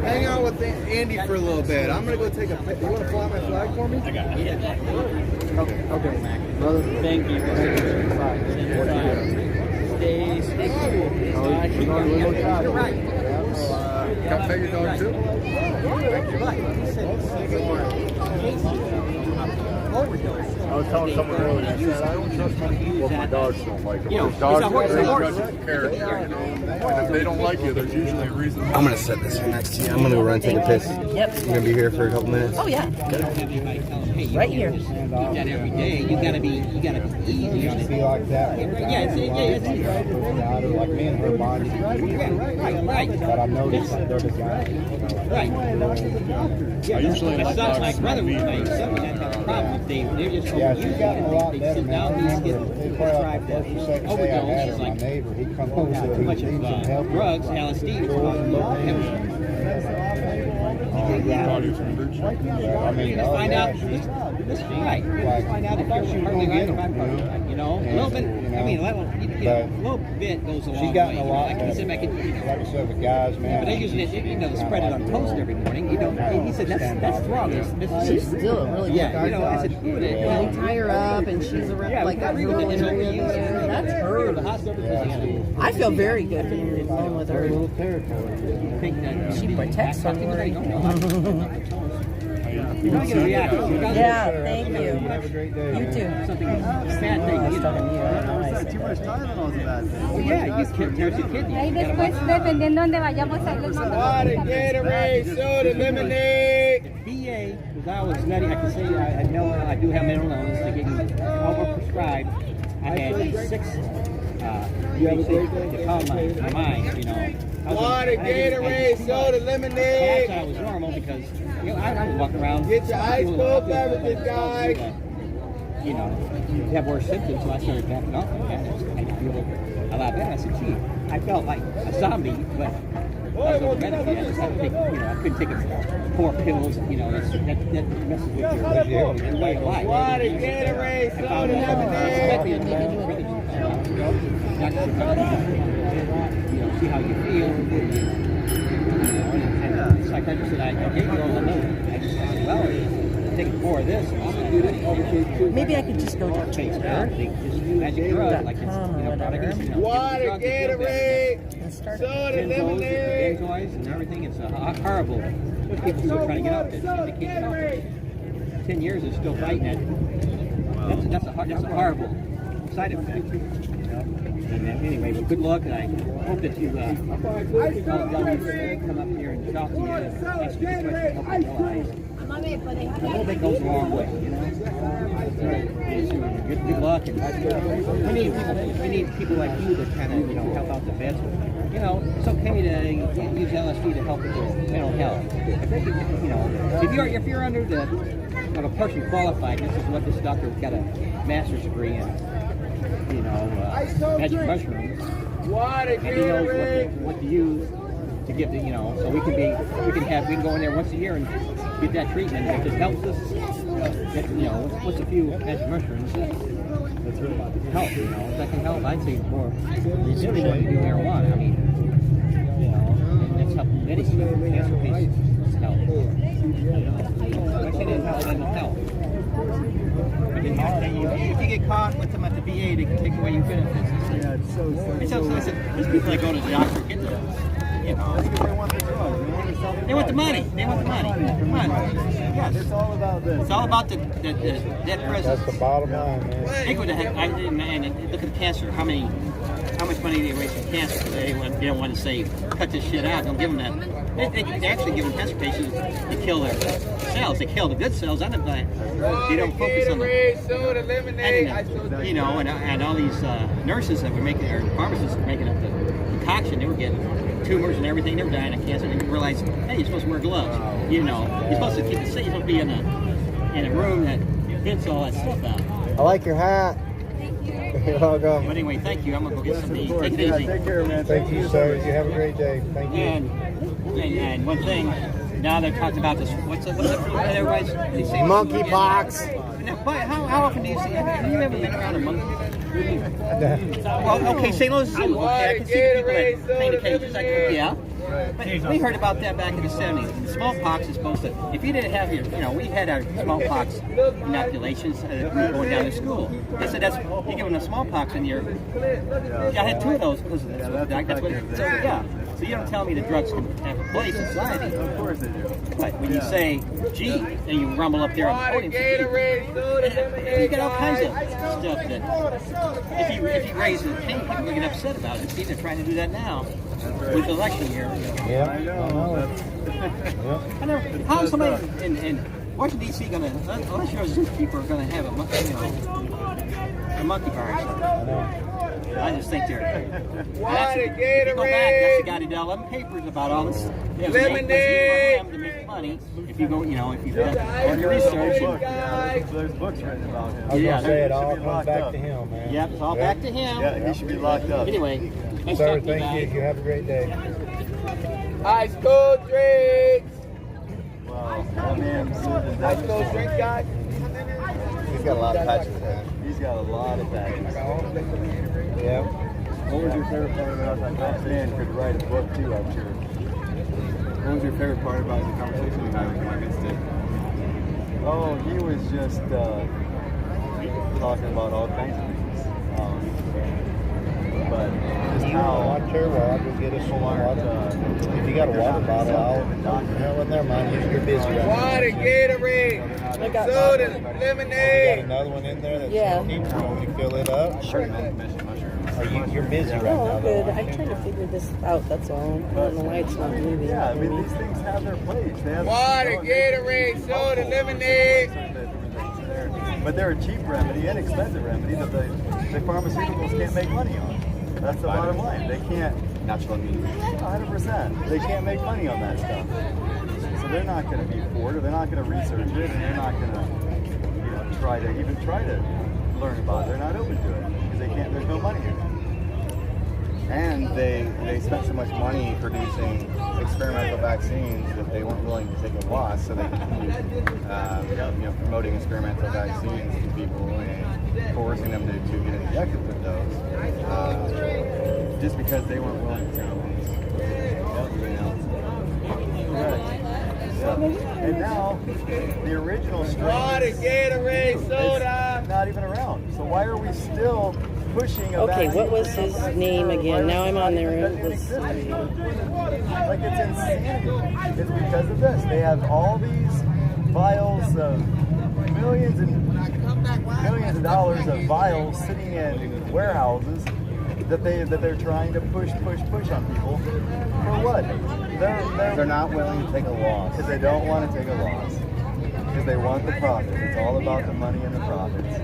Hang out with Andy for a little bit. I'm going to go take a picture. You want to fly my flag for me? I got it. Okay, brother. Thank you. Stay cool. You're right. Come pet your dog too? I was telling someone earlier, I said, I don't trust my well, my dogs don't like them. You know, dogs are character, you know. And if they don't like you, there's usually a reason. I'm going to set this here next to you. I'm going to go run and take a piss. Yep. You're going to be here for a couple minutes? Oh yeah. Right here. Do that every day. You gotta be easy on it. Be like that. Yeah, Like me and her body. right. But I noticed like they're the guys. Right. I usually My brother was like, something that had a problem. they're just Yeah, she's gotten a lot they better, sit down, man. these get It's probably like prescribed the first or second day I had overdose. her, It's my like, neighbor, he come oh, over too and much he needs some of help. drugs, LSD, is causing low hemorrhage. I mean, Just find out. This is right. Just find out if you're hardly right. You know, a little bit. I mean, a little bit goes a long way. She's gotten a lot Like he said, like I said, with guys, man. but they usually, you know, spread it on toast every morning. You don't. He said that's wrong. She's still a really good yeah. You know, I said, When they tie her up and she's around, like got rural areas, that's her. The hospital. I feel very good being with her. She protects her. Yeah, thank you. Have a great day. You too. Something sad thing. You know. Too much Tylenol is a bad thing. Well, yeah, you can't tear your kidney. Ahí después, dependiendo de dónde vayamos, ahí les Water, Gatorade, soda, lemonade. VA, because I was nutty, I can say I know I do have mental illness. They get me overprescribed. I had 6 to calm my mind, you know. Water, Gatorade, soda, lemonade. I was normal because you know, I was walking around. Get your ice cold beverages, guys. You know, have worse symptoms, so I started backing off of that. I feel a lot better. I said, gee, I felt like a zombie, but I was over medicated. I just had to take, you know, I couldn't take 4 pills. You know, that messes with your way of life. Water, Gatorade, soda, lemonade. You know, see how you feel. And the psychiatrist said, I gave you all the note. I said, well, I'm taking 4 of this. Maybe I could just go to Chase magic drug, like it's, you know, product, you know, Water, Gatorade, soda, lemonade. Benzoids and everything. It's horrible. There's people who are trying to get out there. They can't get out there. 10 years is still fighting it. That's a horrible side effect. And anyway, well, good luck, and I hope that you come up here and talk to you and ask you questions to help you realize a little bit goes a long way, you know. Good luck, and we need people like you to kind of, you know, help out the vets. You know, it's okay to use LSD to help with your mental health. You know, if you're under the of a person qualified, this is what this doctor got a master's degree in. You know, magic mushrooms. Water, and he knows what to use to give the, you know, so we can go in there once a year and get that treatment. If it helps us, you know, what's a few magic mushrooms that's really help, you know, if that can help, I'd say more. You really want to do marijuana. I mean, you know, that's helping many cancer patients help. I say they help mental health. If you get caught with them at the VA, they can take away your benefits. Yeah, it's so there's people that go to the doctor get the, you know. They want the money. They want the money. Come on. Yes. It's all about this. It's all about the debt presence. That's the bottom line, man. Think of that. And look at cancer. How much money they raise from cancer? They don't want to say, cut this shit out. Don't give them that. They actually give them cancer patients to kill their cells. They kill the good cells. They don't focus on the, you know, and all these nurses that were making, or pharmacists were making up the concoction. They were getting tumors and everything. They were dying of cancer. And they realized, hey, you're supposed to wear gloves. You know, you're supposed to keep it safe. You're supposed to be in a room that fits all that stuff out. I like your hat. You're welcome. But anyway, thank you. I'm gonna go get something to eat. Take it easy. Take care, man. Thank you, sir. You have a great day. Thank you. And one thing, now they're talking about this. What's it? Everybody's they say monkeypox. Now, how often do you see? Have you ever been around a monkey? Well, okay, St. Louis is okay. I can see people that paint the cages. Yeah. But we heard about that back in the 70s. And smallpox is supposed to, if you didn't have your, you know, we had our smallpox inoculations going down to school. They said that's, you're giving a smallpox in your, I had 2 of those because of this. That's what it said, yeah. So you don't tell me the drugs can have a place in society. Of course they do. But when you say, gee, and you rumble up there on the podium, you get all kinds of stuff that, if you raise the pain, people get upset about it. See, they're trying to do that now with the election year. Yeah, I know. How is somebody in Washington, D.C. going to, unless you're a zoo keeper, are going to have a monkey virus? I just think they're. Water, If you go back, Gatorade. that's the guy who did 11 papers about all this. Lemonade. To make money. If you go, if you've done your research. There's books written about him. I was gonna say it all comes back to him, man. Yep, it's all back to him. Yeah, he should be locked up. Anyway, nice Sir, talking to you, thank you. guys. You have a great day. High school drinks. Wow, that man's High school drink guy. He's got a lot of patches, man. He's got a lot of patches. Yeah. What was your favorite part about that man could write a book too, I'm sure. What was your favorite part about the conversation you had with him against it? Oh, he was just talking about all kinds of things. But just how... I care well, I'll go get us some water. If you got a water bottle, I'll... Well, never mind. You're busy right now. Water, Gatorade. I got Soda, You got lemonade. another one in there that's Yeah. empty? You want me to fill it up? Sure. You're busy right Oh, now, I'm though. good. I'm trying to figure this out, that's all. I don't know why it's not moving. Yeah, I mean, these things have their place. They have Water, Gatorade, soda, lemonade. But they're a cheap remedy, inexpensive remedy that the pharmaceuticals can't make money on. That's the bottom line. They can't. Natural means. 100%. They can't make money on that stuff. So they're not going to be afforded, or they're not going to research it, and they're not going to try to learn about it. They're not open to it because they can't. There's no money in it. And they spent so much money producing experimental vaccines that they weren't willing to take a loss, so they continued promoting experimental vaccines to people and coercing them to get injected with those, just because they weren't willing to take a loss. And now the original strain Water, Gatorade, soda. is not even around. So why are we still pushing a Okay, vaccine? what was his name again? Now I'm on there. Let's see. Like, it's insanity. It's because of this. They have all these vials of millions of dollars of vials sitting in warehouses that they're trying to push on people. For what? They're not willing to take a loss because they don't want to take a loss because they want the profit. It's all about the money and the profits.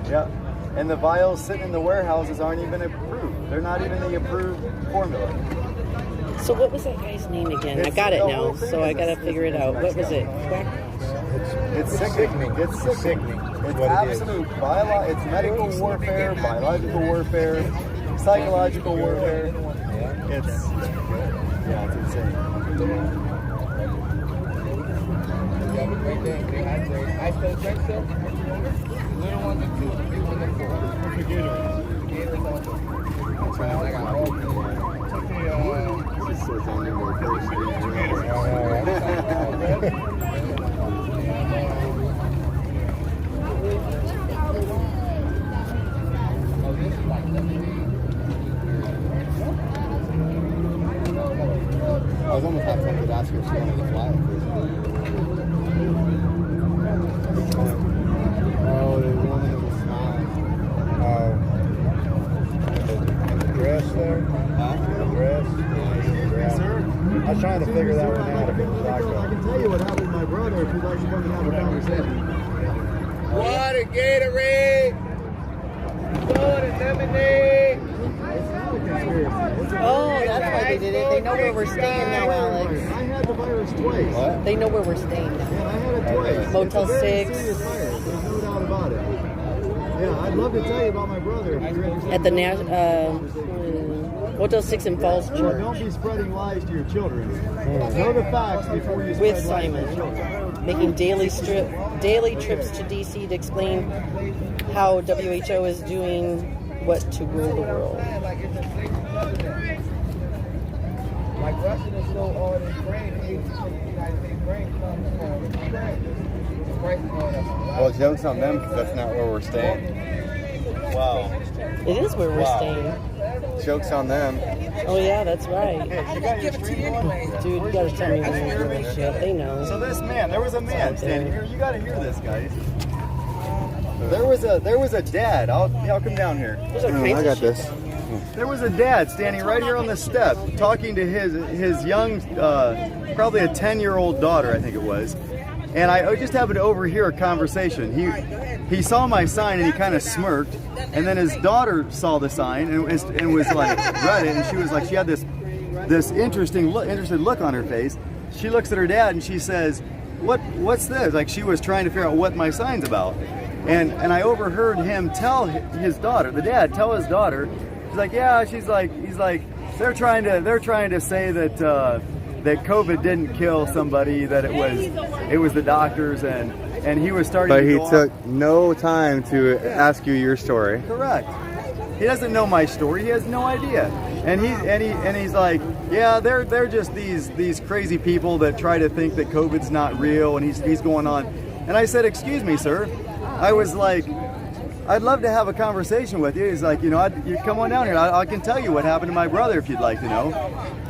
Yep. And the vials sitting in the warehouses aren't even approved. They're not even the approved formula. So what was that guy's name again? I got it now, so I got to figure it out. What was it? It's sickening. It's sickening. It's absolute it's medical warfare, biological warfare, psychological warfare. It's insane. I was almost tempted to ask her if she wanted to fly it first. Oh, the woman that was smiling. In the dress there? Huh? The dress? Yes, sir. I was trying to figure that one out. If it was I can tell you what happened to my brother if you'd like to come and have a conversation. Water, Gatorade, soda, lemonade. Oh, that's why they did it. They know where we're staying now, Alex. I had the virus twice. What? They know where we're staying now. Yeah, I had it twice. Motel It's a very 6. serious virus. There's no doubt about it. Yeah, I'd love to tell you about my brother. If you're interested. At the Motel 6 in Falls Well, Church don't be spreading lies to your children. Know the facts before you spread with lies to your Simon, children. making daily trips to DC to explain how WHO is doing what to rule the world. Like Russia is still all this grain, 80% of the United States grain comes from Ukraine. The price is going up. Well, joke's on them because that's not where we're staying. Wow. It is where we're Wow. staying. Joke's on them. Oh yeah, that's right. Hey, you got your stream anyway. Dude, you gotta tell me when you're doing this shit. They know. So this man, there was a man standing here. You got to hear this, guys. There was a dad. I'll come down here. I got this. There was a dad standing right here on the step, talking to his young, probably a 10-year-old daughter, I think it was. And I just happened to overhear a conversation. he saw my sign and he kind of smirked, and then his daughter saw the sign and was like, read it, and she was like, she had this interested look on her face. She looks at her dad and she says, what's this? Like, she was trying to figure out what my sign's about. And I overheard him tell his daughter, the dad tell his daughter, he's like, he's like, they're trying to say that that COVID didn't kill somebody, that it was the doctors, and he was starting But to he go took off. no time to ask you your story. Correct. He doesn't know my story. He has no idea. And he's like, yeah, they're just these crazy people that try to think that COVID's not real, and he's going on. And I said, excuse me, sir. I was like, I'd love to have a conversation with you. He's like, you come on down here. I can tell you what happened to my brother if you'd like to know.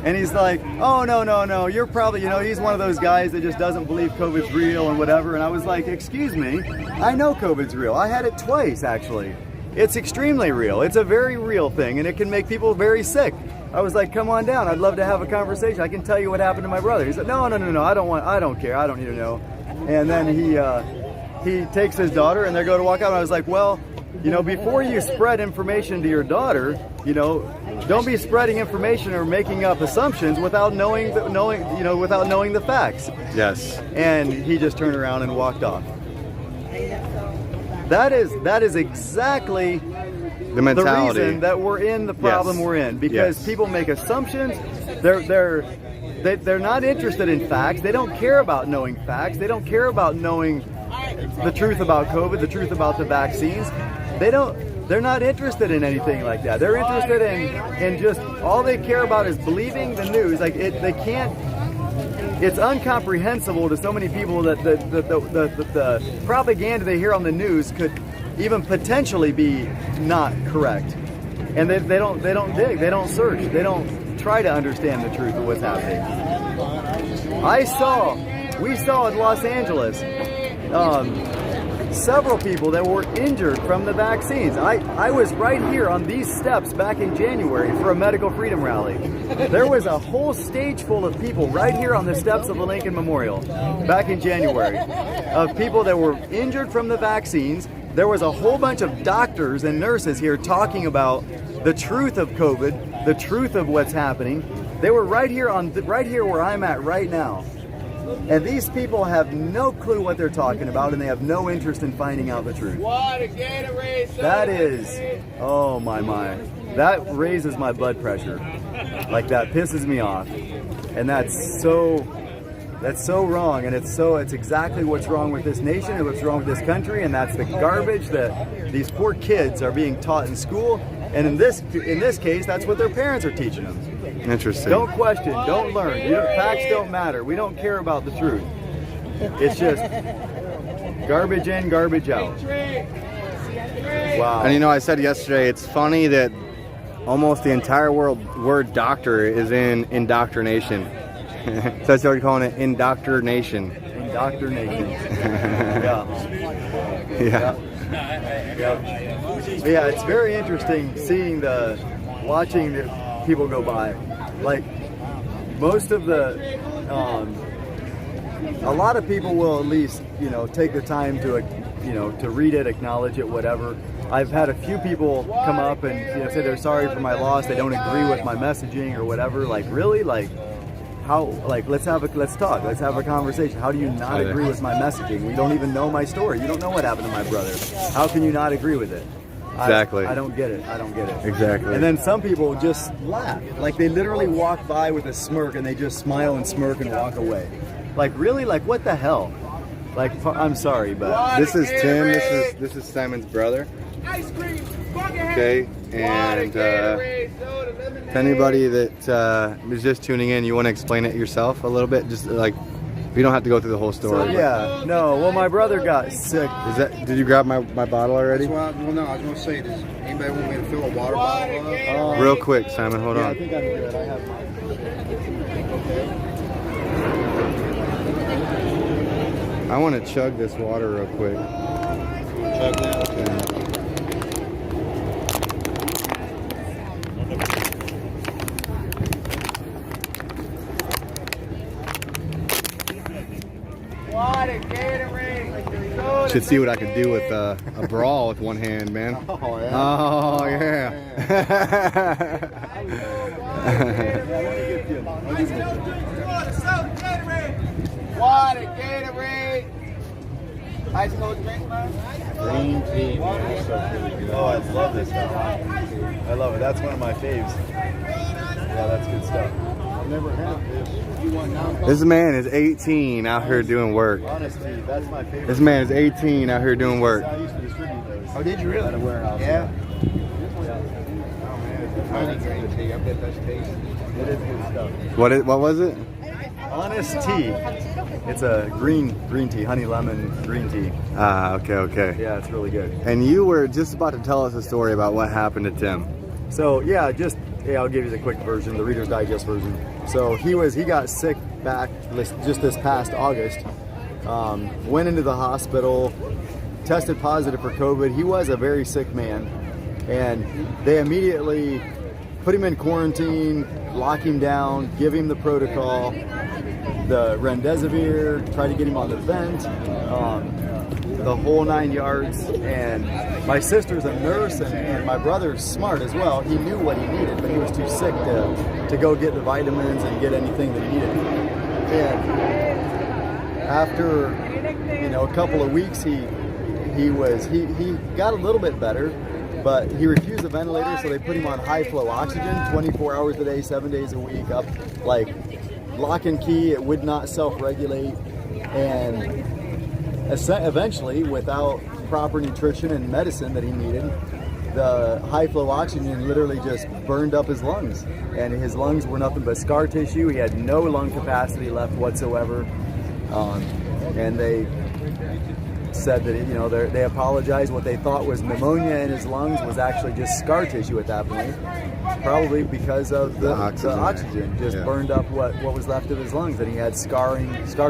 And he's like, oh, no. You're probably, he's one of those guys that just doesn't believe COVID's real and whatever. And I was like, excuse me, I know COVID's real. I had it twice, actually. It's extremely real. It's a very real thing, and it can make people very sick. I was like, come on down. I'd love to have a conversation. I can tell you what happened to my brother. He said, no. I don't care. I don't need to know. And then he takes his daughter, and they go to walk out. And I was like, well, before you spread information to your daughter, don't be spreading information or making up assumptions without knowing the facts. Yes. And he just turned around and walked off. That is exactly the mentality. The reason that we're in the problem we're in, because people make assumptions. They're not interested in facts. They don't care about knowing facts. They don't care about knowing the truth about COVID, the truth about the vaccines. They're not interested in anything like that. They're interested in just, all they care about is believing the news. Like, they can't. It's incomprehensible to so many people that the propaganda they hear on the news could even potentially be not correct, and they don't dig, they don't search, they don't try to understand the truth of what's happening. We saw in Los Angeles several people that were injured from the vaccines. I was right here on these steps back in January for a medical freedom rally. There was a whole stage full of people right here on the steps of the Lincoln Memorial back in January, of people that were injured from the vaccines. There was a whole bunch of doctors and nurses here talking about the truth of COVID, the truth of what's happening. They were right here where I'm at right now. And these people have no clue what they're talking about, and they have no interest in finding out the truth. That is, oh my. That raises my blood pressure. Like, that pisses me off. And that's so wrong, and it's exactly what's wrong with this nation and what's wrong with this country, and that's the garbage that these poor kids are being taught in school. And in this case, that's what their parents are teaching them. Interesting. Don't question, don't learn. Facts don't matter. We don't care about the truth. It's just garbage in, garbage out. Wow. And I said yesterday, it's funny that almost the entire word doctor is in indoctrination. So that's what we're calling it, indoctrination. Indoctrination. Yeah. Yeah, it's very interesting watching the people go by. Like, most of a lot of people will at least, take the time to read it, acknowledge it, whatever. I've had a few people come up and say they're sorry for my loss. They don't agree with my messaging or whatever. Like, really? Like, how? Like, let's talk. Let's have a conversation. How do you not agree with my messaging? We don't even know my story. You don't know what happened to my brother. How can you not agree with it? Exactly. I don't get it. Exactly. And then some people just laugh. Like, they literally walk by with a smirk, and they just smile and smirk and walk away. Like, really? Like, what the hell? Like, I'm sorry, but this is Tim. This is Simon's brother. Okay, and to anybody that is just tuning in, you want to explain it yourself a little bit? Just like, you don't have to go through the whole story. Yeah, no. Well, my brother got sick. Did you grab my bottle already? No, I was going to say, does anybody want me to fill a water bottle up? Real quick, Simon, hold on. I think I'm good. I have mine. I want to chug this water real quick. Chug that? Yeah. Water, Gatorade, soda. Should see what I could do with a brawl with one hand, man. Oh, yeah. Oh, yeah. Water, Gatorade. Ice cold drink, man. Green tea, man. That's so really good. Oh, I love this stuff. I love it. That's one of my faves. Yeah, that's good stuff. I've never had this. This man is 18 out here doing work. Honest tea, that's my favorite. This man is 18 out here doing work. I used to distribute those. Oh, did you really? At a warehouse. Yeah. Oh man, honey green tea. I bet that's tasty. It is good stuff. What was it? Honest tea. It's a green tea, honey lemon green tea. Ah, okay. Yeah, it's really good. And you were just about to tell us a story about what happened to Tim. So yeah, I'll give you the quick version, the Reader's Digest version. So he got sick back just this past August. Went into the hospital, tested positive for COVID. He was a very sick man, and they immediately put him in quarantine, lock him down, give him the protocol, the remdesivir, try to get him on the vent, the whole 9 yards. And my sister's a nurse, and my brother's smart as well. He knew what he needed, but he was too sick to go get the vitamins and get anything that he needed. And after a couple of weeks, he got a little bit better, but he refused the ventilator, so they put him on high flow oxygen 24 hours a day, 7 days a week, up like lock and key. It would not self-regulate, and eventually, without proper nutrition and medicine that he needed, the high flow oxygen literally just burned up his lungs, and his lungs were nothing but scar tissue. He had no lung capacity left whatsoever, and they said that they apologized. What they thought was pneumonia in his lungs was actually just scar tissue at that point, probably because of the oxygen just burned up what was left of his lungs, and he had scar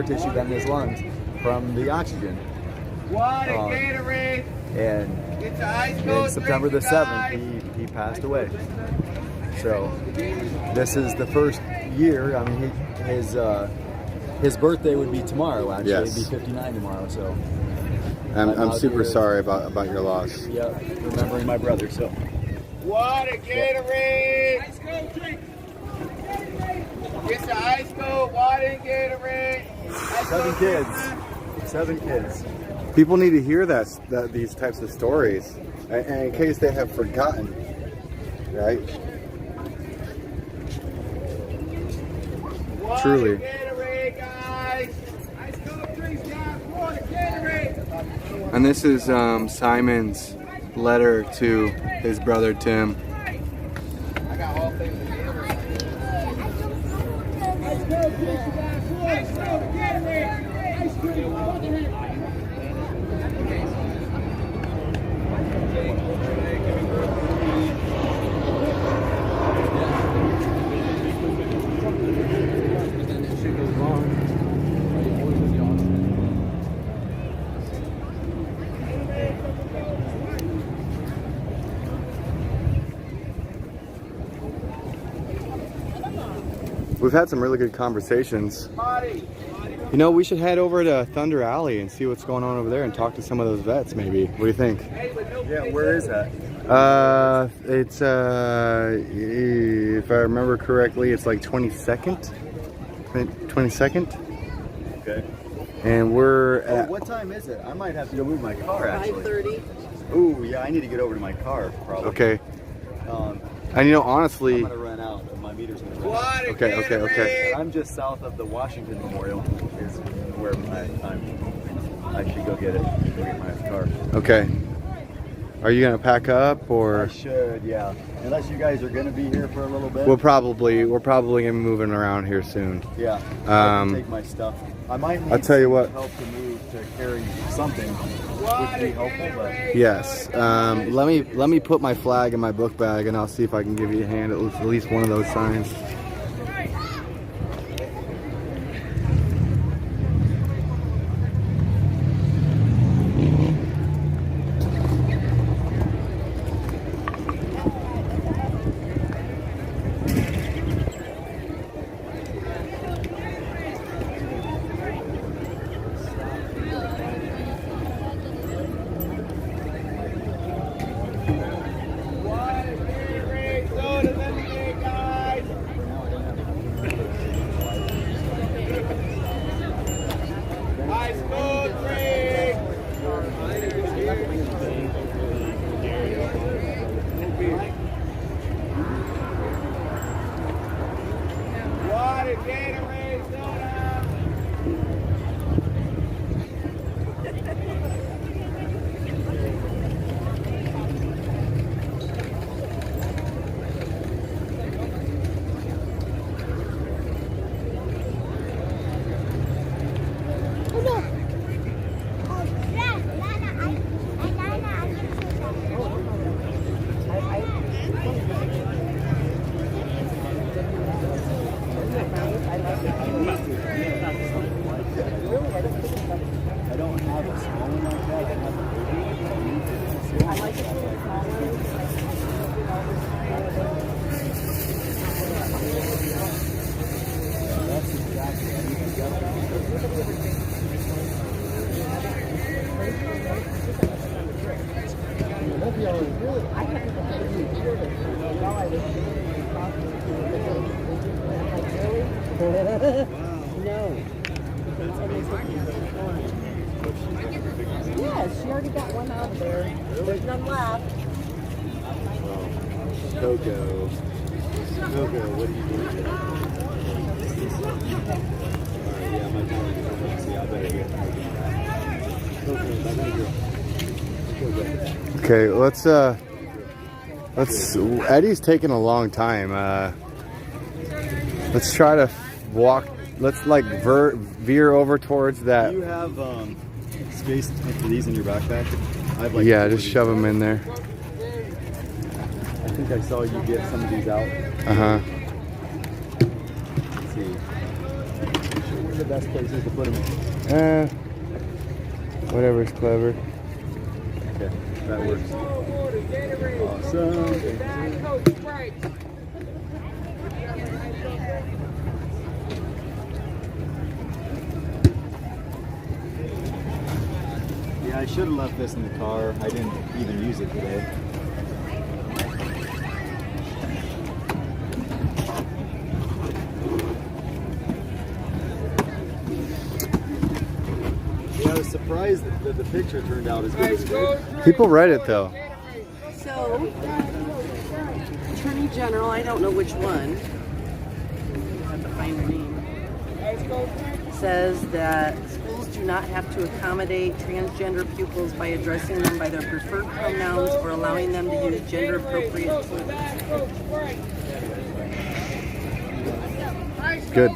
tissue then in his lungs from the oxygen. And in September the 7th, he passed away. So this is the first year. I mean, his birthday would be tomorrow. Actually, Yes. He'd be 59 tomorrow. So I'm super sorry about your loss. Yeah, remembering my brother. So Water, Gatorade. Ice cold drink. Get the ice cold water and Gatorade. 7 kids. People need to hear these types of stories, and in case they have forgotten, right? Water, Truly. Gatorade, guys. Ice cold drinks, guys. Water, Gatorade. And this is Simon's letter to his brother Tim. I got all things to Gatorade. Ice cold drinks, guys. Water, soda, Gatorade. Ice cream. We've had some really good conversations. You know, we should head over to Thunder Alley and see what's going on over there and talk to some of those vets maybe. What do you think? Yeah, where is that? It's if I remember correctly, it's like 22nd. Okay. And we're at What time is it? I might have to go move my car actually. 5:30. Ooh, yeah, I need to get over to my car probably. okay. And you know, honestly, I'm gonna run out. My meter's gonna run out. Okay. I'm just south of the Washington Memorial. Is where I should go get it. Go get my car. Okay. Are you gonna pack up or? I should, yeah. Unless you guys are gonna be here for a little bit. We're probably gonna be moving around here soon. Yeah. I can take my stuff. I might need I'll tell you what. help to move to carry something, which would be helpful. But Yes. Let me put my flag in my book bag, and I'll see if I can give you a hand at least one of those signs. I don't have a small one like that. I have a big one. I like That's exactly. I need to that'd be all good. I had to while I was No. Yes, she already got one out of there. There's none left. Coco. Coco, what are you doing today? Alright, yeah, my time is see, I better get Coco, I gotta go. Okay, let's Eddie's taking a long time. Let's try to walk. Let's like veer over towards that. Do you have space for these in your backpack? I have like yeah, just shove them in there. I think I saw you get some of these out. Uh-huh. Let's see. Where's the best places to put them? Whatever's clever. Okay, that works. Awesome. Yeah, I should have left this in the car. I didn't even use it today. Yeah, I was surprised that the picture turned out as good as it did. People read it though. So, Attorney General, I don't know which one, I have to find her name, says that schools do not have to accommodate transgender pupils by addressing them by their preferred pronouns or allowing them to use gender-appropriate slurs. Good.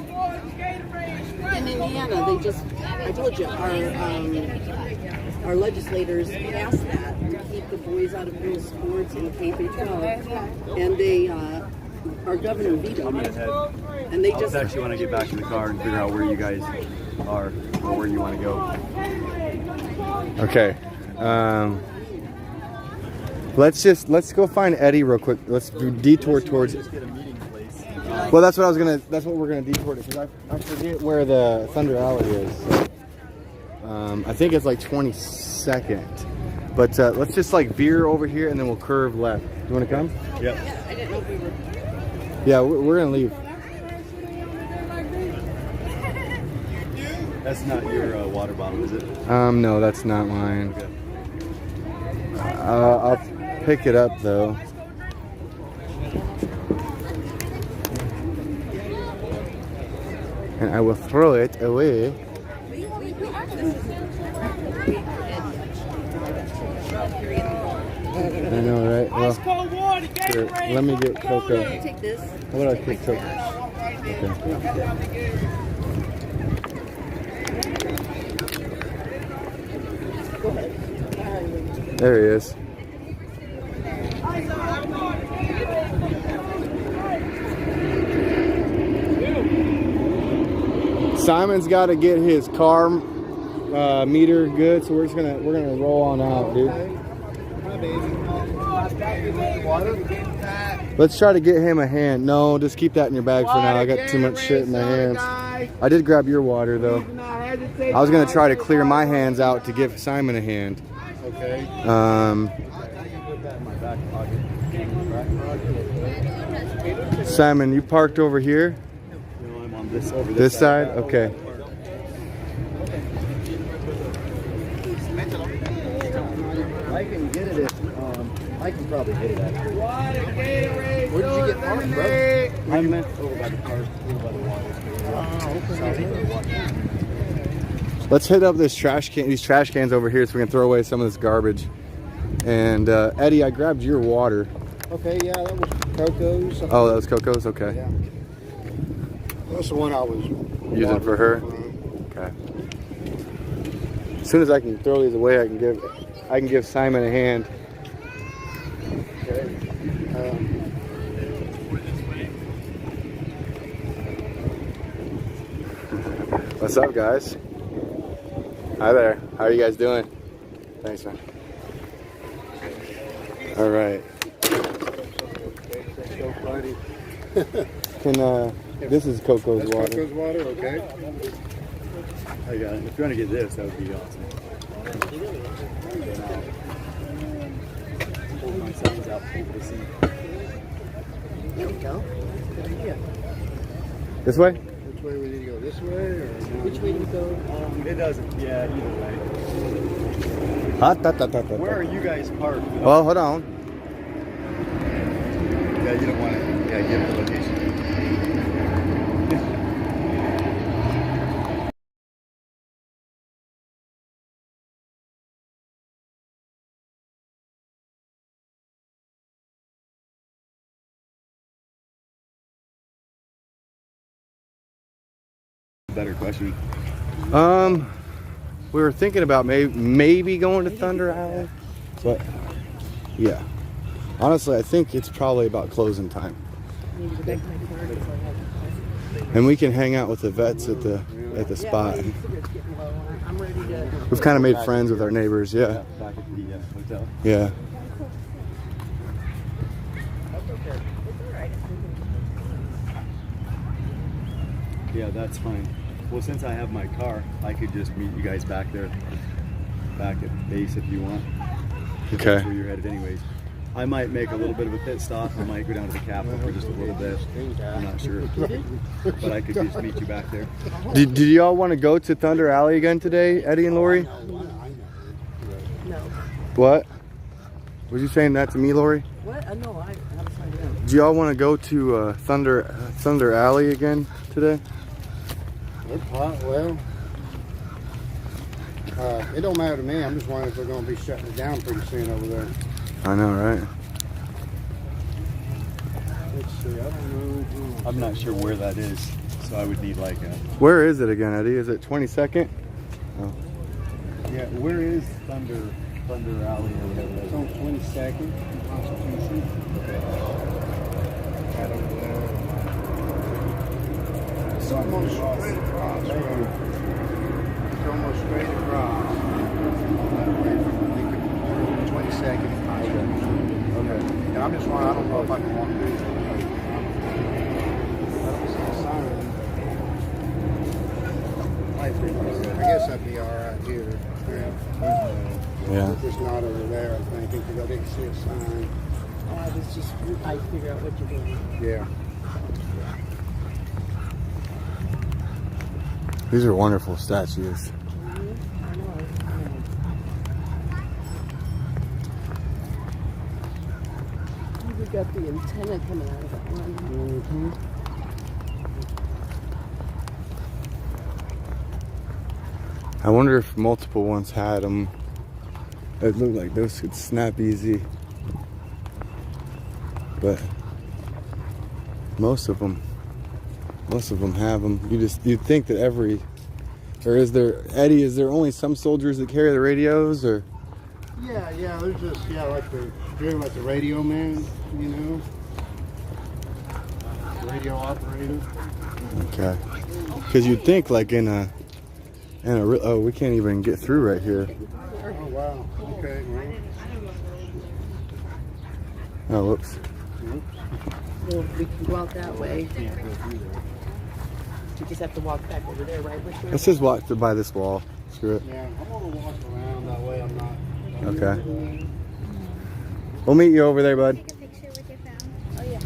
In Indiana, they just, I told you, our legislators passed that to keep the boys out of girls' sports in K-12, and they, our governor vetoed it. And they just actually want to get back in the car and figure out where you guys are or where you want to go. Okay. Let's go find Eddie real quick. Let's detour towards. Well, that's what we're gonna detour to, because I forget where the Thunder Alley is. So, I think it's like 22nd. But let's just like veer over here and then we'll curve left. You want to come? Yep. Yeah, I didn't know if we were. Yeah, we're gonna leave. That's not your water bottle, is it? No, that's not mine. I'll pick it up though. And I will throw it away. I know, right? Well, here, let me get Coco. Take this. How about I take Coco? Okay. There he is. Simon's got to get his car meter good, so we're gonna roll on out, dude. Let's try to get him a hand. No, just keep that in your bag for now. I got too much shit in my hands. I did grab your water though. I was gonna try to clear my hands out to give Simon a hand. Okay. Simon, you parked over here? No, I'm on over this side? Okay. I can get it if, I can probably hit it actually. Where did you get parked, bro? I meant over by the car, over by the water. Let's hit up this trash can, these trash cans over here, so we can throw away some of this garbage. And Eddie, I grabbed your water. Okay, yeah, that was Coco's. Oh, that was Coco's. Okay. Yeah. That's the one I was Using for her. Okay. As soon as I can throw these away, I can give Simon a hand. Okay. What's up, guys? Hi there. How are you guys doing? Thanks, man. All right. So funny. This is Coco's That's water. Coco's water, okay. I got it. If you want to get this, that would be awesome. Hold my signs out for people to see. There we go. Good idea. This way? Which way we need to go? This way or? Which way do we go? It doesn't. Yeah, either way. Where are you guys parked? Well, hold on. Yeah, you don't want to. Yeah, give it the location. Better question. We were thinking about maybe going to Thunder Alley, but yeah, honestly, I think it's probably about closing time. And we can hang out with the vets at the spot. We've kind of made friends with our neighbors. Yeah. Back at the hotel. Yeah. Yeah, that's fine. Well, since I have my car, I could just meet you guys back there, back at base if you want. Okay. That's where you're headed anyways. I might make a little bit of a pit stop. I might go down to the Capitol for just a little bit. I'm not sure. But I could just meet you back there. Did y'all want to go to Thunder Alley again today, Eddie and Lori? No. What? Was you saying that to me, Lori? What? No, I was trying to know. Do y'all want to go to Thunder Alley again today? Well, it don't matter to me. I'm just wondering if they're going to be shutting it down pretty soon over there. I know, right? Let's see. I don't know. I'm not sure where that is, so I would need like a... Where is it again, Eddie? Is it 22nd? Oh. Yeah, where is Thunder Alley or whatever that is? It's on 22nd, Constitution. Right over there. It's almost straight across. It's almost straight across. That way from Lincoln, 22nd. Okay. And I'm just wondering, I don't know if I can walk through. I don't see a sign. I guess I'd be all right here. Yeah. Just not over there, I think, because I didn't see a sign. I was just, I figure out what you're doing. Yeah. These are wonderful statues. We got the antenna coming out of that one. I wonder if multiple ones had them. It looked like those could snap easy, but most of them have them. You'd think that or is there, Eddie? Is there only some soldiers that carry the radios, or? Yeah, there's just, like the radio man, you know, radio operator. Okay. Because you'd think like oh, we can't even get through right here. Oh wow. Okay. Oh, whoops. Well, we can go out that way. You just have to walk back over there, right? Let's just walk by this wall. Screw it. Yeah, I'm gonna walk around that way. I'm not. Okay. We'll meet you over there, bud. Oh yeah.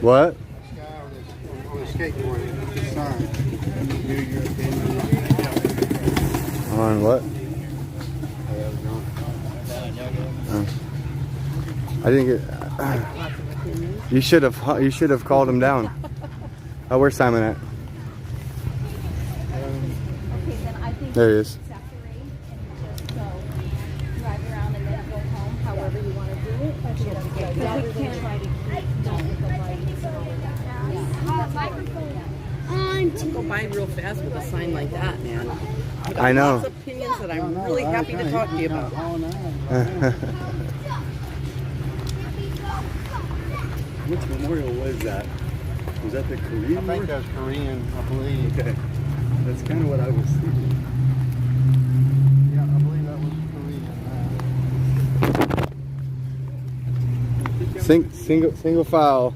What? On a skateboard, it's a sign. On what? I didn't get. You should have called him down. Oh, where's Simon at? There he is. Go by real fast with a sign like that, man. I know. Lots of opinions that I'm really happy to talk to you about. Which memorial was that? Was that the Korean I think that was Korean, I believe. Okay. That's kind of what I was thinking. Yeah, I believe that was Korean. Single file.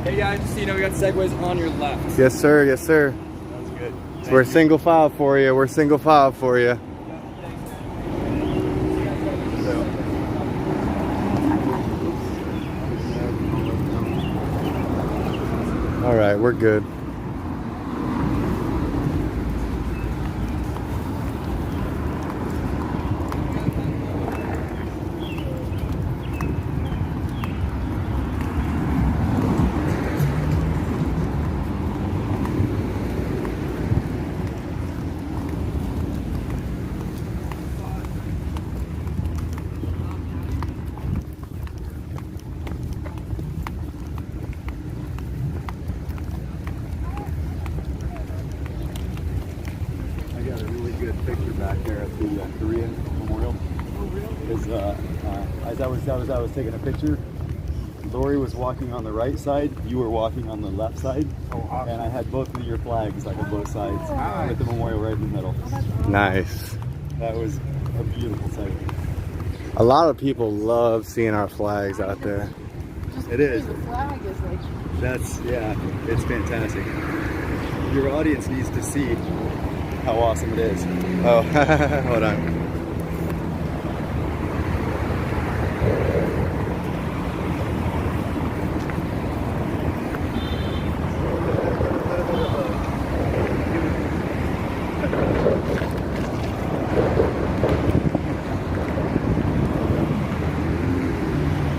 Hey guys, just so you know, we got segways on your left. Yes, sir. Yes, sir. Sounds good. So we're single file for you. We're single file for you. All right, we're good. Picture back there at the Korean Memorial. Oh, really? Is as I was taking a picture, Lori was walking on the right side, you were walking on the left side, and I had both of your flags like on both sides with the memorial right in the middle. Nice. That was a beautiful sight. A lot of people love seeing our flags out there. It is. The flag is like... That's, yeah, it's fantastic. Your audience needs to see how awesome it is. Oh, hold on.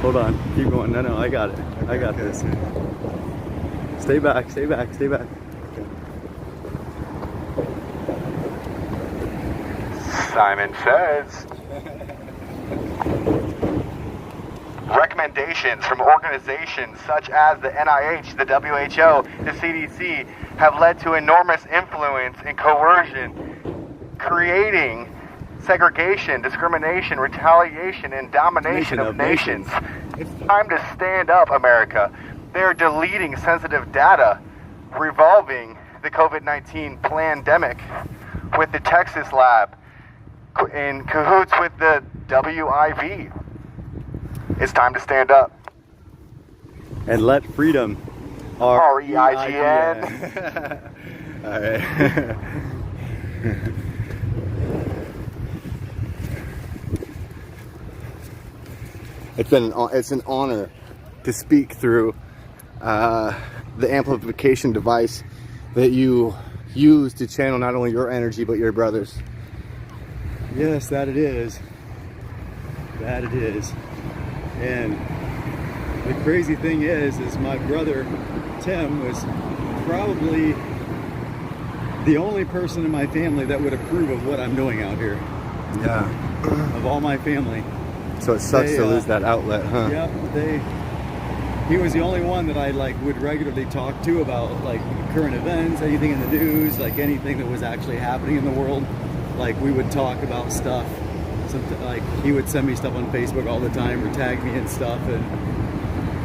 Hold on, keep going. No, I got it. I got this. Stay back, stay back, stay back. Simon says. Recommendations from organizations such as the NIH, the WHO, the CDC have led to enormous influence and coercion, creating segregation, discrimination, retaliation, and domination of nations. It's time to stand up, America. They're deleting sensitive data revolving the COVID-19 pandemic with the Texas lab in cahoots with the WIV. It's time to stand up. And let freedom. R-E-I-G-N. All right. It's an honor to speak through the amplification device that you use to channel not only your energy but your brother's. Yes, that it is. That it is. And the crazy thing is my brother Tim was probably the only person in my family that would approve of what I'm doing out here. Yeah. Of all my family. So it sucks to lose that outlet, huh? Yeah, he was the only one that I would regularly talk to about current events, anything in the news, anything that was actually happening in the world. We would talk about stuff Like he would send me stuff on Facebook all the time or tag me and stuff, and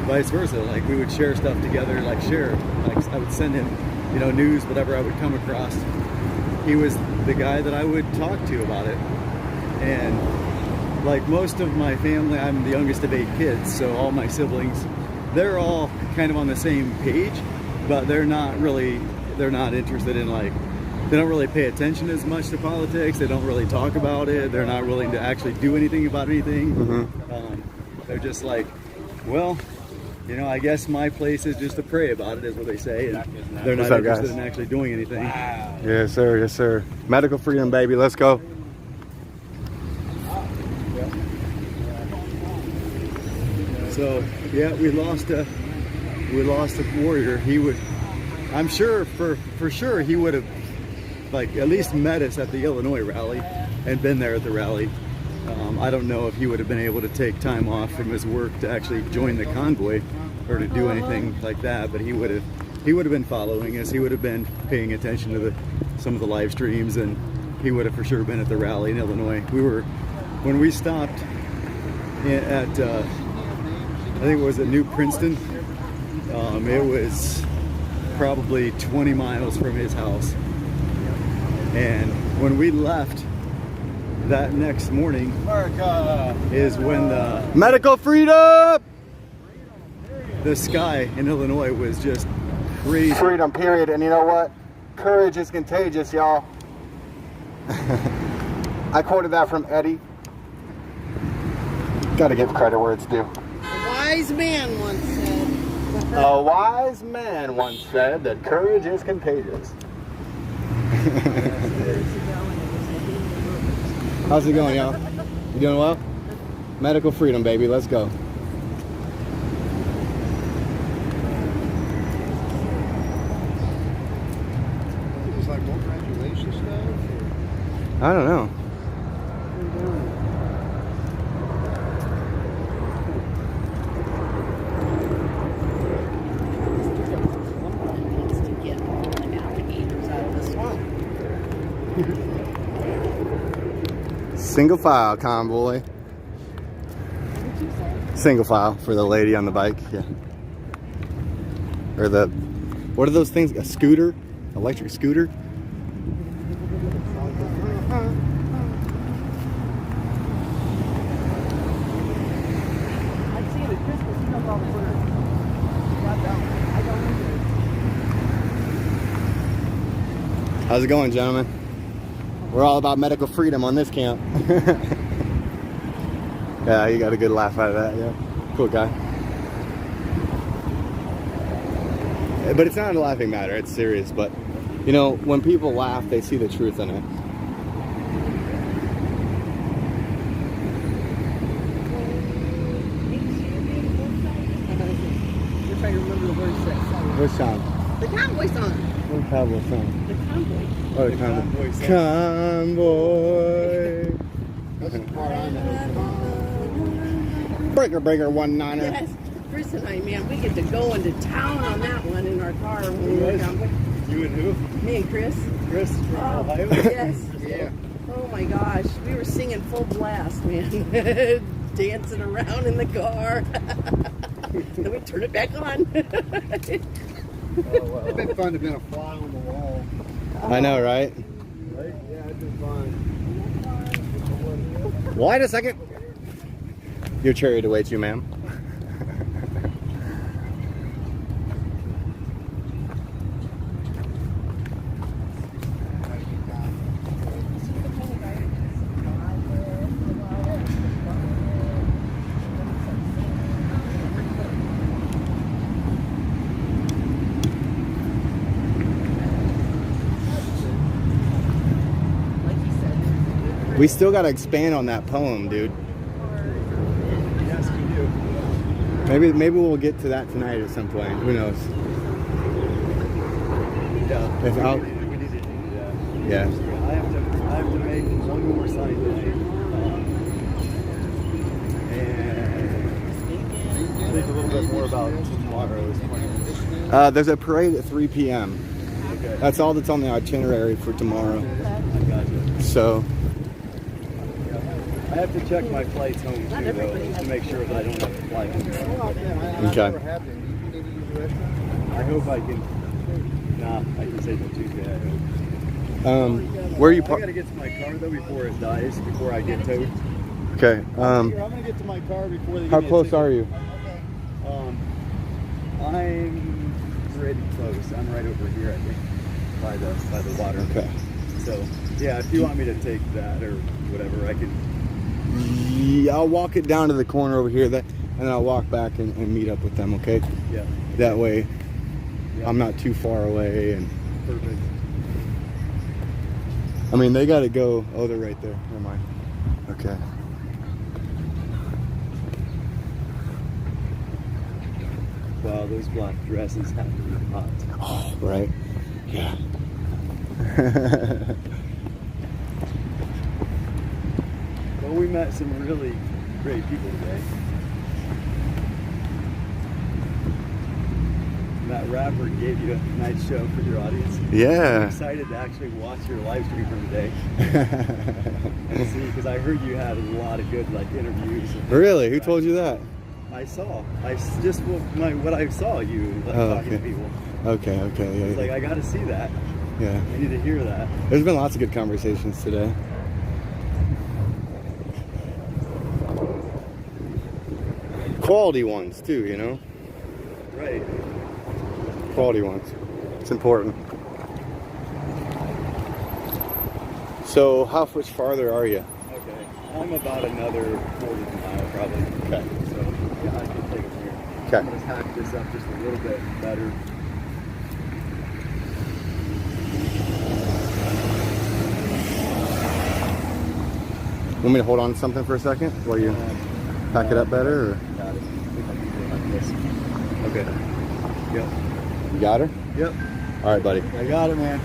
vice versa. Like we would share stuff together, like I would send him, you know, news, whatever I would come across. He was the guy that I would talk to about it. And like most of my family, I'm the youngest of 8 kids, so all my siblings, they're all kind of on the same page, but they're not interested in, like, they don't really pay attention as much to politics. They don't really talk about it. They're not willing to actually do anything about anything. They're just like, well, you know, I guess my place is just to pray about it, is what they say. And they're not interested in actually doing anything. Yes, sir. Yes, sir. Medical freedom, baby. Let's go. So yeah, we lost a warrior. He would, I'm sure for sure he would have, like, at least met us at the Illinois rally and been there at the rally. I don't know if he would have been able to take time off from his work to actually join the convoy or to do anything like that, but he would have been following us. He would have been paying attention to some of the live streams, and he would have for sure been at the rally in Illinois. When we stopped at I think it was at New Princeton. It was probably 20 miles from his house. And when we left that next morning is when the medical freedom, the sky in Illinois was just crazy. Freedom, period. And you know what? Courage is contagious, y'all. I quoted that from Eddie. Gotta give credit where it's due. A wise man once said. A wise man once said that courage is contagious. How's it going, y'all? You doing well? Medical freedom, baby. Let's go. It's like more graduation stuff. I don't know. Single file convoy. Single file for the lady on the bike, yeah. Or the, what are those things? A scooter? Electric scooter? How's it going, gentlemen? We're all about medical freedom on this camp. Yeah, you got a good laugh out of that, yeah. Cool guy. But it's not a laughing matter, it's serious. But, you know, when people laugh, they see the truth in it. We're trying to remember the words that song. Which song? The Convoy song. What Cowboy song? The Convoy. Oh, the Convoy. Convoy. That's the part I know. Breaker, breaker, 1-9er. Yes. Chris and I, man, we get to go into town on that one in our car when we were down. You and who? Me and Chris. Chris from Ohio? Yes. Yeah. Oh my gosh, we were singing full blast, man. Dancing around in the car. Then we turn it back on. Oh, wow. It's been fun to be a fly on the wall. I know, right? Right? Yeah, it's been fun. Wait a second. Your chariot awaits you, ma'am. We still got to expand on that poem, dude. Yes, we do. Maybe we'll get to that tonight at some point. Who knows? Yeah. If out. We need to do that. Yeah. I have to make one more sign tonight. And think a little bit more about tomorrow's plans. There's a parade at 3 p.m. Okay. That's all that's on the itinerary for tomorrow. I got you. So, I have to check my flights home too, though, just to make sure that I don't have to fly home. Okay. I hope I can. Nah, I can say till Tuesday. I hope. Where are you I parked? gotta get to my car though before it dies, before I get towed. Okay. I'm gonna get to my car before they. How give me a close ticket. are you? I'm pretty close. I'm right over here, I think, by the water. Okay. So yeah, if you want me to take that or whatever, I can. Yeah, I'll walk it down to the corner over here, and then I'll walk back and meet up with them. Okay. Yeah. That way, Yeah. I'm not too far away, and Perfect. I mean they gotta go. Oh, they're right there. Never mind. Okay. Wow, those black dresses have to be hot. Oh, right. Yeah. Well, we met some really great people today. That rapper gave you a nice show for your audience. Yeah. I'm excited to actually watch your live stream from today. And see, because I heard you had a lot of good interviews. Really? Who told you that? I saw. What I saw you talking to people. Okay. Okay. Yeah. It's like I got to see that. Yeah. I need to hear that. There's been lots of good conversations today. Quality ones too, you know? Right. Quality ones. It's important. So how much farther are you? Okay. I'm about another quarter of a mile probably. Okay. So yeah, I can take it from here. Okay. I'm going to hack this up just a little bit better. Want me to hold on to something for a second while you pack it up better? Or? Got it. I think I can do it like this. Okay. Yep. You got her? Yep. All right, buddy. I got it, man.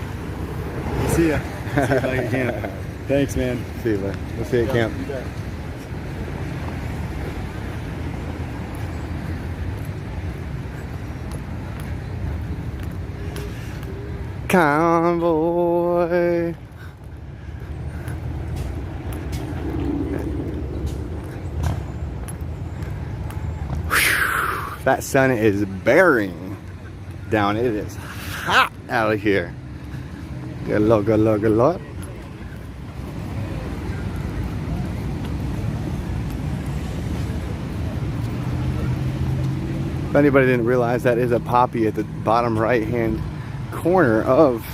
See ya. See you back at camp. Thanks, man. See you later. We'll see you at camp. Okay. Convoy. That sun is bearing down. It is hot out of here. Good luck, good luck, good luck. If anybody didn't realize, that is a poppy at the bottom right hand corner of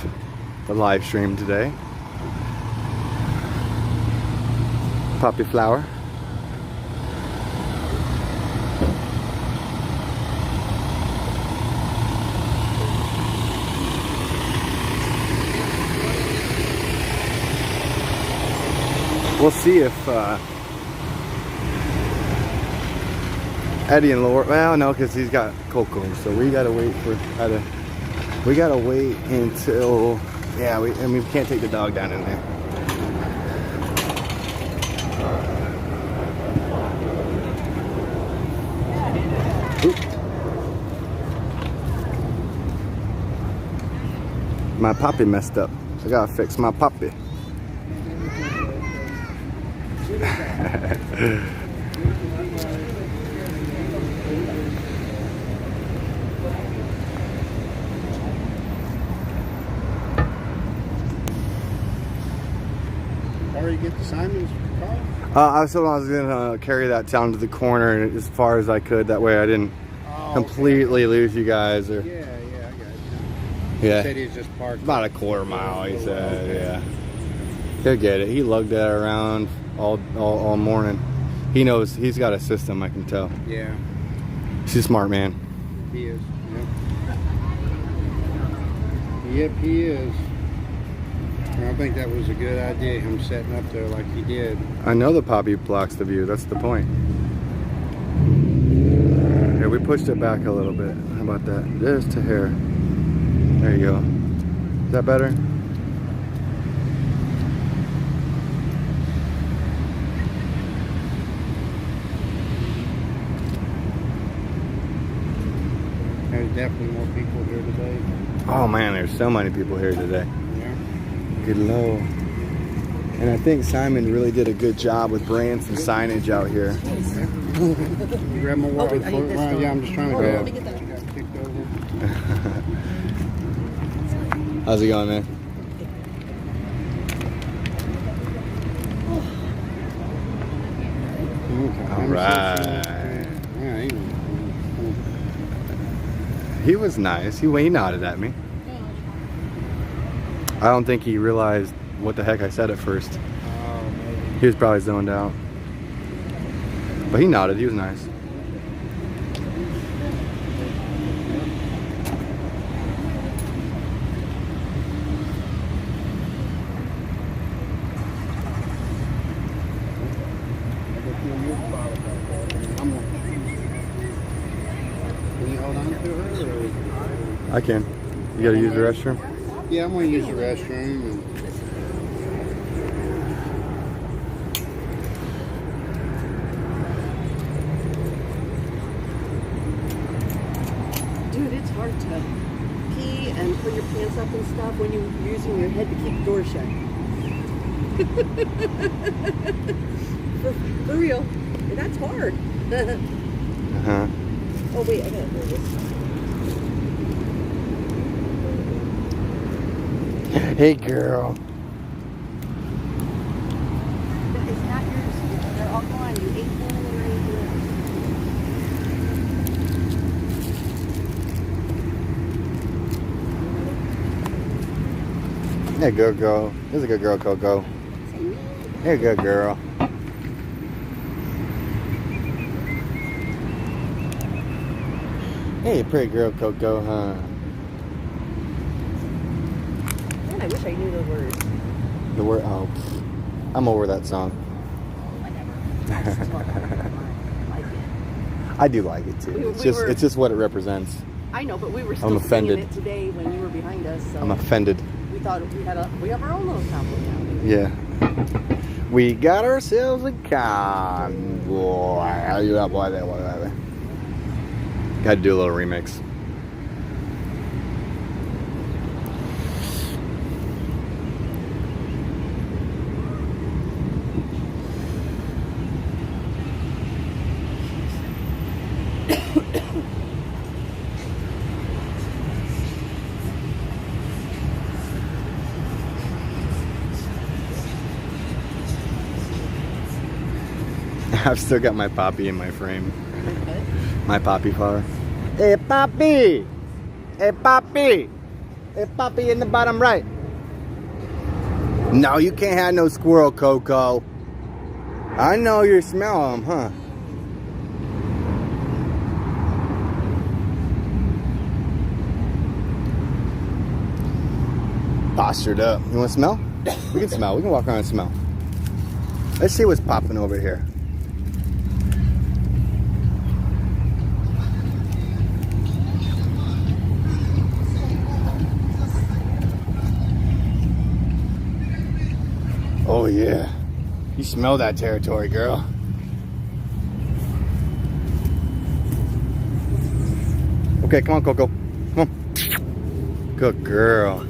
the live stream today. Poppy flower. We'll see if Eddie and Laura, well, no, because he's got Coco, so we gotta wait for we gotta wait until, yeah, we can't take the dog down in there. Oop. My poppy messed up. I gotta fix my poppy. Already get to Simon's car? I was gonna carry that down to the corner as far as I could. That way I didn't completely lose you guys. Or Yeah, I got you. yeah, He said he was just parked. about a quarter mile. He said, yeah. He'll get it. He lugged that around all morning. He knows. He's got a system. I can tell. Yeah. He's a smart man. He is. Yep, he is. And I think that was a good idea, him setting up there like he did. I know the poppy blocks the view. That's the point. Here, we pushed it back a little bit. How about that? Just to here. There you go. Is that better? There's definitely more people here today. Oh man, there's so many people here today. Yeah. Good Lord. And I think Simon really did a good job with brands and signage out here. You grab my water. Yeah, I'm just trying to grab. How's it going, man? All right. He was nice. He nodded at me. I don't think he realized what the heck I said at first. He was probably zoned out. But he nodded. He was nice. Can you hold on to her? Or? I can. You gotta use the restroom? Yeah, I'm gonna use the restroom. Dude, it's hard to pee and put your pants up and stuff when you're using your head to keep the door shut. for real. That's hard. Uh-huh. Oh, wait, I gotta do this. Hey, girl. It's not yours. They're all gone. You ate one and you're Hey, good girl. This is a good girl, Coco. Hey, good girl. Hey, pretty girl, Coco, huh? Man, I wish I knew the words. The word, oh, I'm over that song. I do like it too. It's just what it represents. I know, but we were still singing it today when you were behind us. So I'm offended. We thought we have our own little combo now. Yeah. We got ourselves a convoy. How you up, boy? Got to do a little remix. I've still got my poppy in my frame. My poppy flower. Hey, poppy! Hey, poppy! Hey, poppy in the bottom right. No, you can't have no squirrel, Coco. I know you smell them, huh? Postured up. You want to smell? We can smell. We can walk around and smell. Let's see what's popping over here. Oh yeah, you smell that territory, girl. Okay, come on, Coco. Come on. Good girl.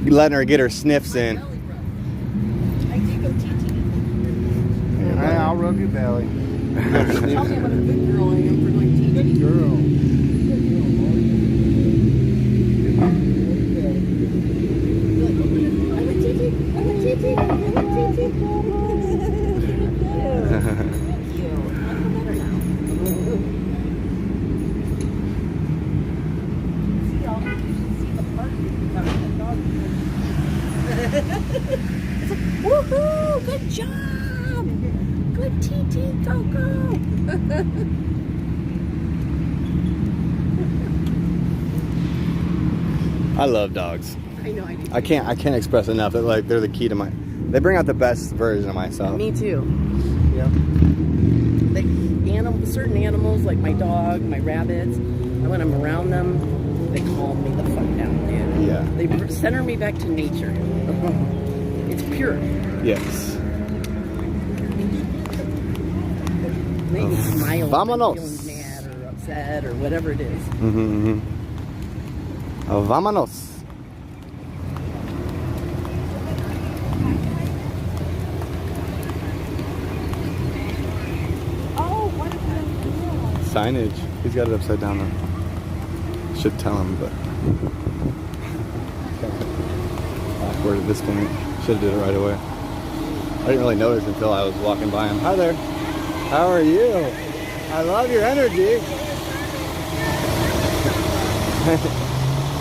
You letting her get her sniffs in. Hey, I'll rub your belly. Tell me what a good girl I am for going TT. Good girl. Woohoo! Good job! Good TT, Coco! I love dogs. I know I do. I can't express enough that like they're the key to my. They bring out the best version of myself. Me too. Yeah. Like certain animals, like my dog, my rabbits, and when I'm around them, they calm me the fuck down, dude. Yeah. They center me back to nature. It's pure. Yes. They smile. Vámonos. Feeling mad or set or whatever it is. Vámonos. Oh, what is that? Signage. He's got it upside down though. Should tell him, but backward at this point. Should have did it right away. I didn't really notice until I was walking by him. Hi there. How are you? I love your energy.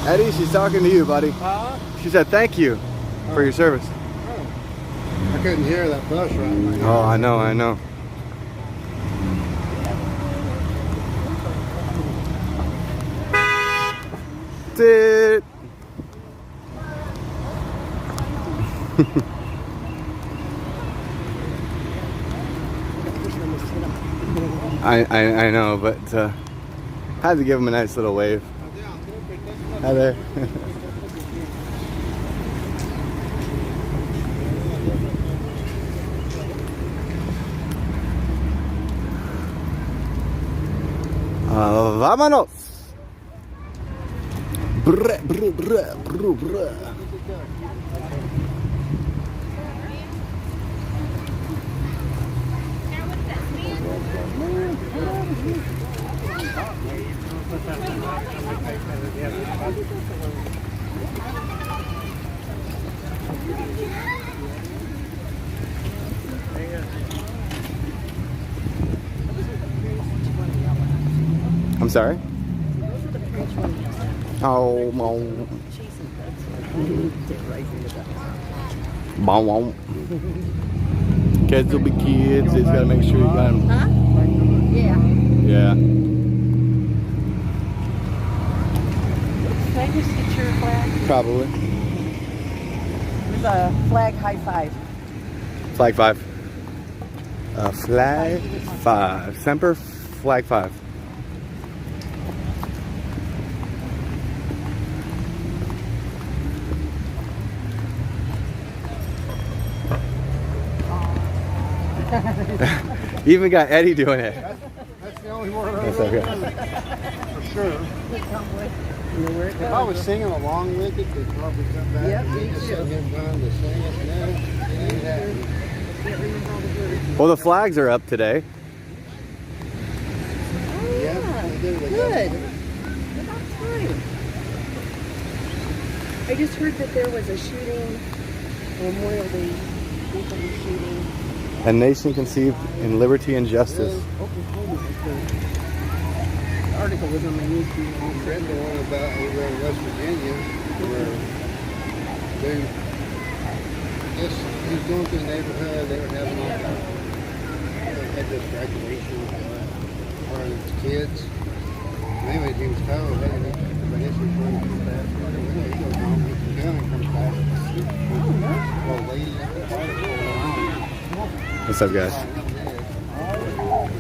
Eddie, she's talking to you, buddy. She said thank you for your service. I couldn't hear that bus right. Oh, I know, I know. It. I know, but had to give him a nice little wave. Hi there. Vámonos. Brr, brr, brr, brr, brr. I'm sorry? Oh, mom. Bon. Kids will be kids. They just gotta make sure you got them. Huh? Yeah. Yeah. Can I just get your flag? Probably. There's a flag high five. Flag 5. Flag 5. Semper Flag 5. You even got Eddie doing it. That's the only word I That's really okay. know. For sure. If I was singing along with it, they'd probably come back and me just sing in time to sing it. No, it ain't happening. Well, the flags are up today. Yeah, they do. They Good. About time. I just heard that there was a shooting, Memorial Day weekend shooting. A nation conceived in liberty and justice. Oklahoma. The article was on my news feed. I read the one about over in West Virginia where they just he was going through the neighborhood. They were having all they had this graduation for his kids. Anyway, he was told, hey, I guess he's running too fast. He goes home, he can gun and comes back. Well, lady at the party pulled on. What's up, guys?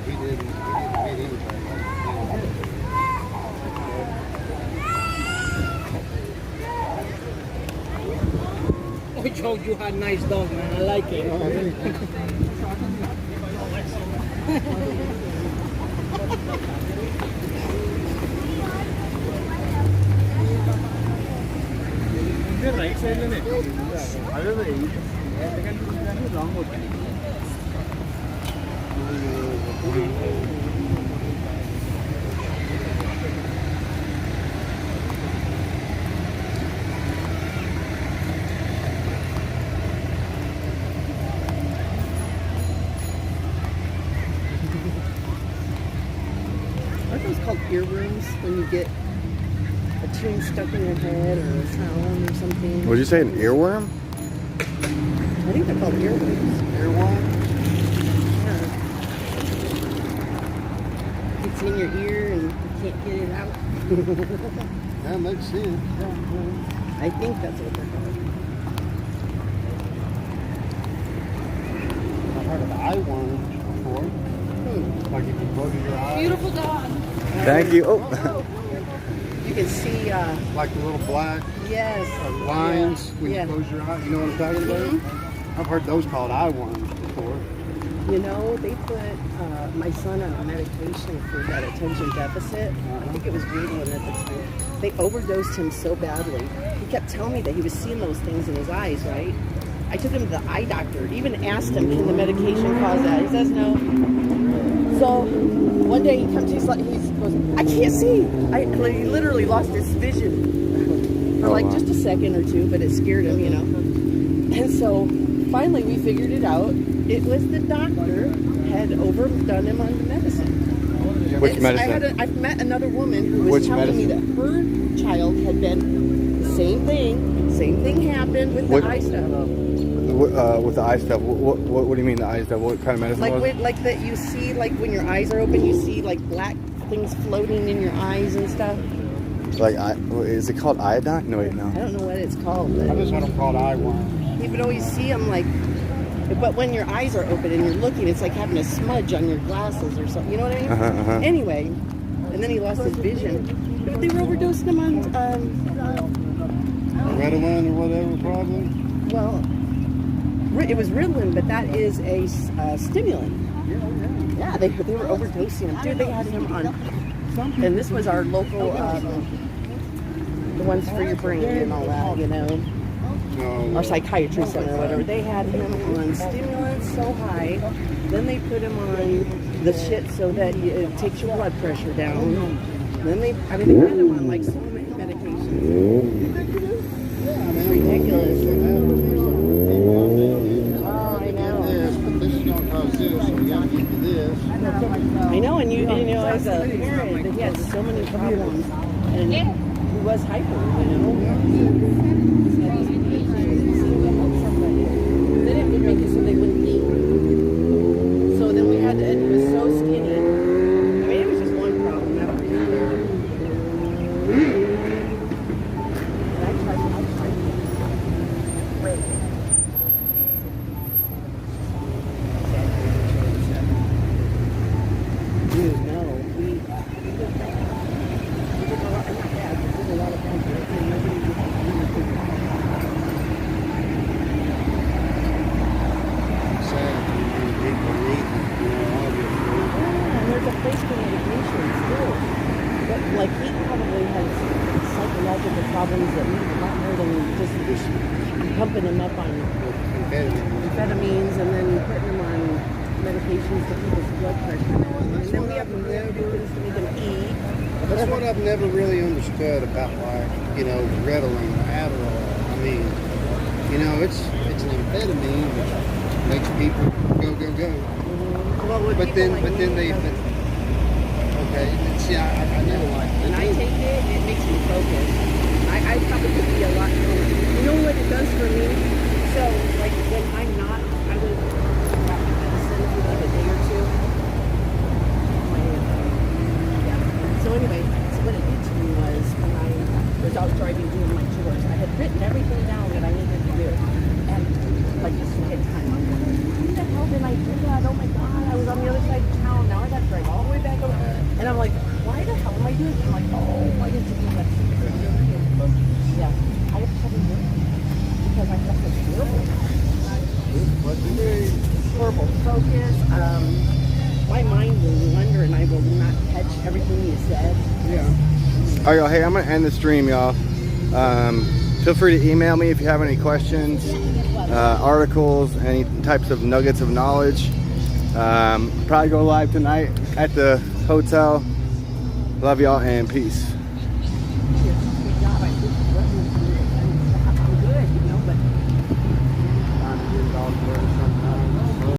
He didn't hit anybody. I told you had nice dog, man. I like it. right side lane other way second wrong होता है Aren't those called earworms when you get a tune stuck in your head or a sound or something? Would you say an earworm? I think they're called earworms. Earworm? Yeah. It's in your ear and you can't get it out. That makes sense. I think that's what they're called. I've heard of eye worms before. Like if you close your eyes. Beautiful dog. Thank you. Oh. You can see, like the little black yes, lines when you close your eyes. You know what I'm talking about? I've heard those called eye worms before. You know, they put my son on a medication for that attention deficit. I think it was Ritalin at the time. They overdosed him so badly. He kept telling me that he was seeing those things in his eyes, right? I took him to the eye doctor. Even asked him, can the medication cause that? He says no. So one day he comes, he goes, I can't see. He literally lost his vision for like just a second or two, but it scared him, you know. And so finally we figured it out. It was the doctor had overdone him on the medicine. Which medicine? I've met another woman who was telling me that her child had been the same thing happened with the eye stuff. With the eye stuff, what do you mean the eye stuff? What kind of medicine was it? Like that you see, like when your eyes are open, you see like black things floating in your eyes and stuff. Like, is it called iodine? No, wait, no. I don't know what it's called. But I just want them called eye worms. you would always see them like, but when your eyes are open and you're looking, it's like having a smudge on your glasses or something. You know what I mean? Anyway, and then he lost his vision. But they were overdosing him on Ritalin or whatever, probably. Well, it was Ritalin, but that is a stimulant. Yeah, they were overdosing him. Dude, they had him on, and this was our local, the ones for your brain and all that, you know. Our psychiatry center or whatever. They had him on stimulants so high, then they put him on the shit so that it takes your blood pressure down. Then they had him on like so many medications. It's ridiculous. I know, and you know, as a parent, that he had so many problems, and he was hyper, you know. Then it would make it so they wouldn't eat. So then we had to, and he was so skinny. I mean, it was just one problem after another. Problems that we were not more than just pumping him up on amphetamines and then putting him on medications to keep his blood pressure down. And then we have to do things to make him eat. That's what I've never really understood about, like, you know, Ritalin or Adderall. I mean, you know, it's an amphetamine which makes people go. Well, but then they. Okay, see, I never like it. When I take it, it makes me focus. I probably could be a lot more. You know what it does for me? So, like, when I'm not, I would have medicine for like a day or two. So anyway, so what it did to me was when I was out driving doing my chores, I had written everything down that I needed to do. And, like, just to get time. I'm going, what the hell did I do that? Oh my God, I was on the other side of town. Now I got to drive all the way back over. And I'm like, why the hell am I doing this? I'm like, oh, I didn't do that. Yeah, I have trouble doing it because I have such horrible focus. My mind will wander and I will not catch everything you said. Yeah. All right, y'all. Hey, I'm gonna end the stream, y'all. Feel free to email me if you have any questions, articles, any types of nuggets of knowledge. Probably go live tonight at the hotel. Love y'all and peace.